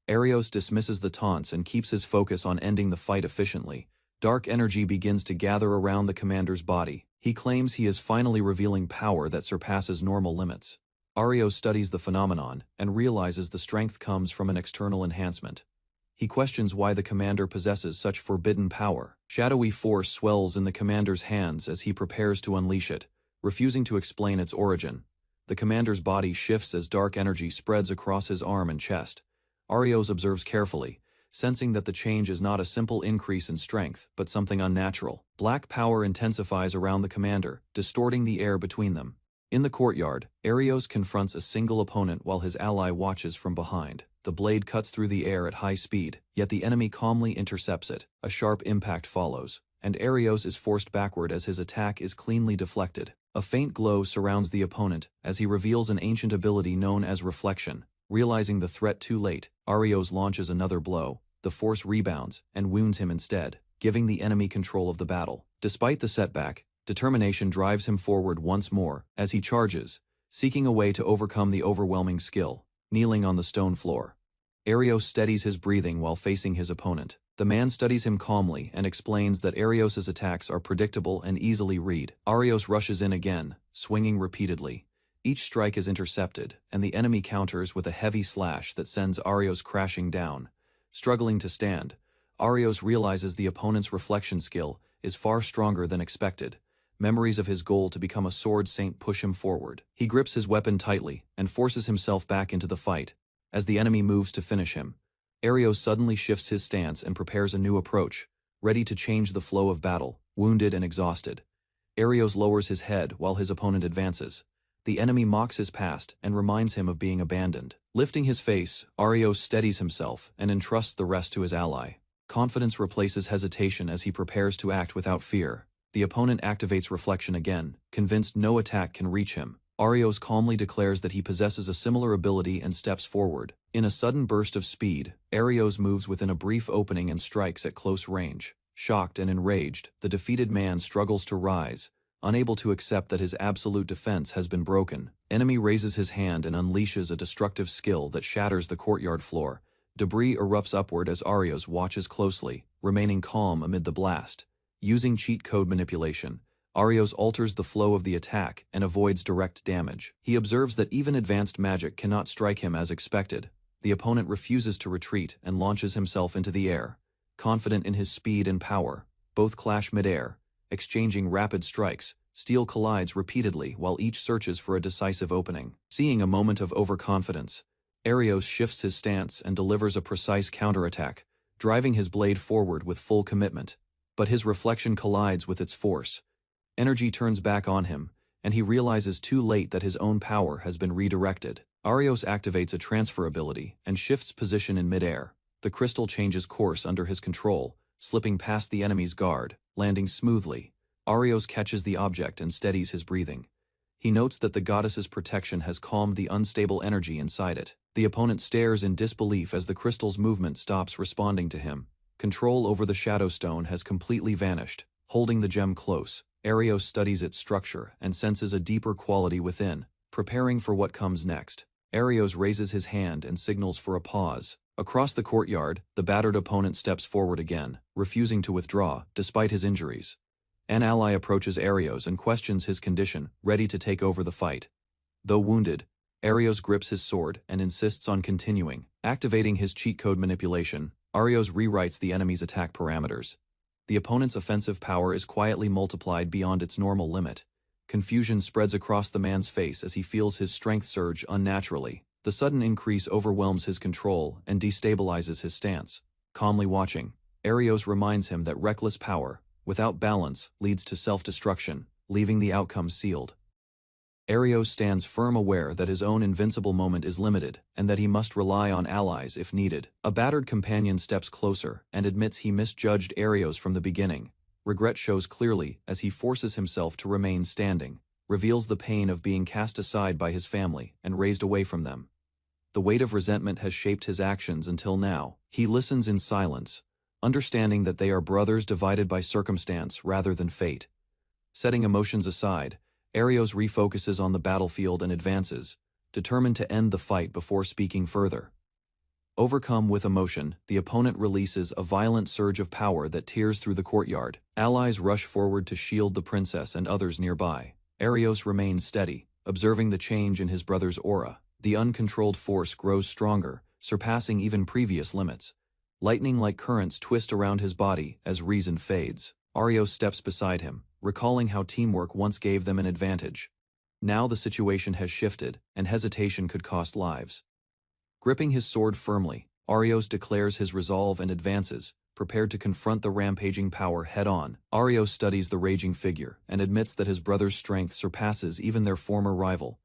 Arios dismisses the taunts and keeps his focus on ending the fight efficiently. Dark energy begins to gather around the commander's body. He claims he is finally revealing power that surpasses normal limits. Arios studies the phenomenon and realizes the strength comes from an external enhancement. He questions why the commander possesses such forbidden power. Shadowy force swells in the commander's hands as he prepares to unleash it, refusing to explain its origin. The commander's body shifts as dark energy spreads across his arm and chest. Arios observes carefully, sensing that the change is not a simple increase in strength, but something unnatural. Black power intensifies around the commander, distorting the air between them. In the courtyard, Arios confronts a single opponent while his ally watches from behind. The blade cuts through the air at high speed, yet the enemy calmly intercepts it. A sharp impact follows, and Arios is forced backward as his attack is cleanly deflected. A faint glow surrounds the opponent as he reveals an ancient ability known as reflection. Realizing the threat too late, Arios launches another blow. The force rebounds and wounds him instead, giving the enemy control of the battle. Despite the setback, determination drives him forward once more as he charges, seeking a way to overcome the overwhelming skill. Kneeling on the stone floor, Arios steadies his breathing while facing his opponent. The man studies him calmly and explains that Arios' attacks are predictable and easily read. Arios rushes in again, swinging repeatedly. Each strike is intercepted, and the enemy counters with a heavy slash that sends Arios crashing down. Struggling to stand, Arios realizes the opponent's reflection skill is far stronger than expected. Memories of his goal to become a sword saint push him forward. He grips his weapon tightly and forces himself back into the fight. As the enemy moves to finish him, Arios suddenly shifts his stance and prepares a new approach, ready to change the flow of battle. Wounded and exhausted, Arios lowers his head while his opponent advances. The enemy mocks his past and reminds him of being abandoned. Lifting his face, Arios steadies himself and entrusts the rest to his ally. Confidence replaces hesitation as he prepares to act without fear. The opponent activates reflection again, convinced no attack can reach him. Arios calmly declares that he possesses a similar ability and steps forward. In a sudden burst of speed, Arios moves within a brief opening and strikes at close range. Shocked and enraged, the defeated man struggles to rise, unable to accept that his absolute defense has been broken. Enemy raises his hand and unleashes a destructive skill that shatters the courtyard floor. Debris erupts upward as Arios watches closely, remaining calm amid the blast. Using cheat code manipulation, Arios alters the flow of the attack and avoids direct damage. He observes that even advanced magic cannot strike him as expected. The opponent refuses to retreat and launches himself into the air. Confident in his speed and power, both clash mid-air. Exchanging rapid strikes, steel collides repeatedly while each searches for a decisive opening. Seeing a moment of overconfidence, Arios shifts his stance and delivers a precise counterattack, driving his blade forward with full commitment. But his reflection collides with its force. Energy turns back on him, and he realizes too late that his own power has been redirected. Arios activates a transfer ability and shifts position in mid-air. The crystal changes course under his control, slipping past the enemy's guard, landing smoothly. Arios catches the object and steadies his breathing. He notes that the goddess's protection has calmed the unstable energy inside it. The opponent stares in disbelief as the crystal's movement stops responding to him. Control over the shadow stone has completely vanished. Holding the gem close, Arios studies its structure and senses a deeper quality within, preparing for what comes next. Arios raises his hand and signals for a pause. Across the courtyard, the battered opponent steps forward again, refusing to withdraw, despite his injuries. An ally approaches Arios and questions his condition, ready to take over the fight. Though wounded, Arios grips his sword and insists on continuing. Activating his cheat code manipulation, Arios rewrites the enemy's attack parameters. The opponent's offensive power is quietly multiplied beyond its normal limit. Confusion spreads across the man's face as he feels his strength surge unnaturally. The sudden increase overwhelms his control and destabilizes his stance. Calmly watching, Arios reminds him that reckless power, without balance, leads to self-destruction, leaving the outcome sealed. Arios stands firm, aware that his own invincible moment is limited, and that he must rely on allies if needed. A battered companion steps closer and admits he misjudged Arios from the beginning. Regret shows clearly as he forces himself to remain standing, reveals the pain of being cast aside by his family and raised away from them. The weight of resentment has shaped his actions until now. He listens in silence, understanding that they are brothers divided by circumstance rather than fate. Setting emotions aside, Arios refocuses on the battlefield and advances, determined to end the fight before speaking further. Overcome with emotion, the opponent releases a violent surge of power that tears through the courtyard. Allies rush forward to shield the princess and others nearby. Arios remains steady, observing the change in his brother's aura. The uncontrolled force grows stronger, surpassing even previous limits. Lightning-like currents twist around his body as reason fades. Arios steps beside him, recalling how teamwork once gave them an advantage. Now the situation has shifted, and hesitation could cost lives. Gripping his sword firmly, Arios declares his resolve and advances, prepared to confront the rampaging power head-on. Arios studies the raging figure and admits that his brother's strength surpasses even their former rival.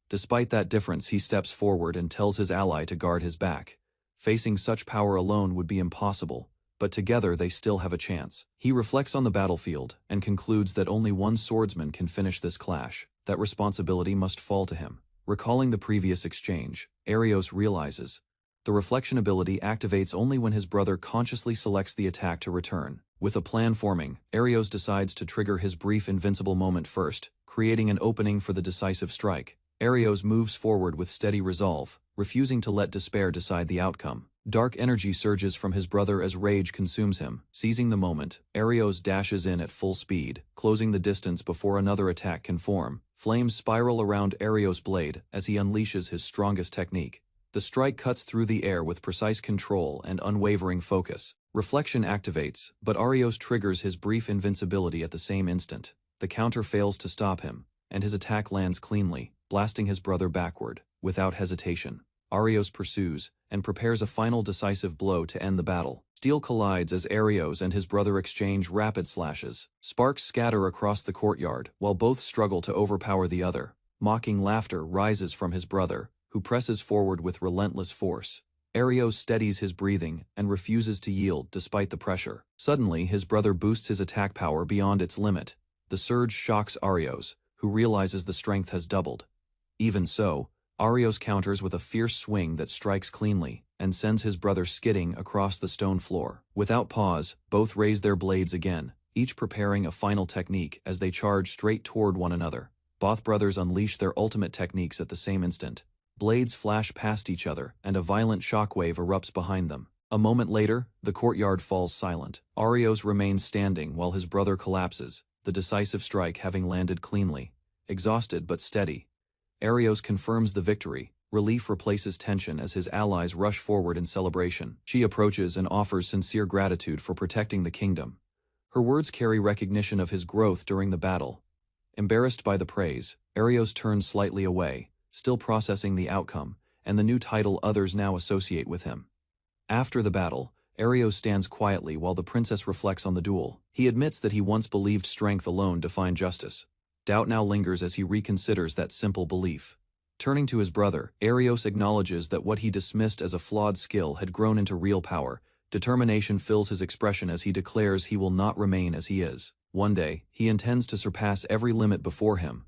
Despite that difference, he steps forward and tells his ally to guard his back. Facing such power alone would be impossible, but together they still have a chance. He reflects on the battlefield and concludes that only one swordsman can finish this clash. That responsibility must fall to him. Recalling the previous exchange, Arios realizes the reflection ability activates only when his brother consciously selects the attack to return. With a plan forming, Arios decides to trigger his brief invincible moment first, creating an opening for the decisive strike. Arios moves forward with steady resolve, refusing to let despair decide the outcome. Dark energy surges from his brother as rage consumes him. Seizing the moment, Arios dashes in at full speed, closing the distance before another attack can form. Flames spiral around Arios' blade as he unleashes his strongest technique. The strike cuts through the air with precise control and unwavering focus. Reflection activates, but Arios triggers his brief invincibility at the same instant. The counter fails to stop him, and his attack lands cleanly, blasting his brother backward. Without hesitation, Arios pursues and prepares a final decisive blow to end the battle. Steel collides as Arios and his brother exchange rapid slashes. Sparks scatter across the courtyard while both struggle to overpower the other. Mocking laughter rises from his brother, who presses forward with relentless force. Arios steadies his breathing and refuses to yield despite the pressure. Suddenly, his brother boosts his attack power beyond its limit. The surge shocks Arios, who realizes the strength has doubled. Even so, Arios counters with a fierce swing that strikes cleanly and sends his brother skidding across the stone floor. Without pause, both raise their blades again, each preparing a final technique as they charge straight toward one another. Both brothers unleash their ultimate techniques at the same instant. Blades flash past each other, and a violent shockwave erupts behind them. A moment later, the courtyard falls silent. Arios remains standing while his brother collapses, the decisive strike having landed cleanly. Exhausted but steady, Arios confirms the victory. Relief replaces tension as his allies rush forward in celebration. She approaches and offers sincere gratitude for protecting the kingdom. Her words carry recognition of his growth during the battle. Embarrassed by the praise, Arios turns slightly away, still processing the outcome, and the new title others now associate with him. After the battle, Arios stands quietly while the princess reflects on the duel. He admits that he once believed strength alone defined justice. Doubt now lingers as he reconsiders that simple belief. Turning to his brother, Arios acknowledges that what he dismissed as a flawed skill had grown into real power. Determination fills his expression as he declares he will not remain as he is. One day, he intends to surpass every limit before him.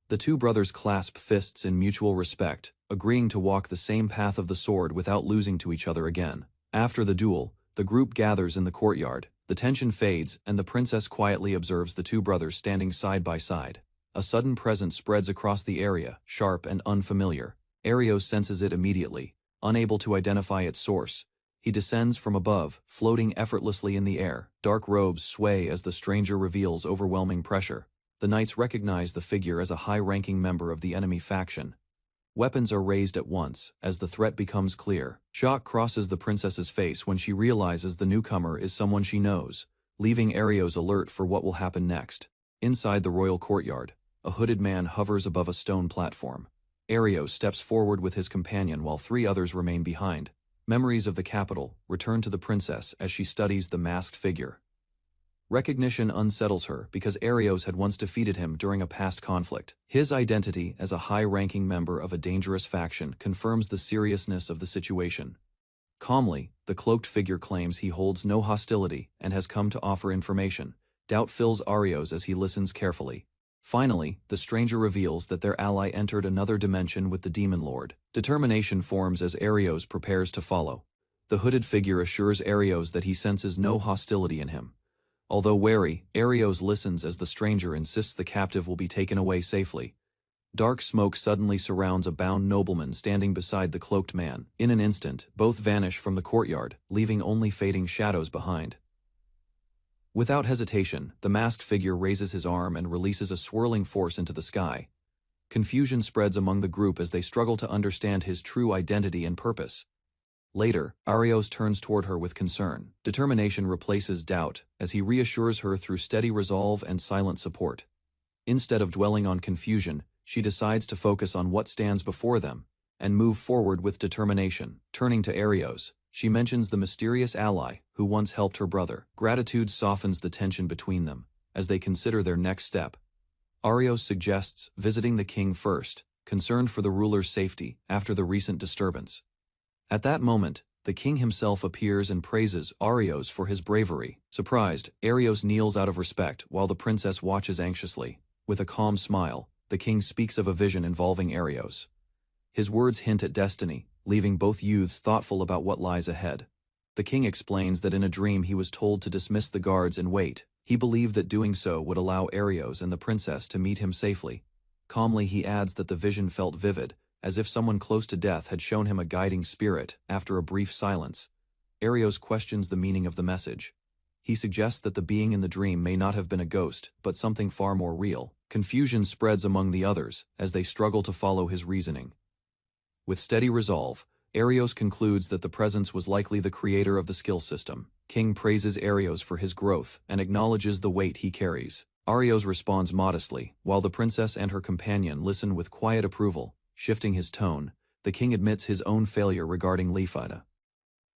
The two brothers clasp fists in mutual respect, agreeing to walk the same path of the sword without losing to each other again. After the duel, the group gathers in the courtyard. The tension fades, and the princess quietly observes the two brothers standing side by side. A sudden presence spreads across the area, sharp and unfamiliar. Arios senses it immediately, unable to identify its source. He descends from above, floating effortlessly in the air. Dark robes sway as the stranger reveals overwhelming pressure. The knights recognize the figure as a high-ranking member of the enemy faction. Weapons are raised at once, as the threat becomes clear. Shock crosses the princess's face when she realizes the newcomer is someone she knows, leaving Arios alert for what will happen next. Inside the royal courtyard, a hooded man hovers above a stone platform. Arios steps forward with his companion while three others remain behind. Memories of the capital return to the princess as she studies the masked figure. Recognition unsettles her because Arios had once defeated him during a past conflict. His identity as a high-ranking member of a dangerous faction confirms the seriousness of the situation. Calmly, the cloaked figure claims he holds no hostility and has come to offer information. Doubt fills Arios as he listens carefully. Finally, the stranger reveals that their ally entered another dimension with the Demon Lord. Determination forms as Arios prepares to follow. The hooded figure assures Arios that he senses no hostility in him. Although wary, Arios listens as the stranger insists the captive will be taken away safely. Dark smoke suddenly surrounds a bound nobleman standing beside the cloaked man. In an instant, both vanish from the courtyard, leaving only fading shadows behind. Without hesitation, the masked figure raises his arm and releases a swirling force into the sky. Confusion spreads among the group as they struggle to understand his true identity and purpose. Later, Arios turns toward her with concern. Determination replaces doubt, as he reassures her through steady resolve and silent support. Instead of dwelling on confusion, she decides to focus on what stands before them, and move forward with determination. Turning to Arios, she mentions the mysterious ally who once helped her brother. Gratitude softens the tension between them, as they consider their next step. Arios suggests visiting the king first, concerned for the ruler's safety after the recent disturbance. At that moment, the king himself appears and praises Arios for his bravery. Surprised, Arios kneels out of respect while the princess watches anxiously. With a calm smile, the king speaks of a vision involving Arios. His words hint at destiny, leaving both youths thoughtful about what lies ahead. The king explains that in a dream he was told to dismiss the guards and wait. He believed that doing so would allow Arios and the princess to meet him safely. Calmly he adds that the vision felt vivid, as if someone close to death had shown him a guiding spirit. After a brief silence, Arios questions the meaning of the message. He suggests that the being in the dream may not have been a ghost, but something far more real. Confusion spreads among the others as they struggle to follow his reasoning. With steady resolve, Arios concludes that the presence was likely the creator of the skill system. King praises Arios for his growth and acknowledges the weight he carries. Arios responds modestly, while the princess and her companion listen with quiet approval. Shifting his tone, the king admits his own failure regarding Lifida.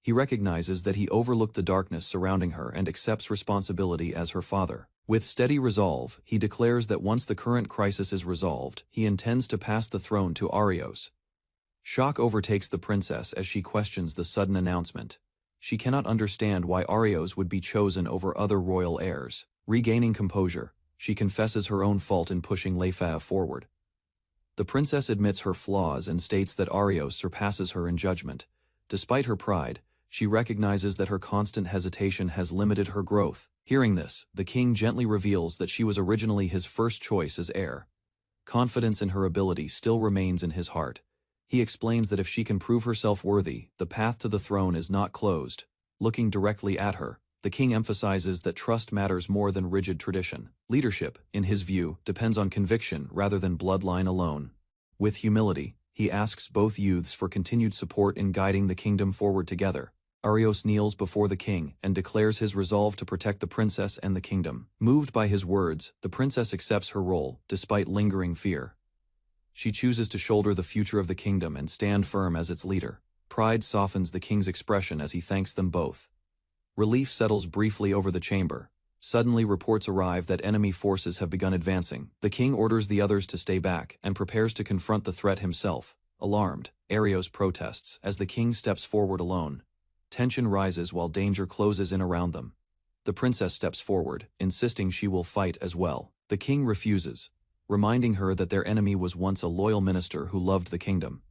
He recognizes that he overlooked the darkness surrounding her and accepts responsibility as her father. With steady resolve, he declares that once the current crisis is resolved, he intends to pass the throne to Arios. Shock overtakes the princess as she questions the sudden announcement. She cannot understand why Arios would be chosen over other royal heirs. Regaining composure, she confesses her own fault in pushing Lifida forward. The princess admits her flaws and states that Arios surpasses her in judgment. Despite her pride, She recognizes that her constant hesitation has limited her growth. Hearing this, the king gently reveals that she was originally his first choice as heir. Confidence in her ability still remains in his heart. He explains that if she can prove herself worthy, the path to the throne is not closed. Looking directly at her, the king emphasizes that trust matters more than rigid tradition. Leadership, in his view, depends on conviction rather than bloodline alone. With humility, he asks both youths for continued support in guiding the kingdom forward together. Arios kneels before the king and declares his resolve to protect the princess and the kingdom. Moved by his words, the princess accepts her role, despite lingering fear. She chooses to shoulder the future of the kingdom and stand firm as its leader. Pride softens the king's expression as he thanks them both. Relief settles briefly over the chamber. Suddenly reports arrive that enemy forces have begun advancing. The king orders the others to stay back and prepares to confront the threat himself. Alarmed, Arios protests as the king steps forward alone. Tension rises while danger closes in around them. The princess steps forward, insisting she will fight as well. The king refuses, reminding her that their enemy was once a loyal minister who loved the kingdom.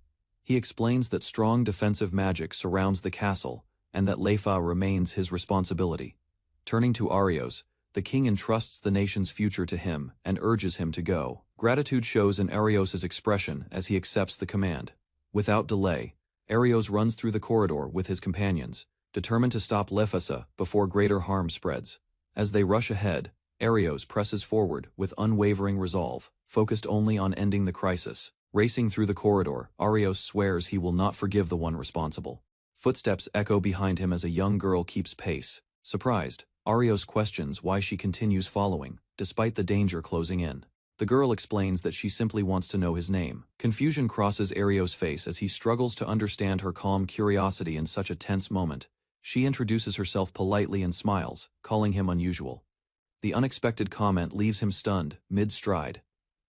He explains that strong defensive magic surrounds the castle, and that Leifa remains his responsibility. Turning to Arios, the king entrusts the nation's future to him and urges him to go. Gratitude shows in Arios' expression as he accepts the command. Without delay, Arios runs through the corridor with his companions, determined to stop Lefasa before greater harm spreads. As they rush ahead, Arios presses forward with unwavering resolve, focused only on ending the crisis. Racing through the corridor, Arios swears he will not forgive the one responsible. Footsteps echo behind him as a young girl keeps pace. Surprised, Arios questions why she continues following, despite the danger closing in. The girl explains that she simply wants to know his name. Confusion crosses Arios' face as he struggles to understand her calm curiosity in such a tense moment. She introduces herself politely and smiles, calling him unusual. The unexpected comment leaves him stunned, mid-stride.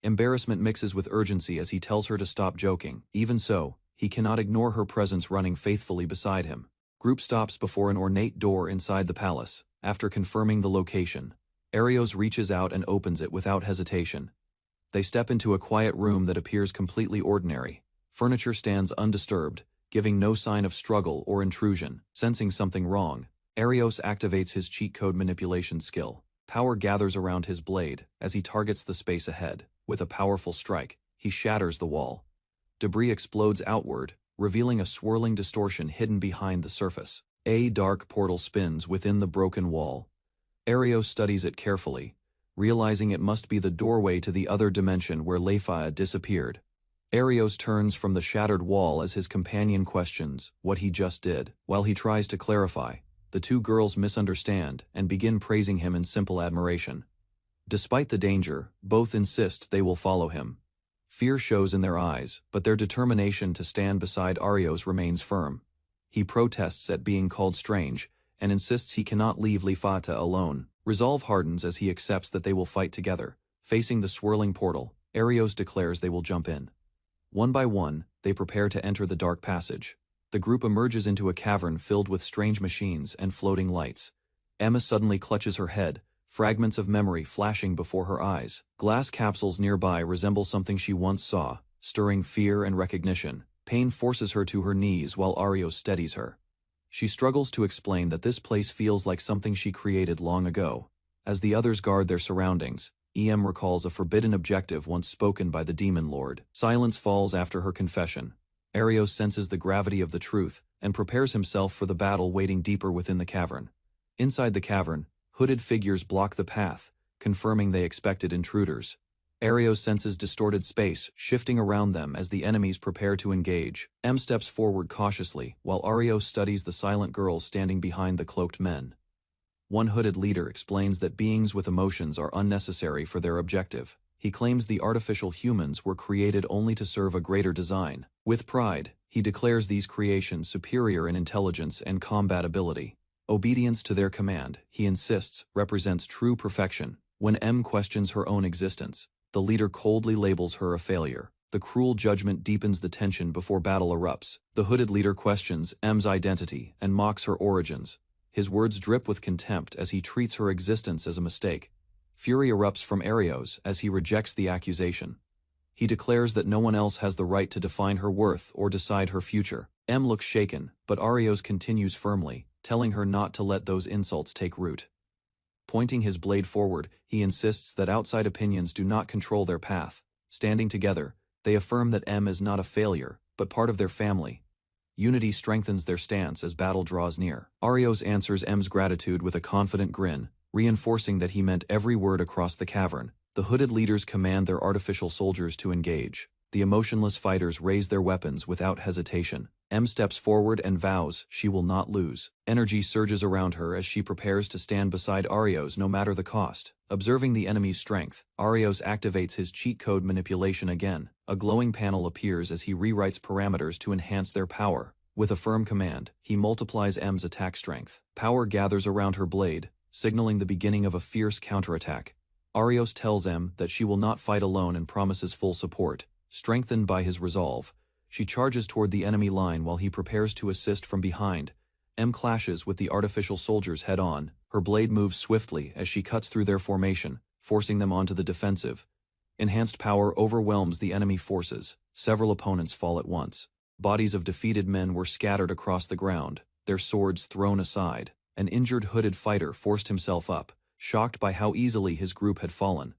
Embarrassment mixes with urgency as he tells her to stop joking. Even so, he cannot ignore her presence running faithfully beside him. Group stops before an ornate door inside the palace. After confirming the location, Arios reaches out and opens it without hesitation. They step into a quiet room that appears completely ordinary. Furniture stands undisturbed, giving no sign of struggle or intrusion. Sensing something wrong, Arios activates his cheat code manipulation skill. Power gathers around his blade as he targets the space ahead. With a powerful strike, he shatters the wall. Debris explodes outward, revealing a swirling distortion hidden behind the surface. A dark portal spins within the broken wall. Arios studies it carefully, realizing it must be the doorway to the other dimension where Leifa disappeared. Arios turns from the shattered wall as his companion questions what he just did. While he tries to clarify, the two girls misunderstand and begin praising him in simple admiration. Despite the danger, both insist they will follow him. Fear shows in their eyes, but their determination to stand beside Arios remains firm. He protests at being called strange, and insists he cannot leave Leifata alone. Resolve hardens as he accepts that they will fight together. Facing the swirling portal, Arios declares they will jump in. One by one, they prepare to enter the dark passage. The group emerges into a cavern filled with strange machines and floating lights. Emma suddenly clutches her head, fragments of memory flashing before her eyes. Glass capsules nearby resemble something she once saw, stirring fear and recognition. Pain forces her to her knees while Arios steadies her. She struggles to explain that this place feels like something she created long ago. As the others guard their surroundings, EM recalls a forbidden objective once spoken by the Demon Lord. Silence falls after her confession. Arios senses the gravity of the truth and prepares himself for the battle waiting deeper within the cavern. Inside the cavern, hooded figures block the path, confirming they expected intruders. Arios senses distorted space shifting around them as the enemies prepare to engage. M steps forward cautiously, while Arios studies the silent girls standing behind the cloaked men. One hooded leader explains that beings with emotions are unnecessary for their objective. He claims the artificial humans were created only to serve a greater design. With pride, he declares these creations superior in intelligence and combat ability. Obedience to their command, he insists, represents true perfection. When M questions her own existence, the leader coldly labels her a failure. The cruel judgment deepens the tension before battle erupts. The hooded leader questions M's identity and mocks her origins. His words drip with contempt as he treats her existence as a mistake. Fury erupts from Arios as he rejects the accusation. He declares that no one else has the right to define her worth or decide her future. M looks shaken, but Arios continues firmly, telling her not to let those insults take root. Pointing his blade forward, he insists that outside opinions do not control their path. Standing together, they affirm that M is not a failure, but part of their family. Unity strengthens their stance as battle draws near. Arios answers M's gratitude with a confident grin, reinforcing that he meant every word across the cavern. The hooded leaders command their artificial soldiers to engage. The emotionless fighters raise their weapons without hesitation. M steps forward and vows she will not lose. Energy surges around her as she prepares to stand beside Arios no matter the cost. Observing the enemy's strength, Arios activates his cheat code manipulation again. A glowing panel appears as he rewrites parameters to enhance their power. With a firm command, he multiplies M's attack strength. Power gathers around her blade, signaling the beginning of a fierce counterattack. Arios tells M that she will not fight alone and promises full support. Strengthened by his resolve, she charges toward the enemy line while he prepares to assist from behind. M clashes with the artificial soldiers head-on. Her blade moves swiftly as she cuts through their formation, forcing them onto the defensive. Enhanced power overwhelms the enemy forces. Several opponents fall at once. Bodies of defeated men were scattered across the ground, their swords thrown aside. An injured hooded fighter forced himself up, shocked by how easily his group had fallen.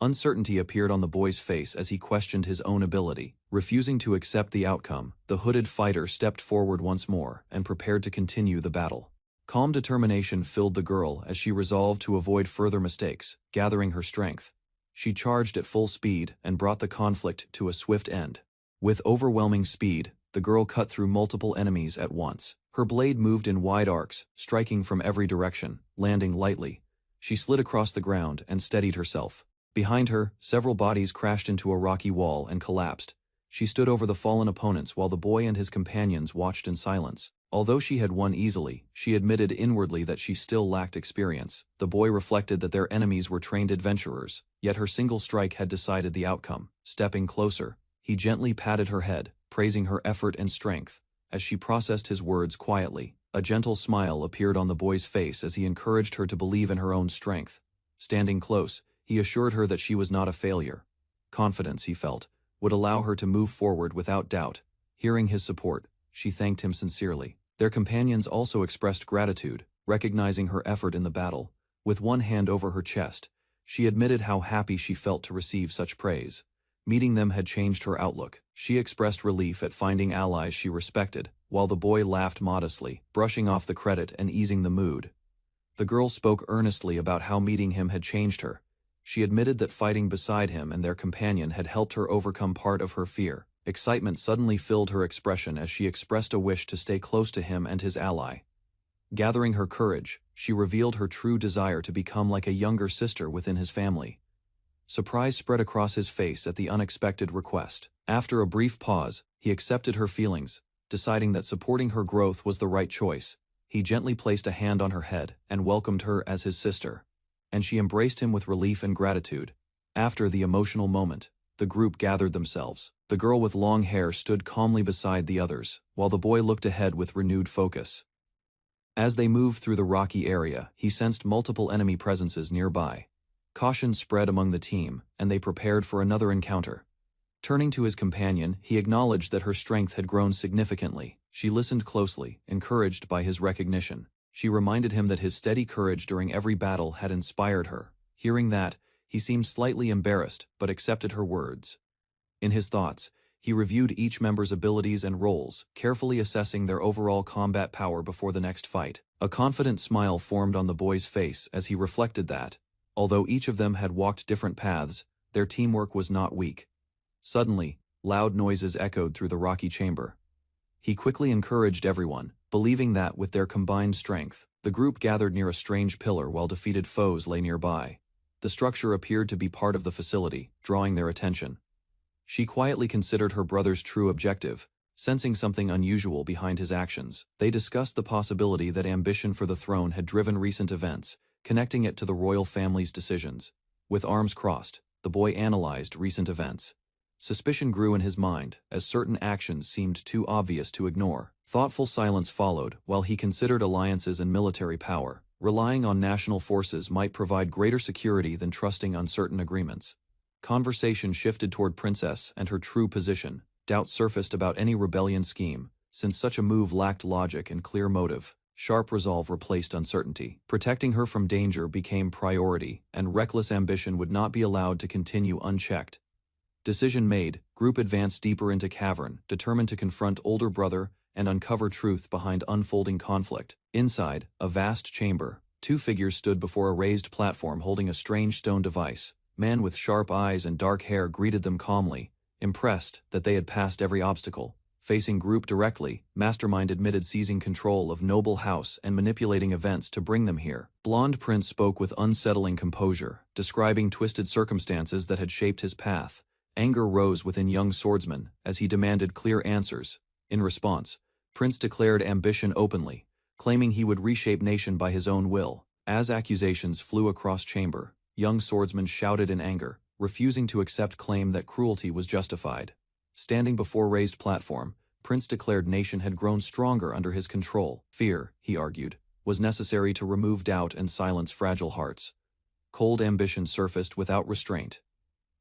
Uncertainty appeared on the boy's face as he questioned his own ability. Refusing to accept the outcome, the hooded fighter stepped forward once more and prepared to continue the battle. Calm determination filled the girl as she resolved to avoid further mistakes. Gathering her strength, she charged at full speed and brought the conflict to a swift end. With overwhelming speed, the girl cut through multiple enemies at once. Her blade moved in wide arcs, striking from every direction, landing lightly. She slid across the ground and steadied herself. Behind her, several bodies crashed into a rocky wall and collapsed. She stood over the fallen opponents while the boy and his companions watched in silence. Although she had won easily, she admitted inwardly that she still lacked experience. The boy reflected that their enemies were trained adventurers, yet her single strike had decided the outcome. Stepping closer, he gently patted her head, praising her effort and strength. As she processed his words quietly, a gentle smile appeared on the boy's face as he encouraged her to believe in her own strength. Standing close, he assured her that she was not a failure. Confidence, he felt, would allow her to move forward without doubt. Hearing his support, she thanked him sincerely. Their companions also expressed gratitude, recognizing her effort in the battle. With one hand over her chest, she admitted how happy she felt to receive such praise. Meeting them had changed her outlook. She expressed relief at finding allies she respected, while the boy laughed modestly, brushing off the credit and easing the mood. The girl spoke earnestly about how meeting him had changed her. She admitted that fighting beside him and their companion had helped her overcome part of her fear. Excitement suddenly filled her expression as she expressed a wish to stay close to him and his ally. Gathering her courage, she revealed her true desire to become like a younger sister within his family. Surprise spread across his face at the unexpected request. After a brief pause, he accepted her feelings, deciding that supporting her growth was the right choice. He gently placed a hand on her head and welcomed her as his sister, and she embraced him with relief and gratitude. After the emotional moment, the group gathered themselves. The girl with long hair stood calmly beside the others, while the boy looked ahead with renewed focus. As they moved through the rocky area, he sensed multiple enemy presences nearby. Caution spread among the team, and they prepared for another encounter. Turning to his companion, he acknowledged that her strength had grown significantly. She listened closely, encouraged by his recognition. She reminded him that his steady courage during every battle had inspired her. Hearing that, he seemed slightly embarrassed, but accepted her words. In his thoughts, he reviewed each member's abilities and roles, carefully assessing their overall combat power before the next fight. A confident smile formed on the boy's face as he reflected that, although each of them had walked different paths, their teamwork was not weak. Suddenly, loud noises echoed through the rocky chamber. He quickly encouraged everyone, believing that with their combined strength, the group gathered near a strange pillar while defeated foes lay nearby. The structure appeared to be part of the facility, drawing their attention. She quietly considered her brother's true objective, sensing something unusual behind his actions. They discussed the possibility that ambition for the throne had driven recent events, connecting it to the royal family's decisions. With arms crossed, the boy analyzed recent events. Suspicion grew in his mind, as certain actions seemed too obvious to ignore. Thoughtful silence followed, while he considered alliances and military power. Relying on national forces might provide greater security than trusting uncertain agreements. Conversation shifted toward Princess and her true position. Doubt surfaced about any rebellion scheme, since such a move lacked logic and clear motive. Sharp resolve replaced uncertainty. Protecting her from danger became priority, and reckless ambition would not be allowed to continue unchecked. Decision made, group advanced deeper into cavern, determined to confront older brother and uncover truth behind unfolding conflict. Inside, a vast chamber, two figures stood before a raised platform holding a strange stone device. Man with sharp eyes and dark hair greeted them calmly, impressed that they had passed every obstacle. Facing group directly, Mastermind admitted seizing control of noble house and manipulating events to bring them here. Blonde Prince spoke with unsettling composure, describing twisted circumstances that had shaped his path. Anger rose within young swordsman as he demanded clear answers. In response, Prince declared ambition openly, claiming he would reshape nation by his own will. As accusations flew across chamber, young swordsman shouted in anger, refusing to accept claim that cruelty was justified. Standing before raised platform, Prince declared nation had grown stronger under his control. Fear, he argued, was necessary to remove doubt and silence fragile hearts. Cold ambition surfaced without restraint.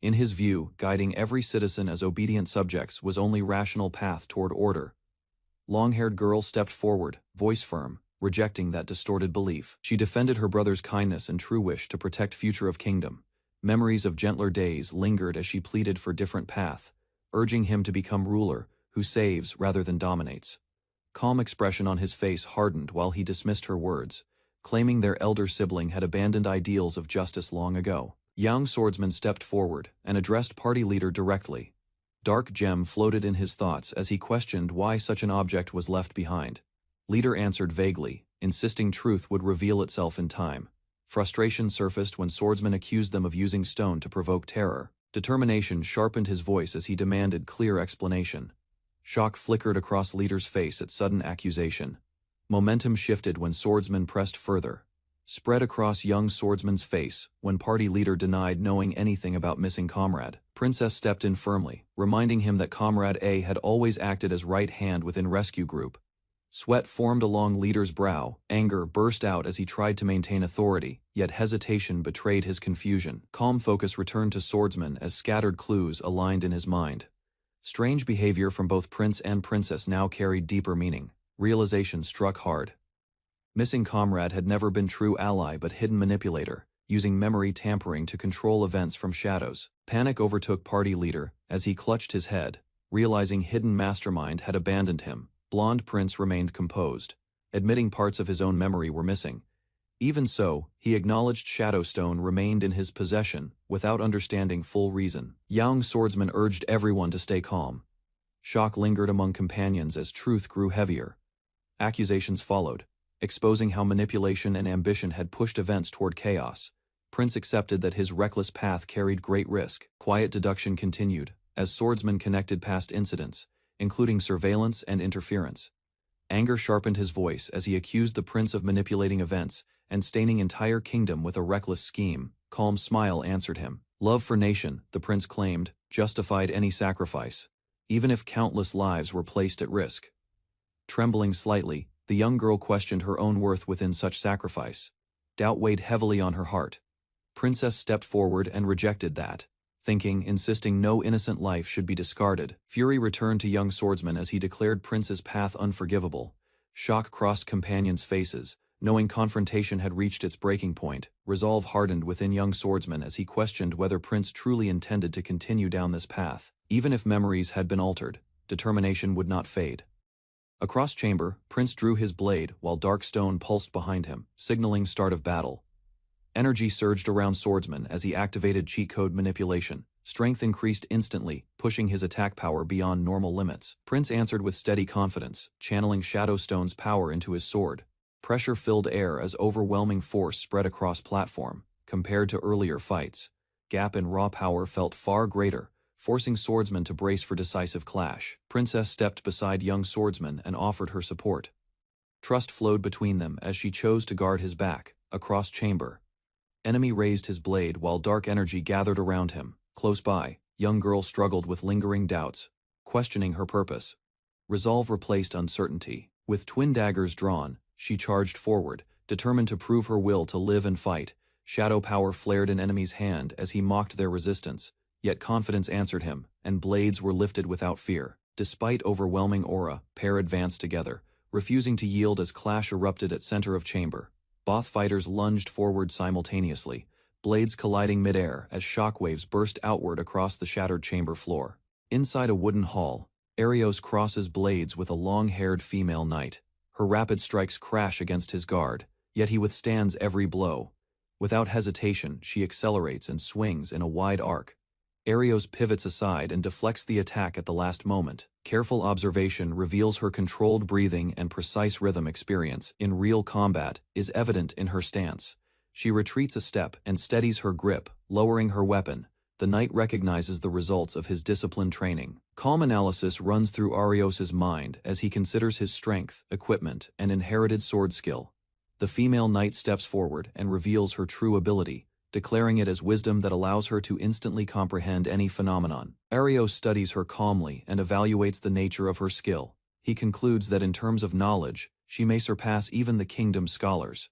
In his view, guiding every citizen as obedient subjects was only rational path toward order. Long-haired girl stepped forward, voice firm, rejecting that distorted belief. She defended her brother's kindness and true wish to protect future of kingdom. Memories of gentler days lingered as she pleaded for different path, urging him to become ruler, who saves rather than dominates. Calm expression on his face hardened while he dismissed her words, claiming their elder sibling had abandoned ideals of justice long ago. Young swordsman stepped forward and addressed party leader directly. Dark gem floated in his thoughts as he questioned why such an object was left behind. Leader answered vaguely, insisting truth would reveal itself in time. Frustration surfaced when swordsman accused them of using stone to provoke terror. Determination sharpened his voice as he demanded clear explanation. Shock flickered across leader's face at sudden accusation. Momentum shifted when swordsman pressed further. Spread across young swordsman's face when party leader denied knowing anything about missing comrade. Princess stepped in firmly, reminding him that comrade A had always acted as right hand within rescue group. Sweat formed along leader's brow, anger burst out as he tried to maintain authority, yet hesitation betrayed his confusion. Calm focus returned to swordsman as scattered clues aligned in his mind. Strange behavior from both prince and princess now carried deeper meaning. Realization struck hard. Missing comrade had never been true ally but hidden manipulator, using memory tampering to control events from shadows. Panic overtook party leader as he clutched his head, realizing hidden mastermind had abandoned him. Blonde Prince remained composed, admitting parts of his own memory were missing. Even so, he acknowledged Shadowstone remained in his possession, without understanding full reason. Young swordsman urged everyone to stay calm. Shock lingered among companions as truth grew heavier. Accusations followed, exposing how manipulation and ambition had pushed events toward chaos. Prince accepted that his reckless path carried great risk. Quiet deduction continued, as swordsman connected past incidents, including surveillance and interference. Anger sharpened his voice as he accused the prince of manipulating events and staining entire kingdom with a reckless scheme. Calm smile answered him. Love for nation, the prince claimed, justified any sacrifice, even if countless lives were placed at risk. Trembling slightly, the young girl questioned her own worth within such sacrifice. Doubt weighed heavily on her heart. Princess stepped forward and rejected that, insisting no innocent life should be discarded. Fury returned to young swordsman as he declared Prince's path unforgivable. Shock crossed companions' faces, knowing confrontation had reached its breaking point. Resolve hardened within young swordsman as he questioned whether Prince truly intended to continue down this path. Even if memories had been altered, determination would not fade. Across chamber, Prince drew his blade while dark stone pulsed behind him, signaling start of battle. Energy surged around swordsman as he activated cheat code manipulation. Strength increased instantly, pushing his attack power beyond normal limits. Prince answered with steady confidence, channeling Shadowstone's power into his sword. Pressure filled air as overwhelming force spread across platform. Compared to earlier fights, gap in raw power felt far greater, forcing swordsman to brace for decisive clash. Princess stepped beside young swordsman and offered her support. Trust flowed between them as she chose to guard his back. Across chamber, enemy raised his blade while dark energy gathered around him. Close by, young girl struggled with lingering doubts, questioning her purpose. Resolve replaced uncertainty. With twin daggers drawn, she charged forward, determined to prove her will to live and fight. Shadow power flared in enemy's hand as he mocked their resistance, yet confidence answered him, and blades were lifted without fear. Despite overwhelming aura, pair advanced together, refusing to yield as clash erupted at center of chamber. Both fighters lunged forward simultaneously, blades colliding midair as shockwaves burst outward across the shattered chamber floor. Inside a wooden hall, Arios crosses blades with a long-haired female knight. Her rapid strikes crash against his guard, yet he withstands every blow. Without hesitation, she accelerates and swings in a wide arc. Arios pivots aside and deflects the attack at the last moment. Careful observation reveals her controlled breathing and precise rhythm experience in real combat is evident in her stance. She retreats a step and steadies her grip, lowering her weapon. The knight recognizes the results of his disciplined training. Calm analysis runs through Arios's mind as he considers his strength, equipment, and inherited sword skill. The female knight steps forward and reveals her true ability, declaring it as wisdom that allows her to instantly comprehend any phenomenon. Arios studies her calmly and evaluates the nature of her skill. He concludes that in terms of knowledge, she may surpass even the kingdom's scholars.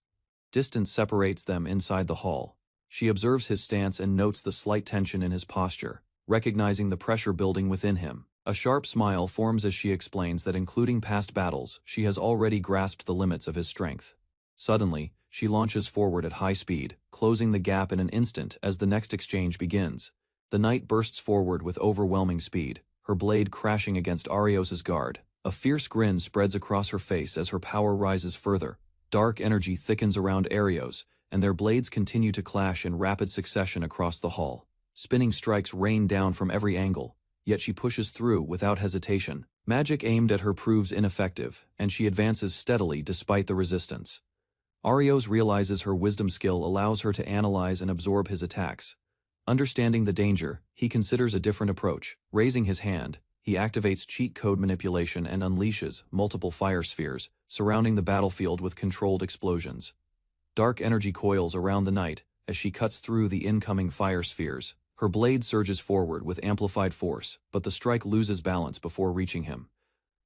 Distance separates them inside the hall. She observes his stance and notes the slight tension in his posture, recognizing the pressure building within him. A sharp smile forms as she explains that including past battles, she has already grasped the limits of his strength. Suddenly, she launches forward at high speed, closing the gap in an instant as the next exchange begins. The knight bursts forward with overwhelming speed, her blade crashing against Arios's guard. A fierce grin spreads across her face as her power rises further. Dark energy thickens around Arios, and their blades continue to clash in rapid succession across the hall. Spinning strikes rain down from every angle, yet she pushes through without hesitation. Magic aimed at her proves ineffective, and she advances steadily despite the resistance. Arios realizes her wisdom skill allows her to analyze and absorb his attacks. Understanding the danger, he considers a different approach. Raising his hand, he activates cheat code manipulation and unleashes multiple fire spheres, surrounding the battlefield with controlled explosions. Dark energy coils around the knight as she cuts through the incoming fire spheres. Her blade surges forward with amplified force, but the strike loses balance before reaching him.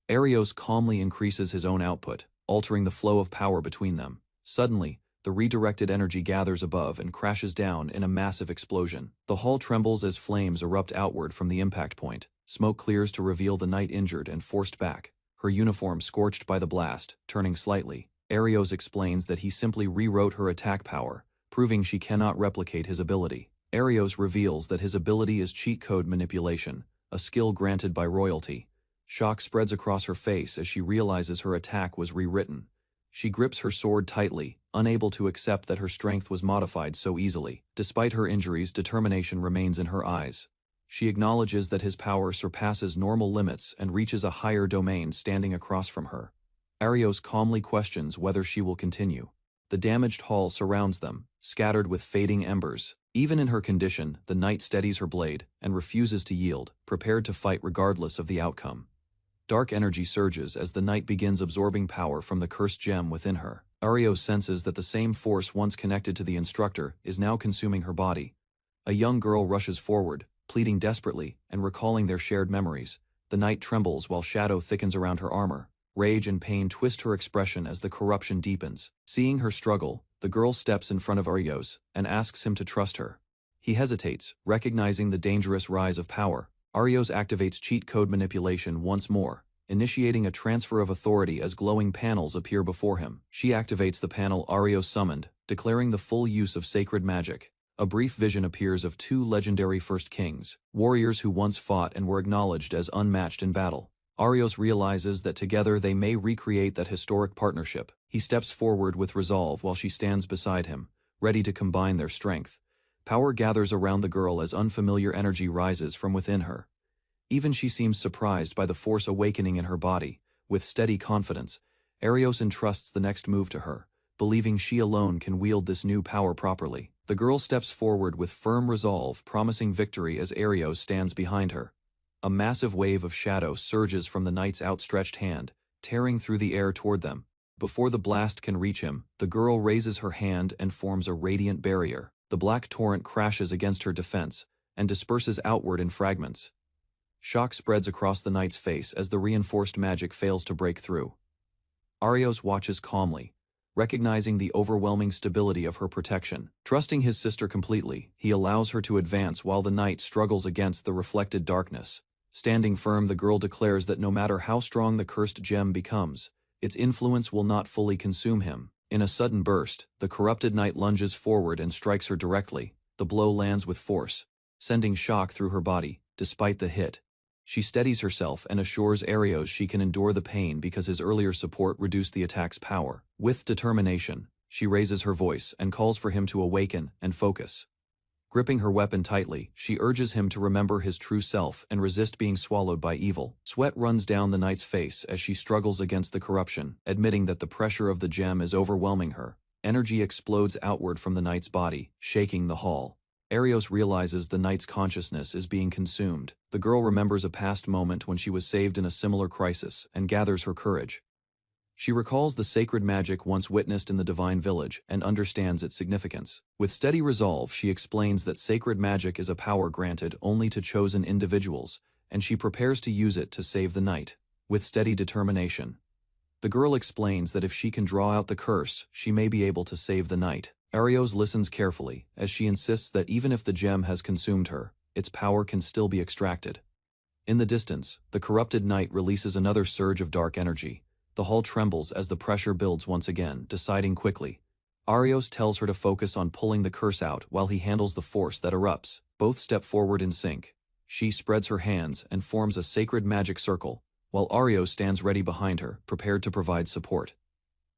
Arios calmly increases his own output, altering the flow of power between them. Suddenly, the redirected energy gathers above and crashes down in a massive explosion. The hall trembles as flames erupt outward from the impact point. Smoke clears to reveal the knight injured and forced back, her uniform scorched by the blast, turning slightly. Arios explains that he simply rewrote her attack power, proving she cannot replicate his ability. Arios reveals that his ability is cheat code manipulation, a skill granted by royalty. Shock spreads across her face as she realizes her attack was rewritten. She grips her sword tightly, unable to accept that her strength was modified so easily. Despite her injuries, determination remains in her eyes. She acknowledges that his power surpasses normal limits and reaches a higher domain standing across from her. Arios calmly questions whether she will continue. The damaged hall surrounds them, scattered with fading embers. Even in her condition, the knight steadies her blade and refuses to yield, prepared to fight regardless of the outcome. Dark energy surges as the knight begins absorbing power from the cursed gem within her. Arios senses that the same force once connected to the instructor is now consuming her body. A young girl rushes forward, pleading desperately and recalling their shared memories. The knight trembles while shadow thickens around her armor. Rage and pain twist her expression as the corruption deepens. Seeing her struggle, the girl steps in front of Arios and asks him to trust her. He hesitates, recognizing the dangerous rise of power. Arios activates cheat code manipulation once more, initiating a transfer of authority as glowing panels appear before him. She activates the panel Arios summoned, declaring the full use of sacred magic. A brief vision appears of two legendary First Kings, warriors who once fought and were acknowledged as unmatched in battle. Arios realizes that together they may recreate that historic partnership. He steps forward with resolve while she stands beside him, ready to combine their strength. Power gathers around the girl as unfamiliar energy rises from within her. Even she seems surprised by the force awakening in her body. With steady confidence, Arios entrusts the next move to her, believing she alone can wield this new power properly. The girl steps forward with firm resolve, promising victory as Arios stands behind her. A massive wave of shadow surges from the knight's outstretched hand, tearing through the air toward them. Before the blast can reach him, the girl raises her hand and forms a radiant barrier. The black torrent crashes against her defense and disperses outward in fragments. Shock spreads across the knight's face as the reinforced magic fails to break through. Arios watches calmly, recognizing the overwhelming stability of her protection. Trusting his sister completely, he allows her to advance while the knight struggles against the reflected darkness. Standing firm, the girl declares that no matter how strong the cursed gem becomes, its influence will not fully consume him. In a sudden burst, the corrupted knight lunges forward and strikes her directly. The blow lands with force, sending shock through her body. Despite the hit, she steadies herself and assures Arios she can endure the pain because his earlier support reduced the attack's power. With determination, she raises her voice and calls for him to awaken and focus. Gripping her weapon tightly, she urges him to remember his true self and resist being swallowed by evil. Sweat runs down the knight's face as she struggles against the corruption, admitting that the pressure of the gem is overwhelming her. Energy explodes outward from the knight's body, shaking the hall. Arios realizes the knight's consciousness is being consumed. The girl remembers a past moment when she was saved in a similar crisis and gathers her courage. She recalls the sacred magic once witnessed in the divine village and understands its significance. With steady resolve, she explains that sacred magic is a power granted only to chosen individuals, and she prepares to use it to save the knight. With steady determination, the girl explains that if she can draw out the curse, she may be able to save the knight. Arios listens carefully, as she insists that even if the gem has consumed her, its power can still be extracted. In the distance, the corrupted knight releases another surge of dark energy. The hall trembles as the pressure builds once again, deciding quickly. Arios tells her to focus on pulling the curse out while he handles the force that erupts. Both step forward in sync. She spreads her hands and forms a sacred magic circle, while Arios stands ready behind her, prepared to provide support.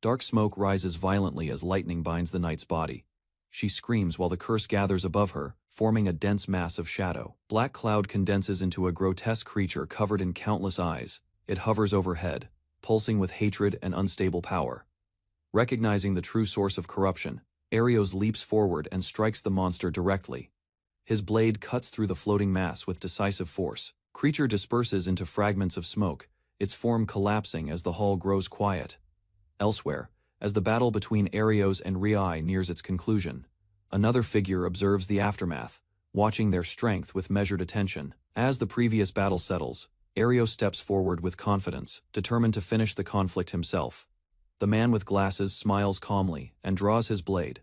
Dark smoke rises violently as lightning binds the knight's body. She screams while the curse gathers above her, forming a dense mass of shadow. Black cloud condenses into a grotesque creature covered in countless eyes. It hovers overhead, pulsing with hatred and unstable power. Recognizing the true source of corruption, Arios leaps forward and strikes the monster directly. His blade cuts through the floating mass with decisive force. Creature disperses into fragments of smoke, its form collapsing as the hall grows quiet. Elsewhere, as the battle between Arios and Rai nears its conclusion, another figure observes the aftermath, watching their strength with measured attention. As the previous battle settles, Arios steps forward with confidence, determined to finish the conflict himself. The man with glasses smiles calmly and draws his blade.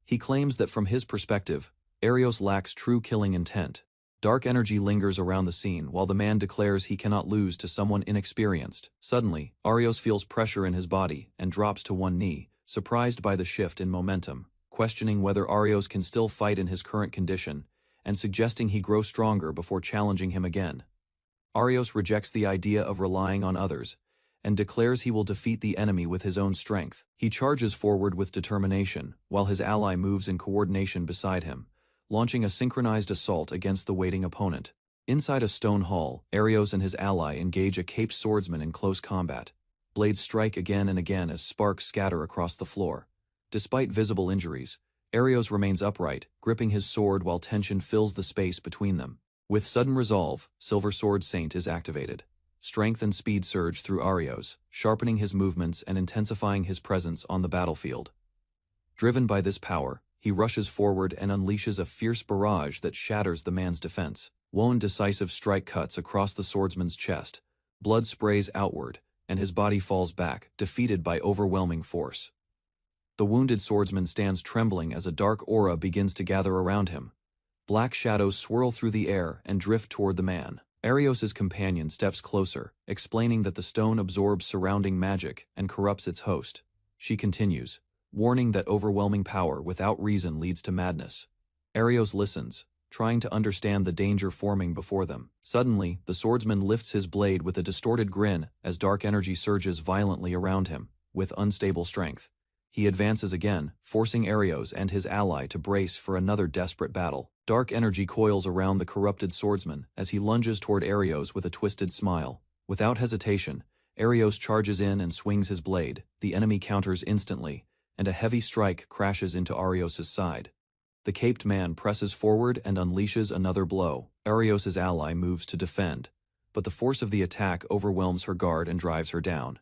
He claims that from his perspective, Arios lacks true killing intent. Dark energy lingers around the scene while the man declares he cannot lose to someone inexperienced. Suddenly, Arios feels pressure in his body and drops to one knee, surprised by the shift in momentum, questioning whether Arios can still fight in his current condition, and suggesting he grow stronger before challenging him again. Arios rejects the idea of relying on others, and declares he will defeat the enemy with his own strength. He charges forward with determination, while his ally moves in coordination beside him, launching a synchronized assault against the waiting opponent. Inside a stone hall, Arios and his ally engage a caped swordsman in close combat. Blades strike again and again as sparks scatter across the floor. Despite visible injuries, Arios remains upright, gripping his sword while tension fills the space between them. With sudden resolve, Silver Sword Saint is activated. Strength and speed surge through Arios, sharpening his movements and intensifying his presence on the battlefield. Driven by this power, he rushes forward and unleashes a fierce barrage that shatters the man's defense. One decisive strike cuts across the swordsman's chest. Blood sprays outward, and his body falls back, defeated by overwhelming force. The wounded swordsman stands trembling as a dark aura begins to gather around him. Black shadows swirl through the air and drift toward the man. Arios's companion steps closer, explaining that the stone absorbs surrounding magic and corrupts its host. She continues, warning that overwhelming power without reason leads to madness. Arios listens, trying to understand the danger forming before them. Suddenly, the swordsman lifts his blade with a distorted grin as dark energy surges violently around him, with unstable strength. He advances again, forcing Arios and his ally to brace for another desperate battle. Dark energy coils around the corrupted swordsman as he lunges toward Arios with a twisted smile. Without hesitation, Arios charges in and swings his blade. The enemy counters instantly, and a heavy strike crashes into Arios's side. The caped man presses forward and unleashes another blow. Arios's ally moves to defend, but the force of the attack overwhelms her guard and drives her down.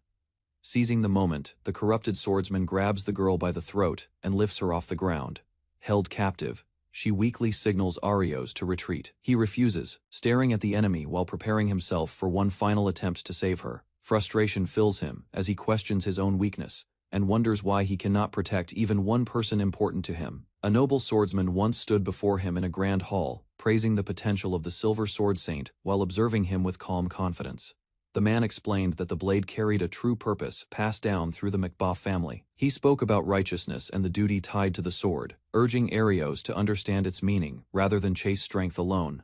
Seizing the moment, the corrupted swordsman grabs the girl by the throat and lifts her off the ground. Held captive, she weakly signals Arios to retreat. He refuses, staring at the enemy while preparing himself for one final attempt to save her. Frustration fills him as he questions his own weakness and wonders why he cannot protect even one person important to him. A noble swordsman once stood before him in a grand hall, praising the potential of the Silver Sword Saint while observing him with calm confidence. The man explained that the blade carried a true purpose passed down through the McBaugh family. He spoke about righteousness and the duty tied to the sword, urging Arios to understand its meaning rather than chase strength alone.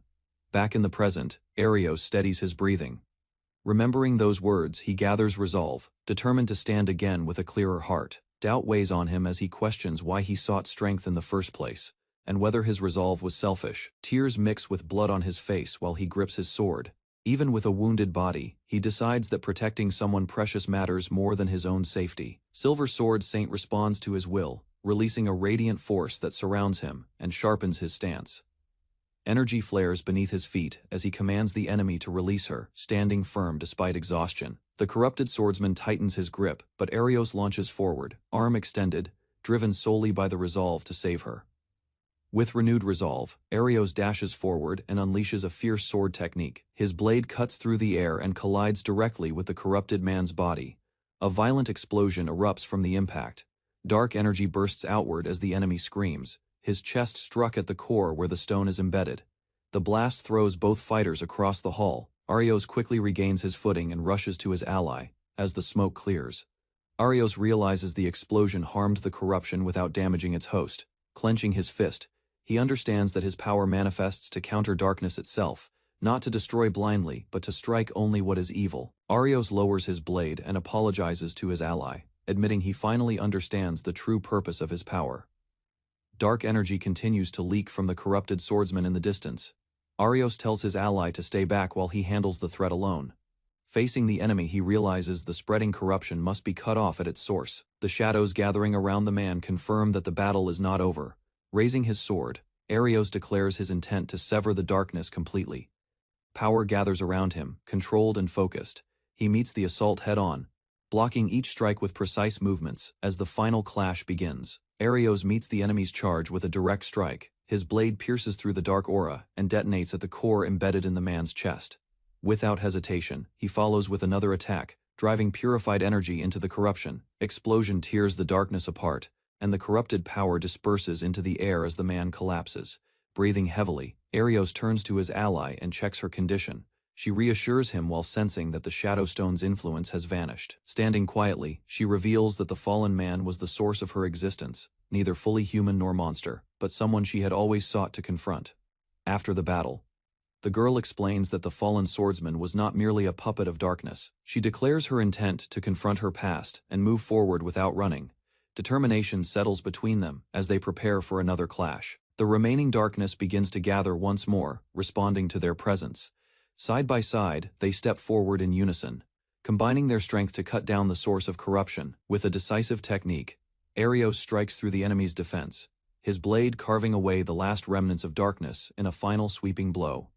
Back in the present, Arios steadies his breathing. Remembering those words, he gathers resolve, determined to stand again with a clearer heart. Doubt weighs on him as he questions why he sought strength in the first place, and whether his resolve was selfish. Tears mix with blood on his face while he grips his sword. Even with a wounded body, he decides that protecting someone precious matters more than his own safety. Silver Sword Saint responds to his will, releasing a radiant force that surrounds him and sharpens his stance. Energy flares beneath his feet as he commands the enemy to release her, standing firm despite exhaustion. The corrupted swordsman tightens his grip, but Arios launches forward, arm extended, driven solely by the resolve to save her. With renewed resolve, Arios dashes forward and unleashes a fierce sword technique. His blade cuts through the air and collides directly with the corrupted man's body. A violent explosion erupts from the impact. Dark energy bursts outward as the enemy screams, his chest struck at the core where the stone is embedded. The blast throws both fighters across the hall. Arios quickly regains his footing and rushes to his ally, as the smoke clears. Arios realizes the explosion harmed the corruption without damaging its host. Clenching his fist, he understands that his power manifests to counter darkness itself, not to destroy blindly, but to strike only what is evil. Arios lowers his blade and apologizes to his ally, admitting he finally understands the true purpose of his power. Dark energy continues to leak from the corrupted swordsman in the distance. Arios tells his ally to stay back while he handles the threat alone. Facing the enemy, he realizes the spreading corruption must be cut off at its source. The shadows gathering around the man confirm that the battle is not over. Raising his sword, Arios declares his intent to sever the darkness completely. Power gathers around him, controlled and focused. He meets the assault head-on, blocking each strike with precise movements. As the final clash begins, Arios meets the enemy's charge with a direct strike. His blade pierces through the dark aura and detonates at the core embedded in the man's chest. Without hesitation, he follows with another attack, driving purified energy into the corruption. Explosion tears the darkness apart, and the corrupted power disperses into the air as the man collapses. Breathing heavily, Arios turns to his ally and checks her condition. She reassures him while sensing that the Shadowstone's influence has vanished. Standing quietly, she reveals that the fallen man was the source of her existence, neither fully human nor monster, but someone she had always sought to confront. After the battle, the girl explains that the fallen swordsman was not merely a puppet of darkness. She declares her intent to confront her past and move forward without running. Determination settles between them as they prepare for another clash. The remaining darkness begins to gather once more, responding to their presence. Side by side, they step forward in unison, combining their strength to cut down the source of corruption. With a decisive technique, Arios strikes through the enemy's defense, his blade carving away the last remnants of darkness in a final sweeping blow.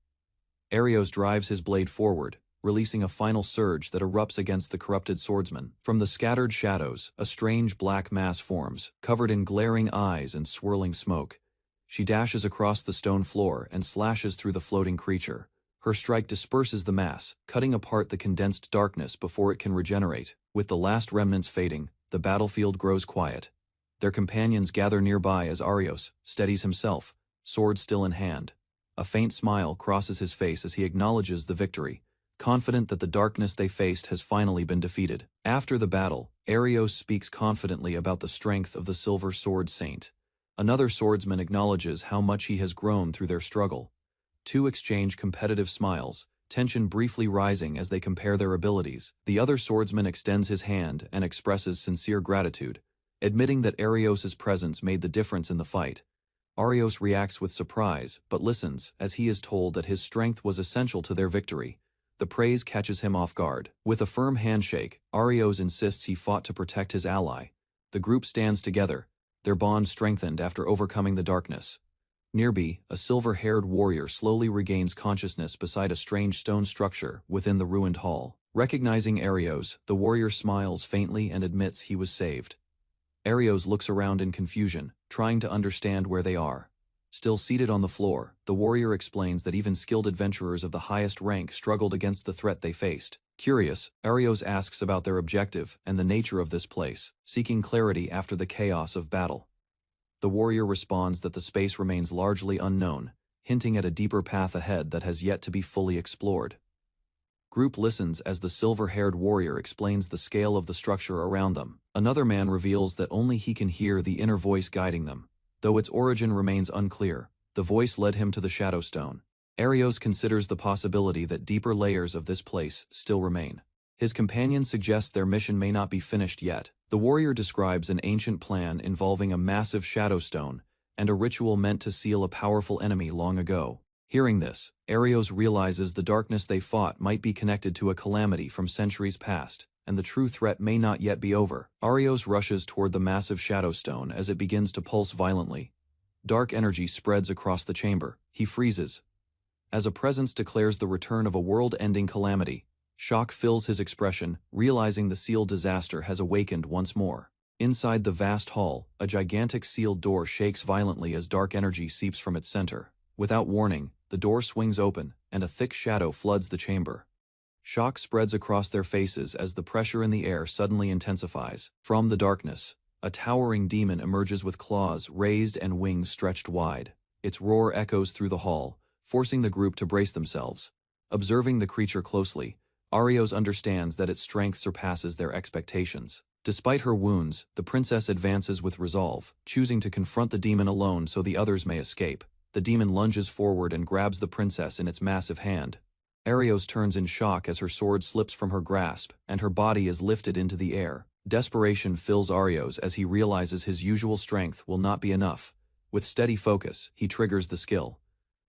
Arios drives his blade forward, releasing a final surge that erupts against the corrupted swordsman. From the scattered shadows, a strange black mass forms, covered in glaring eyes and swirling smoke. She dashes across the stone floor and slashes through the floating creature. Her strike disperses the mass, cutting apart the condensed darkness before it can regenerate. With the last remnants fading, the battlefield grows quiet. Their companions gather nearby as Arios steadies himself, sword still in hand. A faint smile crosses his face as he acknowledges the victory, confident that the darkness they faced has finally been defeated. After the battle, Arios speaks confidently about the strength of the Silver Sword Saint. Another swordsman acknowledges how much he has grown through their struggle. Two exchange competitive smiles, tension briefly rising as they compare their abilities. The other swordsman extends his hand and expresses sincere gratitude, admitting that Arios' presence made the difference in the fight. Arios reacts with surprise, but listens as he is told that his strength was essential to their victory. The praise catches him off guard. With a firm handshake, Arios insists he fought to protect his ally. The group stands together, their bond strengthened after overcoming the darkness. Nearby, a silver-haired warrior slowly regains consciousness beside a strange stone structure within the ruined hall. Recognizing Arios, the warrior smiles faintly and admits he was saved. Arios looks around in confusion, trying to understand where they are. Still seated on the floor, the warrior explains that even skilled adventurers of the highest rank struggled against the threat they faced. Curious, Arios asks about their objective and the nature of this place, seeking clarity after the chaos of battle. The warrior responds that the space remains largely unknown, hinting at a deeper path ahead that has yet to be fully explored. Group listens as the silver-haired warrior explains the scale of the structure around them. Another man reveals that only he can hear the inner voice guiding them. Though its origin remains unclear, the voice led him to the Shadow Stone. Arios considers the possibility that deeper layers of this place still remain. His companion suggests their mission may not be finished yet. The warrior describes an ancient plan involving a massive Shadow Stone and a ritual meant to seal a powerful enemy long ago. Hearing this, Arios realizes the darkness they fought might be connected to a calamity from centuries past, and the true threat may not yet be over. Arios rushes toward the massive Shadow Stone as it begins to pulse violently. Dark energy spreads across the chamber. He freezes, as a presence declares the return of a world-ending calamity. Shock fills his expression, realizing the sealed disaster has awakened once more. Inside the vast hall, a gigantic sealed door shakes violently as dark energy seeps from its center. Without warning, the door swings open, and a thick shadow floods the chamber. Shock spreads across their faces as the pressure in the air suddenly intensifies. From the darkness, a towering demon emerges with claws raised and wings stretched wide. Its roar echoes through the hall, forcing the group to brace themselves. Observing the creature closely, Arios understands that its strength surpasses their expectations. Despite her wounds, the princess advances with resolve, choosing to confront the demon alone so the others may escape. The demon lunges forward and grabs the princess in its massive hand. Arios turns in shock as her sword slips from her grasp, and her body is lifted into the air. Desperation fills Arios as he realizes his usual strength will not be enough. With steady focus, he triggers the skill.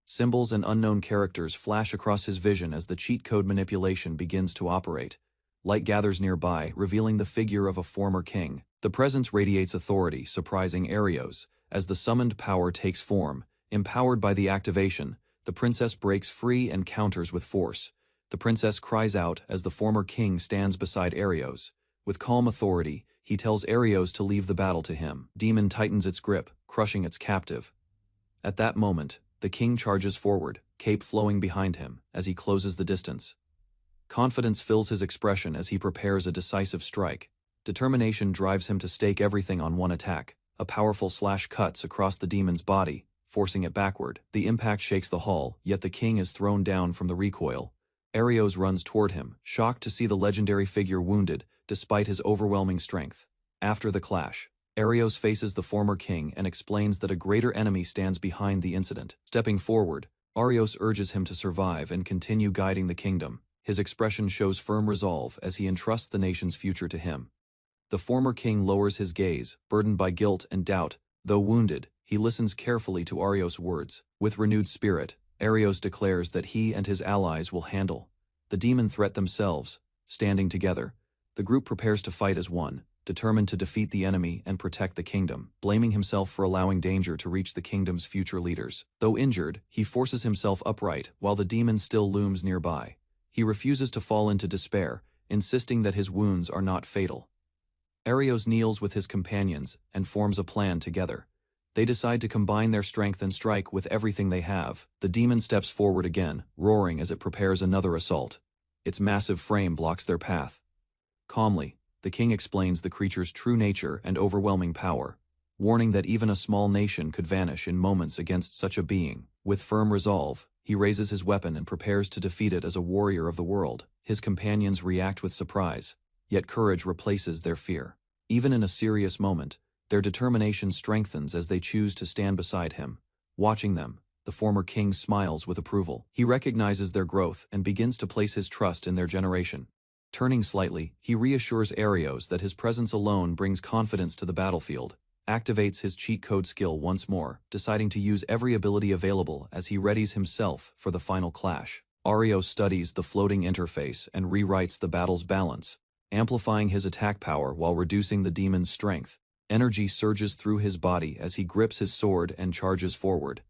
Symbols and unknown characters flash across his vision as the cheat code manipulation begins to operate. Light gathers nearby, revealing the figure of a former king. The presence radiates authority, surprising Arios. As the summoned power takes form, empowered by the activation, the princess breaks free and counters with force. The princess cries out as the former king stands beside Arios. With calm authority, he tells Arios to leave the battle to him. Demon tightens its grip, crushing its captive. At that moment, the king charges forward, cape flowing behind him, as he closes the distance. Confidence fills his expression as he prepares a decisive strike. Determination drives him to stake everything on one attack. A powerful slash cuts across the demon's body, forcing it backward. The impact shakes the hall, yet the king is thrown down from the recoil. Arios runs toward him, shocked to see the legendary figure wounded, despite his overwhelming strength. After the clash, Arios faces the former king and explains that a greater enemy stands behind the incident. Stepping forward, Arios urges him to survive and continue guiding the kingdom. His expression shows firm resolve as he entrusts the nation's future to him. The former king lowers his gaze, burdened by guilt and doubt. Though wounded, he listens carefully to Arios' words. With renewed spirit, Arios declares that he and his allies will handle the demon threat themselves. Standing together, the group prepares to fight as one, determined to defeat the enemy and protect the kingdom, blaming himself for allowing danger to reach the kingdom's future leaders. Though injured, he forces himself upright while the demon still looms nearby. He refuses to fall into despair, insisting that his wounds are not fatal. Arios kneels with his companions and forms a plan together. They decide to combine their strength and strike with everything they have. The demon steps forward again, roaring as it prepares another assault. Its massive frame blocks their path. Calmly, the king explains the creature's true nature and overwhelming power, warning that even a small nation could vanish in moments against such a being. With firm resolve, he raises his weapon and prepares to defeat it as a warrior of the world. His companions react with surprise, yet courage replaces their fear. Even in a serious moment, their determination strengthens as they choose to stand beside him. Watching them, the former king smiles with approval. He recognizes their growth and begins to place his trust in their generation. Turning slightly, he reassures Arios that his presence alone brings confidence to the battlefield, activates his cheat code skill once more, deciding to use every ability available as he readies himself for the final clash. Arios studies the floating interface and rewrites the battle's balance, amplifying his attack power while reducing the demon's strength. Energy surges through his body as he grips his sword and charges forward.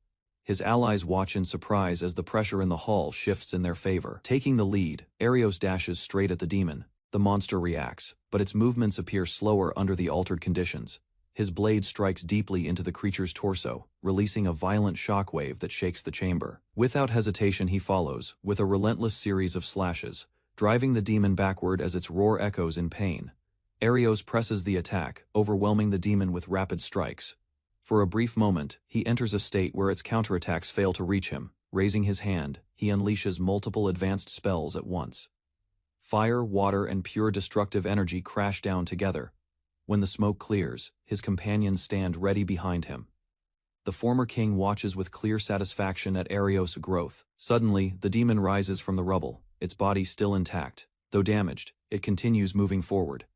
His allies watch in surprise as the pressure in the hall shifts in their favor. Taking the lead, Arios dashes straight at the demon. The monster reacts, but its movements appear slower under the altered conditions. His blade strikes deeply into the creature's torso, releasing a violent shockwave that shakes the chamber. Without hesitation he follows, with a relentless series of slashes. driving the demon backward as its roar echoes in pain. Arios presses the attack, overwhelming the demon with rapid strikes. For a brief moment, he enters a state where its counterattacks fail to reach him. Raising his hand, he unleashes multiple advanced spells at once. Fire, water, and pure destructive energy crash down together. When the smoke clears, his companions stand ready behind him. The former king watches with clear satisfaction at Arios' growth. Suddenly, the demon rises from the rubble, its body still intact. Though damaged, it continues moving forward.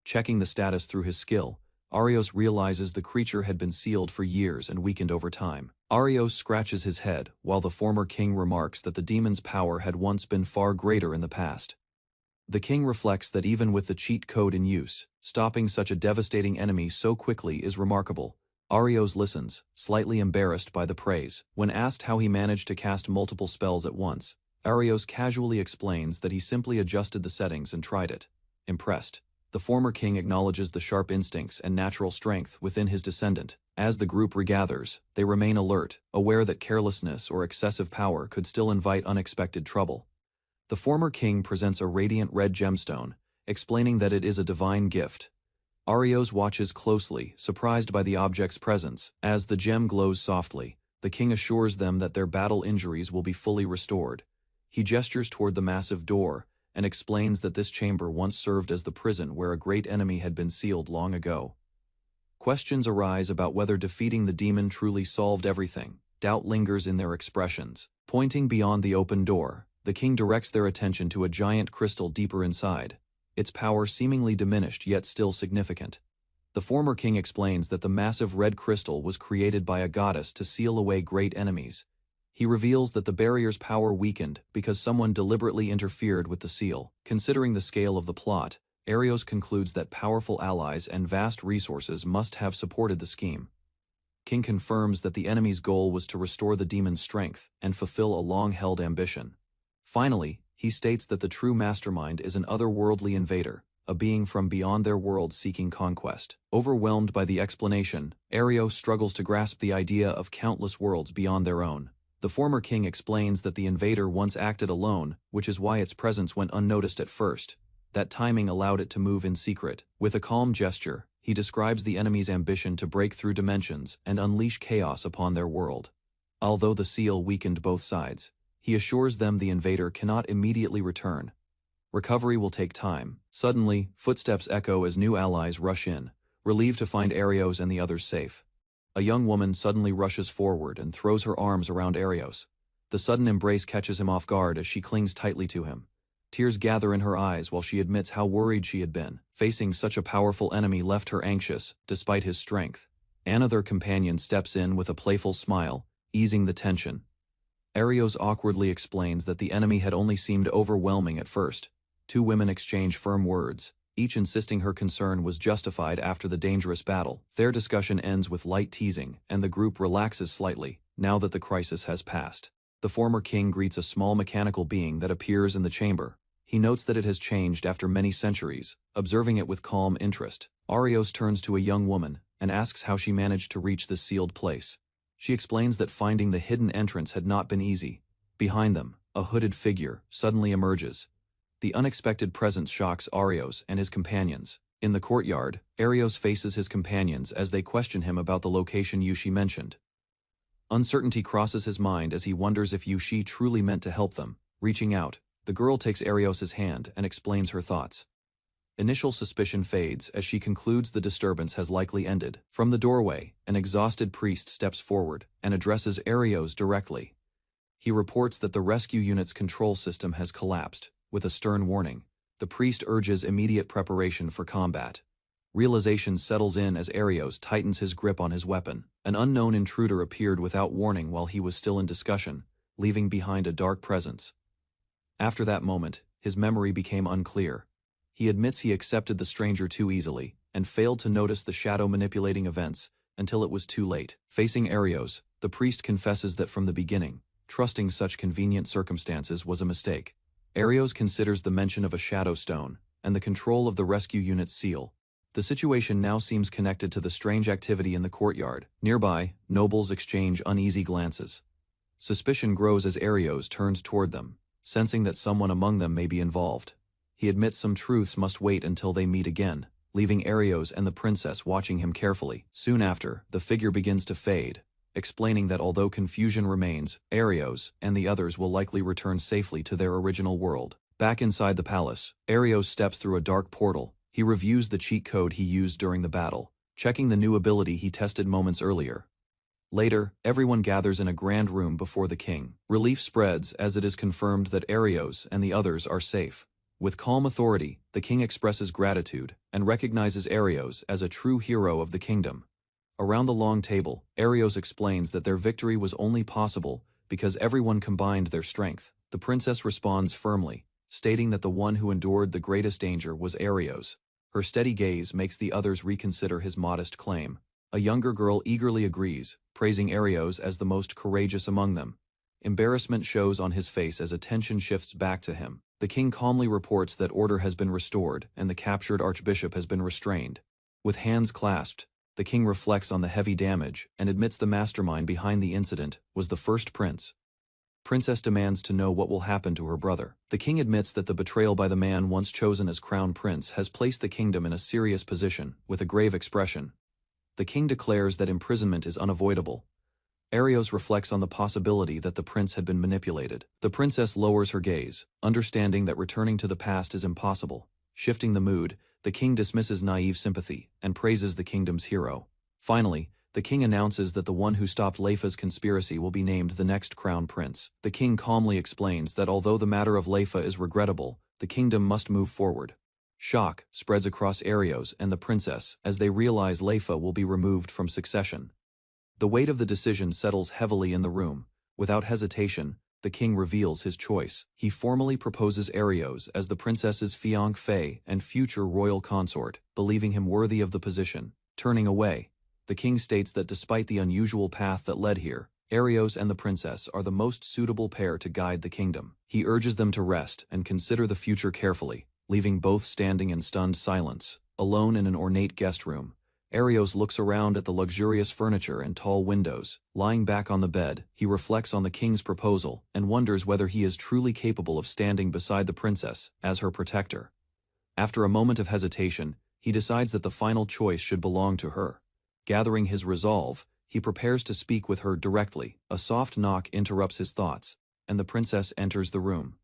Checking the status through his skill, Arios realizes the creature had been sealed for years and weakened over time. Arios scratches his head, while the former king remarks that the demon's power had once been far greater in the past. The king reflects that even with the cheat code in use, stopping such a devastating enemy so quickly is remarkable. Arios listens, slightly embarrassed by the praise. When asked how he managed to cast multiple spells at once, Arios casually explains that he simply adjusted the settings and tried it. Impressed, the former king acknowledges the sharp instincts and natural strength within his descendant. As the group regathers, they remain alert, aware that carelessness or excessive power could still invite unexpected trouble. The former king presents a radiant red gemstone, explaining that it is a divine gift. Arios watches closely, surprised by the object's presence. As the gem glows softly, the king assures them that their battle injuries will be fully restored. He gestures toward the massive door, and explains that this chamber once served as the prison where a great enemy had been sealed long ago. Questions arise about whether defeating the demon truly solved everything. Doubt lingers in their expressions. Pointing beyond the open door, the king directs their attention to a giant crystal deeper inside, its power seemingly diminished yet still significant. The former king explains that the massive red crystal was created by a goddess to seal away great enemies. He reveals that the barrier's power weakened because someone deliberately interfered with the seal. Considering the scale of the plot, Arios concludes that powerful allies and vast resources must have supported the scheme. King confirms that the enemy's goal was to restore the demon's strength and fulfill a long-held ambition. Finally, he states that the true mastermind is an otherworldly invader, a being from beyond their world seeking conquest. Overwhelmed by the explanation, Arios struggles to grasp the idea of countless worlds beyond their own. The former king explains that the invader once acted alone, which is why its presence went unnoticed at first. That timing allowed it to move in secret. With a calm gesture, he describes the enemy's ambition to break through dimensions and unleash chaos upon their world. Although the seal weakened both sides, he assures them the invader cannot immediately return. Recovery will take time. Suddenly, footsteps echo as new allies rush in, relieved to find Arios and the others safe. A young woman suddenly rushes forward and throws her arms around Arios. The sudden embrace catches him off guard as she clings tightly to him. Tears gather in her eyes while she admits how worried she had been. Facing such a powerful enemy left her anxious, despite his strength. Another companion steps in with a playful smile, easing the tension. Arios awkwardly explains that the enemy had only seemed overwhelming at first. Two women exchange firm words, each insisting her concern was justified after the dangerous battle. Their discussion ends with light teasing, and the group relaxes slightly, now that the crisis has passed. The former king greets a small mechanical being that appears in the chamber. He notes that it has changed after many centuries, observing it with calm interest. Arios turns to a young woman and asks how she managed to reach this sealed place. She explains that finding the hidden entrance had not been easy. Behind them, a hooded figure suddenly emerges. The unexpected presence shocks Arios and his companions. In the courtyard, Arios faces his companions as they question him about the location Yushi mentioned. Uncertainty crosses his mind as he wonders if Yushi truly meant to help them. Reaching out, the girl takes Arios' hand and explains her thoughts. Initial suspicion fades as she concludes the disturbance has likely ended. From the doorway, an exhausted priest steps forward and addresses Arios directly. He reports that the rescue unit's control system has collapsed. With a stern warning, the priest urges immediate preparation for combat. Realization settles in as Arios tightens his grip on his weapon. An unknown intruder appeared without warning while he was still in discussion, leaving behind a dark presence. After that moment, his memory became unclear. He admits he accepted the stranger too easily, and failed to notice the shadow manipulating events, until it was too late. Facing Arios, the priest confesses that from the beginning, trusting such convenient circumstances was a mistake. Arios considers the mention of a shadow stone, and the control of the rescue unit's seal. The situation now seems connected to the strange activity in the courtyard. Nearby, nobles exchange uneasy glances. Suspicion grows as Arios turns toward them. sensing that someone among them may be involved. He admits some truths must wait until they meet again, leaving Arios and the princess watching him carefully. Soon after, the figure begins to fade, explaining that although confusion remains, Arios and the others will likely return safely to their original world. Back inside the palace, Arios steps through a dark portal. He reviews the cheat code he used during the battle, checking the new ability he tested moments earlier. Later, everyone gathers in a grand room before the king. Relief spreads as it is confirmed that Arios and the others are safe. With calm authority, the king expresses gratitude and recognizes Arios as a true hero of the kingdom. Around the long table, Arios explains that their victory was only possible because everyone combined their strength. The princess responds firmly, stating that the one who endured the greatest danger was Arios. Her steady gaze makes the others reconsider his modest claim. A younger girl eagerly agrees, praising Arios as the most courageous among them. Embarrassment shows on his face as attention shifts back to him. The king calmly reports that order has been restored and the captured archbishop has been restrained. With hands clasped, the king reflects on the heavy damage and admits the mastermind behind the incident was the first prince. Princess demands to know what will happen to her brother. The king admits that the betrayal by the man once chosen as crown prince has placed the kingdom in a serious position. With a grave expression, the king declares that imprisonment is unavoidable. Arios reflects on the possibility that the prince had been manipulated. The princess lowers her gaze, understanding that returning to the past is impossible. Shifting the mood, the king dismisses naive sympathy and praises the kingdom's hero. Finally, the king announces that the one who stopped Leifa's conspiracy will be named the next crown prince. The king calmly explains that although the matter of Leifa is regrettable, the kingdom must move forward. Shock spreads across Arios and the princess as they realize Leifa will be removed from succession. The weight of the decision settles heavily in the room. Without hesitation, the king reveals his choice. He formally proposes Arios as the princess's fiancé and future royal consort, believing him worthy of the position. Turning away, the king states that despite the unusual path that led here, Arios and the princess are the most suitable pair to guide the kingdom. He urges them to rest and consider the future carefully, leaving both standing in stunned silence. Alone in an ornate guest room, Arios looks around at the luxurious furniture and tall windows. Lying back on the bed, he reflects on the king's proposal and wonders whether he is truly capable of standing beside the princess as her protector. After a moment of hesitation, he decides that the final choice should belong to her. Gathering his resolve, he prepares to speak with her directly. A soft knock interrupts his thoughts, and the princess enters the room.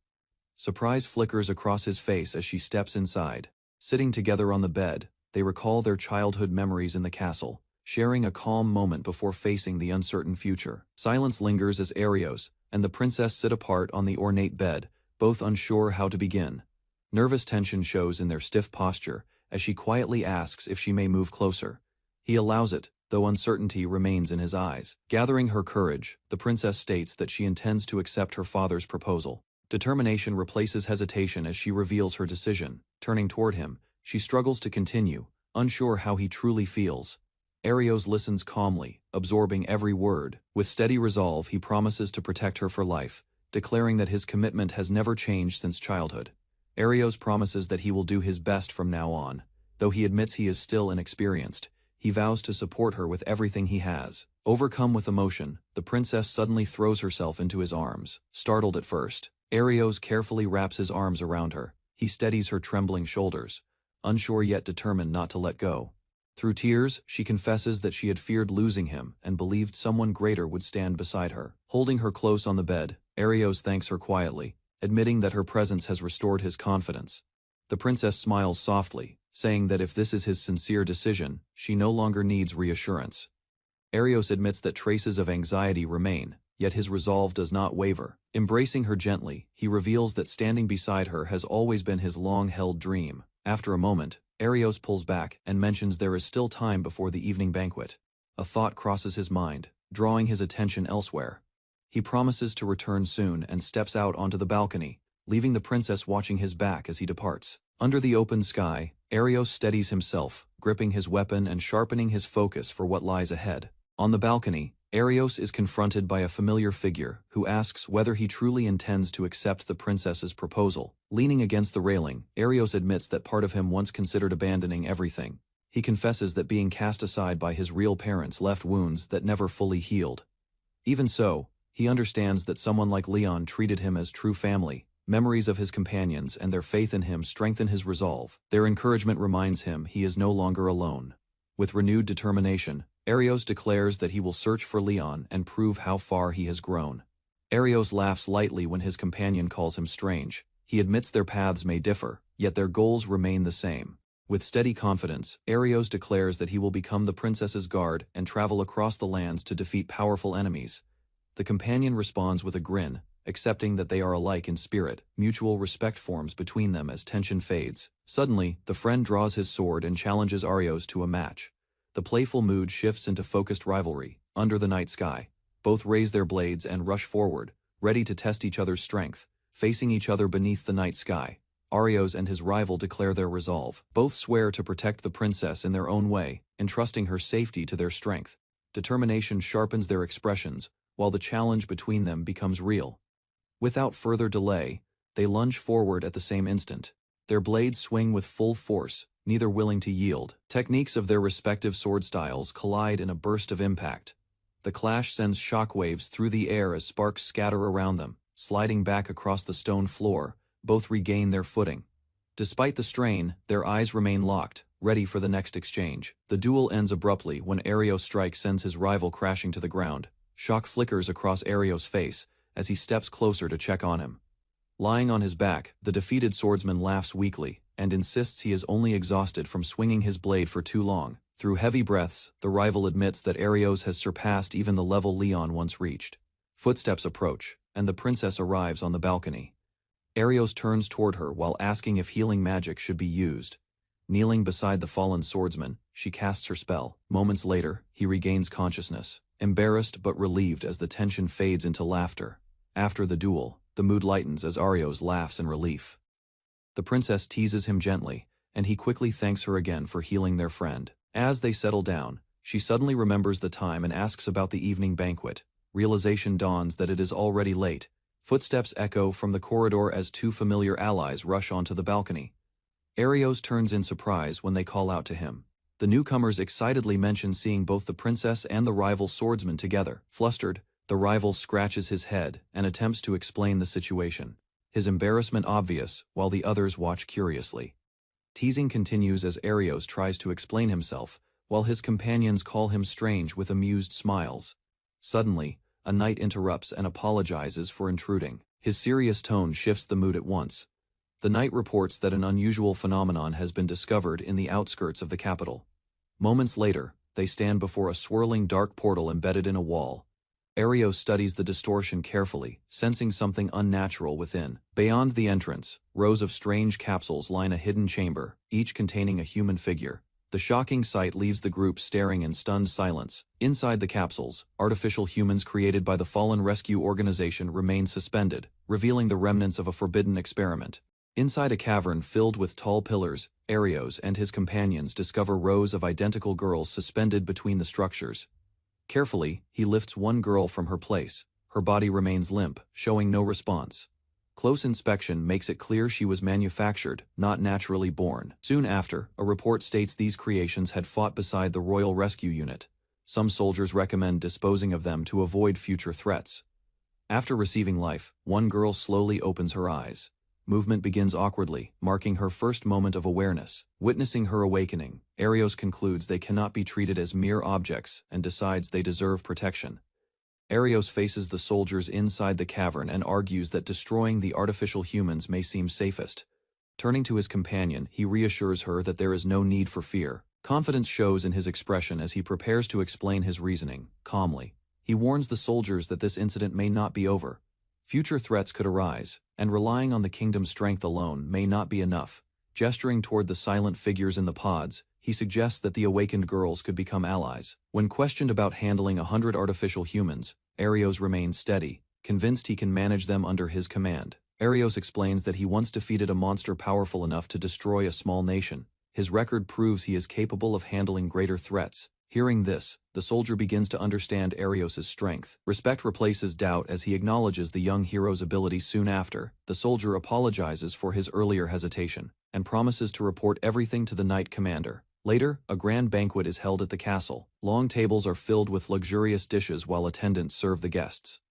Surprise flickers across his face as she steps inside. Sitting together on the bed, they recall their childhood memories in the castle, sharing a calm moment before facing the uncertain future. Silence lingers as Arios and the princess sit apart on the ornate bed, both unsure how to begin. Nervous tension shows in their stiff posture as she quietly asks if she may move closer. He allows it, though uncertainty remains in his eyes. Gathering her courage, the princess states that she intends to accept her father's proposal. Determination replaces hesitation as she reveals her decision. Turning toward him, she struggles to continue, unsure how he truly feels. Arios listens calmly, absorbing every word. With steady resolve, he promises to protect her for life, declaring that his commitment has never changed since childhood. Arios promises that he will do his best from now on. Though he admits he is still inexperienced, he vows to support her with everything he has. Overcome with emotion, the princess suddenly throws herself into his arms. Startled at first, Arios carefully wraps his arms around her. He steadies her trembling shoulders, unsure yet determined not to let go. Through tears, she confesses that she had feared losing him and believed someone greater would stand beside her. Holding her close on the bed, Arios thanks her quietly, admitting that her presence has restored his confidence. The princess smiles softly, saying that if this is his sincere decision, she no longer needs reassurance. Arios admits that traces of anxiety remain, yet his resolve does not waver. Embracing her gently, he reveals that standing beside her has always been his long-held dream. After a moment, Arios pulls back and mentions there is still time before the evening banquet. A thought crosses his mind, drawing his attention elsewhere. He promises to return soon and steps out onto the balcony, leaving the princess watching his back as he departs. Under the open sky, Arios steadies himself, gripping his weapon and sharpening his focus for what lies ahead. On the balcony, Arios is confronted by a familiar figure who asks whether he truly intends to accept the princess's proposal. Leaning against the railing, Arios admits that part of him once considered abandoning everything. He confesses that being cast aside by his real parents left wounds that never fully healed. Even so, he understands that someone like Leon treated him as true family, Memories of his companions and their faith in him strengthen his resolve. Their encouragement reminds him he is no longer alone. With renewed determination, Arios declares that he will search for Leon and prove how far he has grown. Arios laughs lightly when his companion calls him strange. He admits their paths may differ, yet their goals remain the same. With steady confidence, Arios declares that he will become the princess's guard and travel across the lands to defeat powerful enemies. The companion responds with a grin, accepting that they are alike in spirit. Mutual respect forms between them as tension fades. Suddenly, the friend draws his sword and challenges Arios to a match. The playful mood shifts into focused rivalry. Under the night sky, both raise their blades and rush forward, ready to test each other's strength. Facing each other beneath the night sky, Arios and his rival declare their resolve. Both swear to protect the princess in their own way, entrusting her safety to their strength. Determination sharpens their expressions, while the challenge between them becomes real. Without further delay, they lunge forward at the same instant. Their blades swing with full force, neither willing to yield. Techniques of their respective sword styles collide in a burst of impact. The clash sends shockwaves through the air as sparks scatter around them. Sliding back across the stone floor, both regain their footing. Despite the strain, their eyes remain locked, ready for the next exchange. The duel ends abruptly when Arios' strike sends his rival crashing to the ground. Shock flickers across Arios' face as he steps closer to check on him. Lying on his back, the defeated swordsman laughs weakly and insists he is only exhausted from swinging his blade for too long. Through heavy breaths, the rival admits that Arios has surpassed even the level Leon once reached. Footsteps approach, and the princess arrives on the balcony. Arios turns toward her while asking if healing magic should be used. Kneeling beside the fallen swordsman, she casts her spell. Moments later, he regains consciousness, embarrassed but relieved as the tension fades into laughter. After the duel, the mood lightens as Arios laughs in relief. The princess teases him gently, and he quickly thanks her again for healing their friend. As they settle down, she suddenly remembers the time and asks about the evening banquet. Realization dawns that it is already late. Footsteps echo from the corridor as two familiar allies rush onto the balcony. Arios turns in surprise when they call out to him. The newcomers excitedly mention seeing both the princess and the rival swordsman together. Flustered, the rival scratches his head and attempts to explain the situation. His embarrassment obvious, while the others watch curiously. Teasing continues as Arios tries to explain himself, while his companions call him strange with amused smiles. Suddenly, a knight interrupts and apologizes for intruding. His serious tone shifts the mood at once. The knight reports that an unusual phenomenon has been discovered in the outskirts of the capital. Moments later, they stand before a swirling dark portal embedded in a wall. Arios studies the distortion carefully, sensing something unnatural within. Beyond the entrance, rows of strange capsules line a hidden chamber, each containing a human figure. The shocking sight leaves the group staring in stunned silence. Inside the capsules, artificial humans created by the fallen rescue organization remain suspended, revealing the remnants of a forbidden experiment. Inside a cavern filled with tall pillars, Arios and his companions discover rows of identical girls suspended between the structures. Carefully, he lifts one girl from her place. Her body remains limp, showing no response. Close inspection makes it clear she was manufactured, not naturally born. Soon after, a report states these creations had fought beside the Royal Rescue Unit. Some soldiers recommend disposing of them to avoid future threats. After receiving life, one girl slowly opens her eyes. Movement begins awkwardly, marking her first moment of awareness. Witnessing her awakening, Arios concludes they cannot be treated as mere objects and decides they deserve protection. Arios faces the soldiers inside the cavern and argues that destroying the artificial humans may seem safest. Turning to his companion, he reassures her that there is no need for fear. Confidence shows in his expression as he prepares to explain his reasoning, calmly. He warns the soldiers that this incident may not be over. Future threats could arise, and relying on the kingdom's strength alone may not be enough. Gesturing toward the silent figures in the pods, he suggests that the awakened girls could become allies. When questioned about handling 100 artificial humans, Arios remains steady, convinced he can manage them under his command. Arios explains that he once defeated a monster powerful enough to destroy a small nation. His record proves he is capable of handling greater threats. Hearing this, the soldier begins to understand Arios' strength. Respect replaces doubt as he acknowledges the young hero's ability. Soon after, the soldier apologizes for his earlier hesitation, and promises to report everything to the Knight Commander. Later, a grand banquet is held at the castle. Long tables are filled with luxurious dishes while attendants serve the guests.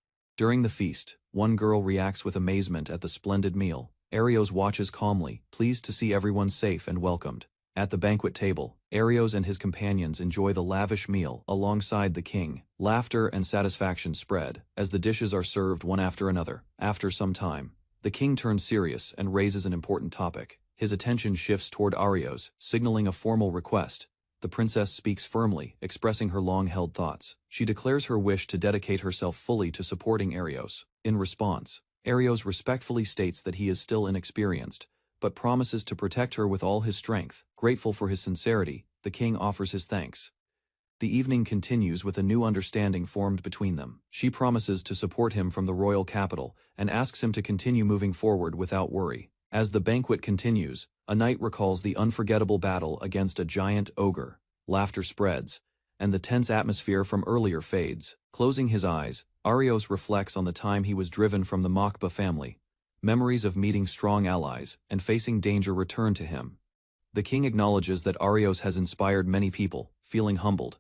During the feast, one girl reacts with amazement at the splendid meal. Arios watches calmly, pleased to see everyone safe and welcomed. At the banquet table, Arios and his companions enjoy the lavish meal alongside the king. Laughter and satisfaction spread as the dishes are served one after another. After some time, the king turns serious and raises an important topic. His attention shifts toward Arios, signaling a formal request. The princess speaks firmly, expressing her long-held thoughts. She declares her wish to dedicate herself fully to supporting Arios. In response, Arios respectfully states that he is still inexperienced, but promises to protect her with all his strength. Grateful for his sincerity, the king offers his thanks. The evening continues with a new understanding formed between them. She promises to support him from the royal capital and asks him to continue moving forward without worry. As the banquet continues, a knight recalls the unforgettable battle against a giant ogre. Laughter spreads, and the tense atmosphere from earlier fades. Closing his eyes, Arios reflects on the time he was driven from the Machba family. Memories of meeting strong allies and facing danger return to him. The king acknowledges that Arios has inspired many people, feeling humbled.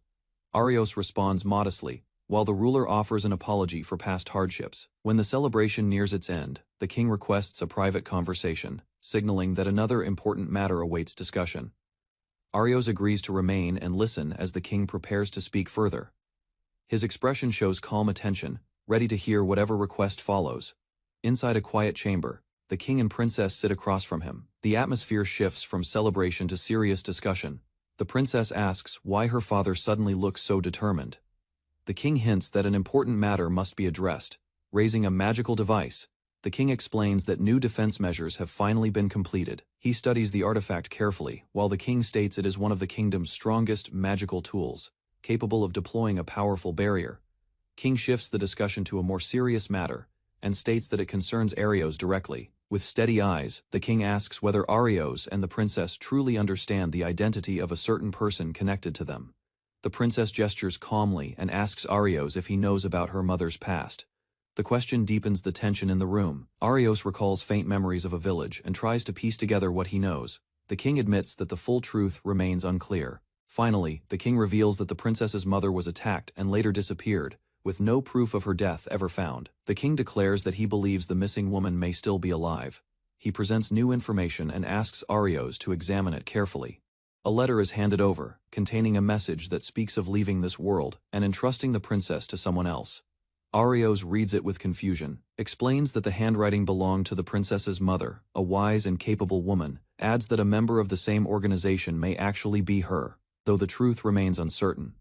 Arios responds modestly, while the ruler offers an apology for past hardships. When the celebration nears its end, the king requests a private conversation, signaling that another important matter awaits discussion. Arios agrees to remain and listen as the king prepares to speak further. His expression shows calm attention, ready to hear whatever request follows. Inside a quiet chamber, the king and princess sit across from him. The atmosphere shifts from celebration to serious discussion. The princess asks why her father suddenly looks so determined. The king hints that an important matter must be addressed. Raising a magical device, the king explains that new defense measures have finally been completed. He studies the artifact carefully, while the king states it is one of the kingdom's strongest magical tools, capable of deploying a powerful barrier. King shifts the discussion to a more serious matter, and states that it concerns Arios directly. With steady eyes, the king asks whether Arios and the princess truly understand the identity of a certain person connected to them. The princess gestures calmly and asks Arios if he knows about her mother's past. The question deepens the tension in the room. Arios recalls faint memories of a village and tries to piece together what he knows. The king admits that the full truth remains unclear. Finally, the king reveals that the princess's mother was attacked and later disappeared, with no proof of her death ever found. The king declares that he believes the missing woman may still be alive. He presents new information and asks Arios to examine it carefully. A letter is handed over, containing a message that speaks of leaving this world and entrusting the princess to someone else. Arios reads it with confusion, explains that the handwriting belonged to the princess's mother, a wise and capable woman, adds that a member of the same organization may actually be her, though the truth remains uncertain.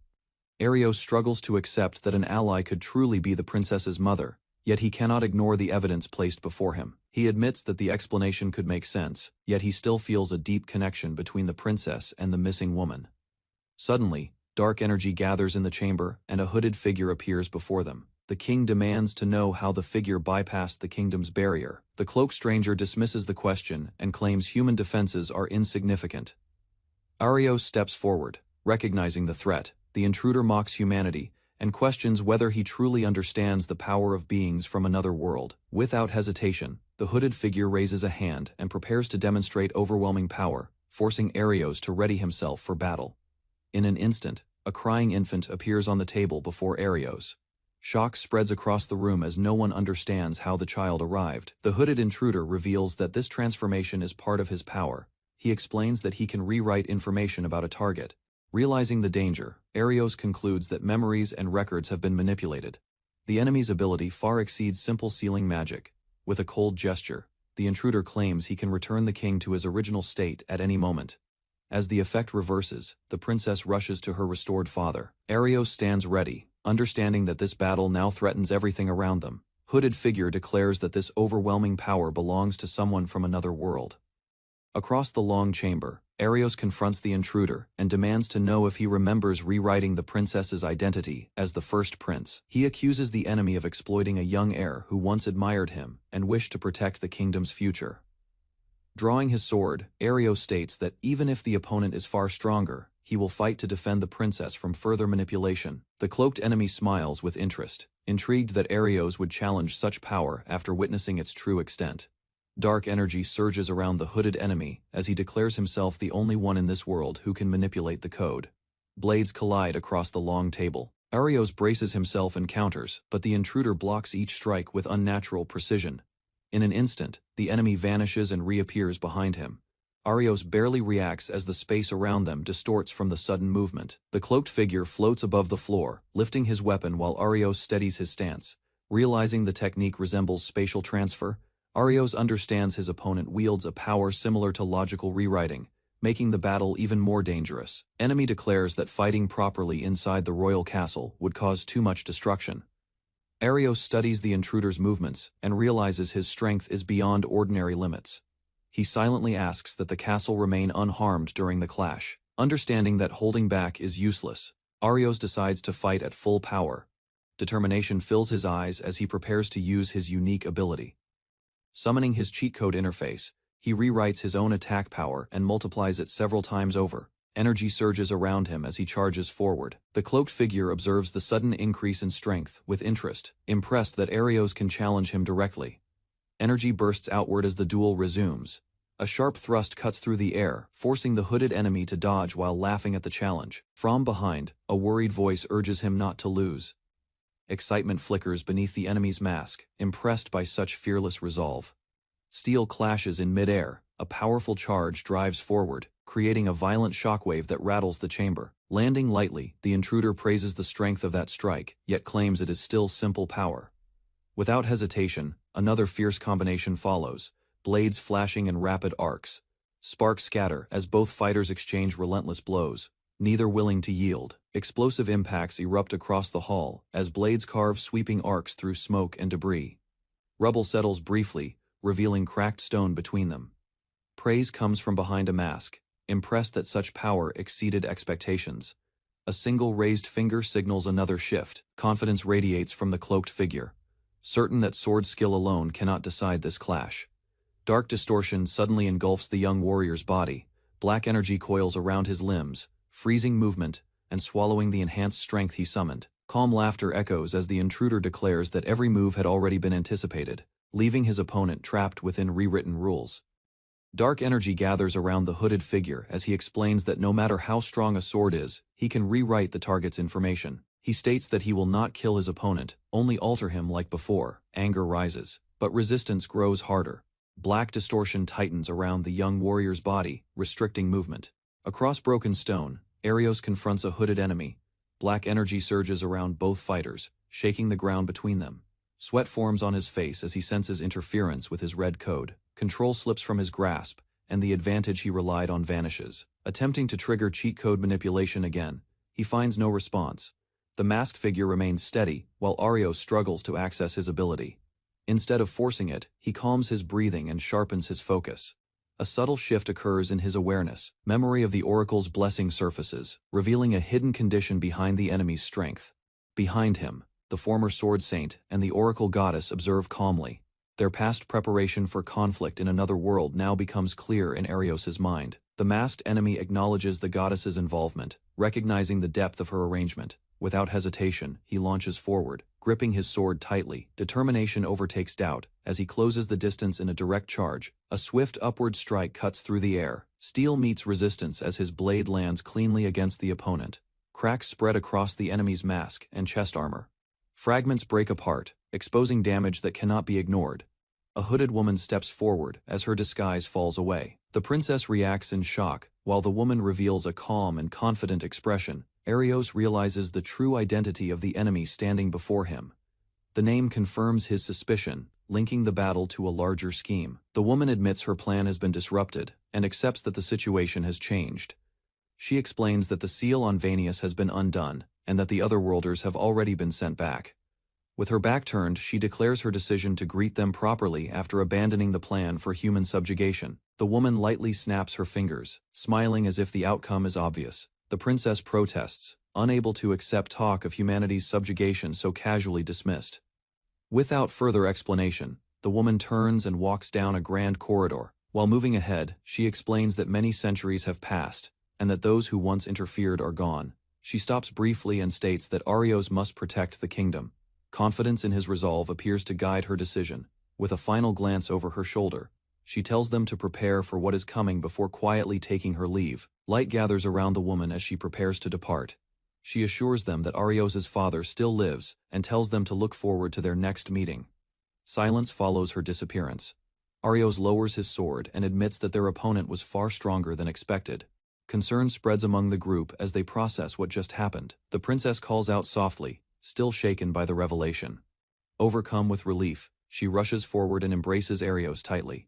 Arios struggles to accept that an ally could truly be the princess's mother, yet he cannot ignore the evidence placed before him. He admits that the explanation could make sense, yet he still feels a deep connection between the princess and the missing woman. Suddenly, dark energy gathers in the chamber and a hooded figure appears before them. The king demands to know how the figure bypassed the kingdom's barrier. The cloaked stranger dismisses the question and claims human defenses are insignificant. Arios steps forward, recognizing the threat. The intruder mocks humanity and questions whether he truly understands the power of beings from another world. Without hesitation, the hooded figure raises a hand and prepares to demonstrate overwhelming power, forcing Arios to ready himself for battle. In an instant, a crying infant appears on the table before Arios. Shock spreads across the room as no one understands how the child arrived. The hooded intruder reveals that this transformation is part of his power. He explains that he can rewrite information about a target. Realizing the danger, Arios concludes that memories and records have been manipulated. The enemy's ability far exceeds simple sealing magic. With a cold gesture, the intruder claims he can return the king to his original state at any moment. As the effect reverses, the princess rushes to her restored father. Arios stands ready, understanding that this battle now threatens everything around them. Hooded figure declares that this overwhelming power belongs to someone from another world. Across the long chamber, Arios confronts the intruder and demands to know if he remembers rewriting the princess's identity as the first prince. He accuses the enemy of exploiting a young heir who once admired him and wished to protect the kingdom's future. Drawing his sword, Arios states that even if the opponent is far stronger, he will fight to defend the princess from further manipulation. The cloaked enemy smiles with interest, intrigued that Arios would challenge such power after witnessing its true extent. Dark energy surges around the hooded enemy as he declares himself the only one in this world who can manipulate the code. Blades collide across the long table. Arios braces himself and counters, but the intruder blocks each strike with unnatural precision. In an instant, the enemy vanishes and reappears behind him. Arios barely reacts as the space around them distorts from the sudden movement. The cloaked figure floats above the floor, lifting his weapon while Arios steadies his stance. Realizing the technique resembles spatial transfer, Arios understands his opponent wields a power similar to logical rewriting, making the battle even more dangerous. Enemy declares that fighting properly inside the royal castle would cause too much destruction. Arios studies the intruder's movements and realizes his strength is beyond ordinary limits. He silently asks that the castle remain unharmed during the clash. Understanding that holding back is useless, Arios decides to fight at full power. Determination fills his eyes as he prepares to use his unique ability. Summoning his cheat code interface, he rewrites his own attack power and multiplies it several times over. Energy surges around him as he charges forward. The cloaked figure observes the sudden increase in strength with interest, impressed that Arios can challenge him directly. Energy bursts outward as the duel resumes. A sharp thrust cuts through the air, forcing the hooded enemy to dodge while laughing at the challenge. From behind, a worried voice urges him not to lose. Excitement flickers beneath the enemy's mask, impressed by such fearless resolve. Steel clashes in midair, a powerful charge drives forward, creating a violent shockwave that rattles the chamber. Landing lightly, the intruder praises the strength of that strike, yet claims it is still simple power. Without hesitation, another fierce combination follows, blades flashing in rapid arcs. Sparks scatter as both fighters exchange relentless blows, neither willing to yield. Explosive impacts erupt across the hall as blades carve sweeping arcs through smoke and debris. Rubble settles briefly, revealing cracked stone between them. Praise comes from behind a mask, impressed that such power exceeded expectations. A single raised finger signals another shift. Confidence radiates from the cloaked figure, certain that sword skill alone cannot decide this clash. Dark distortion suddenly engulfs the young warrior's body. Black energy coils around his limbs, freezing movement and swallowing the enhanced strength he summoned. Calm laughter echoes as the intruder declares that every move had already been anticipated, leaving his opponent trapped within rewritten rules. Dark energy gathers around the hooded figure as he explains that no matter how strong a sword is, he can rewrite the target's information. He states that he will not kill his opponent, only alter him like before. Anger rises, but resistance grows harder. Black distortion tightens around the young warrior's body, restricting movement. Across broken stone, Arios confronts a hooded enemy. Black energy surges around both fighters, shaking the ground between them. Sweat forms on his face as he senses interference with his red code. Control slips from his grasp, and the advantage he relied on vanishes. Attempting to trigger cheat code manipulation again, he finds no response. The masked figure remains steady, while Arios struggles to access his ability. Instead of forcing it, he calms his breathing and sharpens his focus. A subtle shift occurs in his awareness. Memory of the Oracle's blessing surfaces, revealing a hidden condition behind the enemy's strength. Behind him, the former sword saint and the Oracle goddess observe calmly. Their past preparation for conflict in another world now becomes clear in Arios's mind. The masked enemy acknowledges the goddess's involvement, recognizing the depth of her arrangement. Without hesitation, he launches forward, gripping his sword tightly. Determination overtakes doubt as he closes the distance in a direct charge. A swift upward strike cuts through the air. Steel meets resistance as his blade lands cleanly against the opponent. Cracks spread across the enemy's mask and chest armor. Fragments break apart, exposing damage that cannot be ignored. A hooded woman steps forward as her disguise falls away. The princess reacts in shock, while the woman reveals a calm and confident expression. Arios realizes the true identity of the enemy standing before him. The name confirms his suspicion, linking the battle to a larger scheme. The woman admits her plan has been disrupted, and accepts that the situation has changed. She explains that the seal on Vanius has been undone, and that the otherworlders have already been sent back. With her back turned, she declares her decision to greet them properly after abandoning the plan for human subjugation. The woman lightly snaps her fingers, smiling as if the outcome is obvious. The princess protests, unable to accept talk of humanity's subjugation so casually dismissed. Without further explanation, the woman turns and walks down a grand corridor. While moving ahead, she explains that many centuries have passed, and that those who once interfered are gone. She stops briefly and states that Arios must protect the kingdom. Confidence in his resolve appears to guide her decision. With a final glance over her shoulder, she tells them to prepare for what is coming before quietly taking her leave. Light gathers around the woman as she prepares to depart. She assures them that Arios's father still lives and tells them to look forward to their next meeting. Silence follows her disappearance. Arios lowers his sword and admits that their opponent was far stronger than expected. Concern spreads among the group as they process what just happened. The princess calls out softly, still shaken by the revelation. Overcome with relief, she rushes forward and embraces Arios tightly.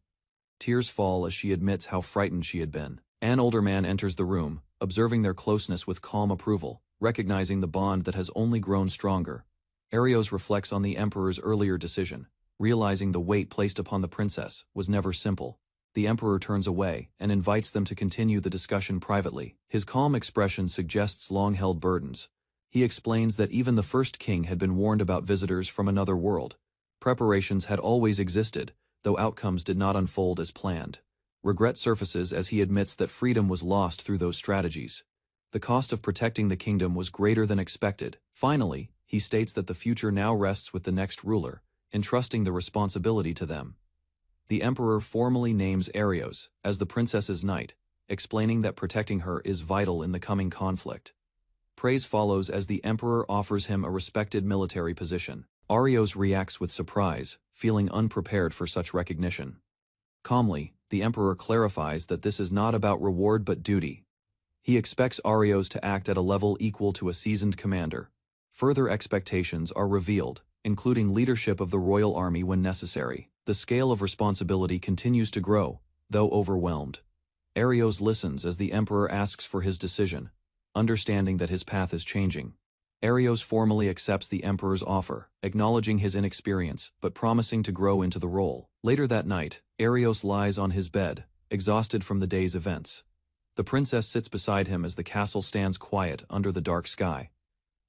Tears fall as she admits how frightened she had been. An older man enters the room, observing their closeness with calm approval, recognizing the bond that has only grown stronger. Arios reflects on the emperor's earlier decision, realizing the weight placed upon the princess was never simple. The emperor turns away and invites them to continue the discussion privately. His calm expression suggests long-held burdens. He explains that even the first king had been warned about visitors from another world. Preparations had always existed, though outcomes did not unfold as planned. Regret surfaces as he admits that freedom was lost through those strategies. The cost of protecting the kingdom was greater than expected. Finally, he states that the future now rests with the next ruler, entrusting the responsibility to them. The emperor formally names Arios as the princess's knight, explaining that protecting her is vital in the coming conflict. Praise follows as the emperor offers him a respected military position. Arios reacts with surprise, feeling unprepared for such recognition. Calmly, the emperor clarifies that this is not about reward but duty. He expects Arios to act at a level equal to a seasoned commander. Further expectations are revealed, including leadership of the royal army when necessary. The scale of responsibility continues to grow, though overwhelmed. Arios listens as the emperor asks for his decision, understanding that his path is changing. Arios formally accepts the emperor's offer, acknowledging his inexperience but promising to grow into the role. Later that night, Arios lies on his bed, exhausted from the day's events. The princess sits beside him as the castle stands quiet under the dark sky.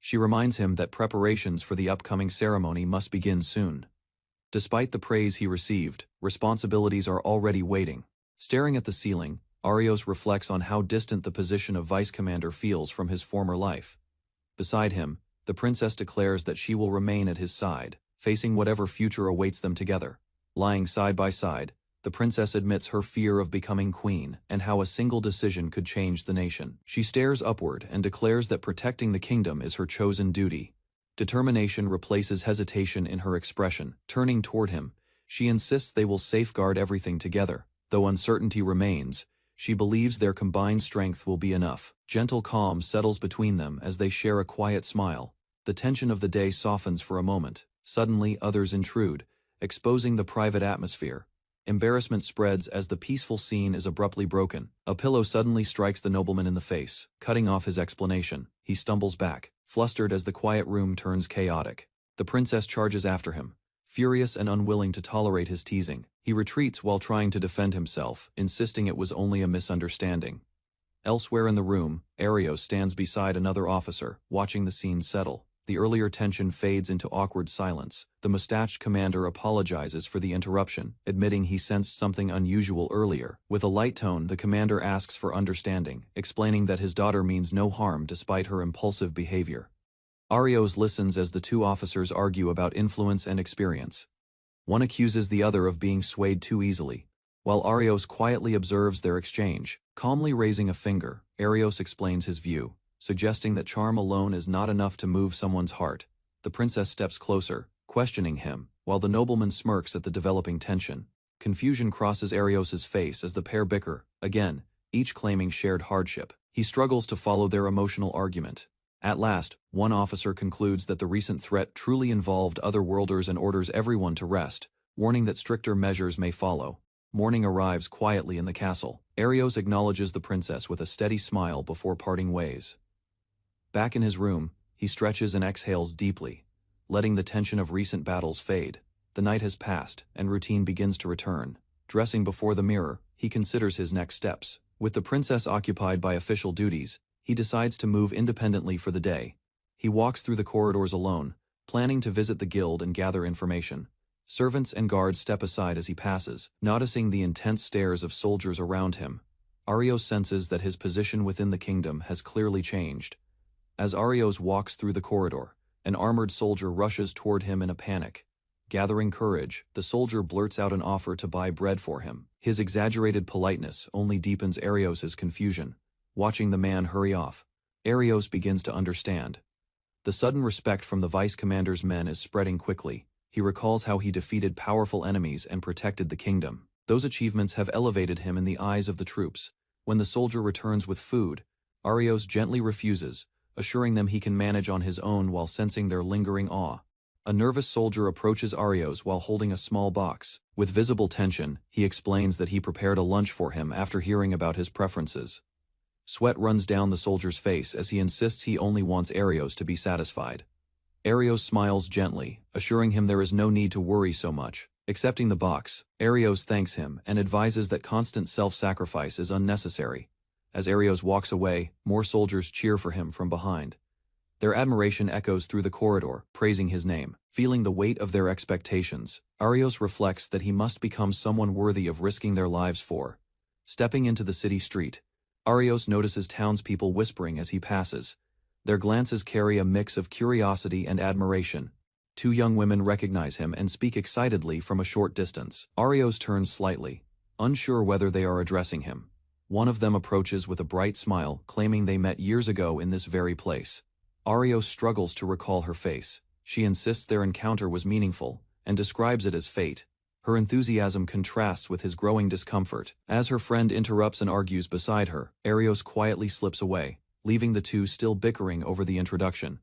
She reminds him that preparations for the upcoming ceremony must begin soon. Despite the praise he received, responsibilities are already waiting. Staring at the ceiling, Arios reflects on how distant the position of vice commander feels from his former life. Beside him, the princess declares that she will remain at his side, facing whatever future awaits them together. Lying side by side, the princess admits her fear of becoming queen and how a single decision could change the nation. She stares upward and declares that protecting the kingdom is her chosen duty. Determination replaces hesitation in her expression. Turning toward him, she insists they will safeguard everything together. Though uncertainty remains, she believes their combined strength will be enough. Gentle calm settles between them as they share a quiet smile. The tension of the day softens for a moment. Suddenly, others intrude, exposing the private atmosphere. Embarrassment spreads as the peaceful scene is abruptly broken. A pillow suddenly strikes the nobleman in the face, cutting off his explanation. He stumbles back, flustered as the quiet room turns chaotic. The princess charges after him, furious and unwilling to tolerate his teasing. He retreats while trying to defend himself, insisting it was only a misunderstanding. Elsewhere in the room, Arios stands beside another officer, watching the scene settle. The earlier tension fades into awkward silence. The mustached commander apologizes for the interruption, admitting he sensed something unusual earlier. With a light tone, the commander asks for understanding, explaining that his daughter means no harm despite her impulsive behavior. Arios listens as the two officers argue about influence and experience. One accuses the other of being swayed too easily, while Arios quietly observes their exchange. Calmly raising a finger, Arios explains his view, suggesting that charm alone is not enough to move someone's heart. The princess steps closer, questioning him, while the nobleman smirks at the developing tension. Confusion crosses Arios's face as the pair bicker, again, each claiming shared hardship. He struggles to follow their emotional argument. At last, one officer concludes that the recent threat truly involved otherworlders and orders everyone to rest, warning that stricter measures may follow. Morning arrives quietly in the castle. Arios acknowledges the princess with a steady smile before parting ways. Back in his room, he stretches and exhales deeply, letting the tension of recent battles fade. The night has passed, and routine begins to return. Dressing before the mirror, he considers his next steps. With the princess occupied by official duties, he decides to move independently for the day. He walks through the corridors alone, planning to visit the guild and gather information. Servants and guards step aside as he passes, noticing the intense stares of soldiers around him. Arios senses that his position within the kingdom has clearly changed. As Arios walks through the corridor, an armored soldier rushes toward him in a panic. Gathering courage, the soldier blurts out an offer to buy bread for him. His exaggerated politeness only deepens Arios's confusion. Watching the man hurry off, Arios begins to understand. The sudden respect from the vice commander's men is spreading quickly. He recalls how he defeated powerful enemies and protected the kingdom. Those achievements have elevated him in the eyes of the troops. When the soldier returns with food, Arios gently refuses, assuring them he can manage on his own while sensing their lingering awe. A nervous soldier approaches Arios while holding a small box. With visible tension, he explains that he prepared a lunch for him after hearing about his preferences. Sweat runs down the soldier's face as he insists he only wants Arios to be satisfied. Arios smiles gently, assuring him there is no need to worry so much. Accepting the box, Arios thanks him and advises that constant self-sacrifice is unnecessary. As Arios walks away, more soldiers cheer for him from behind. Their admiration echoes through the corridor, praising his name. Feeling the weight of their expectations, Arios reflects that he must become someone worthy of risking their lives for. Stepping into the city street, Arios notices townspeople whispering as he passes. Their glances carry a mix of curiosity and admiration. Two young women recognize him and speak excitedly from a short distance. Arios turns slightly, unsure whether they are addressing him. One of them approaches with a bright smile, claiming they met years ago in this very place. Arios struggles to recall her face. She insists their encounter was meaningful, and describes it as fate. Her enthusiasm contrasts with his growing discomfort. As her friend interrupts and argues beside her, Arios quietly slips away, leaving the two still bickering over the introduction.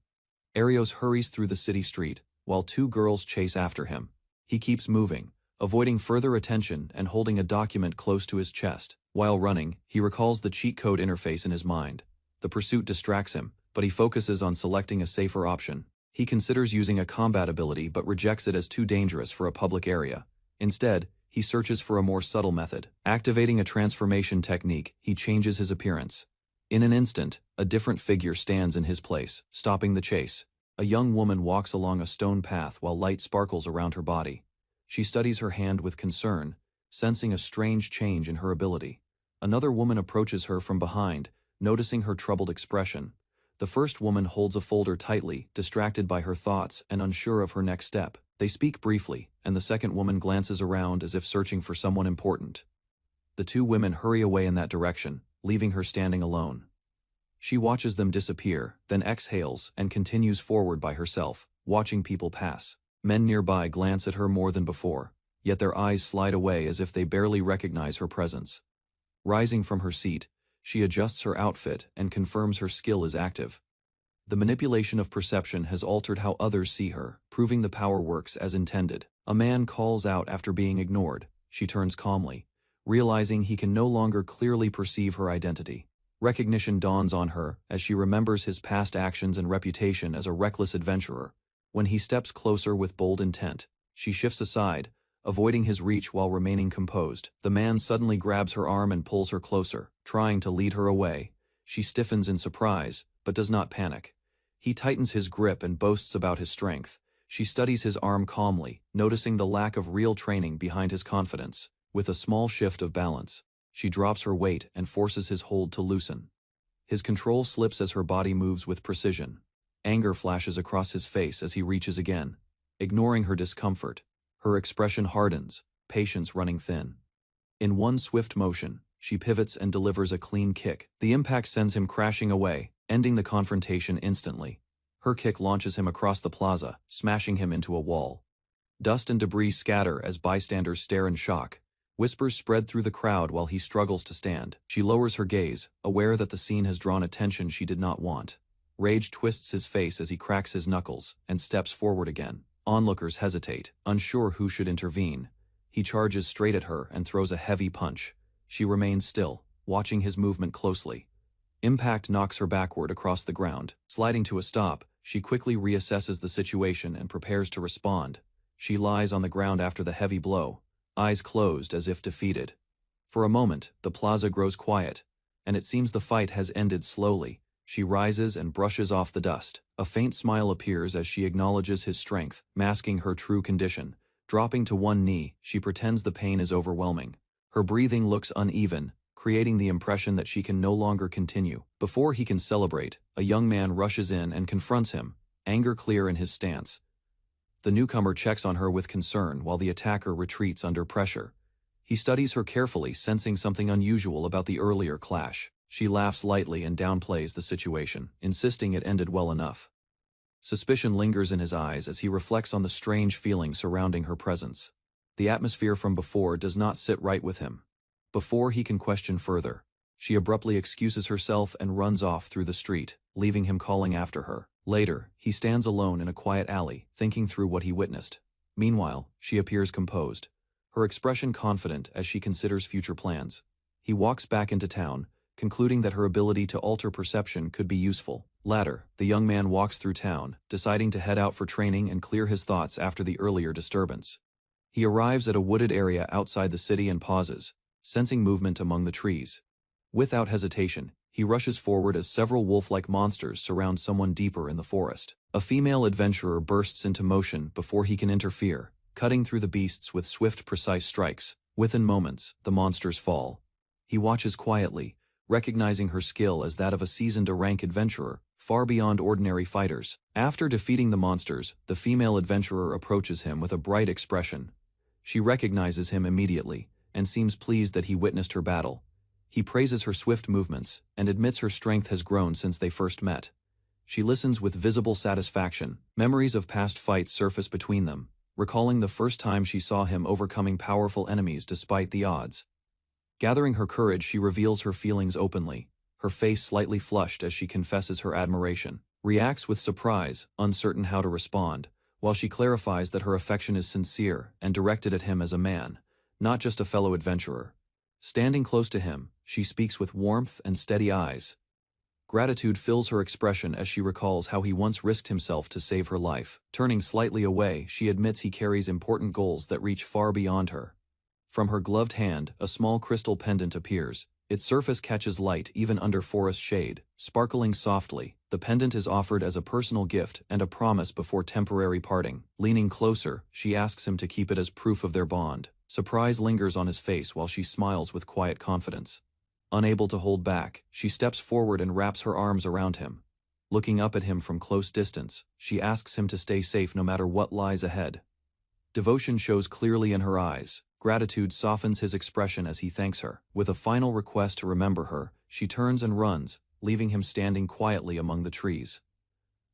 Arios hurries through the city street, while two girls chase after him. He keeps moving, avoiding further attention and holding a document close to his chest. While running, he recalls the cheat code interface in his mind. The pursuit distracts him, but he focuses on selecting a safer option. He considers using a combat ability but rejects it as too dangerous for a public area. Instead, he searches for a more subtle method. Activating a transformation technique, he changes his appearance. In an instant, a different figure stands in his place, stopping the chase. A young woman walks along a stone path while light sparkles around her body. She studies her hand with concern, sensing a strange change in her ability. Another woman approaches her from behind, noticing her troubled expression. The first woman holds a folder tightly, distracted by her thoughts and unsure of her next step. They speak briefly, and the second woman glances around as if searching for someone important. The two women hurry away in that direction, leaving her standing alone. She watches them disappear, then exhales and continues forward by herself, watching people pass. Men nearby glance at her more than before, yet their eyes slide away as if they barely recognize her presence. Rising from her seat, she adjusts her outfit and confirms her skill is active. The manipulation of perception has altered how others see her, proving the power works as intended. A man calls out after being ignored. She turns calmly, realizing he can no longer clearly perceive her identity. Recognition dawns on her as she remembers his past actions and reputation as a reckless adventurer. When he steps closer with bold intent, she shifts aside, avoiding his reach while remaining composed. The man suddenly grabs her arm and pulls her closer, trying to lead her away. She stiffens in surprise, but does not panic. He tightens his grip and boasts about his strength. She studies his arm calmly, noticing the lack of real training behind his confidence. With a small shift of balance, she drops her weight and forces his hold to loosen. His control slips as her body moves with precision. Anger flashes across his face as he reaches again. Ignoring her discomfort, her expression hardens, patience running thin. In one swift motion, she pivots and delivers a clean kick. The impact sends him crashing away, ending the confrontation instantly. Her kick launches him across the plaza, smashing him into a wall. Dust and debris scatter as bystanders stare in shock. Whispers spread through the crowd while he struggles to stand. She lowers her gaze, aware that the scene has drawn attention she did not want. Rage twists his face as he cracks his knuckles and steps forward again. Onlookers hesitate, unsure who should intervene. He charges straight at her and throws a heavy punch. She remains still, watching his movement closely. Impact knocks her backward across the ground. Sliding to a stop, she quickly reassesses the situation and prepares to respond. She lies on the ground after the heavy blow, eyes closed as if defeated. For a moment, the plaza grows quiet, and it seems the fight has ended slowly. She rises and brushes off the dust. A faint smile appears as she acknowledges his strength, masking her true condition. Dropping to one knee, she pretends the pain is overwhelming. Her breathing looks uneven, creating the impression that she can no longer continue. Before he can celebrate, a young man rushes in and confronts him, anger clear in his stance. The newcomer checks on her with concern while the attacker retreats under pressure. He studies her carefully, sensing something unusual about the earlier clash. She laughs lightly and downplays the situation, insisting it ended well enough. Suspicion lingers in his eyes as he reflects on the strange feeling surrounding her presence. The atmosphere from before does not sit right with him. Before he can question further, she abruptly excuses herself and runs off through the street, leaving him calling after her. Later, he stands alone in a quiet alley, thinking through what he witnessed. Meanwhile, she appears composed, her expression confident as she considers future plans. He walks back into town, concluding that her ability to alter perception could be useful. Later, the young man walks through town, deciding to head out for training and clear his thoughts after the earlier disturbance. He arrives at a wooded area outside the city and pauses, sensing movement among the trees. Without hesitation, he rushes forward as several wolf-like monsters surround someone deeper in the forest. A female adventurer bursts into motion before he can interfere, cutting through the beasts with swift, precise strikes. Within moments, the monsters fall. He watches quietly, recognizing her skill as that of a seasoned rank adventurer, far beyond ordinary fighters. After defeating the monsters, the female adventurer approaches him with a bright expression. She recognizes him immediately, and seems pleased that he witnessed her battle. He praises her swift movements, and admits her strength has grown since they first met. She listens with visible satisfaction. Memories of past fights surface between them, recalling the first time she saw him overcoming powerful enemies despite the odds. Gathering her courage, she reveals her feelings openly, her face slightly flushed as she confesses her admiration. Reacts with surprise, uncertain how to respond, while she clarifies that her affection is sincere and directed at him as a man, not just a fellow adventurer. Standing close to him, she speaks with warmth and steady eyes. Gratitude fills her expression as she recalls how he once risked himself to save her life. Turning slightly away, she admits he carries important goals that reach far beyond her. From her gloved hand, a small crystal pendant appears. Its surface catches light even under forest shade, sparkling softly. The pendant is offered as a personal gift and a promise before temporary parting. Leaning closer, she asks him to keep it as proof of their bond. Surprise lingers on his face while she smiles with quiet confidence. Unable to hold back, she steps forward and wraps her arms around him. Looking up at him from close distance, she asks him to stay safe no matter what lies ahead. Devotion shows clearly in her eyes. Gratitude softens his expression as he thanks her. With a final request to remember her, she turns and runs, leaving him standing quietly among the trees.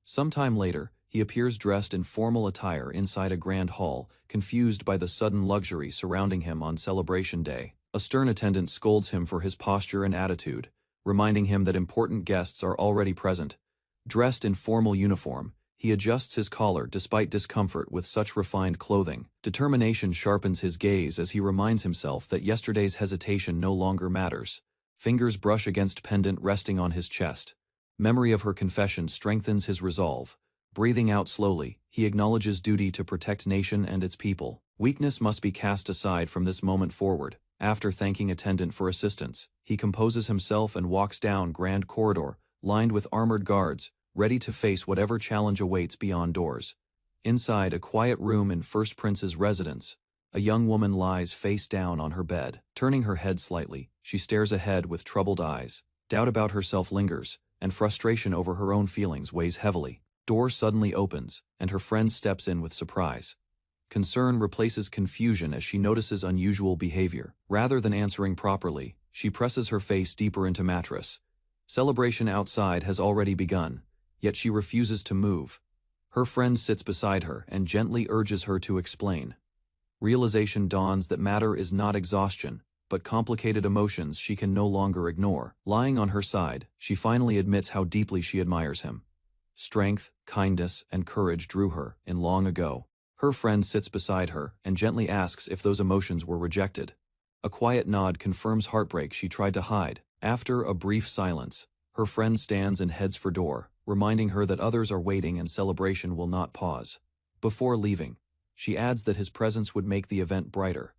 Sometime later, he appears dressed in formal attire inside a grand hall, confused by the sudden luxury surrounding him on Celebration Day. A stern attendant scolds him for his posture and attitude, reminding him that important guests are already present. Dressed in formal uniform, he adjusts his collar despite discomfort with such refined clothing. Determination sharpens his gaze as he reminds himself that yesterday's hesitation no longer matters. Fingers brush against pendant resting on his chest. Memory of her confession strengthens his resolve. Breathing out slowly, he acknowledges duty to protect nation and its people. Weakness must be cast aside from this moment forward. After thanking attendant for assistance, he composes himself and walks down grand corridor, lined with armored guards, ready to face whatever challenge awaits beyond doors. Inside a quiet room in First Prince's residence, a young woman lies face down on her bed. Turning her head slightly, she stares ahead with troubled eyes. Doubt about herself lingers, and frustration over her own feelings weighs heavily. Door suddenly opens, and her friend steps in with surprise. Concern replaces confusion as she notices unusual behavior. Rather than answering properly, she presses her face deeper into mattress. Celebration outside has already begun, yet she refuses to move. Her friend sits beside her and gently urges her to explain. Realization dawns that matter is not exhaustion, but complicated emotions she can no longer ignore. Lying on her side, she finally admits how deeply she admires him. Strength, kindness, and courage drew her in long ago. Her friend sits beside her and gently asks if those emotions were rejected. A quiet nod confirms heartbreak she tried to hide. After a brief silence, her friend stands and heads for door, reminding her that others are waiting and celebration will not pause. Before leaving, she adds that his presence would make the event brighter.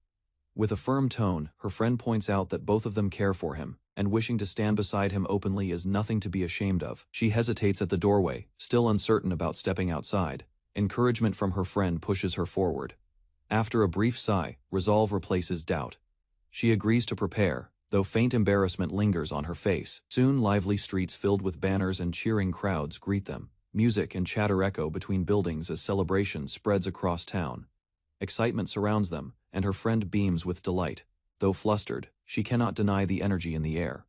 With a firm tone, her friend points out that both of them care for him, and wishing to stand beside him openly is nothing to be ashamed of. She hesitates at the doorway, still uncertain about stepping outside. Encouragement from her friend pushes her forward. After a brief sigh, resolve replaces doubt. She agrees to prepare, though faint embarrassment lingers on her face. Soon lively streets filled with banners and cheering crowds greet them. Music and chatter echo between buildings as celebration spreads across town. Excitement surrounds them, and her friend beams with delight. Though flustered, she cannot deny the energy in the air.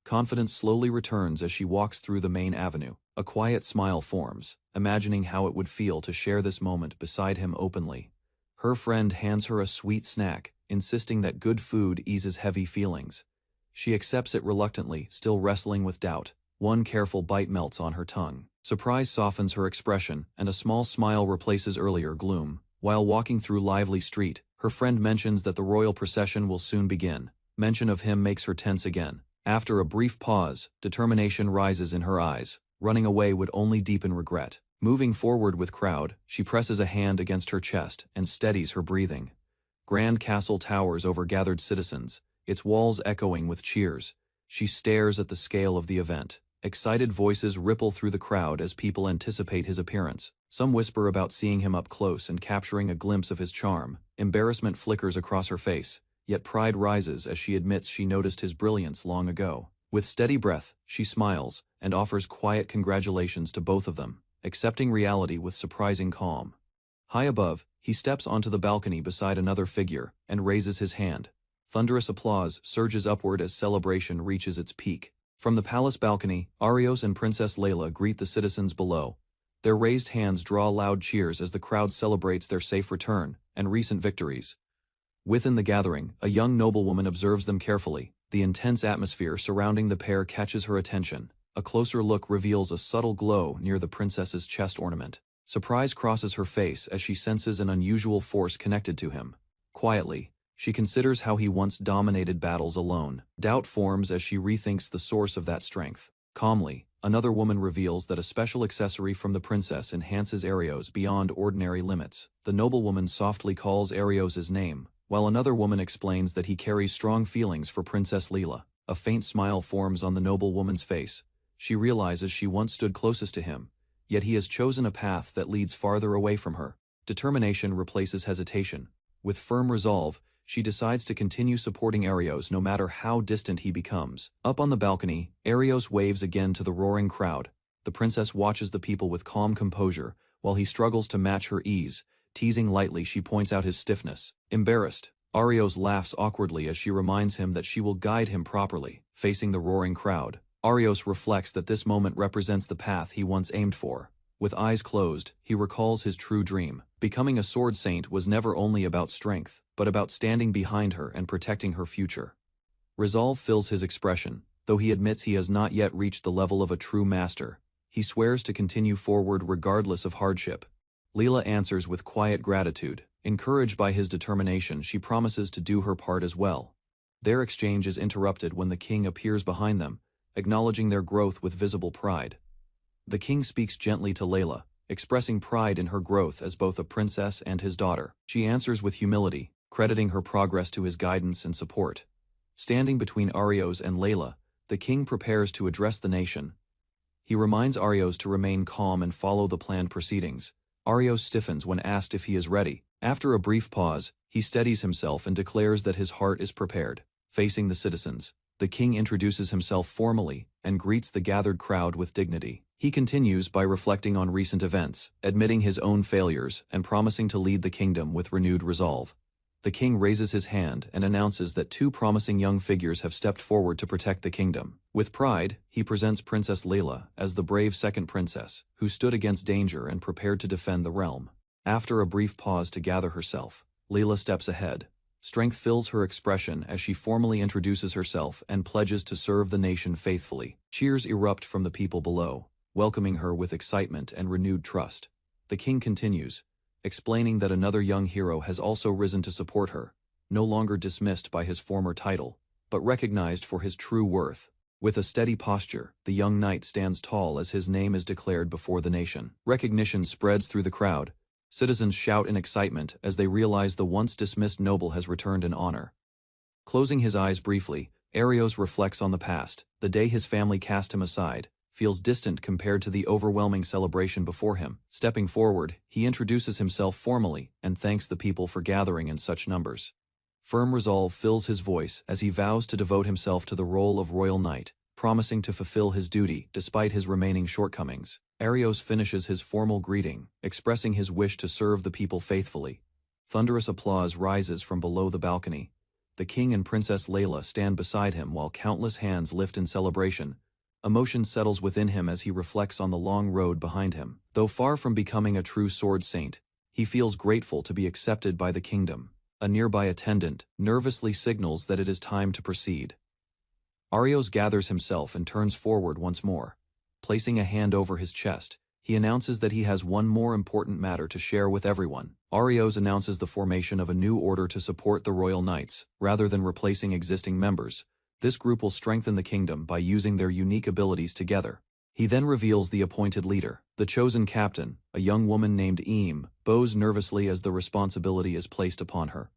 Confidence slowly returns as she walks through the main avenue. A quiet smile forms, imagining how it would feel to share this moment beside him openly. Her friend hands her a sweet snack, insisting that good food eases heavy feelings. She accepts it reluctantly, still wrestling with doubt. One careful bite melts on her tongue. Surprise softens her expression, and a small smile replaces earlier gloom. While walking through lively street, her friend mentions that the royal procession will soon begin. Mention of him makes her tense again. After a brief pause, determination rises in her eyes. Running away would only deepen regret. Moving forward with crowd, she presses a hand against her chest and steadies her breathing. Grand castle towers over gathered citizens, its walls echoing with cheers. She stares at the scale of the event. Excited voices ripple through the crowd as people anticipate his appearance. Some whisper about seeing him up close and capturing a glimpse of his charm. Embarrassment flickers across her face, yet pride rises as she admits she noticed his brilliance long ago. With steady breath, she smiles and offers quiet congratulations to both of them, accepting reality with surprising calm. High above, he steps onto the balcony beside another figure and raises his hand. Thunderous applause surges upward as celebration reaches its peak. From the palace balcony, Arios and Princess Layla greet the citizens below. Their raised hands draw loud cheers as the crowd celebrates their safe return and recent victories. Within the gathering, a young noblewoman observes them carefully. The intense atmosphere surrounding the pair catches her attention. A closer look reveals a subtle glow near the princess's chest ornament. Surprise crosses her face as she senses an unusual force connected to him. Quietly, she considers how he once dominated battles alone. Doubt forms as she rethinks the source of that strength. Calmly, another woman reveals that a special accessory from the princess enhances Arios beyond ordinary limits. The noblewoman softly calls Arios' name, while another woman explains that he carries strong feelings for Princess Leela. A faint smile forms on the noblewoman's face. She realizes she once stood closest to him, yet he has chosen a path that leads farther away from her. Determination replaces hesitation. With firm resolve, she decides to continue supporting Arios no matter how distant he becomes. Up on the balcony, Arios waves again to the roaring crowd. The princess watches the people with calm composure, while he struggles to match her ease. Teasing lightly, she points out his stiffness. Embarrassed, Arios laughs awkwardly as she reminds him that she will guide him properly. Facing the roaring crowd, Arios reflects that this moment represents the path he once aimed for. With eyes closed, he recalls his true dream. Becoming a sword saint was never only about strength, but about standing behind her and protecting her future. Resolve fills his expression, though he admits he has not yet reached the level of a true master. He swears to continue forward regardless of hardship. Leela answers with quiet gratitude. Encouraged by his determination, she promises to do her part as well. Their exchange is interrupted when the king appears behind them, acknowledging their growth with visible pride. The king speaks gently to Layla, expressing pride in her growth as both a princess and his daughter. She answers with humility, crediting her progress to his guidance and support. Standing between Arios and Layla, the king prepares to address the nation. He reminds Arios to remain calm and follow the planned proceedings. Arios stiffens when asked if he is ready. After a brief pause, he steadies himself and declares that his heart is prepared. Facing the citizens, the king introduces himself formally and greets the gathered crowd with dignity. He continues by reflecting on recent events, admitting his own failures and promising to lead the kingdom with renewed resolve. The king raises his hand and announces that two promising young figures have stepped forward to protect the kingdom. With pride, he presents Princess Layla as the brave second princess, who stood against danger and prepared to defend the realm. After a brief pause to gather herself, Layla steps ahead. Strength fills her expression as she formally introduces herself and pledges to serve the nation faithfully. Cheers erupt from the people below, welcoming her with excitement and renewed trust. The king continues, explaining that another young hero has also risen to support her, no longer dismissed by his former title, but recognized for his true worth. With a steady posture, the young knight stands tall as his name is declared before the nation. Recognition spreads through the crowd. Citizens shout in excitement as they realize the once dismissed noble has returned in honor. Closing his eyes briefly, Arios reflects on the past. The day his family cast him aside feels distant compared to the overwhelming celebration before him. Stepping forward, he introduces himself formally and thanks the people for gathering in such numbers. Firm resolve fills his voice as he vows to devote himself to the role of royal knight, promising to fulfill his duty despite his remaining shortcomings. Arios finishes his formal greeting, expressing his wish to serve the people faithfully. Thunderous applause rises from below the balcony. the king and Princess Layla stand beside him while countless hands lift in celebration. Emotion settles within him as he reflects on the long road behind him. Though far from becoming a true sword saint, he feels grateful to be accepted by the kingdom. A nearby attendant nervously signals that it is time to proceed. Arios gathers himself and turns forward once more. Placing a hand over his chest, he announces that he has one more important matter to share with everyone. Arios announces the formation of a new order to support the Royal Knights, rather than replacing existing members. This group will strengthen the kingdom by using their unique abilities together. He then reveals the appointed leader. The chosen captain, a young woman named Eam, bows nervously as the responsibility is placed upon her.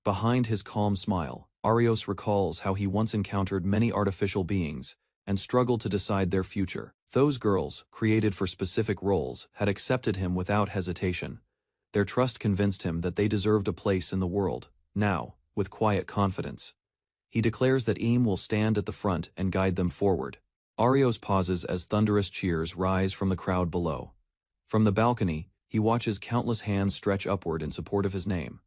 Behind his calm smile, Arios recalls how he once encountered many artificial beings and struggled to decide their future. Those girls, created for specific roles, had accepted him without hesitation. Their trust convinced him that they deserved a place in the world. Now, with quiet confidence, he declares that Eam will stand at the front and guide them forward. Arios pauses as thunderous cheers rise from the crowd below. From the balcony, he watches countless hands stretch upward in support of his name.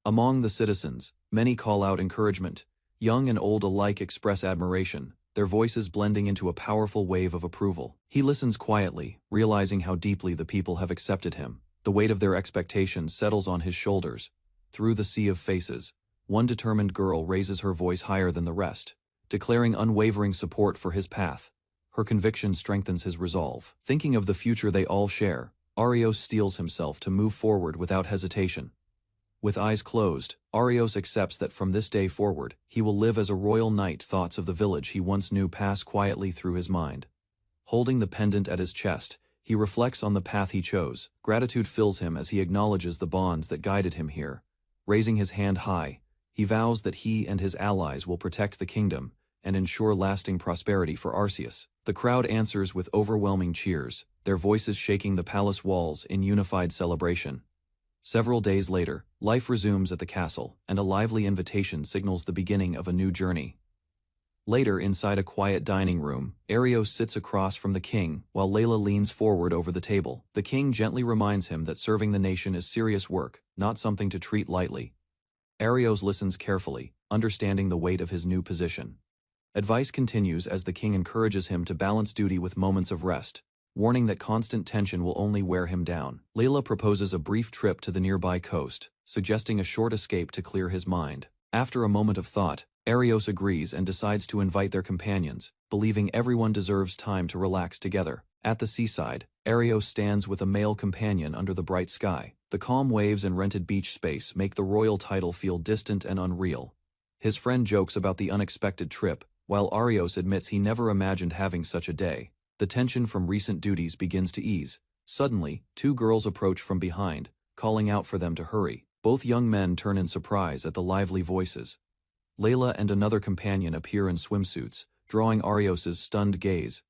Among the citizens, many call out encouragement. Young and old alike express admiration, their voices blending into a powerful wave of approval. He listens quietly, realizing how deeply the people have accepted him. The weight of their expectations settles on his shoulders. Through the sea of faces, one determined girl raises her voice higher than the rest, declaring unwavering support for his path. Her conviction strengthens his resolve. Thinking of the future they all share, Arios steels himself to move forward without hesitation. With eyes closed, Arios accepts that from this day forward, he will live as a royal knight. Thoughts of the village he once knew pass quietly through his mind. Holding the pendant at his chest, he reflects on the path he chose. Gratitude fills him as he acknowledges the bonds that guided him here. Raising his hand high, he vows that he and his allies will protect the kingdom and ensure lasting prosperity for Arceus. The crowd answers with overwhelming cheers, their voices shaking the palace walls in unified celebration. Several days later, life resumes at the castle, and a lively invitation signals the beginning of a new journey. Later, inside a quiet dining room, Arios sits across from the king, while Layla leans forward over the table. The king gently reminds him that serving the nation is serious work, not something to treat lightly. Arios listens carefully, understanding the weight of his new position. Advice continues as the king encourages him to balance duty with moments of rest, warning that constant tension will only wear him down. Layla proposes a brief trip to the nearby coast, suggesting a short escape to clear his mind. After a moment of thought, Arios agrees and decides to invite their companions, believing everyone deserves time to relax together. At the seaside, Arios stands with a male companion under the bright sky. The calm waves and rented beach space make the royal title feel distant and unreal. His friend jokes about the unexpected trip, while Arios admits he never imagined having such a day. The tension from recent duties begins to ease. Suddenly, two girls approach from behind, calling out for them to hurry. Both young men turn in surprise at the lively voices. Layla and another companion appear in swimsuits, drawing Arios's stunned gaze.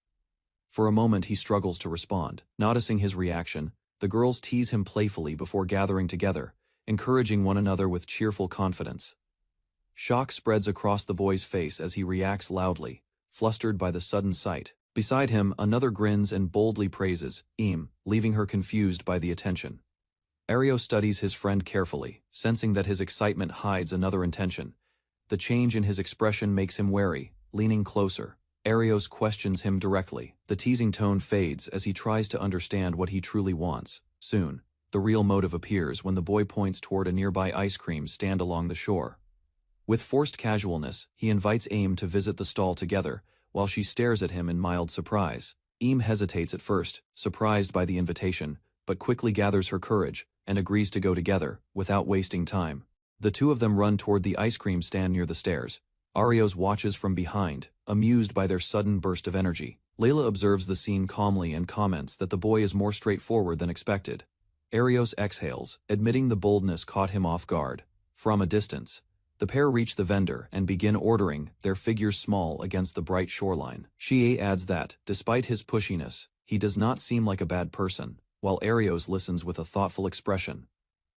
For a moment he struggles to respond. Noticing his reaction, the girls tease him playfully before gathering together, encouraging one another with cheerful confidence. Shock spreads across the boy's face as he reacts loudly, flustered by the sudden sight. Beside him, another grins and boldly praises Eam, leaving her confused by the attention. Arios studies his friend carefully, sensing that his excitement hides another intention. The change in his expression makes him wary. Leaning closer, Arios questions him directly. The teasing tone fades as he tries to understand what he truly wants. Soon, the real motive appears when the boy points toward a nearby ice cream stand along the shore. With forced casualness, he invites Eam to visit the stall together, while she stares at him in mild surprise. Eam hesitates at first, surprised by the invitation, but quickly gathers her courage and agrees to go together, without wasting time. The two of them run toward the ice cream stand near the stairs. Arios watches from behind, amused by their sudden burst of energy. Layla observes the scene calmly and comments that the boy is more straightforward than expected. Arios exhales, admitting the boldness caught him off guard. From a distance, the pair reach the vendor and begin ordering, their figures small against the bright shoreline. Shie adds that, despite his pushiness, he does not seem like a bad person, while Arios listens with a thoughtful expression.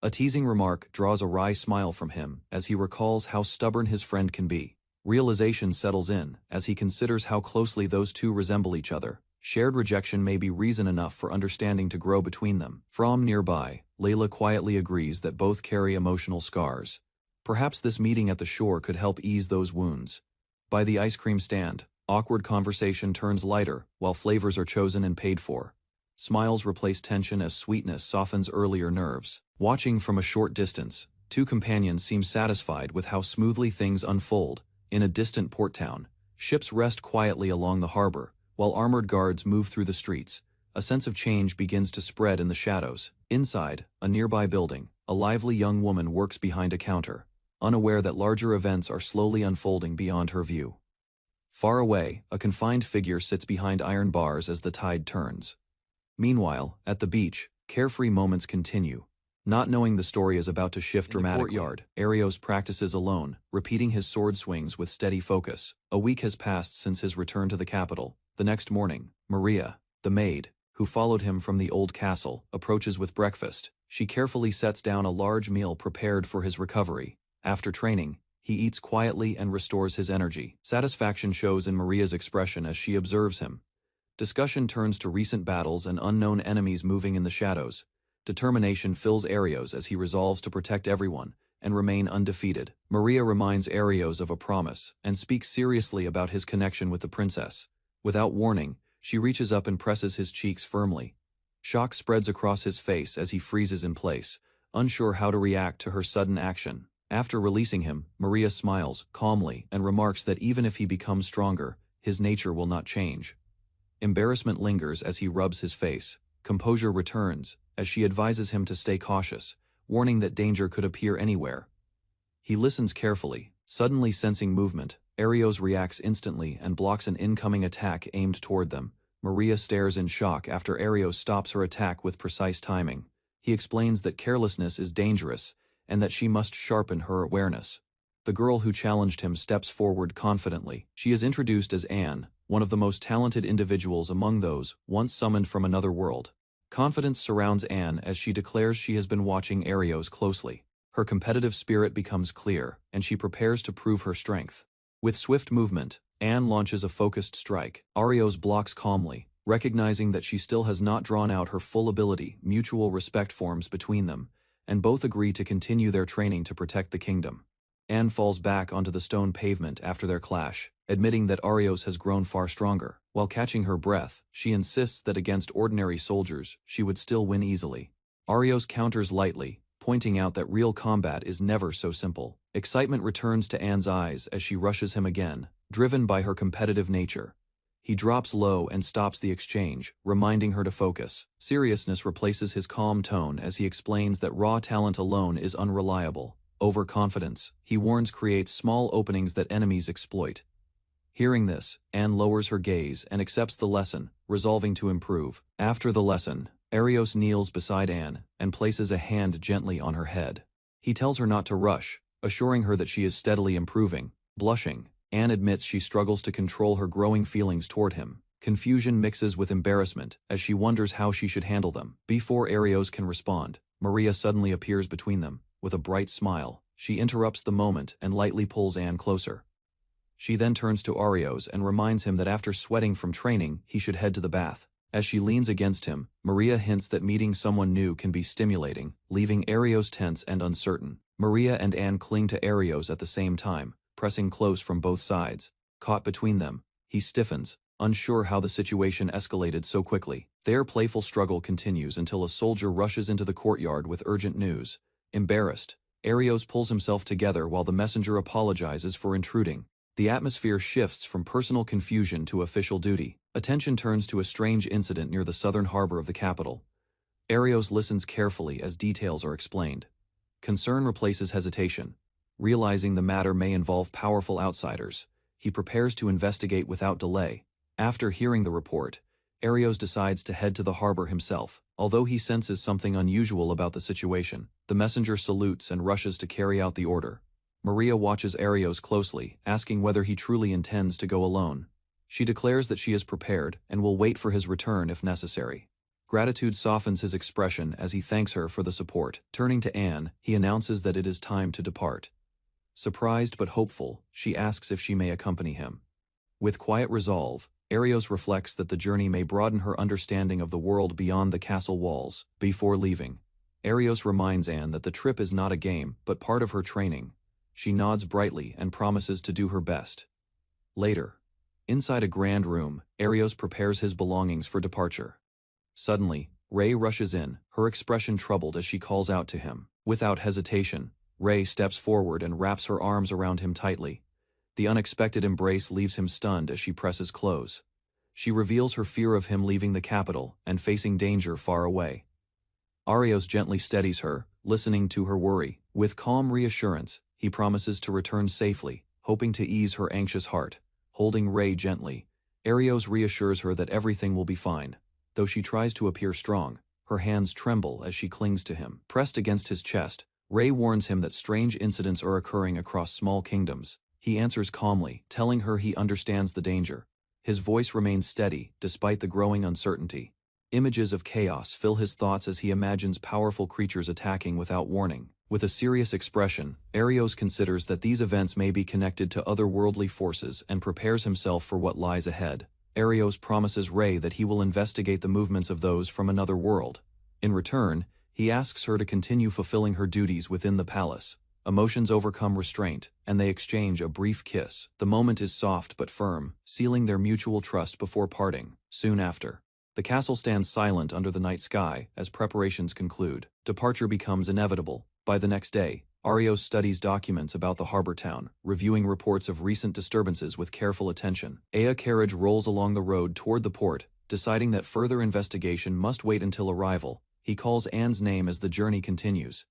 A teasing remark draws a wry smile from him as he recalls how stubborn his friend can be. Realization settles in as he considers how closely those two resemble each other. Shared rejection may be reason enough for understanding to grow between them. From nearby, Layla quietly agrees that both carry emotional scars. Perhaps this meeting at the shore could help ease those wounds. By the ice cream stand, awkward conversation turns lighter, while flavors are chosen and paid for. Smiles replace tension as sweetness softens earlier nerves. Watching from a short distance, two companions seem satisfied with how smoothly things unfold. In a distant port town, ships rest quietly along the harbor, while armored guards move through the streets. A sense of change begins to spread in the shadows. Inside, a nearby building, a lively young woman works behind a counter, unaware that larger events are slowly unfolding beyond her view. Far away, a confined figure sits behind iron bars as the tide turns. Meanwhile, at the beach, carefree moments continue. Not knowing the story is about to shift dramatically. In the courtyard, Arios practices alone, repeating his sword swings with steady focus. A week has passed since his return to the capital. The next morning, Maria, the maid, who followed him from the old castle, approaches with breakfast. She carefully sets down a large meal prepared for his recovery. After training, he eats quietly and restores his energy. Satisfaction shows in Maria's expression as she observes him. Discussion turns to recent battles and unknown enemies moving in the shadows. Determination fills Arios as he resolves to protect everyone and remain undefeated. Maria reminds Arios of a promise and speaks seriously about his connection with the princess. Without warning, she reaches up and presses his cheeks firmly. Shock spreads across his face as he freezes in place, unsure how to react to her sudden action. After releasing him, Maria smiles calmly and remarks that even if he becomes stronger, his nature will not change. Embarrassment lingers as he rubs his face. Composure returns as she advises him to stay cautious, warning that danger could appear anywhere. He listens carefully, suddenly sensing movement. Arios reacts instantly and blocks an incoming attack aimed toward them. Maria stares in shock after Arios stops her attack with precise timing. He explains that carelessness is dangerous and that she must sharpen her awareness. The girl who challenged him steps forward confidently. She is introduced as Anne, one of the most talented individuals among those once summoned from another world. Confidence surrounds Anne as she declares she has been watching Arios closely. Her competitive spirit becomes clear, and she prepares to prove her strength. With swift movement, Anne launches a focused strike. Arios blocks calmly, recognizing that she still has not drawn out her full ability. Mutual respect forms between them, and both agree to continue their training to protect the kingdom. Anne falls back onto the stone pavement after their clash, admitting that Arios has grown far stronger. While catching her breath, she insists that against ordinary soldiers, she would still win easily. Arios counters lightly, pointing out that real combat is never so simple. Excitement returns to Anne's eyes as she rushes him again, driven by her competitive nature. He drops low and stops the exchange, reminding her to focus. Seriousness replaces his calm tone as he explains that raw talent alone is unreliable. Overconfidence, he warns, creates small openings that enemies exploit. Hearing this, Anne lowers her gaze and accepts the lesson, resolving to improve. After the lesson, Arios kneels beside Anne and places a hand gently on her head. He tells her not to rush, assuring her that she is steadily improving. Blushing, Anne admits she struggles to control her growing feelings toward him. Confusion mixes with embarrassment as she wonders how she should handle them. Before Arios can respond, Maria suddenly appears between them. With a bright smile, she interrupts the moment and lightly pulls Anne closer. She then turns to Arios and reminds him that after sweating from training, he should head to the bath. As she leans against him, Maria hints that meeting someone new can be stimulating, leaving Arios tense and uncertain. Maria and Anne cling to Arios at the same time, pressing close from both sides. Caught between them, he stiffens, unsure how the situation escalated so quickly. Their playful struggle continues until a soldier rushes into the courtyard with urgent news. Embarrassed, Arios pulls himself together while the messenger apologizes for intruding. The atmosphere shifts from personal confusion to official duty. Attention turns to a strange incident near the southern harbor of the capital. Arios listens carefully as details are explained. Concern replaces hesitation. Realizing the matter may involve powerful outsiders, he prepares to investigate without delay. After hearing the report, Arios decides to head to the harbor himself. Although he senses something unusual about the situation, the messenger salutes and rushes to carry out the order. Maria watches Arios closely, asking whether he truly intends to go alone. She declares that she is prepared and will wait for his return if necessary. Gratitude softens his expression as he thanks her for the support. Turning to Anne, he announces that it is time to depart. Surprised but hopeful, she asks if she may accompany him. With quiet resolve, Arios reflects that the journey may broaden her understanding of the world beyond the castle walls. Before leaving, Arios reminds Anne that the trip is not a game, but part of her training. She nods brightly and promises to do her best. Later, inside a grand room, Arios prepares his belongings for departure. Suddenly, Ray rushes in, her expression troubled as she calls out to him. Without hesitation, Ray steps forward and wraps her arms around him tightly. The unexpected embrace leaves him stunned as she presses close. She reveals her fear of him leaving the capital and facing danger far away. Arios gently steadies her, listening to her worry. With calm reassurance, he promises to return safely, hoping to ease her anxious heart. Holding Ray gently, Arios reassures her that everything will be fine. Though she tries to appear strong, her hands tremble as she clings to him. Pressed against his chest, Ray warns him that strange incidents are occurring across small kingdoms. He answers calmly, telling her he understands the danger. His voice remains steady, despite the growing uncertainty. Images of chaos fill his thoughts as he imagines powerful creatures attacking without warning. With a serious expression, Arios considers that these events may be connected to otherworldly forces and prepares himself for what lies ahead. Arios promises Ray that he will investigate the movements of those from another world. In return, he asks her to continue fulfilling her duties within the palace. Emotions overcome restraint, and they exchange a brief kiss. The moment is soft but firm, sealing their mutual trust before parting. Soon after, the castle stands silent under the night sky as preparations conclude. Departure becomes inevitable. By the next day, Arios studies documents about the harbor town, reviewing reports of recent disturbances with careful attention. A carriage rolls along the road toward the port, deciding that further investigation must wait until arrival. He calls Anne's name as the journey continues.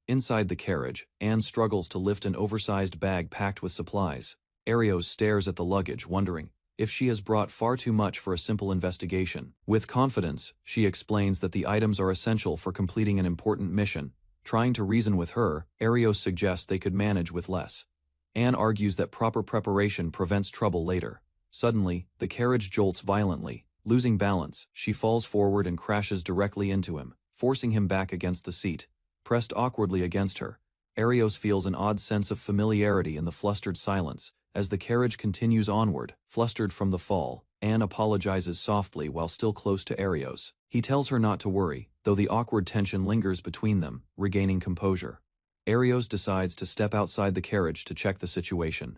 Inside the carriage, Anne struggles to lift an oversized bag packed with supplies. Arios stares at the luggage, wondering if she has brought far too much for a simple investigation. With confidence, she explains that the items are essential for completing an important mission. Trying to reason with her, Arios suggests they could manage with less. Anne argues that proper preparation prevents trouble later. Suddenly, the carriage jolts violently. Losing balance, she falls forward and crashes directly into him, forcing him back against the seat. Pressed awkwardly against her, Arios feels an odd sense of familiarity in the flustered silence. As the carriage continues onward, flustered from the fall, Anne apologizes softly while still close to Arios. He tells her not to worry, though the awkward tension lingers between them. Regaining composure, Arios decides to step outside the carriage to check the situation.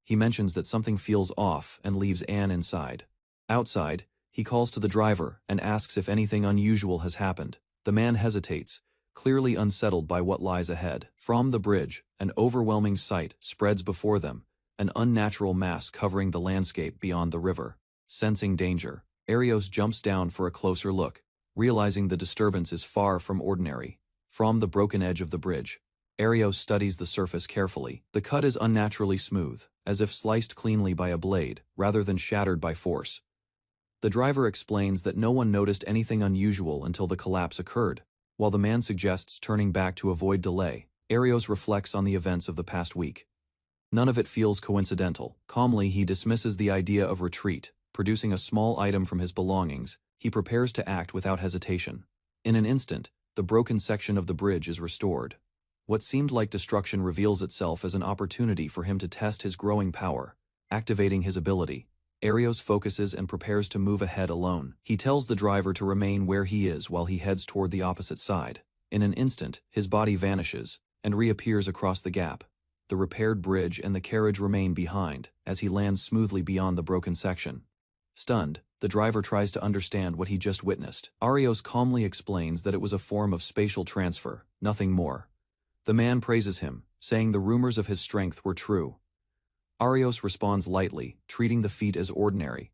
He mentions that something feels off and leaves Anne inside. Outside, he calls to the driver and asks if anything unusual has happened. The man hesitates, clearly unsettled by what lies ahead. From the bridge, an overwhelming sight spreads before them, an unnatural mass covering the landscape beyond the river. Sensing danger, Arios jumps down for a closer look, realizing the disturbance is far from ordinary. From the broken edge of the bridge, Arios studies the surface carefully. The cut is unnaturally smooth, as if sliced cleanly by a blade, rather than shattered by force. The driver explains that no one noticed anything unusual until the collapse occurred. While the man suggests turning back to avoid delay, Arios reflects on the events of the past week. None of it feels coincidental. Calmly, he dismisses the idea of retreat. Producing a small item from his belongings, he prepares to act without hesitation. In an instant, the broken section of the bridge is restored. What seemed like destruction reveals itself as an opportunity for him to test his growing power. Activating his ability, Arios focuses and prepares to move ahead alone. He tells the driver to remain where he is while he heads toward the opposite side. In an instant, his body vanishes and reappears across the gap. The repaired bridge and the carriage remain behind as he lands smoothly beyond the broken section. Stunned, the driver tries to understand what he just witnessed. Arios calmly explains that it was a form of spatial transfer, nothing more. The man praises him, saying the rumors of his strength were true. Arios responds lightly, treating the feat as ordinary.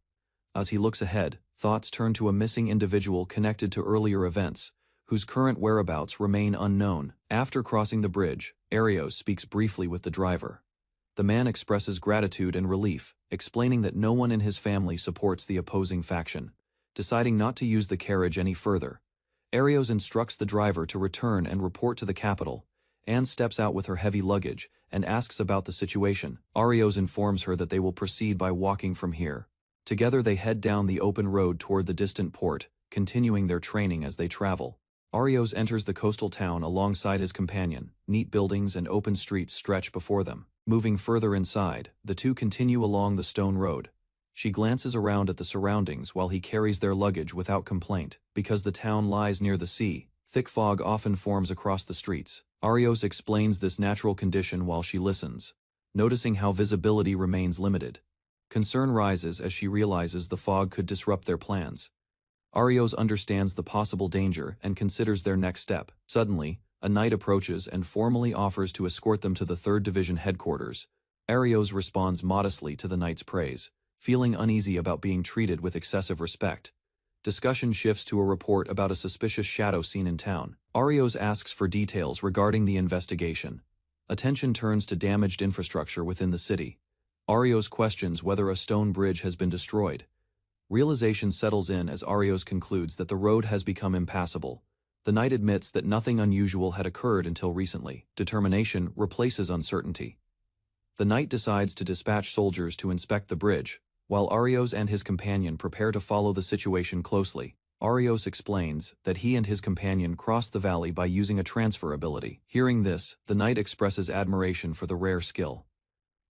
As he looks ahead, thoughts turn to a missing individual connected to earlier events, whose current whereabouts remain unknown. After crossing the bridge, Arios speaks briefly with the driver. The man expresses gratitude and relief, explaining that no one in his family supports the opposing faction. Deciding not to use the carriage any further, Arios instructs the driver to return and report to the capital. Anne steps out with her heavy luggage and asks about the situation. Arios informs her that they will proceed by walking from here. Together they head down the open road toward the distant port, continuing their training as they travel. Arios enters the coastal town alongside his companion. Neat buildings and open streets stretch before them. Moving further inside, the two continue along the stone road. She glances around at the surroundings while he carries their luggage without complaint. Because the town lies near the sea, Thick fog often forms across the streets. Arios explains this natural condition while she listens, noticing how visibility remains limited. Concern rises as she realizes the fog could disrupt their plans. Arios understands the possible danger and considers their next step. Suddenly, a knight approaches and formally offers to escort them to the 3rd Division headquarters. Arios responds modestly to the knight's praise, feeling uneasy about being treated with excessive respect. Discussion shifts to a report about a suspicious shadow seen in town. Arios asks for details regarding the investigation. Attention turns to damaged infrastructure within the city. Arios questions whether a stone bridge has been destroyed. Realization settles in as Arios concludes that the road has become impassable. The knight admits that nothing unusual had occurred until recently. Determination replaces uncertainty. The knight decides to dispatch soldiers to inspect the bridge, while Arios and his companion prepare to follow the situation closely. Arios explains that he and his companion crossed the valley by using a transfer ability. Hearing this, the knight expresses admiration for the rare skill.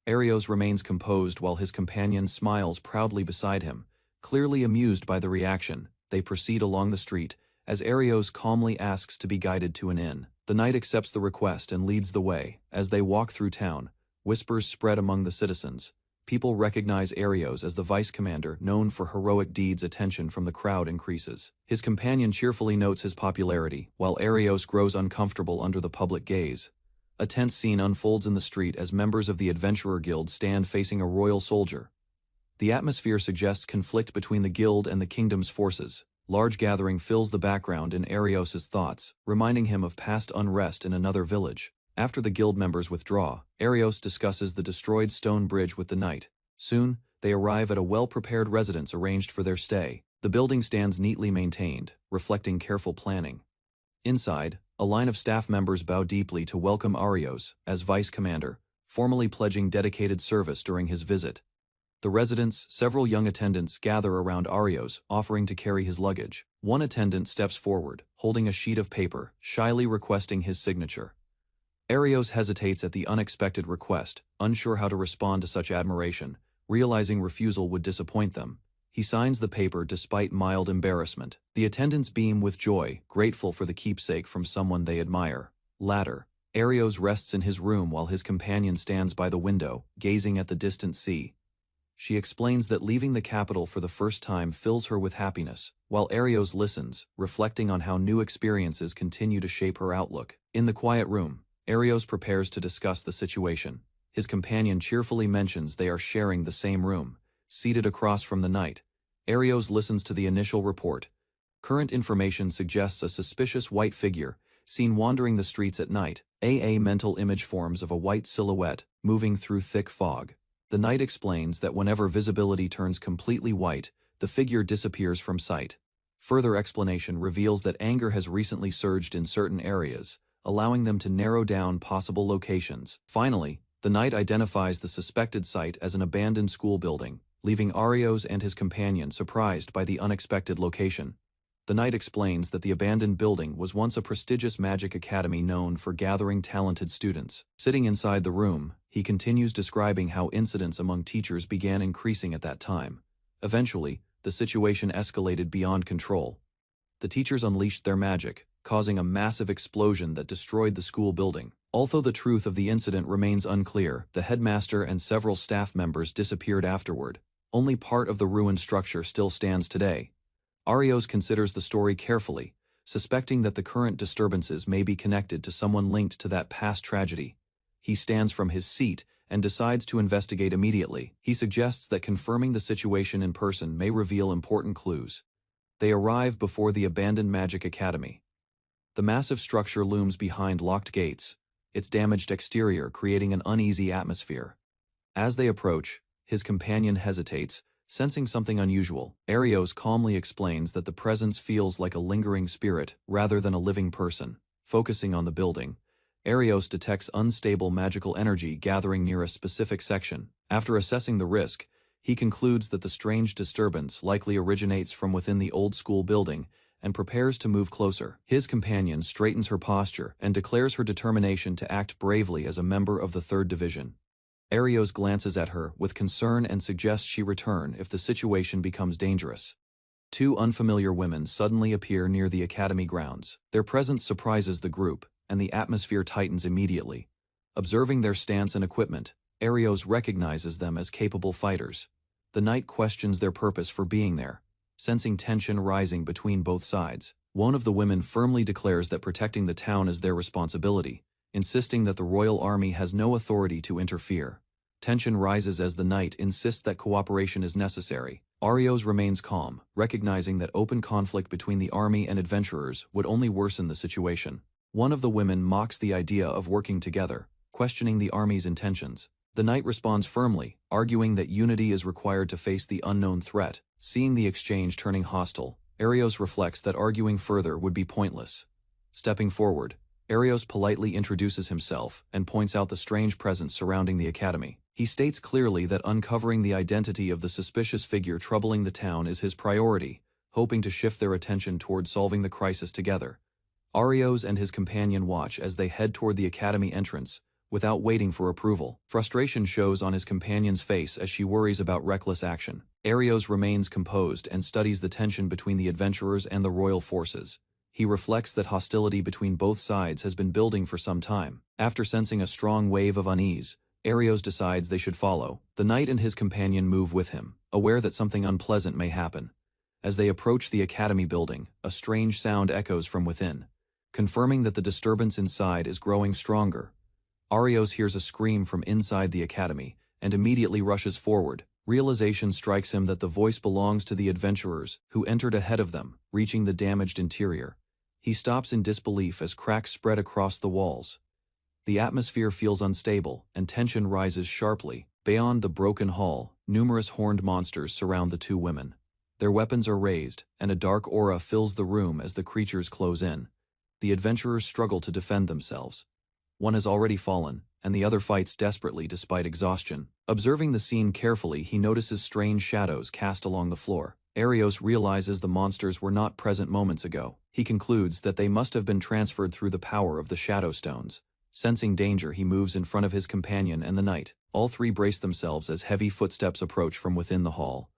Arios remains composed while his companion smiles proudly beside him, clearly amused by the reaction. They proceed along the street, as Arios calmly asks to be guided to an inn. The knight accepts the request and leads the way. As they walk through town, whispers spread among the citizens. People recognize Arios as the vice commander known for heroic deeds. Attention from the crowd increases. His companion cheerfully notes his popularity, while Arios grows uncomfortable under the public gaze. A tense scene unfolds in the street as members of the Adventurer Guild stand facing a royal soldier. The atmosphere suggests conflict between the guild and the kingdom's forces. Large gathering fills the background in Arios' thoughts, reminding him of past unrest in another village. After the guild members withdraw, Arios discusses the destroyed stone bridge with the knight. Soon, they arrive at a well-prepared residence arranged for their stay. The building stands neatly maintained, reflecting careful planning. Inside, a line of staff members bow deeply to welcome Arios as vice commander, formally pledging dedicated service during his visit. The residence, several young attendants gather around Arios, offering to carry his luggage. One attendant steps forward, holding a sheet of paper, shyly requesting his signature. Arios hesitates at the unexpected request, unsure how to respond to such admiration. Realizing refusal would disappoint them, he signs the paper despite mild embarrassment. The attendants beam with joy, grateful for the keepsake from someone they admire. Later, Arios rests in his room while his companion stands by the window, gazing at the distant sea. She explains that leaving the capital for the first time fills her with happiness, while Arios listens, reflecting on how new experiences continue to shape her outlook. In the quiet room, Arios prepares to discuss the situation. His companion cheerfully mentions they are sharing the same room. Seated across from the knight, Arios listens to the initial report. Current information suggests a suspicious white figure, seen wandering the streets at night. A mental image forms of a white silhouette, moving through thick fog. The knight explains that whenever visibility turns completely white, the figure disappears from sight. Further explanation reveals that anger has recently surged in certain areas, allowing them to narrow down possible locations. Finally, the knight identifies the suspected site as an abandoned school building, leaving Arios and his companion surprised by the unexpected location. The knight explains that the abandoned building was once a prestigious magic academy known for gathering talented students. Sitting inside the room, he continues describing how incidents among teachers began increasing at that time. Eventually, the situation escalated beyond control. The teachers unleashed their magic, causing a massive explosion that destroyed the school building. Although the truth of the incident remains unclear, the headmaster and several staff members disappeared afterward. Only part of the ruined structure still stands today. Arios considers the story carefully, suspecting that the current disturbances may be connected to someone linked to that past tragedy. He stands from his seat and decides to investigate immediately. He suggests that confirming the situation in person may reveal important clues. They arrive before the abandoned magic academy. The massive structure looms behind locked gates, its damaged exterior creating an uneasy atmosphere. As they approach, his companion hesitates, sensing something unusual. Arios calmly explains that the presence feels like a lingering spirit rather than a living person. Focusing on the building, Arios detects unstable magical energy gathering near a specific section. After assessing the risk, he concludes that the strange disturbance likely originates from within the old school building and prepares to move closer. His companion straightens her posture and declares her determination to act bravely as a member of the 3rd Division. Arios glances at her with concern and suggests she return if the situation becomes dangerous. Two unfamiliar women suddenly appear near the academy grounds. Their presence surprises the group, and the atmosphere tightens immediately. Observing their stance and equipment, Arios recognizes them as capable fighters. The knight questions their purpose for being there, sensing tension rising between both sides. One of the women firmly declares that protecting the town is their responsibility, insisting that the royal army has no authority to interfere. Tension rises as the knight insists that cooperation is necessary. Arios remains calm, recognizing that open conflict between the army and adventurers would only worsen the situation. One of the women mocks the idea of working together, questioning the army's intentions. The knight responds firmly, arguing that unity is required to face the unknown threat. Seeing the exchange turning hostile, Arios reflects that arguing further would be pointless. Stepping forward, Arios politely introduces himself and points out the strange presence surrounding the academy. He states clearly that uncovering the identity of the suspicious figure troubling the town is his priority, hoping to shift their attention toward solving the crisis together. Arios and his companion watch as they head toward the academy entrance, without waiting for approval. Frustration shows on his companion's face as she worries about reckless action. Arios remains composed and studies the tension between the adventurers and the royal forces. He reflects that hostility between both sides has been building for some time. After sensing a strong wave of unease, Arios decides they should follow. The knight and his companion move with him, aware that something unpleasant may happen. As they approach the academy building, a strange sound echoes from within, confirming that the disturbance inside is growing stronger. Arios hears a scream from inside the academy and immediately rushes forward. Realization strikes him that the voice belongs to the adventurers who entered ahead of them, reaching the damaged interior. He stops in disbelief as cracks spread across the walls. The atmosphere feels unstable, and tension rises sharply. Beyond the broken hall, numerous horned monsters surround the two women. Their weapons are raised, and a dark aura fills the room as the creatures close in. The adventurers struggle to defend themselves. One has already fallen, and the other fights desperately despite exhaustion. Observing the scene carefully, he notices strange shadows cast along the floor. Arios realizes the monsters were not present moments ago. He concludes that they must have been transferred through the power of the Shadow Stones. Sensing danger, he moves in front of his companion and the knight. All three brace themselves as heavy footsteps approach from within the hall.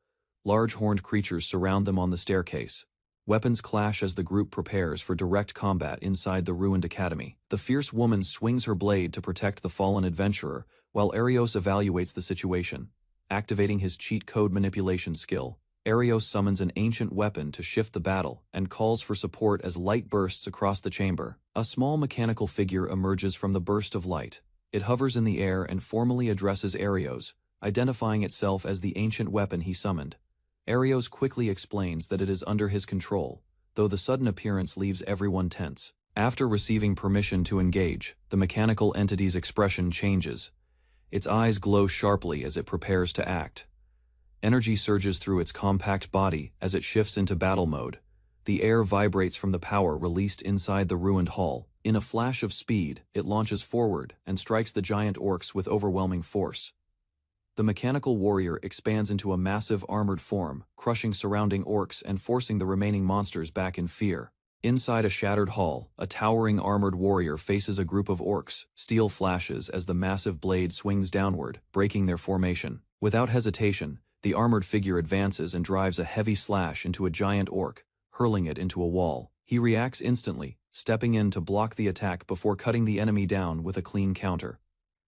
Large horned creatures surround them on the staircase. Weapons clash as the group prepares for direct combat inside the ruined academy. The fierce woman swings her blade to protect the fallen adventurer, while Arios evaluates the situation. Activating his cheat code manipulation skill, Arios summons an ancient weapon to shift the battle and calls for support as light bursts across the chamber. A small mechanical figure emerges from the burst of light. It hovers in the air and formally addresses Arios, identifying itself as the ancient weapon he summoned. Arios quickly explains that it is under his control, though the sudden appearance leaves everyone tense. After receiving permission to engage, the mechanical entity's expression changes. Its eyes glow sharply as it prepares to act. Energy surges through its compact body as it shifts into battle mode. The air vibrates from the power released inside the ruined hall. In a flash of speed, it launches forward and strikes the giant orcs with overwhelming force. The mechanical warrior expands into a massive armored form, crushing surrounding orcs and forcing the remaining monsters back in fear. Inside a shattered hall, a towering armored warrior faces a group of orcs. Steel flashes as the massive blade swings downward, breaking their formation. Without hesitation, the armored figure advances and drives a heavy slash into a giant orc, hurling it into a wall. He reacts instantly, stepping in to block the attack before cutting the enemy down with a clean counter.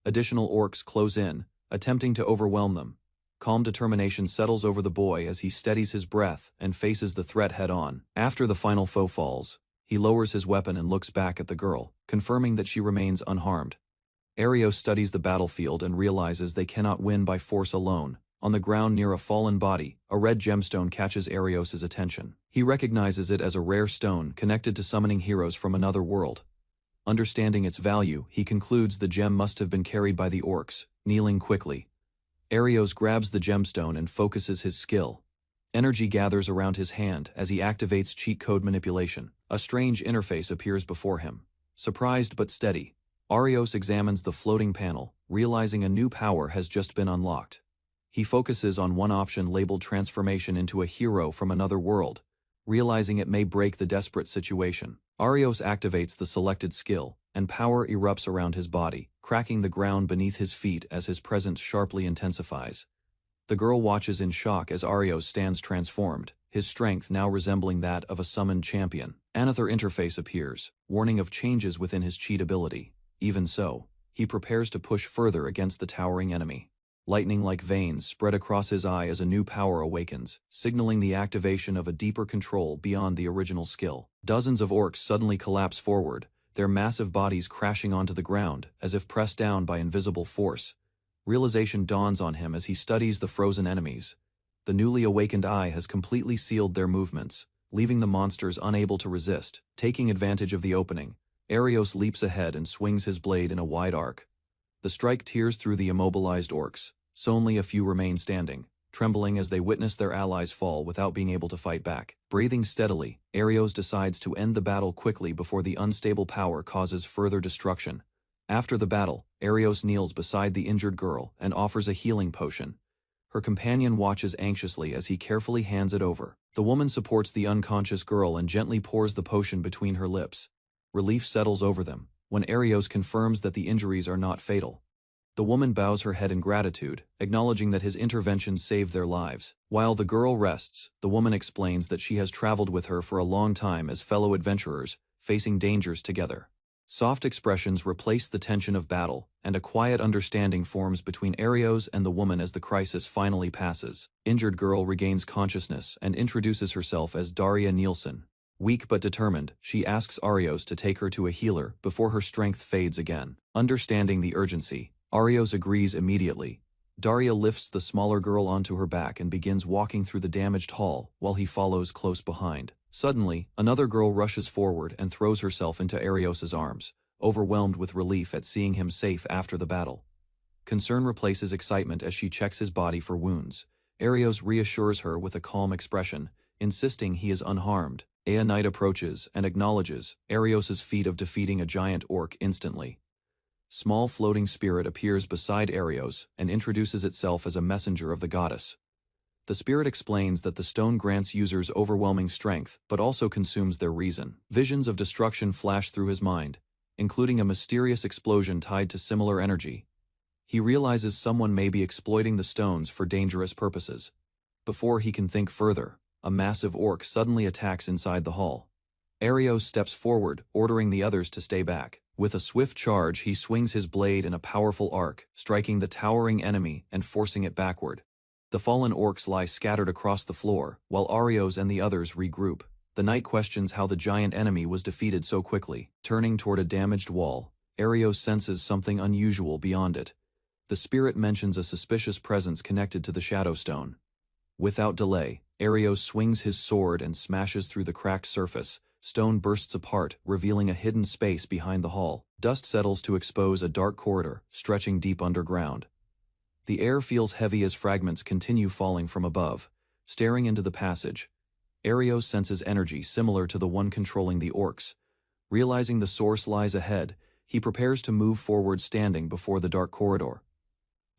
Additional orcs close in, attempting to overwhelm them. Calm determination settles over the boy as he steadies his breath and faces the threat head-on. After the final foe falls, he lowers his weapon and looks back at the girl, confirming that she remains unharmed. Arios studies the battlefield and realizes they cannot win by force alone. On the ground near a fallen body, a red gemstone catches Arios' attention. He recognizes it as a rare stone connected to summoning heroes from another world. Understanding its value, he concludes the gem must have been carried by the orcs. Kneeling quickly, Arios grabs the gemstone and focuses his skill. Energy gathers around his hand as he activates cheat code manipulation. A strange interface appears before him. Surprised but steady, Arios examines the floating panel, realizing a new power has just been unlocked. He focuses on one option labeled transformation into a hero from another world, realizing it may break the desperate situation. Arios activates the selected skill, and power erupts around his body, cracking the ground beneath his feet as his presence sharply intensifies. The girl watches in shock as Arios stands transformed. his strength now resembling that of a summoned champion. Another interface appears, warning of changes within his cheat ability. Even so, he prepares to push further against the towering enemy. Lightning-like veins spread across his eye as a new power awakens, signaling the activation of a deeper control beyond the original skill. Dozens of orcs suddenly collapse forward, their massive bodies crashing onto the ground as if pressed down by invisible force. Realization dawns on him as he studies the frozen enemies. The newly awakened eye has completely sealed their movements, leaving the monsters unable to resist. Taking advantage of the opening, Arios leaps ahead and swings his blade in a wide arc. The strike tears through the immobilized orcs, so only a few remain standing, trembling as they witness their allies fall without being able to fight back. Breathing steadily, Arios decides to end the battle quickly before the unstable power causes further destruction. After the battle, Arios kneels beside the injured girl and offers a healing potion. Her companion watches anxiously as he carefully hands it over. The woman supports the unconscious girl and gently pours the potion between her lips. Relief settles over them when Arios confirms that the injuries are not fatal. The woman bows her head in gratitude, acknowledging that his intervention saved their lives. While the girl rests, the woman explains that she has traveled with her for a long time as fellow adventurers, facing dangers together. Soft expressions replace the tension of battle, and a quiet understanding forms between Arios and the woman as the crisis finally passes. Injured girl regains consciousness and introduces herself as Daria Nielsen. Weak but determined, she asks Arios to take her to a healer before her strength fades again. Understanding the urgency, Arios agrees immediately. Daria lifts the smaller girl onto her back and begins walking through the damaged hall while he follows close behind. Suddenly, another girl rushes forward and throws herself into Arios's arms, overwhelmed with relief at seeing him safe after the battle. Concern replaces excitement as she checks his body for wounds. Arios reassures her with a calm expression, insisting he is unharmed. A knight approaches and acknowledges Arios's feat of defeating a giant orc instantly. Small floating spirit appears beside Arios and introduces itself as a messenger of the goddess. The spirit explains that the stone grants users overwhelming strength but also consumes their reason. Visions of destruction flash through his mind, including a mysterious explosion tied to similar energy. He realizes someone may be exploiting the stones for dangerous purposes. Before he can think further, a massive orc suddenly attacks inside the hall. Arios steps forward, ordering the others to stay back. With a swift charge, he swings his blade in a powerful arc, striking the towering enemy and forcing it backward. The fallen orcs lie scattered across the floor, while Arios and the others regroup. The knight questions how the giant enemy was defeated so quickly. Turning toward a damaged wall, Arios senses something unusual beyond it. The spirit mentions a suspicious presence connected to the Shadow Stone. Without delay, Arios swings his sword and smashes through the cracked surface. Stone bursts apart, revealing a hidden space behind the hall. Dust settles to expose a dark corridor, stretching deep underground. The air feels heavy as fragments continue falling from above. Staring into the passage, Arios senses energy similar to the one controlling the orcs. Realizing the source lies ahead, he prepares to move forward standing before the dark corridor.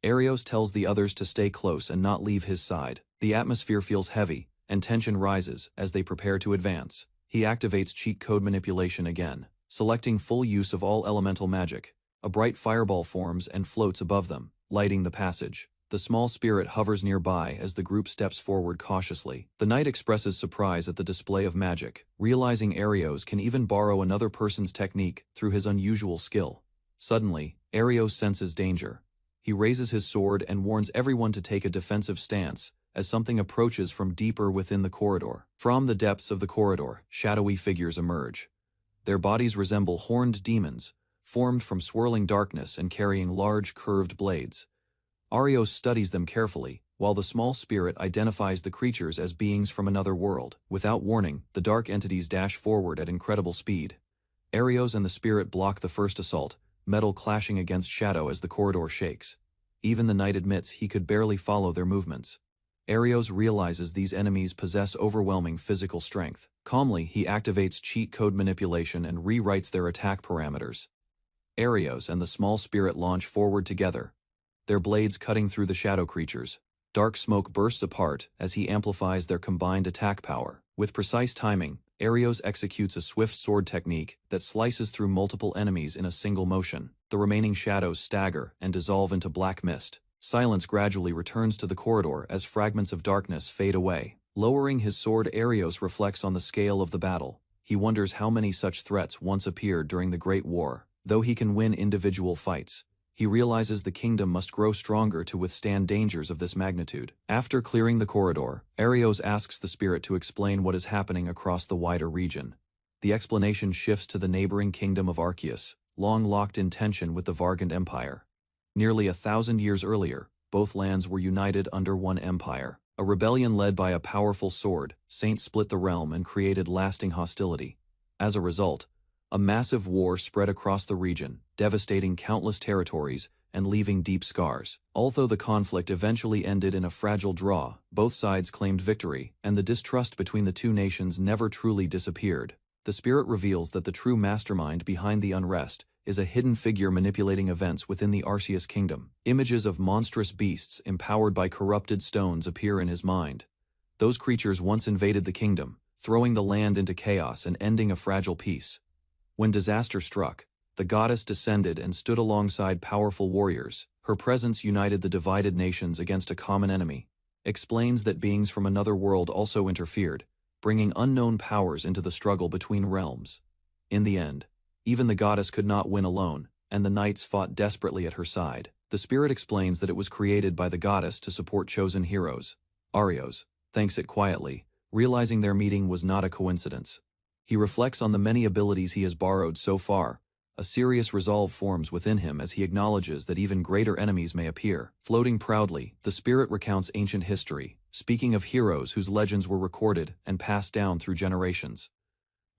Arios tells the others to stay close and not leave his side. The atmosphere feels heavy, and tension rises as they prepare to advance. He activates cheat code manipulation again, selecting full use of all elemental magic. A bright fireball forms and floats above them, lighting the passage. The small spirit hovers nearby as the group steps forward cautiously. The knight expresses surprise at the display of magic, realizing Arios can even borrow another person's technique through his unusual skill. Suddenly, Arios senses danger. He raises his sword and warns everyone to take a defensive stance, as something approaches from deeper within the corridor. From the depths of the corridor, shadowy figures emerge. Their bodies resemble horned demons, formed from swirling darkness and carrying large curved blades. Arios studies them carefully, while the small spirit identifies the creatures as beings from another world. Without warning, the dark entities dash forward at incredible speed. Arios and the spirit block the first assault, metal clashing against shadow as the corridor shakes. Even the knight admits he could barely follow their movements. Arios realizes these enemies possess overwhelming physical strength. Calmly, he activates cheat code manipulation and rewrites their attack parameters. Arios and the small spirit launch forward together, their blades cutting through the shadow creatures. Dark smoke bursts apart as he amplifies their combined attack power. With precise timing, Arios executes a swift sword technique that slices through multiple enemies in a single motion. The remaining shadows stagger and dissolve into black mist. Silence gradually returns to the corridor as fragments of darkness fade away. Lowering his sword, Arios reflects on the scale of the battle. He wonders how many such threats once appeared during the Great War. Though he can win individual fights, he realizes the kingdom must grow stronger to withstand dangers of this magnitude. After clearing the corridor, Arios asks the spirit to explain what is happening across the wider region. The explanation shifts to the neighboring kingdom of Arceus, long locked in tension with the Vargand Empire. Nearly 1,000 years earlier, both lands were united under one empire. A rebellion led by a powerful sword, Saint split the realm and created lasting hostility. As a result, a massive war spread across the region, devastating countless territories and leaving deep scars. Although the conflict eventually ended in a fragile draw, both sides claimed victory, and the distrust between the two nations never truly disappeared. The spirit reveals that the true mastermind behind the unrest is a hidden figure manipulating events within the Arceus kingdom. Images of monstrous beasts empowered by corrupted stones appear in his mind. Those creatures once invaded the kingdom, throwing the land into chaos and ending a fragile peace. When disaster struck, the goddess descended and stood alongside powerful warriors. Her presence united the divided nations against a common enemy. Explains that beings from another world also interfered, bringing unknown powers into the struggle between realms. In the end, even the goddess could not win alone, and the knights fought desperately at her side. The spirit explains that it was created by the goddess to support chosen heroes. Arios thanks it quietly, realizing their meeting was not a coincidence. He reflects on the many abilities he has borrowed so far. A serious resolve forms within him as he acknowledges that even greater enemies may appear. Floating proudly, the spirit recounts ancient history, speaking of heroes whose legends were recorded and passed down through generations.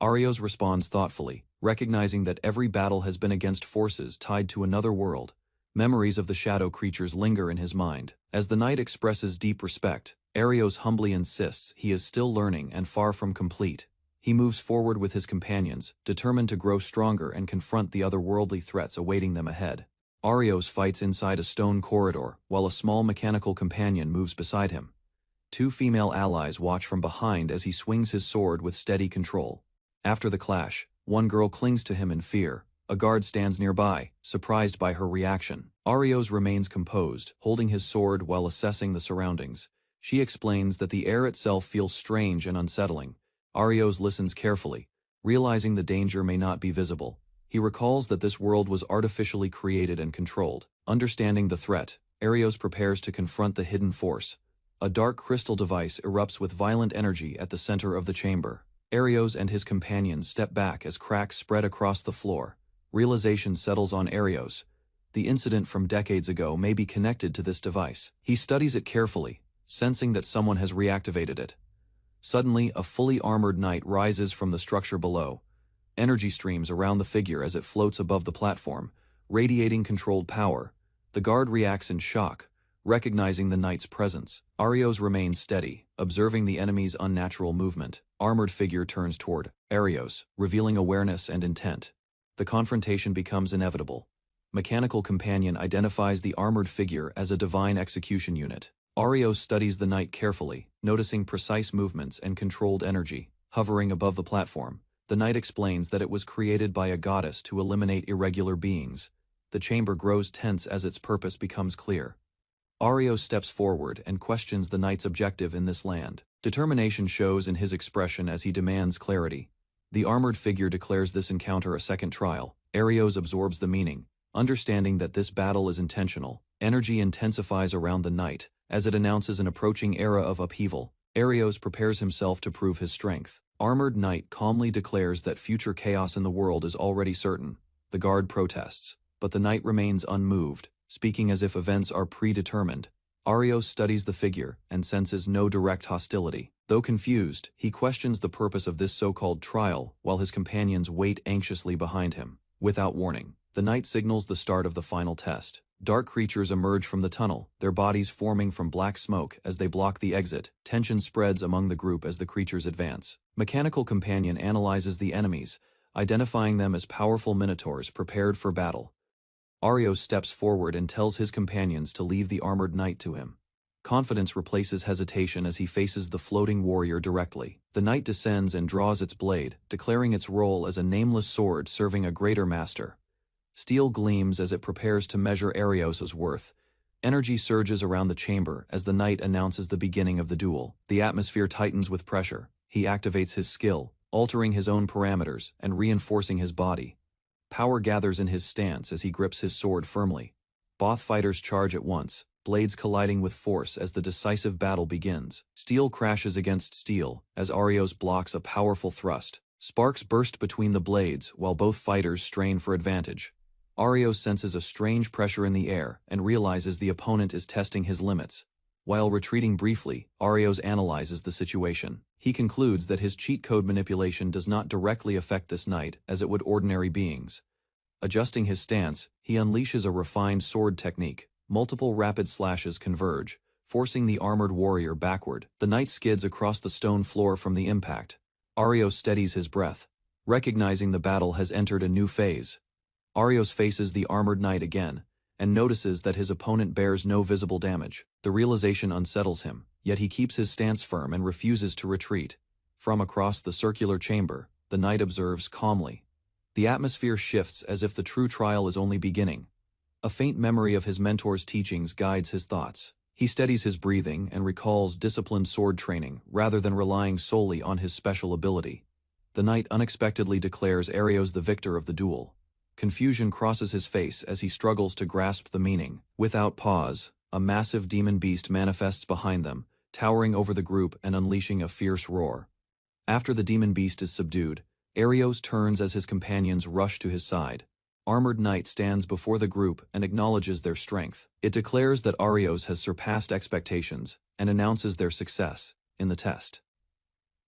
Arios responds thoughtfully, recognizing that every battle has been against forces tied to another world. Memories of the shadow creatures linger in his mind. As the knight expresses deep respect, Arios humbly insists he is still learning and far from complete. He moves forward with his companions, determined to grow stronger and confront the otherworldly threats awaiting them ahead. Arios fights inside a stone corridor, while a small mechanical companion moves beside him. Two female allies watch from behind as he swings his sword with steady control. After the clash, one girl clings to him in fear. A guard stands nearby, surprised by her reaction. Arios remains composed, holding his sword while assessing the surroundings. She explains that the air itself feels strange and unsettling. Arios listens carefully, realizing the danger may not be visible. He recalls that this world was artificially created and controlled. Understanding the threat, Arios prepares to confront the hidden force. A dark crystal device erupts with violent energy at the center of the chamber. Arios and his companions step back as cracks spread across the floor. Realization settles on Arios. The incident from decades ago may be connected to this device. He studies it carefully, sensing that someone has reactivated it. Suddenly, a fully armored knight rises from the structure below. Energy streams around the figure as it floats above the platform, radiating controlled power. The guard reacts in shock, recognizing the knight's presence. Arios remains steady, observing the enemy's unnatural movement. Armored figure turns toward Arios, revealing awareness and intent. The confrontation becomes inevitable. Mechanical companion identifies the armored figure as a divine execution unit. Arios studies the knight carefully, noticing precise movements and controlled energy. Hovering above the platform, the knight explains that it was created by a goddess to eliminate irregular beings. The chamber grows tense as its purpose becomes clear. Arios steps forward and questions the knight's objective in this land. Determination shows in his expression as he demands clarity. The armored figure declares this encounter a second trial. Arios absorbs the meaning, understanding that this battle is intentional. Energy intensifies around the knight, as it announces an approaching era of upheaval. Arios prepares himself to prove his strength. Armored knight calmly declares that future chaos in the world is already certain. The guard protests, but the knight remains unmoved, speaking as if events are predetermined. Arios studies the figure and senses no direct hostility. Though confused, he questions the purpose of this so-called trial while his companions wait anxiously behind him. Without warning, the knight signals the start of the final test. Dark creatures emerge from the tunnel, their bodies forming from black smoke as they block the exit. Tension spreads among the group as the creatures advance. Mechanical companion analyzes the enemies, identifying them as powerful minotaurs prepared for battle. Arios steps forward and tells his companions to leave the armored knight to him. Confidence replaces hesitation as he faces the floating warrior directly. The knight descends and draws its blade, declaring its role as a nameless sword serving a greater master. Steel gleams as it prepares to measure Arios' worth. Energy surges around the chamber as the knight announces the beginning of the duel. The atmosphere tightens with pressure. He activates his skill, altering his own parameters and reinforcing his body. Power gathers in his stance as he grips his sword firmly. Both fighters charge at once, blades colliding with force as the decisive battle begins. Steel crashes against steel as Arios blocks a powerful thrust. Sparks burst between the blades while both fighters strain for advantage. Arios senses a strange pressure in the air and realizes the opponent is testing his limits. While retreating briefly, Arios analyzes the situation. He concludes that his cheat code manipulation does not directly affect this knight as it would ordinary beings. Adjusting his stance, he unleashes a refined sword technique. Multiple rapid slashes converge, forcing the armored warrior backward. The knight skids across the stone floor from the impact. Arios steadies his breath, recognizing the battle has entered a new phase. Arios faces the armored knight again, and notices that his opponent bears no visible damage. The realization unsettles him, yet he keeps his stance firm and refuses to retreat. From across the circular chamber, the knight observes calmly. The atmosphere shifts as if the true trial is only beginning. A faint memory of his mentor's teachings guides his thoughts. He steadies his breathing and recalls disciplined sword training rather than relying solely on his special ability. The knight unexpectedly declares Arios the victor of the duel. Confusion crosses his face as he struggles to grasp the meaning. Without pause, a massive demon beast manifests behind them, towering over the group and unleashing a fierce roar. After the demon beast is subdued, Arios turns as his companions rush to his side. Armored Knight stands before the group and acknowledges their strength. It declares that Arios has surpassed expectations and announces their success in the test.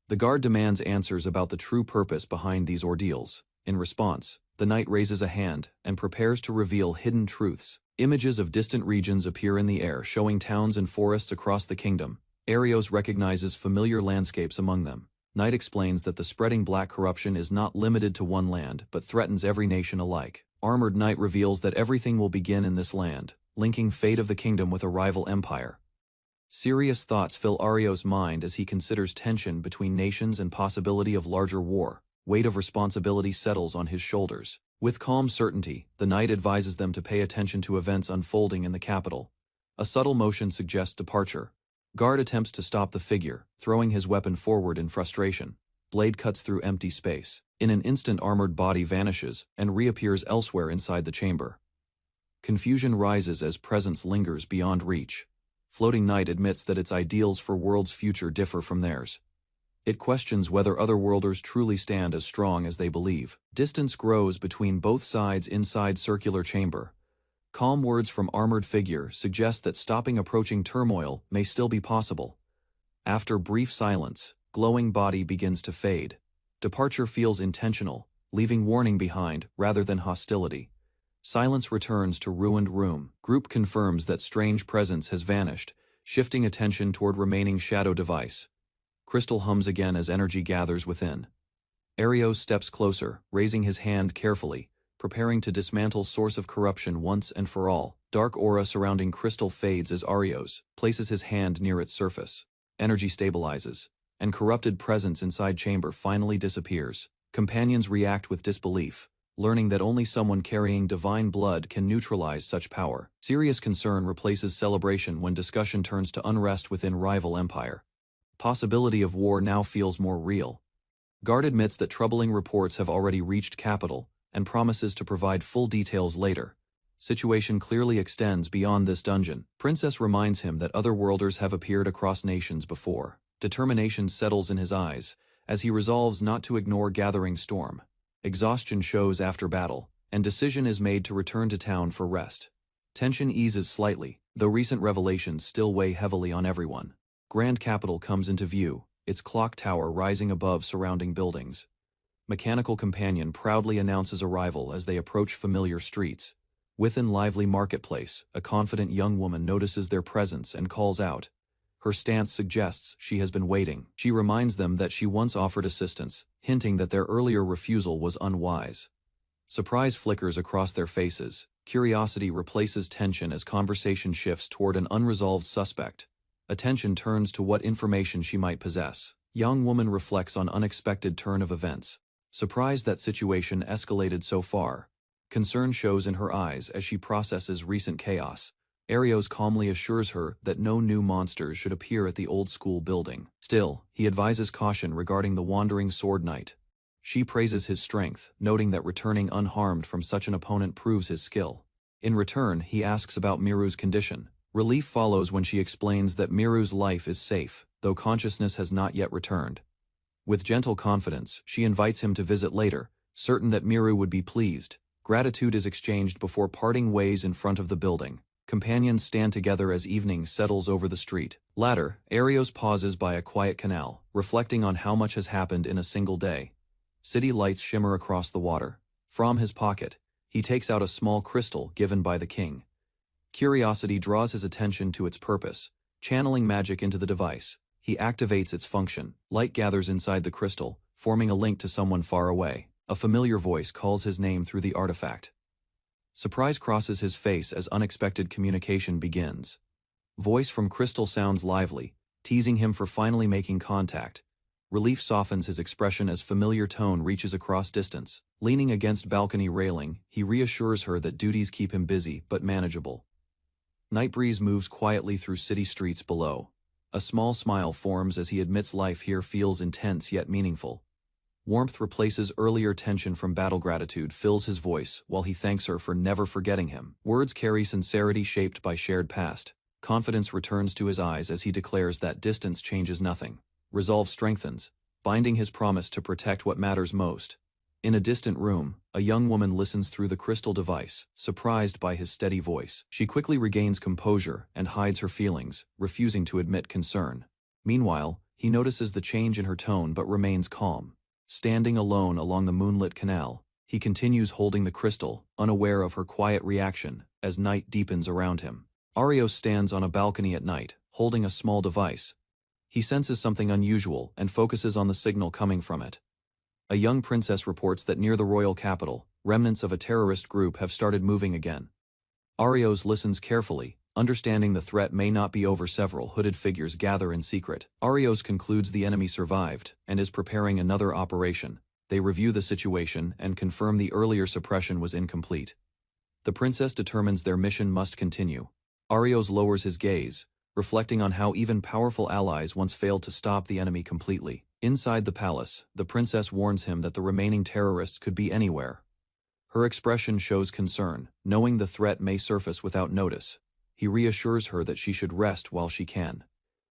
The guard demands answers about the true purpose behind these ordeals. In response, the knight raises a hand and prepares to reveal hidden truths. Images of distant regions appear in the air, showing towns and forests across the kingdom. Arios recognizes familiar landscapes among them. Knight explains that the spreading black corruption is not limited to one land, but threatens every nation alike. Armored Knight reveals that everything will begin in this land, linking fate of the kingdom with a rival empire. Serious thoughts fill Arios' mind as he considers tension between nations and possibility of larger war. Weight of responsibility settles on his shoulders. With calm certainty, the knight advises them to pay attention to events unfolding in the capital. A subtle motion suggests departure. Guard attempts to stop the figure, throwing his weapon forward in frustration. Blade cuts through empty space. In an instant, armored body vanishes and reappears elsewhere inside the chamber. Confusion rises as presence lingers beyond reach. Floating Knight admits that its ideals for world's future differ from theirs. It questions whether otherworlders truly stand as strong as they believe. Distance grows between both sides inside circular chamber. Calm words from armored figure suggest that stopping approaching turmoil may still be possible. After brief silence, glowing body begins to fade. Departure feels intentional, leaving warning behind rather than hostility. Silence returns to ruined room. Group confirms that strange presence has vanished, shifting attention toward remaining shadow device. Crystal hums again as energy gathers within. Arios steps closer, raising his hand carefully, preparing to dismantle source of corruption once and for all. Dark aura surrounding crystal fades as Arios places his hand near its surface. Energy stabilizes, and corrupted presence inside chamber finally disappears. Companions react with disbelief, learning that only someone carrying divine blood can neutralize such power. Serious concern replaces celebration when discussion turns to unrest within rival empire. Possibility of war now feels more real. Guard admits that troubling reports have already reached capital and promises to provide full details later. Situation clearly extends beyond this dungeon. Princess reminds him that otherworlders have appeared across nations before. Determination settles in his eyes as he resolves not to ignore gathering storm. Exhaustion shows after battle, and decision is made to return to town for rest. Tension eases slightly, though recent revelations still weigh heavily on everyone. Grand Capital comes into view, its clock tower rising above surrounding buildings. Mechanical Companion proudly announces arrival as they approach familiar streets. Within lively marketplace, a confident young woman notices their presence and calls out. Her stance suggests she has been waiting. She reminds them that she once offered assistance, hinting that their earlier refusal was unwise. Surprise flickers across their faces. Curiosity replaces tension as conversation shifts toward an unresolved suspect. Attention turns to what information she might possess. Young woman reflects on unexpected turn of events. Surprised that situation escalated so far. Concern shows in her eyes as she processes recent chaos. Arios calmly assures her that no new monsters should appear at the old school building. Still, he advises caution regarding the wandering sword knight. She praises his strength, noting that returning unharmed from such an opponent proves his skill. In return, he asks about Miru's condition. Relief follows when she explains that Miru's life is safe, though consciousness has not yet returned. With gentle confidence, she invites him to visit later, certain that Miru would be pleased. Gratitude is exchanged before parting ways in front of the building. Companions stand together as evening settles over the street. Later, Arios pauses by a quiet canal, reflecting on how much has happened in a single day. City lights shimmer across the water. From his pocket, he takes out a small crystal given by the king. Curiosity draws his attention to its purpose. Channeling magic into the device, he activates its function. Light gathers inside the crystal, forming a link to someone far away. A familiar voice calls his name through the artifact. Surprise crosses his face as unexpected communication begins. Voice from crystal sounds lively, teasing him for finally making contact. Relief softens his expression as familiar tone reaches across distance. Leaning against balcony railing, he reassures her that duties keep him busy but manageable. Night breeze moves quietly through city streets below. A small smile forms as he admits life here feels intense yet meaningful. Warmth replaces earlier tension from battle. Gratitude fills his voice while he thanks her for never forgetting him. Words carry sincerity shaped by shared past. Confidence returns to his eyes as he declares that distance changes nothing. Resolve strengthens, binding his promise to protect what matters most. In a distant room, a young woman listens through the crystal device, surprised by his steady voice. She quickly regains composure and hides her feelings, refusing to admit concern. Meanwhile, he notices the change in her tone but remains calm. Standing alone along the moonlit canal, he continues holding the crystal, unaware of her quiet reaction, as night deepens around him. Arios stands on a balcony at night, holding a small device. He senses something unusual and focuses on the signal coming from it. A young princess reports that near the royal capital, remnants of a terrorist group have started moving again. Arios listens carefully, understanding the threat may not be over. Several hooded figures gather in secret. Arios concludes the enemy survived and is preparing another operation. They review the situation and confirm the earlier suppression was incomplete. The princess determines their mission must continue. Arios lowers his gaze, reflecting on how even powerful allies once failed to stop the enemy completely. Inside the palace, the princess warns him that the remaining terrorists could be anywhere. Her expression shows concern, knowing the threat may surface without notice. He reassures her that she should rest while she can.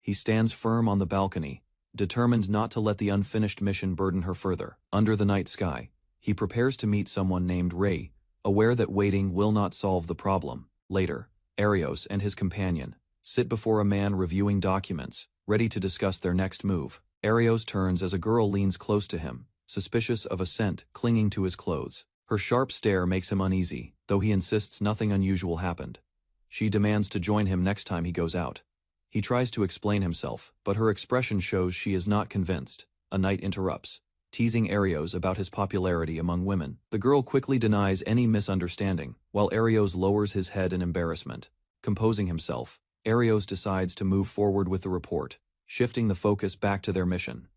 He stands firm on the balcony, determined not to let the unfinished mission burden her further. Under the night sky, he prepares to meet someone named Ray, aware that waiting will not solve the problem. Later, Arios and his companion sit before a man reviewing documents, ready to discuss their next move. Arios turns as a girl leans close to him, suspicious of a scent clinging to his clothes. Her sharp stare makes him uneasy, though he insists nothing unusual happened. She demands to join him next time he goes out. He tries to explain himself, but her expression shows she is not convinced. A knight interrupts, teasing Arios about his popularity among women. The girl quickly denies any misunderstanding, while Arios lowers his head in embarrassment. Composing himself, Arios decides to move forward with the report, shifting the focus back to their mission.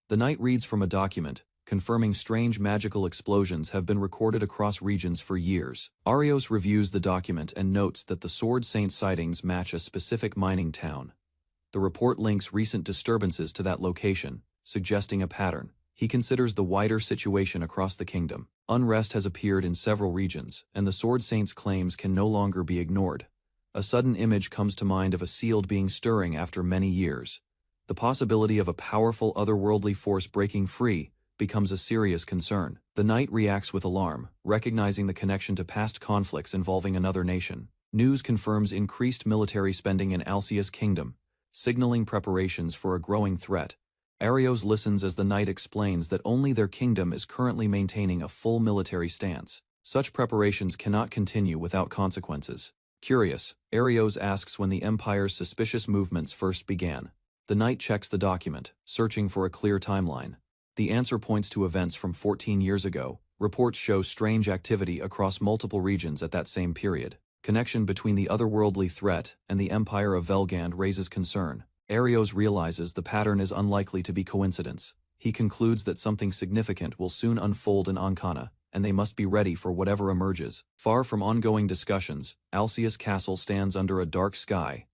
The knight reads from a document, confirming strange magical explosions have been recorded across regions for years. Arios reviews the document and notes that the Sword Saint sightings match a specific mining town. The report links recent disturbances to that location, suggesting a pattern. He considers the wider situation across the kingdom. Unrest has appeared in several regions, and the Sword Saint's claims can no longer be ignored. A sudden image comes to mind of a sealed being stirring after many years. The possibility of a powerful otherworldly force breaking free becomes a serious concern. The knight reacts with alarm, recognizing the connection to past conflicts involving another nation. News confirms increased military spending in Alcia's kingdom, signaling preparations for a growing threat. Arios listens as the knight explains that only their kingdom is currently maintaining a full military stance. Such preparations cannot continue without consequences. Curious, Arios asks when the Empire's suspicious movements first began. The knight checks the document, searching for a clear timeline. The answer points to events from 14 years ago. Reports show strange activity across multiple regions at that same period. Connection between the otherworldly threat and the Empire of Velgand raises concern. Arios realizes the pattern is unlikely to be coincidence. He concludes that something significant will soon unfold in Ankana. and they must be ready for whatever emerges. Far from ongoing discussions, Alcius Castle stands under a dark sky.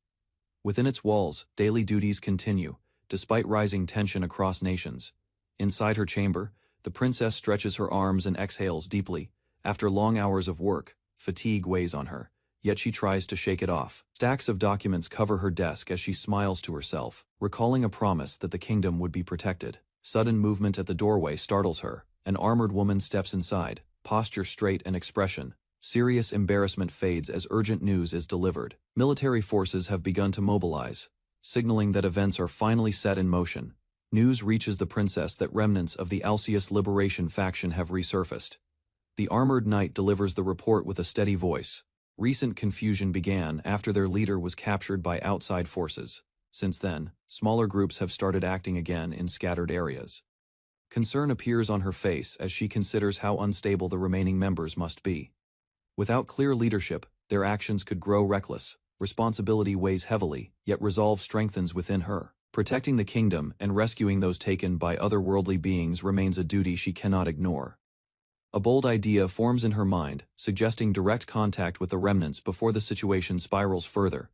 Within its walls, daily duties continue, despite rising tension across nations. Inside her chamber, the princess stretches her arms and exhales deeply. After long hours of work, fatigue weighs on her, yet she tries to shake it off. Stacks of documents cover her desk as she smiles to herself, recalling a promise that the kingdom would be protected. Sudden movement at the doorway startles her. An armored woman steps inside, posture straight and expression. Serious embarrassment fades as urgent news is delivered. Military forces have begun to mobilize, signaling that events are finally set in motion. News reaches the princess that remnants of the Alcius Liberation faction have resurfaced. The armored knight delivers the report with a steady voice. Recent confusion began after their leader was captured by outside forces. Since then, smaller groups have started acting again in scattered areas. Concern appears on her face as she considers how unstable the remaining members must be. Without clear leadership, their actions could grow reckless. Responsibility weighs heavily, yet resolve strengthens within her. Protecting the kingdom and rescuing those taken by otherworldly beings remains a duty she cannot ignore. A bold idea forms in her mind, suggesting direct contact with the remnants before the situation spirals further.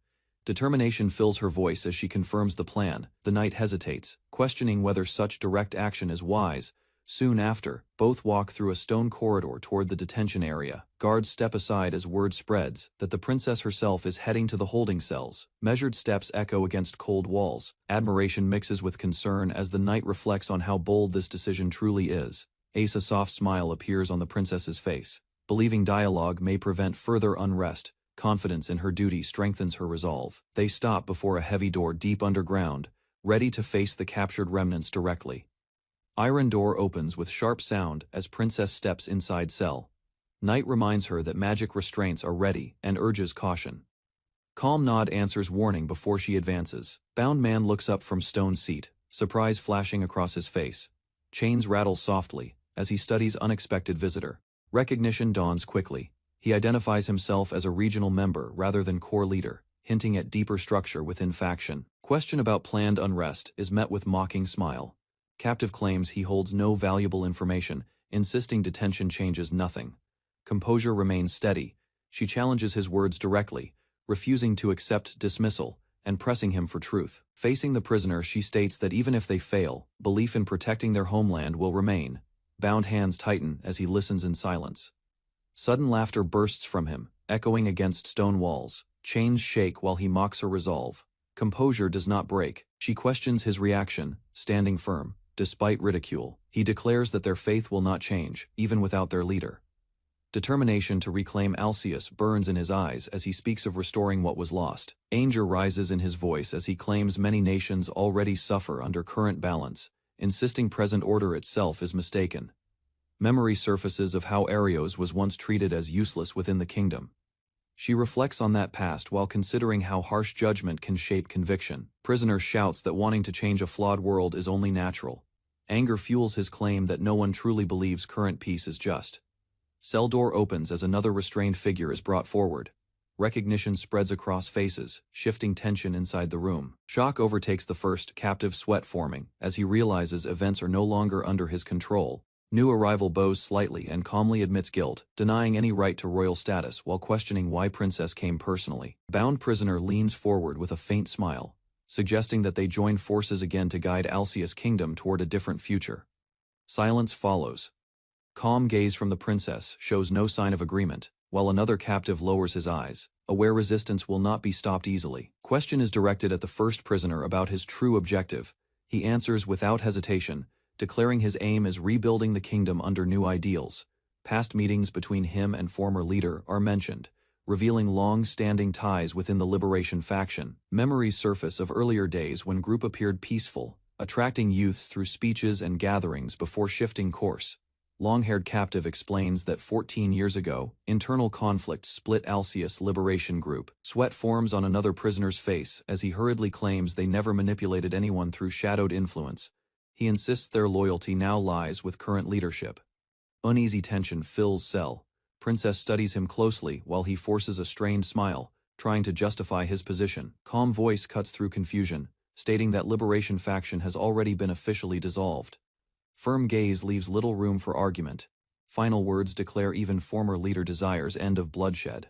Determination fills her voice as she confirms the plan. The knight hesitates, questioning whether such direct action is wise. Soon after, both walk through a stone corridor toward the detention area. Guards step aside as word spreads that the princess herself is heading to the holding cells. Measured steps echo against cold walls. Admiration mixes with concern as the knight reflects on how bold this decision truly is. A soft smile appears on the princess's face. Believing dialogue may prevent further unrest, confidence in her duty strengthens her resolve. They stop before a heavy door deep underground, ready to face the captured remnants directly. Iron door opens with sharp sound as princess steps inside cell. Knight reminds her that magic restraints are ready and urges caution. Calm nod answers warning before she advances. Bound man looks up from stone seat, surprise flashing across his face. Chains rattle softly as he studies unexpected visitor. Recognition dawns quickly. He identifies himself as a regional member rather than core leader, hinting at deeper structure within faction. Question about planned unrest is met with mocking smile. Captive claims he holds no valuable information, insisting detention changes nothing. Composure remains steady. She challenges his words directly, refusing to accept dismissal, and pressing him for truth. Facing the prisoner, she states that even if they fail, belief in protecting their homeland will remain. Bound hands tighten as he listens in silence. Sudden laughter bursts from him, echoing against stone walls. Chains shake while he mocks her resolve. Composure does not break. She questions his reaction, standing firm. Despite ridicule, he declares that their faith will not change, even without their leader. Determination to reclaim Alcius burns in his eyes as he speaks of restoring what was lost. Anger rises in his voice as he claims many nations already suffer under current balance, insisting present order itself is mistaken. Memory surfaces of how Arios was once treated as useless within the kingdom. She reflects on that past while considering how harsh judgment can shape conviction. Prisoner shouts that wanting to change a flawed world is only natural. Anger fuels his claim that no one truly believes current peace is just. Cell door opens as another restrained figure is brought forward. Recognition spreads across faces, shifting tension inside the room. Shock overtakes the first, captive sweat forming, as he realizes events are no longer under his control. New arrival bows slightly and calmly admits guilt, denying any right to royal status while questioning why princess came personally. Bound prisoner leans forward with a faint smile, suggesting that they join forces again to guide Alcius' kingdom toward a different future. Silence follows. Calm gaze from the princess shows no sign of agreement, while another captive lowers his eyes, aware resistance will not be stopped easily. Question is directed at the first prisoner about his true objective. He answers without hesitation, declaring his aim is rebuilding the kingdom under new ideals. Past meetings between him and former leader are mentioned, revealing long-standing ties within the Liberation faction. Memories surface of earlier days when group appeared peaceful, attracting youths through speeches and gatherings before shifting course. Long-haired captive explains that 14 years ago, internal conflict split Alcius Liberation Group. Sweat forms on another prisoner's face as he hurriedly claims they never manipulated anyone through shadowed influence. He insists their loyalty now lies with current leadership. Uneasy tension fills cell. Princess studies him closely while he forces a strained smile, trying to justify his position. Calm voice cuts through confusion, stating that Liberation faction has already been officially dissolved. Firm gaze leaves little room for argument. Final words declare even former leader desires end of bloodshed.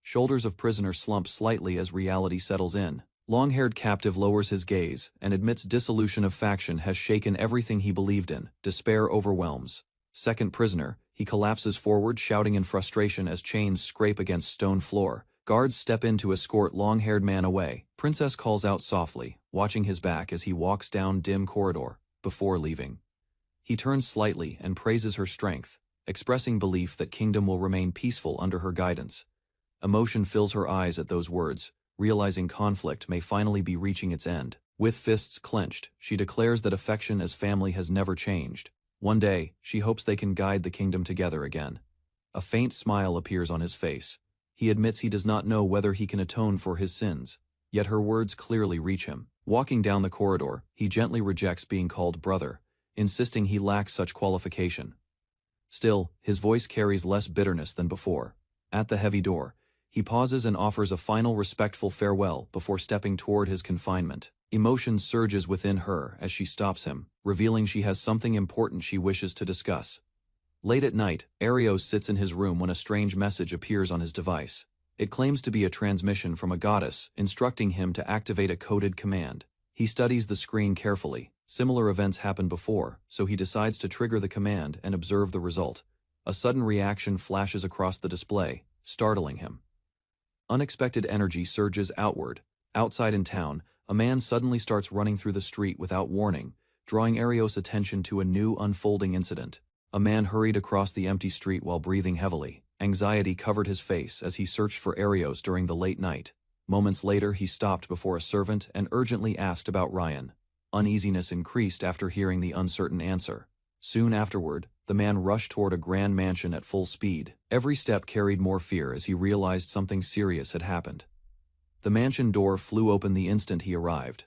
Shoulders of prisoner slump slightly as reality settles in. Long-haired captive lowers his gaze and admits dissolution of faction has shaken everything he believed in. Despair overwhelms. Second prisoner, he collapses forward shouting in frustration as chains scrape against stone floor. Guards step in to escort long-haired man away. Princess calls out softly, watching his back as he walks down dim corridor, before leaving. He turns slightly and praises her strength, expressing belief that kingdom will remain peaceful under her guidance. Emotion fills her eyes at those words, realizing conflict may finally be reaching its end. With fists clenched, she declares that affection as family has never changed. One day, she hopes they can guide the kingdom together again. A faint smile appears on his face. He admits he does not know whether he can atone for his sins, yet her words clearly reach him. Walking down the corridor, he gently rejects being called brother, insisting he lacks such qualification. Still, his voice carries less bitterness than before. At the heavy door, he pauses and offers a final respectful farewell before stepping toward his confinement. Emotion surges within her as she stops him, revealing she has something important she wishes to discuss. Late at night, Arios sits in his room when a strange message appears on his device. It claims to be a transmission from a goddess, instructing him to activate a coded command. He studies the screen carefully. Similar events happened before, so he decides to trigger the command and observe the result. A sudden reaction flashes across the display, startling him. Unexpected energy surges outward. Outside in town, a man suddenly starts running through the street without warning, drawing Arios' attention to a new unfolding incident. A man hurried across the empty street while breathing heavily. Anxiety covered his face as he searched for Arios during the late night. Moments later, he stopped before a servant and urgently asked about Ryan. Uneasiness increased after hearing the uncertain answer. Soon afterward, the man rushed toward a grand mansion at full speed. Every step carried more fear as he realized something serious had happened. The mansion door flew open the instant he arrived.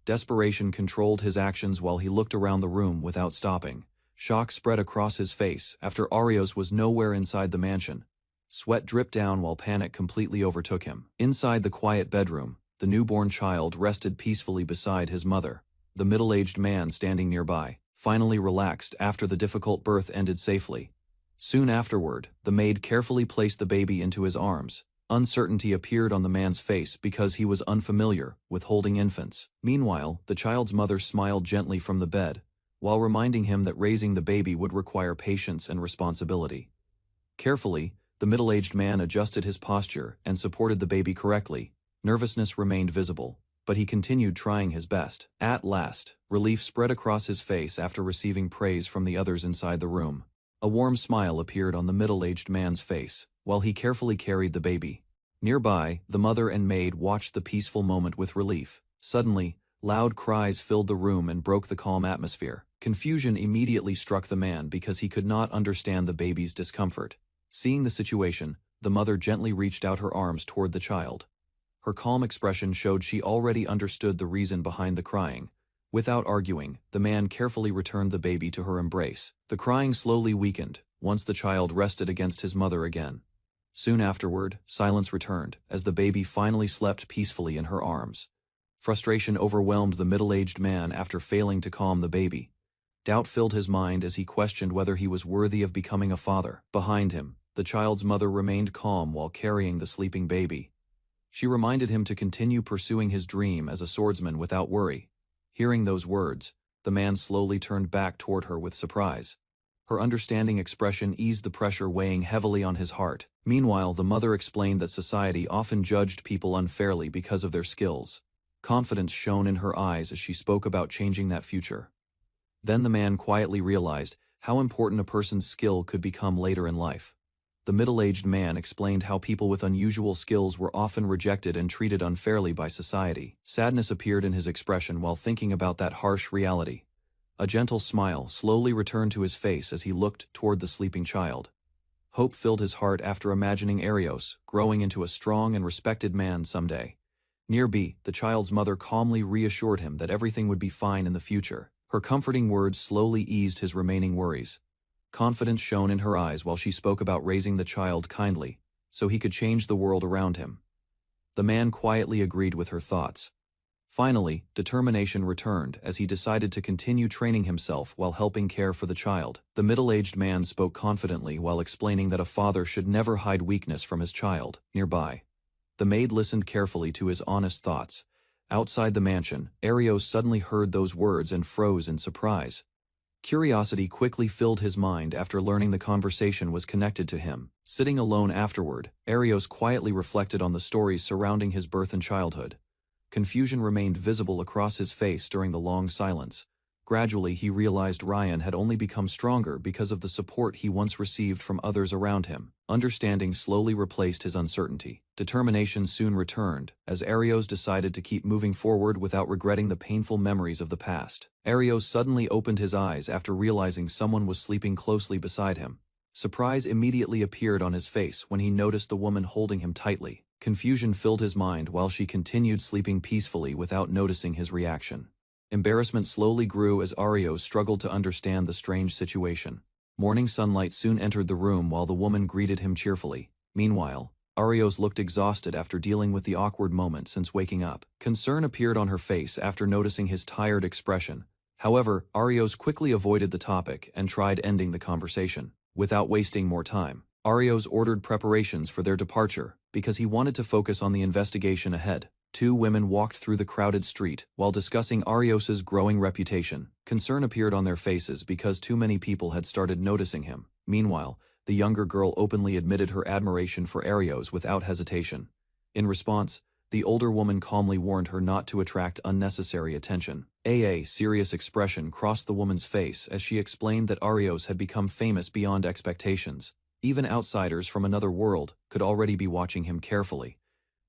Desperation controlled his actions while he looked around the room without stopping. Shock spread across his face after Arios was nowhere inside the mansion. Sweat dripped down while panic completely overtook him. Inside the quiet bedroom, the newborn child rested peacefully beside his mother. The middle-aged man standing nearby finally relaxed after the difficult birth ended safely. Soon afterward, the maid carefully placed the baby into his arms. Uncertainty appeared on the man's face because he was unfamiliar with holding infants. Meanwhile, the child's mother smiled gently from the bed, while reminding him that raising the baby would require patience and responsibility. Carefully, the middle-aged man adjusted his posture and supported the baby correctly. Nervousness remained visible, but he continued trying his best. At last, relief spread across his face after receiving praise from the others inside the room. A warm smile appeared on the middle-aged man's face, while he carefully carried the baby. Nearby, the mother and maid watched the peaceful moment with relief. Suddenly, loud cries filled the room and broke the calm atmosphere. Confusion immediately struck the man because he could not understand the baby's discomfort. Seeing the situation, the mother gently reached out her arms toward the child. Her calm expression showed she already understood the reason behind the crying. Without arguing, the man carefully returned the baby to her embrace. The crying slowly weakened, once the child rested against his mother again. Soon afterward, silence returned, as the baby finally slept peacefully in her arms. Frustration overwhelmed the middle-aged man after failing to calm the baby. Doubt filled his mind as he questioned whether he was worthy of becoming a father. Behind him, the child's mother remained calm while carrying the sleeping baby. She reminded him to continue pursuing his dream as a swordsman without worry. Hearing those words, the man slowly turned back toward her with surprise. Her understanding expression eased the pressure weighing heavily on his heart. Meanwhile, the mother explained that society often judged people unfairly because of their skills. Confidence shone in her eyes as she spoke about changing that future. Then the man quietly realized how important a person's skill could become later in life. The middle-aged man explained how people with unusual skills were often rejected and treated unfairly by society. Sadness appeared in his expression while thinking about that harsh reality. A gentle smile slowly returned to his face as he looked toward the sleeping child. Hope filled his heart after imagining Arios growing into a strong and respected man someday. Nearby, the child's mother calmly reassured him that everything would be fine in the future. Her comforting words slowly eased his remaining worries. Confidence shone in her eyes while she spoke about raising the child kindly, so he could change the world around him. The man quietly agreed with her thoughts. Finally, determination returned as he decided to continue training himself while helping care for the child. The middle-aged man spoke confidently while explaining that a father should never hide weakness from his child. Nearby, the maid listened carefully to his honest thoughts. Outside the mansion, Arios suddenly heard those words and froze in surprise. Curiosity quickly filled his mind after learning the conversation was connected to him. Sitting alone afterward, Arios quietly reflected on the stories surrounding his birth and childhood. Confusion remained visible across his face during the long silence. Gradually he realized Ryan had only become stronger because of the support he once received from others around him. Understanding slowly replaced his uncertainty. Determination soon returned, as Arios decided to keep moving forward without regretting the painful memories of the past. Arios suddenly opened his eyes after realizing someone was sleeping closely beside him. Surprise immediately appeared on his face when he noticed the woman holding him tightly. Confusion filled his mind while she continued sleeping peacefully without noticing his reaction. Embarrassment slowly grew as Arios struggled to understand the strange situation. Morning sunlight soon entered the room while the woman greeted him cheerfully. Meanwhile, Arios looked exhausted after dealing with the awkward moment since waking up. Concern appeared on her face after noticing his tired expression. However, Arios quickly avoided the topic and tried ending the conversation. Without wasting more time, Arios ordered preparations for their departure because he wanted to focus on the investigation ahead. Two women walked through the crowded street while discussing Arios's growing reputation. Concern appeared on their faces because too many people had started noticing him. Meanwhile, the younger girl openly admitted her admiration for Arios without hesitation. In response, the older woman calmly warned her not to attract unnecessary attention. A serious expression crossed the woman's face as she explained that Arios had become famous beyond expectations. Even outsiders from another world could already be watching him carefully.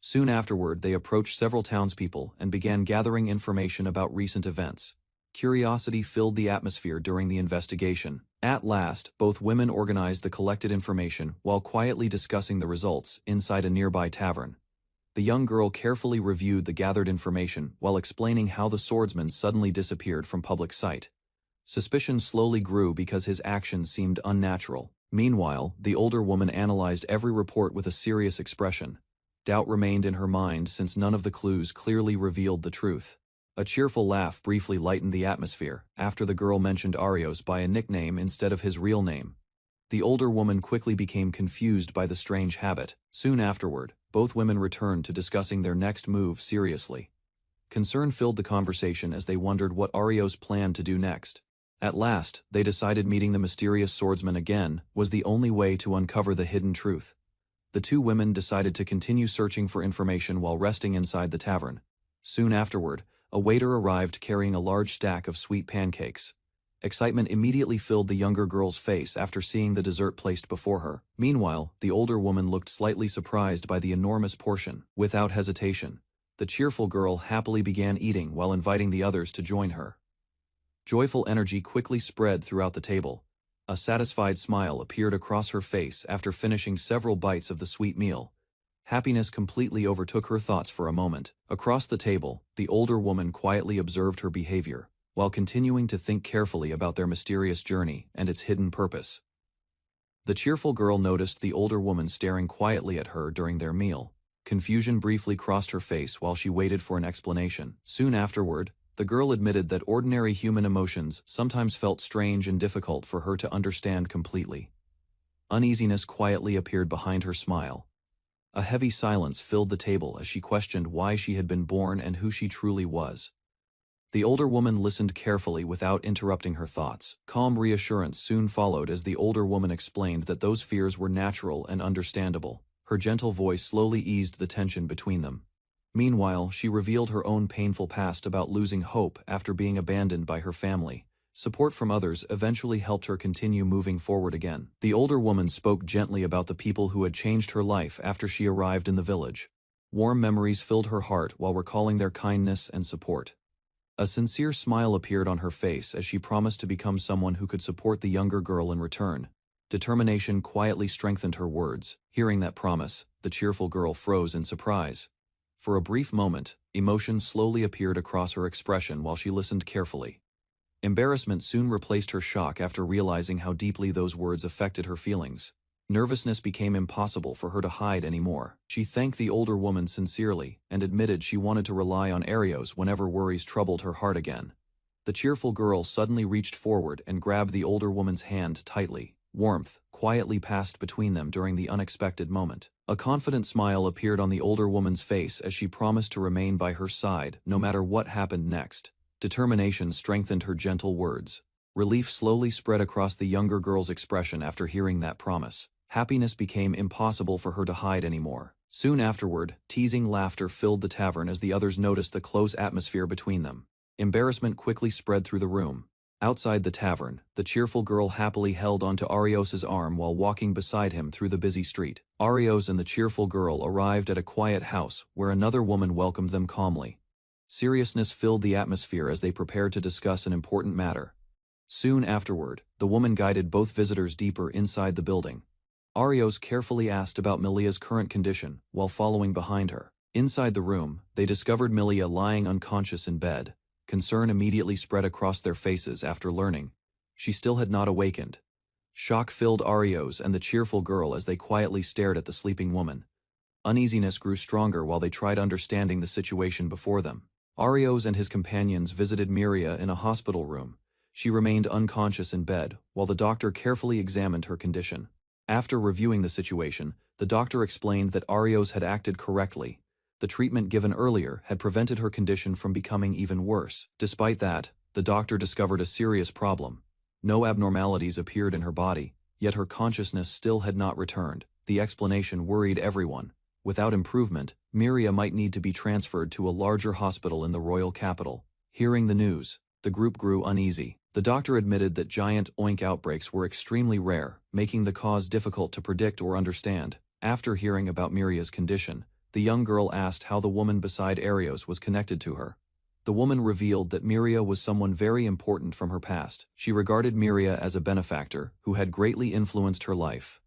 Soon afterward, they approached several townspeople and began gathering information about recent events. Curiosity filled the atmosphere during the investigation. At last, both women organized the collected information while quietly discussing the results inside a nearby tavern. The young girl carefully reviewed the gathered information while explaining how the swordsman suddenly disappeared from public sight. Suspicion slowly grew because his actions seemed unnatural. Meanwhile, the older woman analyzed every report with a serious expression. Doubt remained in her mind since none of the clues clearly revealed the truth. A cheerful laugh briefly lightened the atmosphere after the girl mentioned Arios by a nickname instead of his real name. The older woman quickly became confused by the strange habit. Soon afterward, both women returned to discussing their next move seriously. Concern filled the conversation as they wondered what Arios planned to do next. At last, they decided meeting the mysterious swordsman again was the only way to uncover the hidden truth. The two women decided to continue searching for information while resting inside the tavern. Soon afterward, a waiter arrived carrying a large stack of sweet pancakes. Excitement immediately filled the younger girl's face after seeing the dessert placed before her. Meanwhile, the older woman looked slightly surprised by the enormous portion. Without hesitation, the cheerful girl happily began eating while inviting the others to join her. Joyful energy quickly spread throughout the table. A satisfied smile appeared across her face after finishing several bites of the sweet meal. Happiness completely overtook her thoughts for a moment. Across the table, the older woman quietly observed her behavior, while continuing to think carefully about their mysterious journey and its hidden purpose. The cheerful girl noticed the older woman staring quietly at her during their meal. Confusion briefly crossed her face while she waited for an explanation. Soon afterward, the girl admitted that ordinary human emotions sometimes felt strange and difficult for her to understand completely. Uneasiness quietly appeared behind her smile. A heavy silence filled the table as she questioned why she had been born and who she truly was. The older woman listened carefully without interrupting her thoughts. Calm reassurance soon followed as the older woman explained that those fears were natural and understandable. Her gentle voice slowly eased the tension between them. Meanwhile, she revealed her own painful past about losing hope after being abandoned by her family. Support from others eventually helped her continue moving forward again. The older woman spoke gently about the people who had changed her life after she arrived in the village. Warm memories filled her heart while recalling their kindness and support. A sincere smile appeared on her face as she promised to become someone who could support the younger girl in return. Determination quietly strengthened her words. Hearing that promise, the cheerful girl froze in surprise. For a brief moment, emotion slowly appeared across her expression while she listened carefully. Embarrassment soon replaced her shock after realizing how deeply those words affected her feelings. Nervousness became impossible for her to hide anymore. She thanked the older woman sincerely and admitted she wanted to rely on Arios whenever worries troubled her heart again. The cheerful girl suddenly reached forward and grabbed the older woman's hand tightly. Warmth quietly passed between them during the unexpected moment. A confident smile appeared on the older woman's face as she promised to remain by her side no matter what happened next. Determination strengthened her gentle words. Relief slowly spread across the younger girl's expression after hearing that promise. Happiness became impossible for her to hide anymore. Soon afterward, teasing laughter filled the tavern as the others noticed the close atmosphere between them. Embarrassment quickly spread through the room. Outside the tavern, the cheerful girl happily held onto Arios's arm while walking beside him through the busy street. Arios and the cheerful girl arrived at a quiet house where another woman welcomed them calmly. Seriousness filled the atmosphere as they prepared to discuss an important matter. Soon afterward, the woman guided both visitors deeper inside the building. Arios carefully asked about Milia's current condition while following behind her. Inside the room, they discovered Milia lying unconscious in bed. Concern immediately spread across their faces after learning she still had not awakened. Shock filled Arios and the cheerful girl as they quietly stared at the sleeping woman. Uneasiness grew stronger while they tried understanding the situation before them. Arios and his companions visited Miria in a hospital room. She remained unconscious in bed while the doctor carefully examined her condition. After reviewing the situation, the doctor explained that Arios had acted correctly. The treatment given earlier had prevented her condition from becoming even worse. Despite that, the doctor discovered a serious problem. No abnormalities appeared in her body, yet her consciousness still had not returned. The explanation worried everyone. Without improvement, Miria might need to be transferred to a larger hospital in the royal capital. Hearing the news, the group grew uneasy. The doctor admitted that giant oink outbreaks were extremely rare, making the cause difficult to predict or understand. After hearing about Miria's condition, the young girl asked how the woman beside Arios was connected to her. The woman revealed that Miria was someone very important from her past. She regarded Miria as a benefactor who had greatly influenced her life.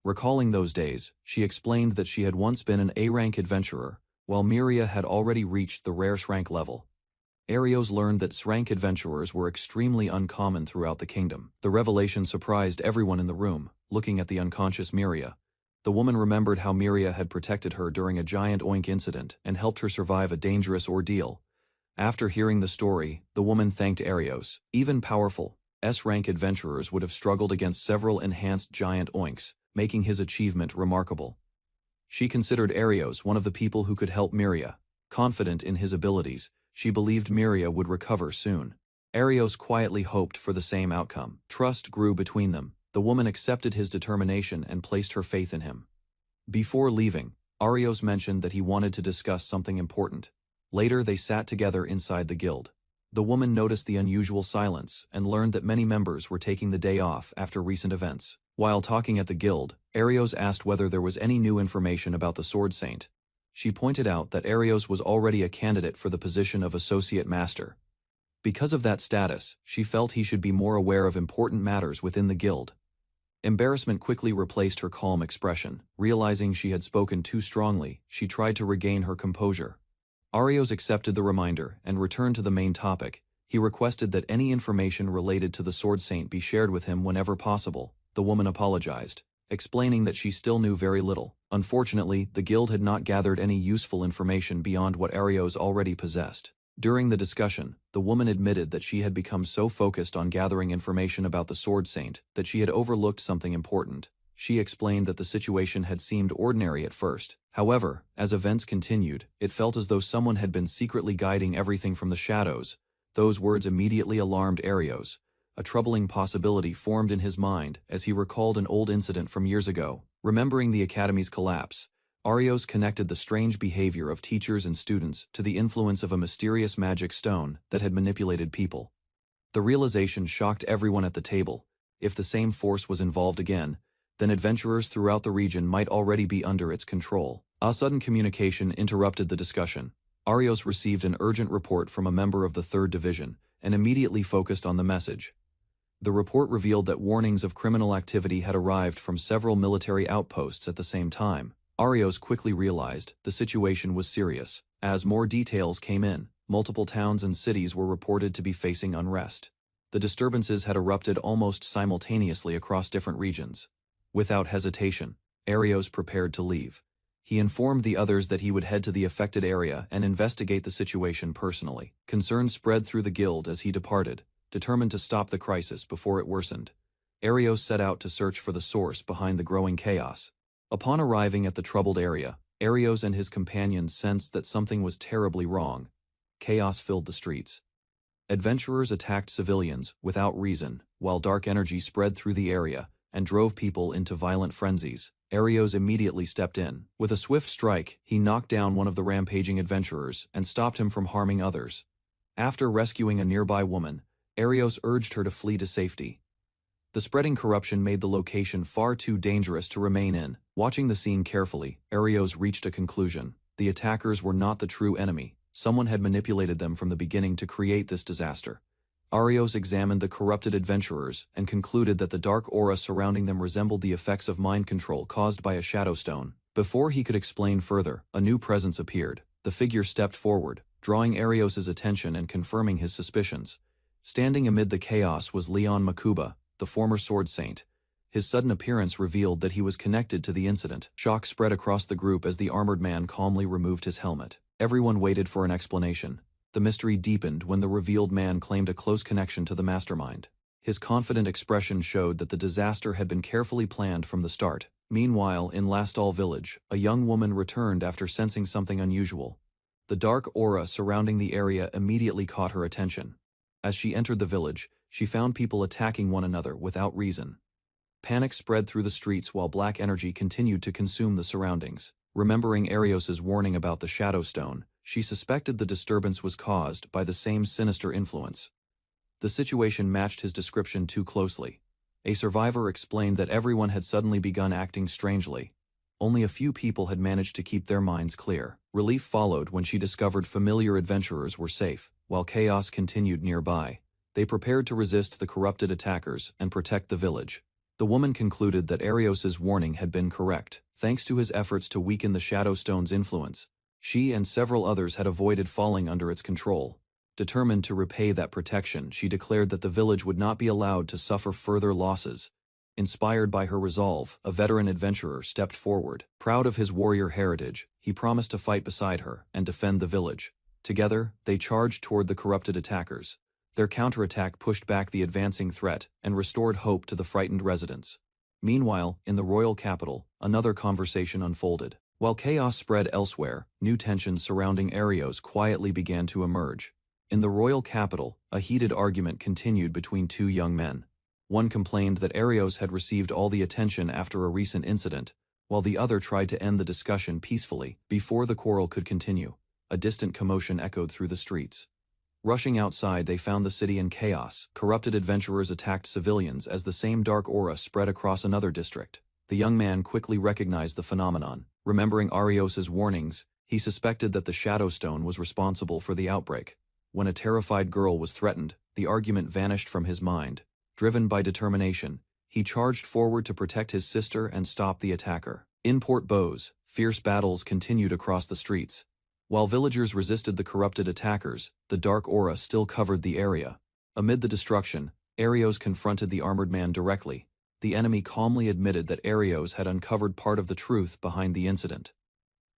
Recalling those days, she explained that she had once been an A-rank adventurer, while Miria had already reached the rare rank level. Arios learned that S-rank adventurers were extremely uncommon throughout the kingdom. The revelation surprised everyone in the room. Looking at the unconscious Miria, the woman remembered how Miria had protected her during a giant oink incident and helped her survive a dangerous ordeal. After hearing the story, the woman thanked Arios. Even powerful, S-rank adventurers would have struggled against several enhanced giant oinks, making his achievement remarkable. She considered Arios one of the people who could help Miria. Confident in his abilities, she believed Miria would recover soon. Arios quietly hoped for the same outcome. Trust grew between them. The woman accepted his determination and placed her faith in him. Before leaving, Arios mentioned that he wanted to discuss something important. Later they sat together inside the guild. The woman noticed the unusual silence and learned that many members were taking the day off after recent events. While talking at the guild, Arios asked whether there was any new information about the Sword Saint. She pointed out that Arios was already a candidate for the position of Associate Master. Because of that status, she felt he should be more aware of important matters within the guild. Embarrassment quickly replaced her calm expression. Realizing she had spoken too strongly, she tried to regain her composure. Arios accepted the reminder and returned to the main topic. He requested that any information related to the Sword Saint be shared with him whenever possible. The woman apologized, explaining that she still knew very little. Unfortunately, the guild had not gathered any useful information beyond what Arios already possessed. During the discussion, the woman admitted that she had become so focused on gathering information about the Sword Saint that she had overlooked something important. She explained that the situation had seemed ordinary at first. However, as events continued, it felt as though someone had been secretly guiding everything from the shadows. Those words immediately alarmed Arios. A troubling possibility formed in his mind as he recalled an old incident from years ago. Remembering the academy's collapse, Arios connected the strange behavior of teachers and students to the influence of a mysterious magic stone that had manipulated people. The realization shocked everyone at the table. If the same force was involved again, then adventurers throughout the region might already be under its control. A sudden communication interrupted the discussion. Arios received an urgent report from a member of the 3rd Division and immediately focused on the message. The report revealed that warnings of criminal activity had arrived from several military outposts at the same time. Arios quickly realized the situation was serious. As more details came in, multiple towns and cities were reported to be facing unrest. The disturbances had erupted almost simultaneously across different regions. Without hesitation, Arios prepared to leave. He informed the others that he would head to the affected area and investigate the situation personally. Concern spread through the guild as he departed, determined to stop the crisis before it worsened. Arios set out to search for the source behind the growing chaos. Upon arriving at the troubled area, Arios and his companions sensed that something was terribly wrong. Chaos filled the streets. Adventurers attacked civilians without reason, while dark energy spread through the area and drove people into violent frenzies. Arios immediately stepped in. With a swift strike, he knocked down one of the rampaging adventurers and stopped him from harming others. After rescuing a nearby woman, Arios urged her to flee to safety. The spreading corruption made the location far too dangerous to remain in. Watching the scene carefully, Arios reached a conclusion. The attackers were not the true enemy. Someone had manipulated them from the beginning to create this disaster. Arios examined the corrupted adventurers and concluded that the dark aura surrounding them resembled the effects of mind control caused by a shadow stone. Before he could explain further, a new presence appeared. The figure stepped forward, drawing Arios's attention and confirming his suspicions. Standing amid the chaos was Leon Makuba, the former sword saint. His sudden appearance revealed that he was connected to the incident. Shock spread across the group as the armored man calmly removed his helmet. Everyone waited for an explanation. The mystery deepened when the revealed man claimed a close connection to the mastermind. His confident expression showed that the disaster had been carefully planned from the start. Meanwhile, in Lastall village, a young woman returned after sensing something unusual. The dark aura surrounding the area immediately caught her attention. As she entered the village, she found people attacking one another without reason. Panic spread through the streets while black energy continued to consume the surroundings. Remembering Arios's warning about the Shadow Stone, she suspected the disturbance was caused by the same sinister influence. The situation matched his description too closely. A survivor explained that everyone had suddenly begun acting strangely. Only a few people had managed to keep their minds clear. Relief followed when she discovered familiar adventurers were safe, while chaos continued nearby. They prepared to resist the corrupted attackers and protect the village. The woman concluded that Arios's warning had been correct. Thanks to his efforts to weaken the Shadow Stone's influence, she and several others had avoided falling under its control. Determined to repay that protection, she declared that the village would not be allowed to suffer further losses. Inspired by her resolve, a veteran adventurer stepped forward. Proud of his warrior heritage, he promised to fight beside her and defend the village. Together, they charged toward the corrupted attackers. Their counterattack pushed back the advancing threat and restored hope to the frightened residents. Meanwhile, in the royal capital, another conversation unfolded. While chaos spread elsewhere, new tensions surrounding Arios quietly began to emerge. In the royal capital, a heated argument continued between two young men. One complained that Arios had received all the attention after a recent incident, while the other tried to end the discussion peacefully. Before the quarrel could continue, a distant commotion echoed through the streets. Rushing outside, they found the city in chaos. Corrupted adventurers attacked civilians as the same dark aura spread across another district. The young man quickly recognized the phenomenon. Remembering Arios's warnings, he suspected that the Shadow Stone was responsible for the outbreak. When a terrified girl was threatened, the argument vanished from his mind. Driven by determination, he charged forward to protect his sister and stop the attacker. In Port Bose, fierce battles continued across the streets. While villagers resisted the corrupted attackers, the dark aura still covered the area. Amid the destruction, Arios confronted the armored man directly. The enemy calmly admitted that Arios had uncovered part of the truth behind the incident.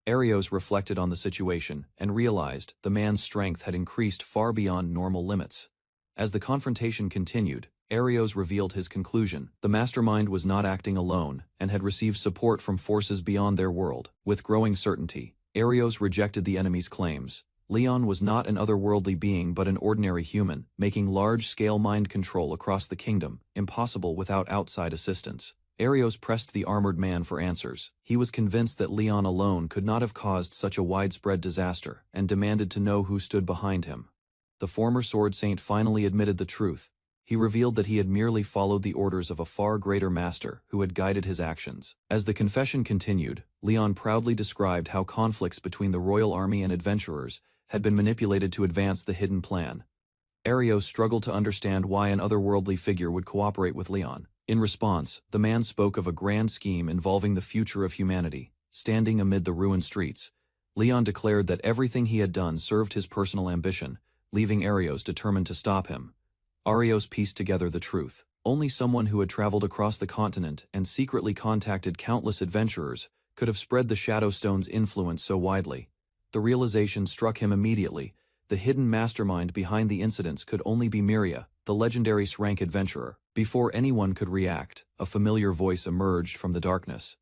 Arios reflected on the situation and realized the man's strength had increased far beyond normal limits. As the confrontation continued, Arios revealed his conclusion. The mastermind was not acting alone and had received support from forces beyond their world. With growing certainty, Arios rejected the enemy's claims. Leon was not an otherworldly being but an ordinary human, making large-scale mind control across the kingdom impossible without outside assistance. Arios pressed the armored man for answers. He was convinced that Leon alone could not have caused such a widespread disaster and demanded to know who stood behind him. The former sword saint finally admitted the truth. He revealed that he had merely followed the orders of a far greater master who had guided his actions. As the confession continued, Leon proudly described how conflicts between the royal army and adventurers had been manipulated to advance the hidden plan. Arios struggled to understand why an otherworldly figure would cooperate with Leon. In response, the man spoke of a grand scheme involving the future of humanity. Standing amid the ruined streets, Leon declared that everything he had done served his personal ambition, leaving Arios determined to stop him. Arios pieced together the truth. Only someone who had traveled across the continent and secretly contacted countless adventurers could have spread the Shadow Stone's influence so widely. The realization struck him immediately. The hidden mastermind behind the incidents could only be Miria, the legendary Srank adventurer. Before anyone could react, a familiar voice emerged from the darkness.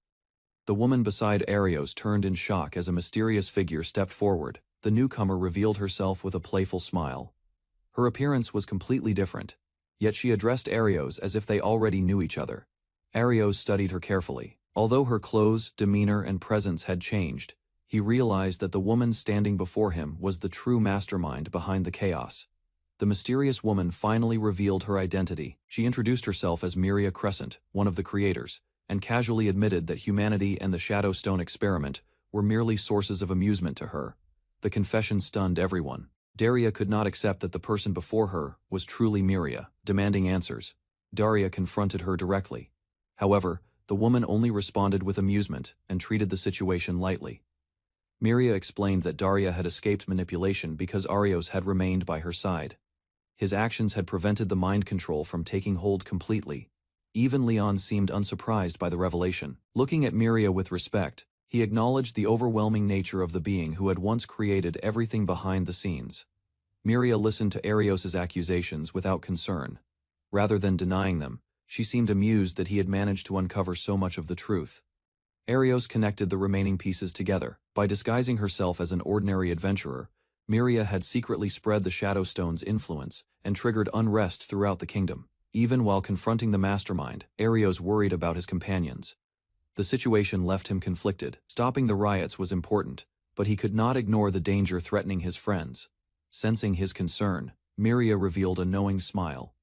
The woman beside Arios turned in shock as a mysterious figure stepped forward. The newcomer revealed herself with a playful smile. Her appearance was completely different, yet she addressed Arios as if they already knew each other. Arios studied her carefully. Although her clothes, demeanor, and presence had changed, he realized that the woman standing before him was the true mastermind behind the chaos. The mysterious woman finally revealed her identity. She introduced herself as Miria Crescent, one of the creators, and casually admitted that humanity and the Shadow Stone experiment were merely sources of amusement to her. The confession stunned everyone. Daria could not accept that the person before her was truly Miria, demanding answers. Daria confronted her directly. However, the woman only responded with amusement and treated the situation lightly. Miria explained that Daria had escaped manipulation because Arios had remained by her side. His actions had prevented the mind control from taking hold completely. Even Leon seemed unsurprised by the revelation. Looking at Miria with respect, he acknowledged the overwhelming nature of the being who had once created everything behind the scenes. Miria listened to Arios' accusations without concern. Rather than denying them, she seemed amused that he had managed to uncover so much of the truth. Arios connected the remaining pieces together. By disguising herself as an ordinary adventurer, Miria had secretly spread the Shadow Stone's influence and triggered unrest throughout the kingdom. Even while confronting the mastermind, Arios worried about his companions. The situation left him conflicted. Stopping the riots was important, but he could not ignore the danger threatening his friends. Sensing his concern, Miria revealed a knowing smile.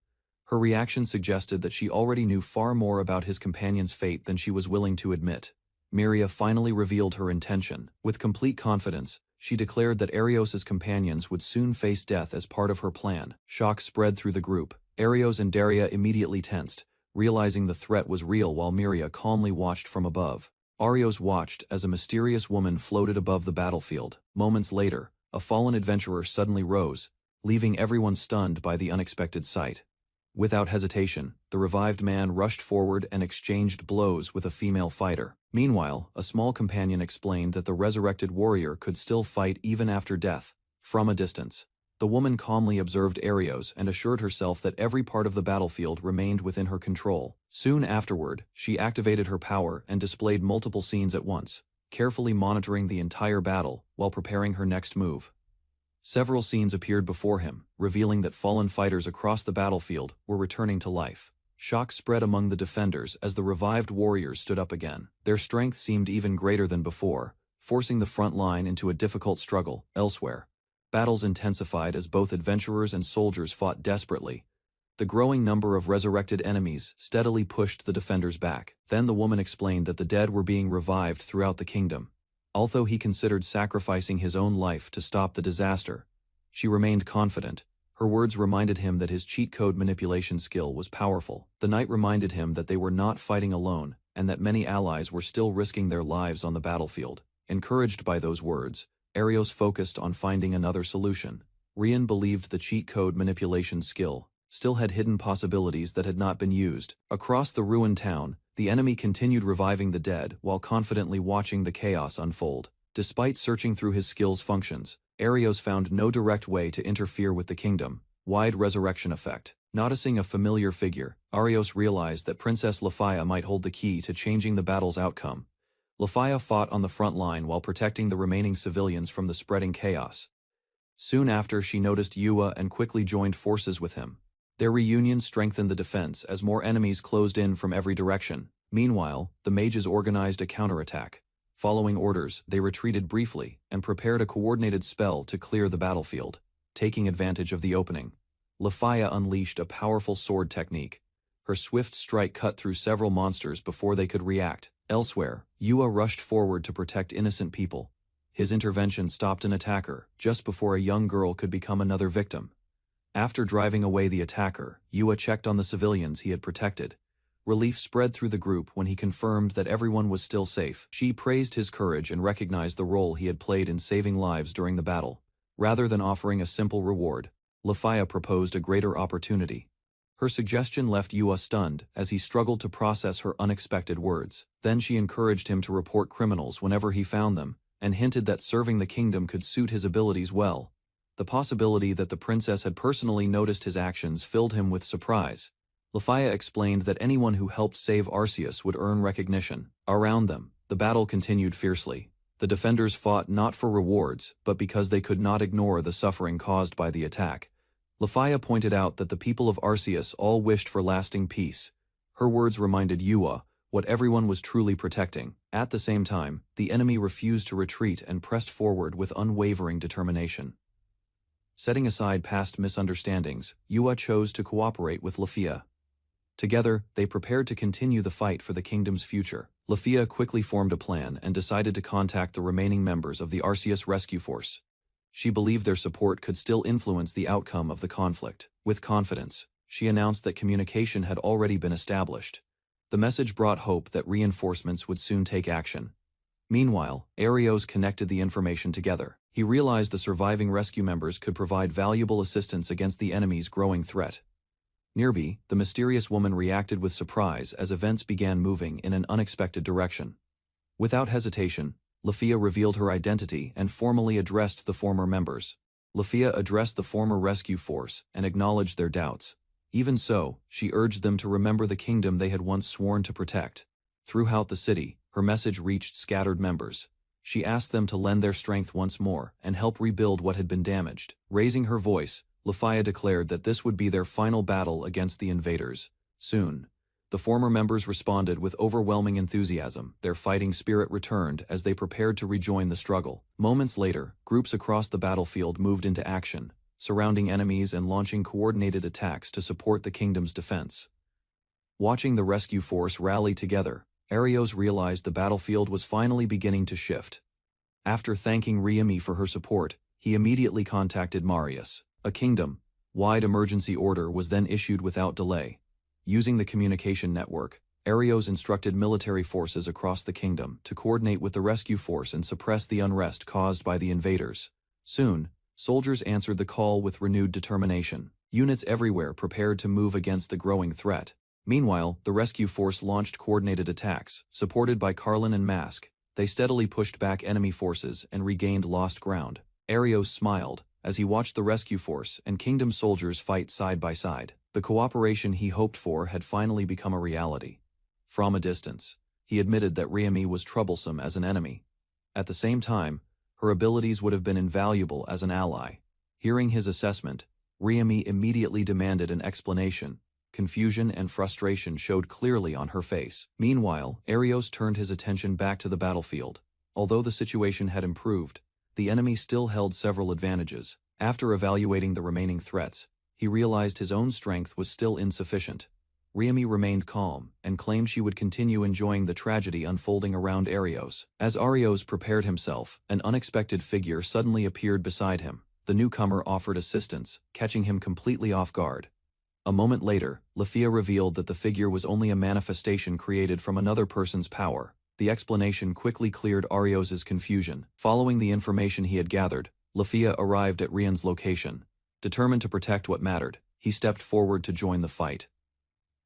Her reaction suggested that she already knew far more about his companion's fate than she was willing to admit. Miria finally revealed her intention. With complete confidence, she declared that Arios' companions would soon face death as part of her plan. Shock spread through the group. Arios and Daria immediately tensed, realizing the threat was real while Miria calmly watched from above. Arios watched as a mysterious woman floated above the battlefield. Moments later, a fallen adventurer suddenly rose, leaving everyone stunned by the unexpected sight. Without hesitation, the revived man rushed forward and exchanged blows with a female fighter. Meanwhile, a small companion explained that the resurrected warrior could still fight even after death. From a distance, the woman calmly observed Arios and assured herself that every part of the battlefield remained within her control. Soon afterward, she activated her power and displayed multiple scenes at once, carefully monitoring the entire battle while preparing her next move. Several scenes appeared before him, revealing that fallen fighters across the battlefield were returning to life. Shock spread among the defenders as the revived warriors stood up again. Their strength seemed even greater than before, forcing the front line into a difficult struggle. Elsewhere, battles intensified as both adventurers and soldiers fought desperately. The growing number of resurrected enemies steadily pushed the defenders back. Then the woman explained that the dead were being revived throughout the kingdom. Although he considered sacrificing his own life to stop the disaster, she remained confident. Her words reminded him that his cheat code manipulation skill was powerful. The knight reminded him that they were not fighting alone, and that many allies were still risking their lives on the battlefield. Encouraged by those words, Arios focused on finding another solution. Rian believed the cheat code manipulation skill still had hidden possibilities that had not been used. Across the ruined town, the enemy continued reviving the dead while confidently watching the chaos unfold. Despite searching through his skill's functions, Arios found no direct way to interfere with the kingdom-wide resurrection effect. Noticing a familiar figure, Arios realized that Princess Lafaya might hold the key to changing the battle's outcome. Lafaya fought on the front line while protecting the remaining civilians from the spreading chaos. Soon after, she noticed Yua and quickly joined forces with him. Their reunion strengthened the defense as more enemies closed in from every direction. Meanwhile, the mages organized a counterattack. Following orders, they retreated briefly and prepared a coordinated spell to clear the battlefield. Taking advantage of the opening, Lafaya unleashed a powerful sword technique. Her swift strike cut through several monsters before they could react. Elsewhere, Yua rushed forward to protect innocent people. His intervention stopped an attacker just before a young girl could become another victim. After driving away the attacker, Yua checked on the civilians he had protected. Relief spread through the group when he confirmed that everyone was still safe. She praised his courage and recognized the role he had played in saving lives during the battle. Rather than offering a simple reward, Lafaya proposed a greater opportunity. Her suggestion left Yua stunned as he struggled to process her unexpected words. Then she encouraged him to report criminals whenever he found them, and hinted that serving the kingdom could suit his abilities well. The possibility that the princess had personally noticed his actions filled him with surprise. Lafaya explained that anyone who helped save Arceus would earn recognition. Around them, the battle continued fiercely. The defenders fought not for rewards, but because they could not ignore the suffering caused by the attack. Lafaya pointed out that the people of Arceus all wished for lasting peace. Her words reminded Yua what everyone was truly protecting. At the same time, the enemy refused to retreat and pressed forward with unwavering determination. Setting aside past misunderstandings, Yua chose to cooperate with Lafaya. Together, they prepared to continue the fight for the kingdom's future. Lafaya quickly formed a plan and decided to contact the remaining members of the Arceus rescue force. She believed their support could still influence the outcome of the conflict. With confidence, she announced that communication had already been established. The message brought hope that reinforcements would soon take action. Meanwhile, Arios connected the information together. He realized the surviving rescue members could provide valuable assistance against the enemy's growing threat. Nearby, the mysterious woman reacted with surprise as events began moving in an unexpected direction. Without hesitation, Lafaya revealed her identity and formally addressed the former members. Lafaya addressed the former rescue force and acknowledged their doubts. Even so, she urged them to remember the kingdom they had once sworn to protect. Throughout the city, her message reached scattered members. She asked them to lend their strength once more and help rebuild what had been damaged. Raising her voice, Lafaya declared that this would be their final battle against the invaders. Soon, the former members responded with overwhelming enthusiasm. Their fighting spirit returned as they prepared to rejoin the struggle. Moments later, groups across the battlefield moved into action, surrounding enemies and launching coordinated attacks to support the kingdom's defense. Watching the rescue force rally together, Arios realized the battlefield was finally beginning to shift. After thanking Riemi for her support, he immediately contacted Marius. A kingdom-wide emergency order was then issued without delay. Using the communication network, Arios instructed military forces across the kingdom to coordinate with the rescue force and suppress the unrest caused by the invaders. Soon, soldiers answered the call with renewed determination. Units everywhere prepared to move against the growing threat. Meanwhile, the rescue force launched coordinated attacks. Supported by Carlin and Mask, they steadily pushed back enemy forces and regained lost ground. Arios smiled as he watched the rescue force and kingdom soldiers fight side by side. The cooperation he hoped for had finally become a reality. From a distance, he admitted that Riemi was troublesome as an enemy. At the same time, her abilities would have been invaluable as an ally. Hearing his assessment, Riemi immediately demanded an explanation. Confusion and frustration showed clearly on her face. Meanwhile, Arios turned his attention back to the battlefield. Although the situation had improved, the enemy still held several advantages. After evaluating the remaining threats, he realized his own strength was still insufficient. Riemi remained calm and claimed she would continue enjoying the tragedy unfolding around Arios. As Arios prepared himself, an unexpected figure suddenly appeared beside him. The newcomer offered assistance, catching him completely off guard. A moment later, Lafaya revealed that the figure was only a manifestation created from another person's power. The explanation quickly cleared Arios's confusion. Following the information he had gathered, Lafaya arrived at Rian's location. Determined to protect what mattered, he stepped forward to join the fight.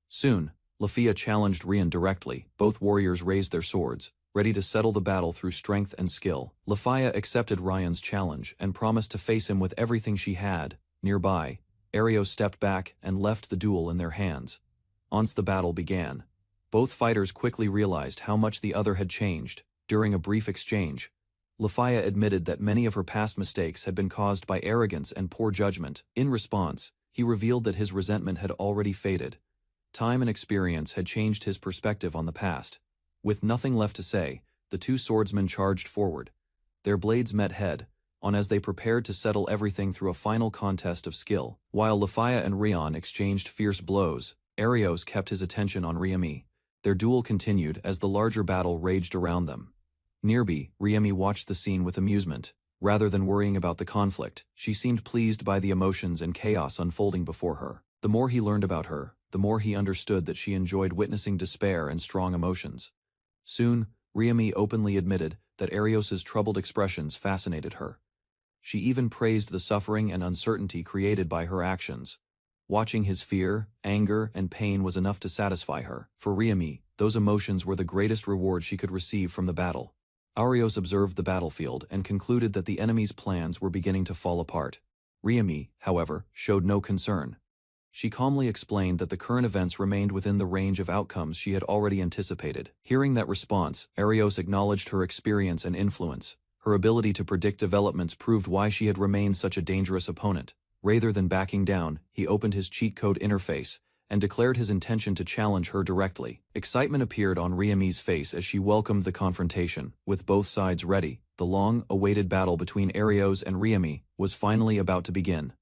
Soon, Lafaya challenged Rian directly. Both warriors raised their swords, ready to settle the battle through strength and skill. Lafaya accepted Rian's challenge and promised to face him with everything she had. Nearby, Arios stepped back and left the duel in their hands. Once the battle began, both fighters quickly realized how much the other had changed. During a brief exchange, Lafaya admitted that many of her past mistakes had been caused by arrogance and poor judgment. In response, he revealed that his resentment had already faded. Time and experience had changed his perspective on the past. With nothing left to say, the two swordsmen charged forward. Their blades met head-on as they prepared to settle everything through a final contest of skill. While Lafaya and Rian exchanged fierce blows, Arios kept his attention on Riemi. Their duel continued as the larger battle raged around them. Nearby, Riemi watched the scene with amusement. Rather than worrying about the conflict, she seemed pleased by the emotions and chaos unfolding before her. The more he learned about her, the more he understood that she enjoyed witnessing despair and strong emotions. Soon, Riemi openly admitted that Arios's troubled expressions fascinated her. She even praised the suffering and uncertainty created by her actions. Watching his fear, anger, and pain was enough to satisfy her. For Riami, those emotions were the greatest reward she could receive from the battle. Arios observed the battlefield and concluded that the enemy's plans were beginning to fall apart. Riami, however, showed no concern. She calmly explained that the current events remained within the range of outcomes she had already anticipated. Hearing that response, Arios acknowledged her experience and influence. Her ability to predict developments proved why she had remained such a dangerous opponent. Rather than backing down, he opened his cheat code interface and declared his intention to challenge her directly. Excitement appeared on Riami's face as she welcomed the confrontation. With both sides ready, the long-awaited battle between Arios and Riami was finally about to begin.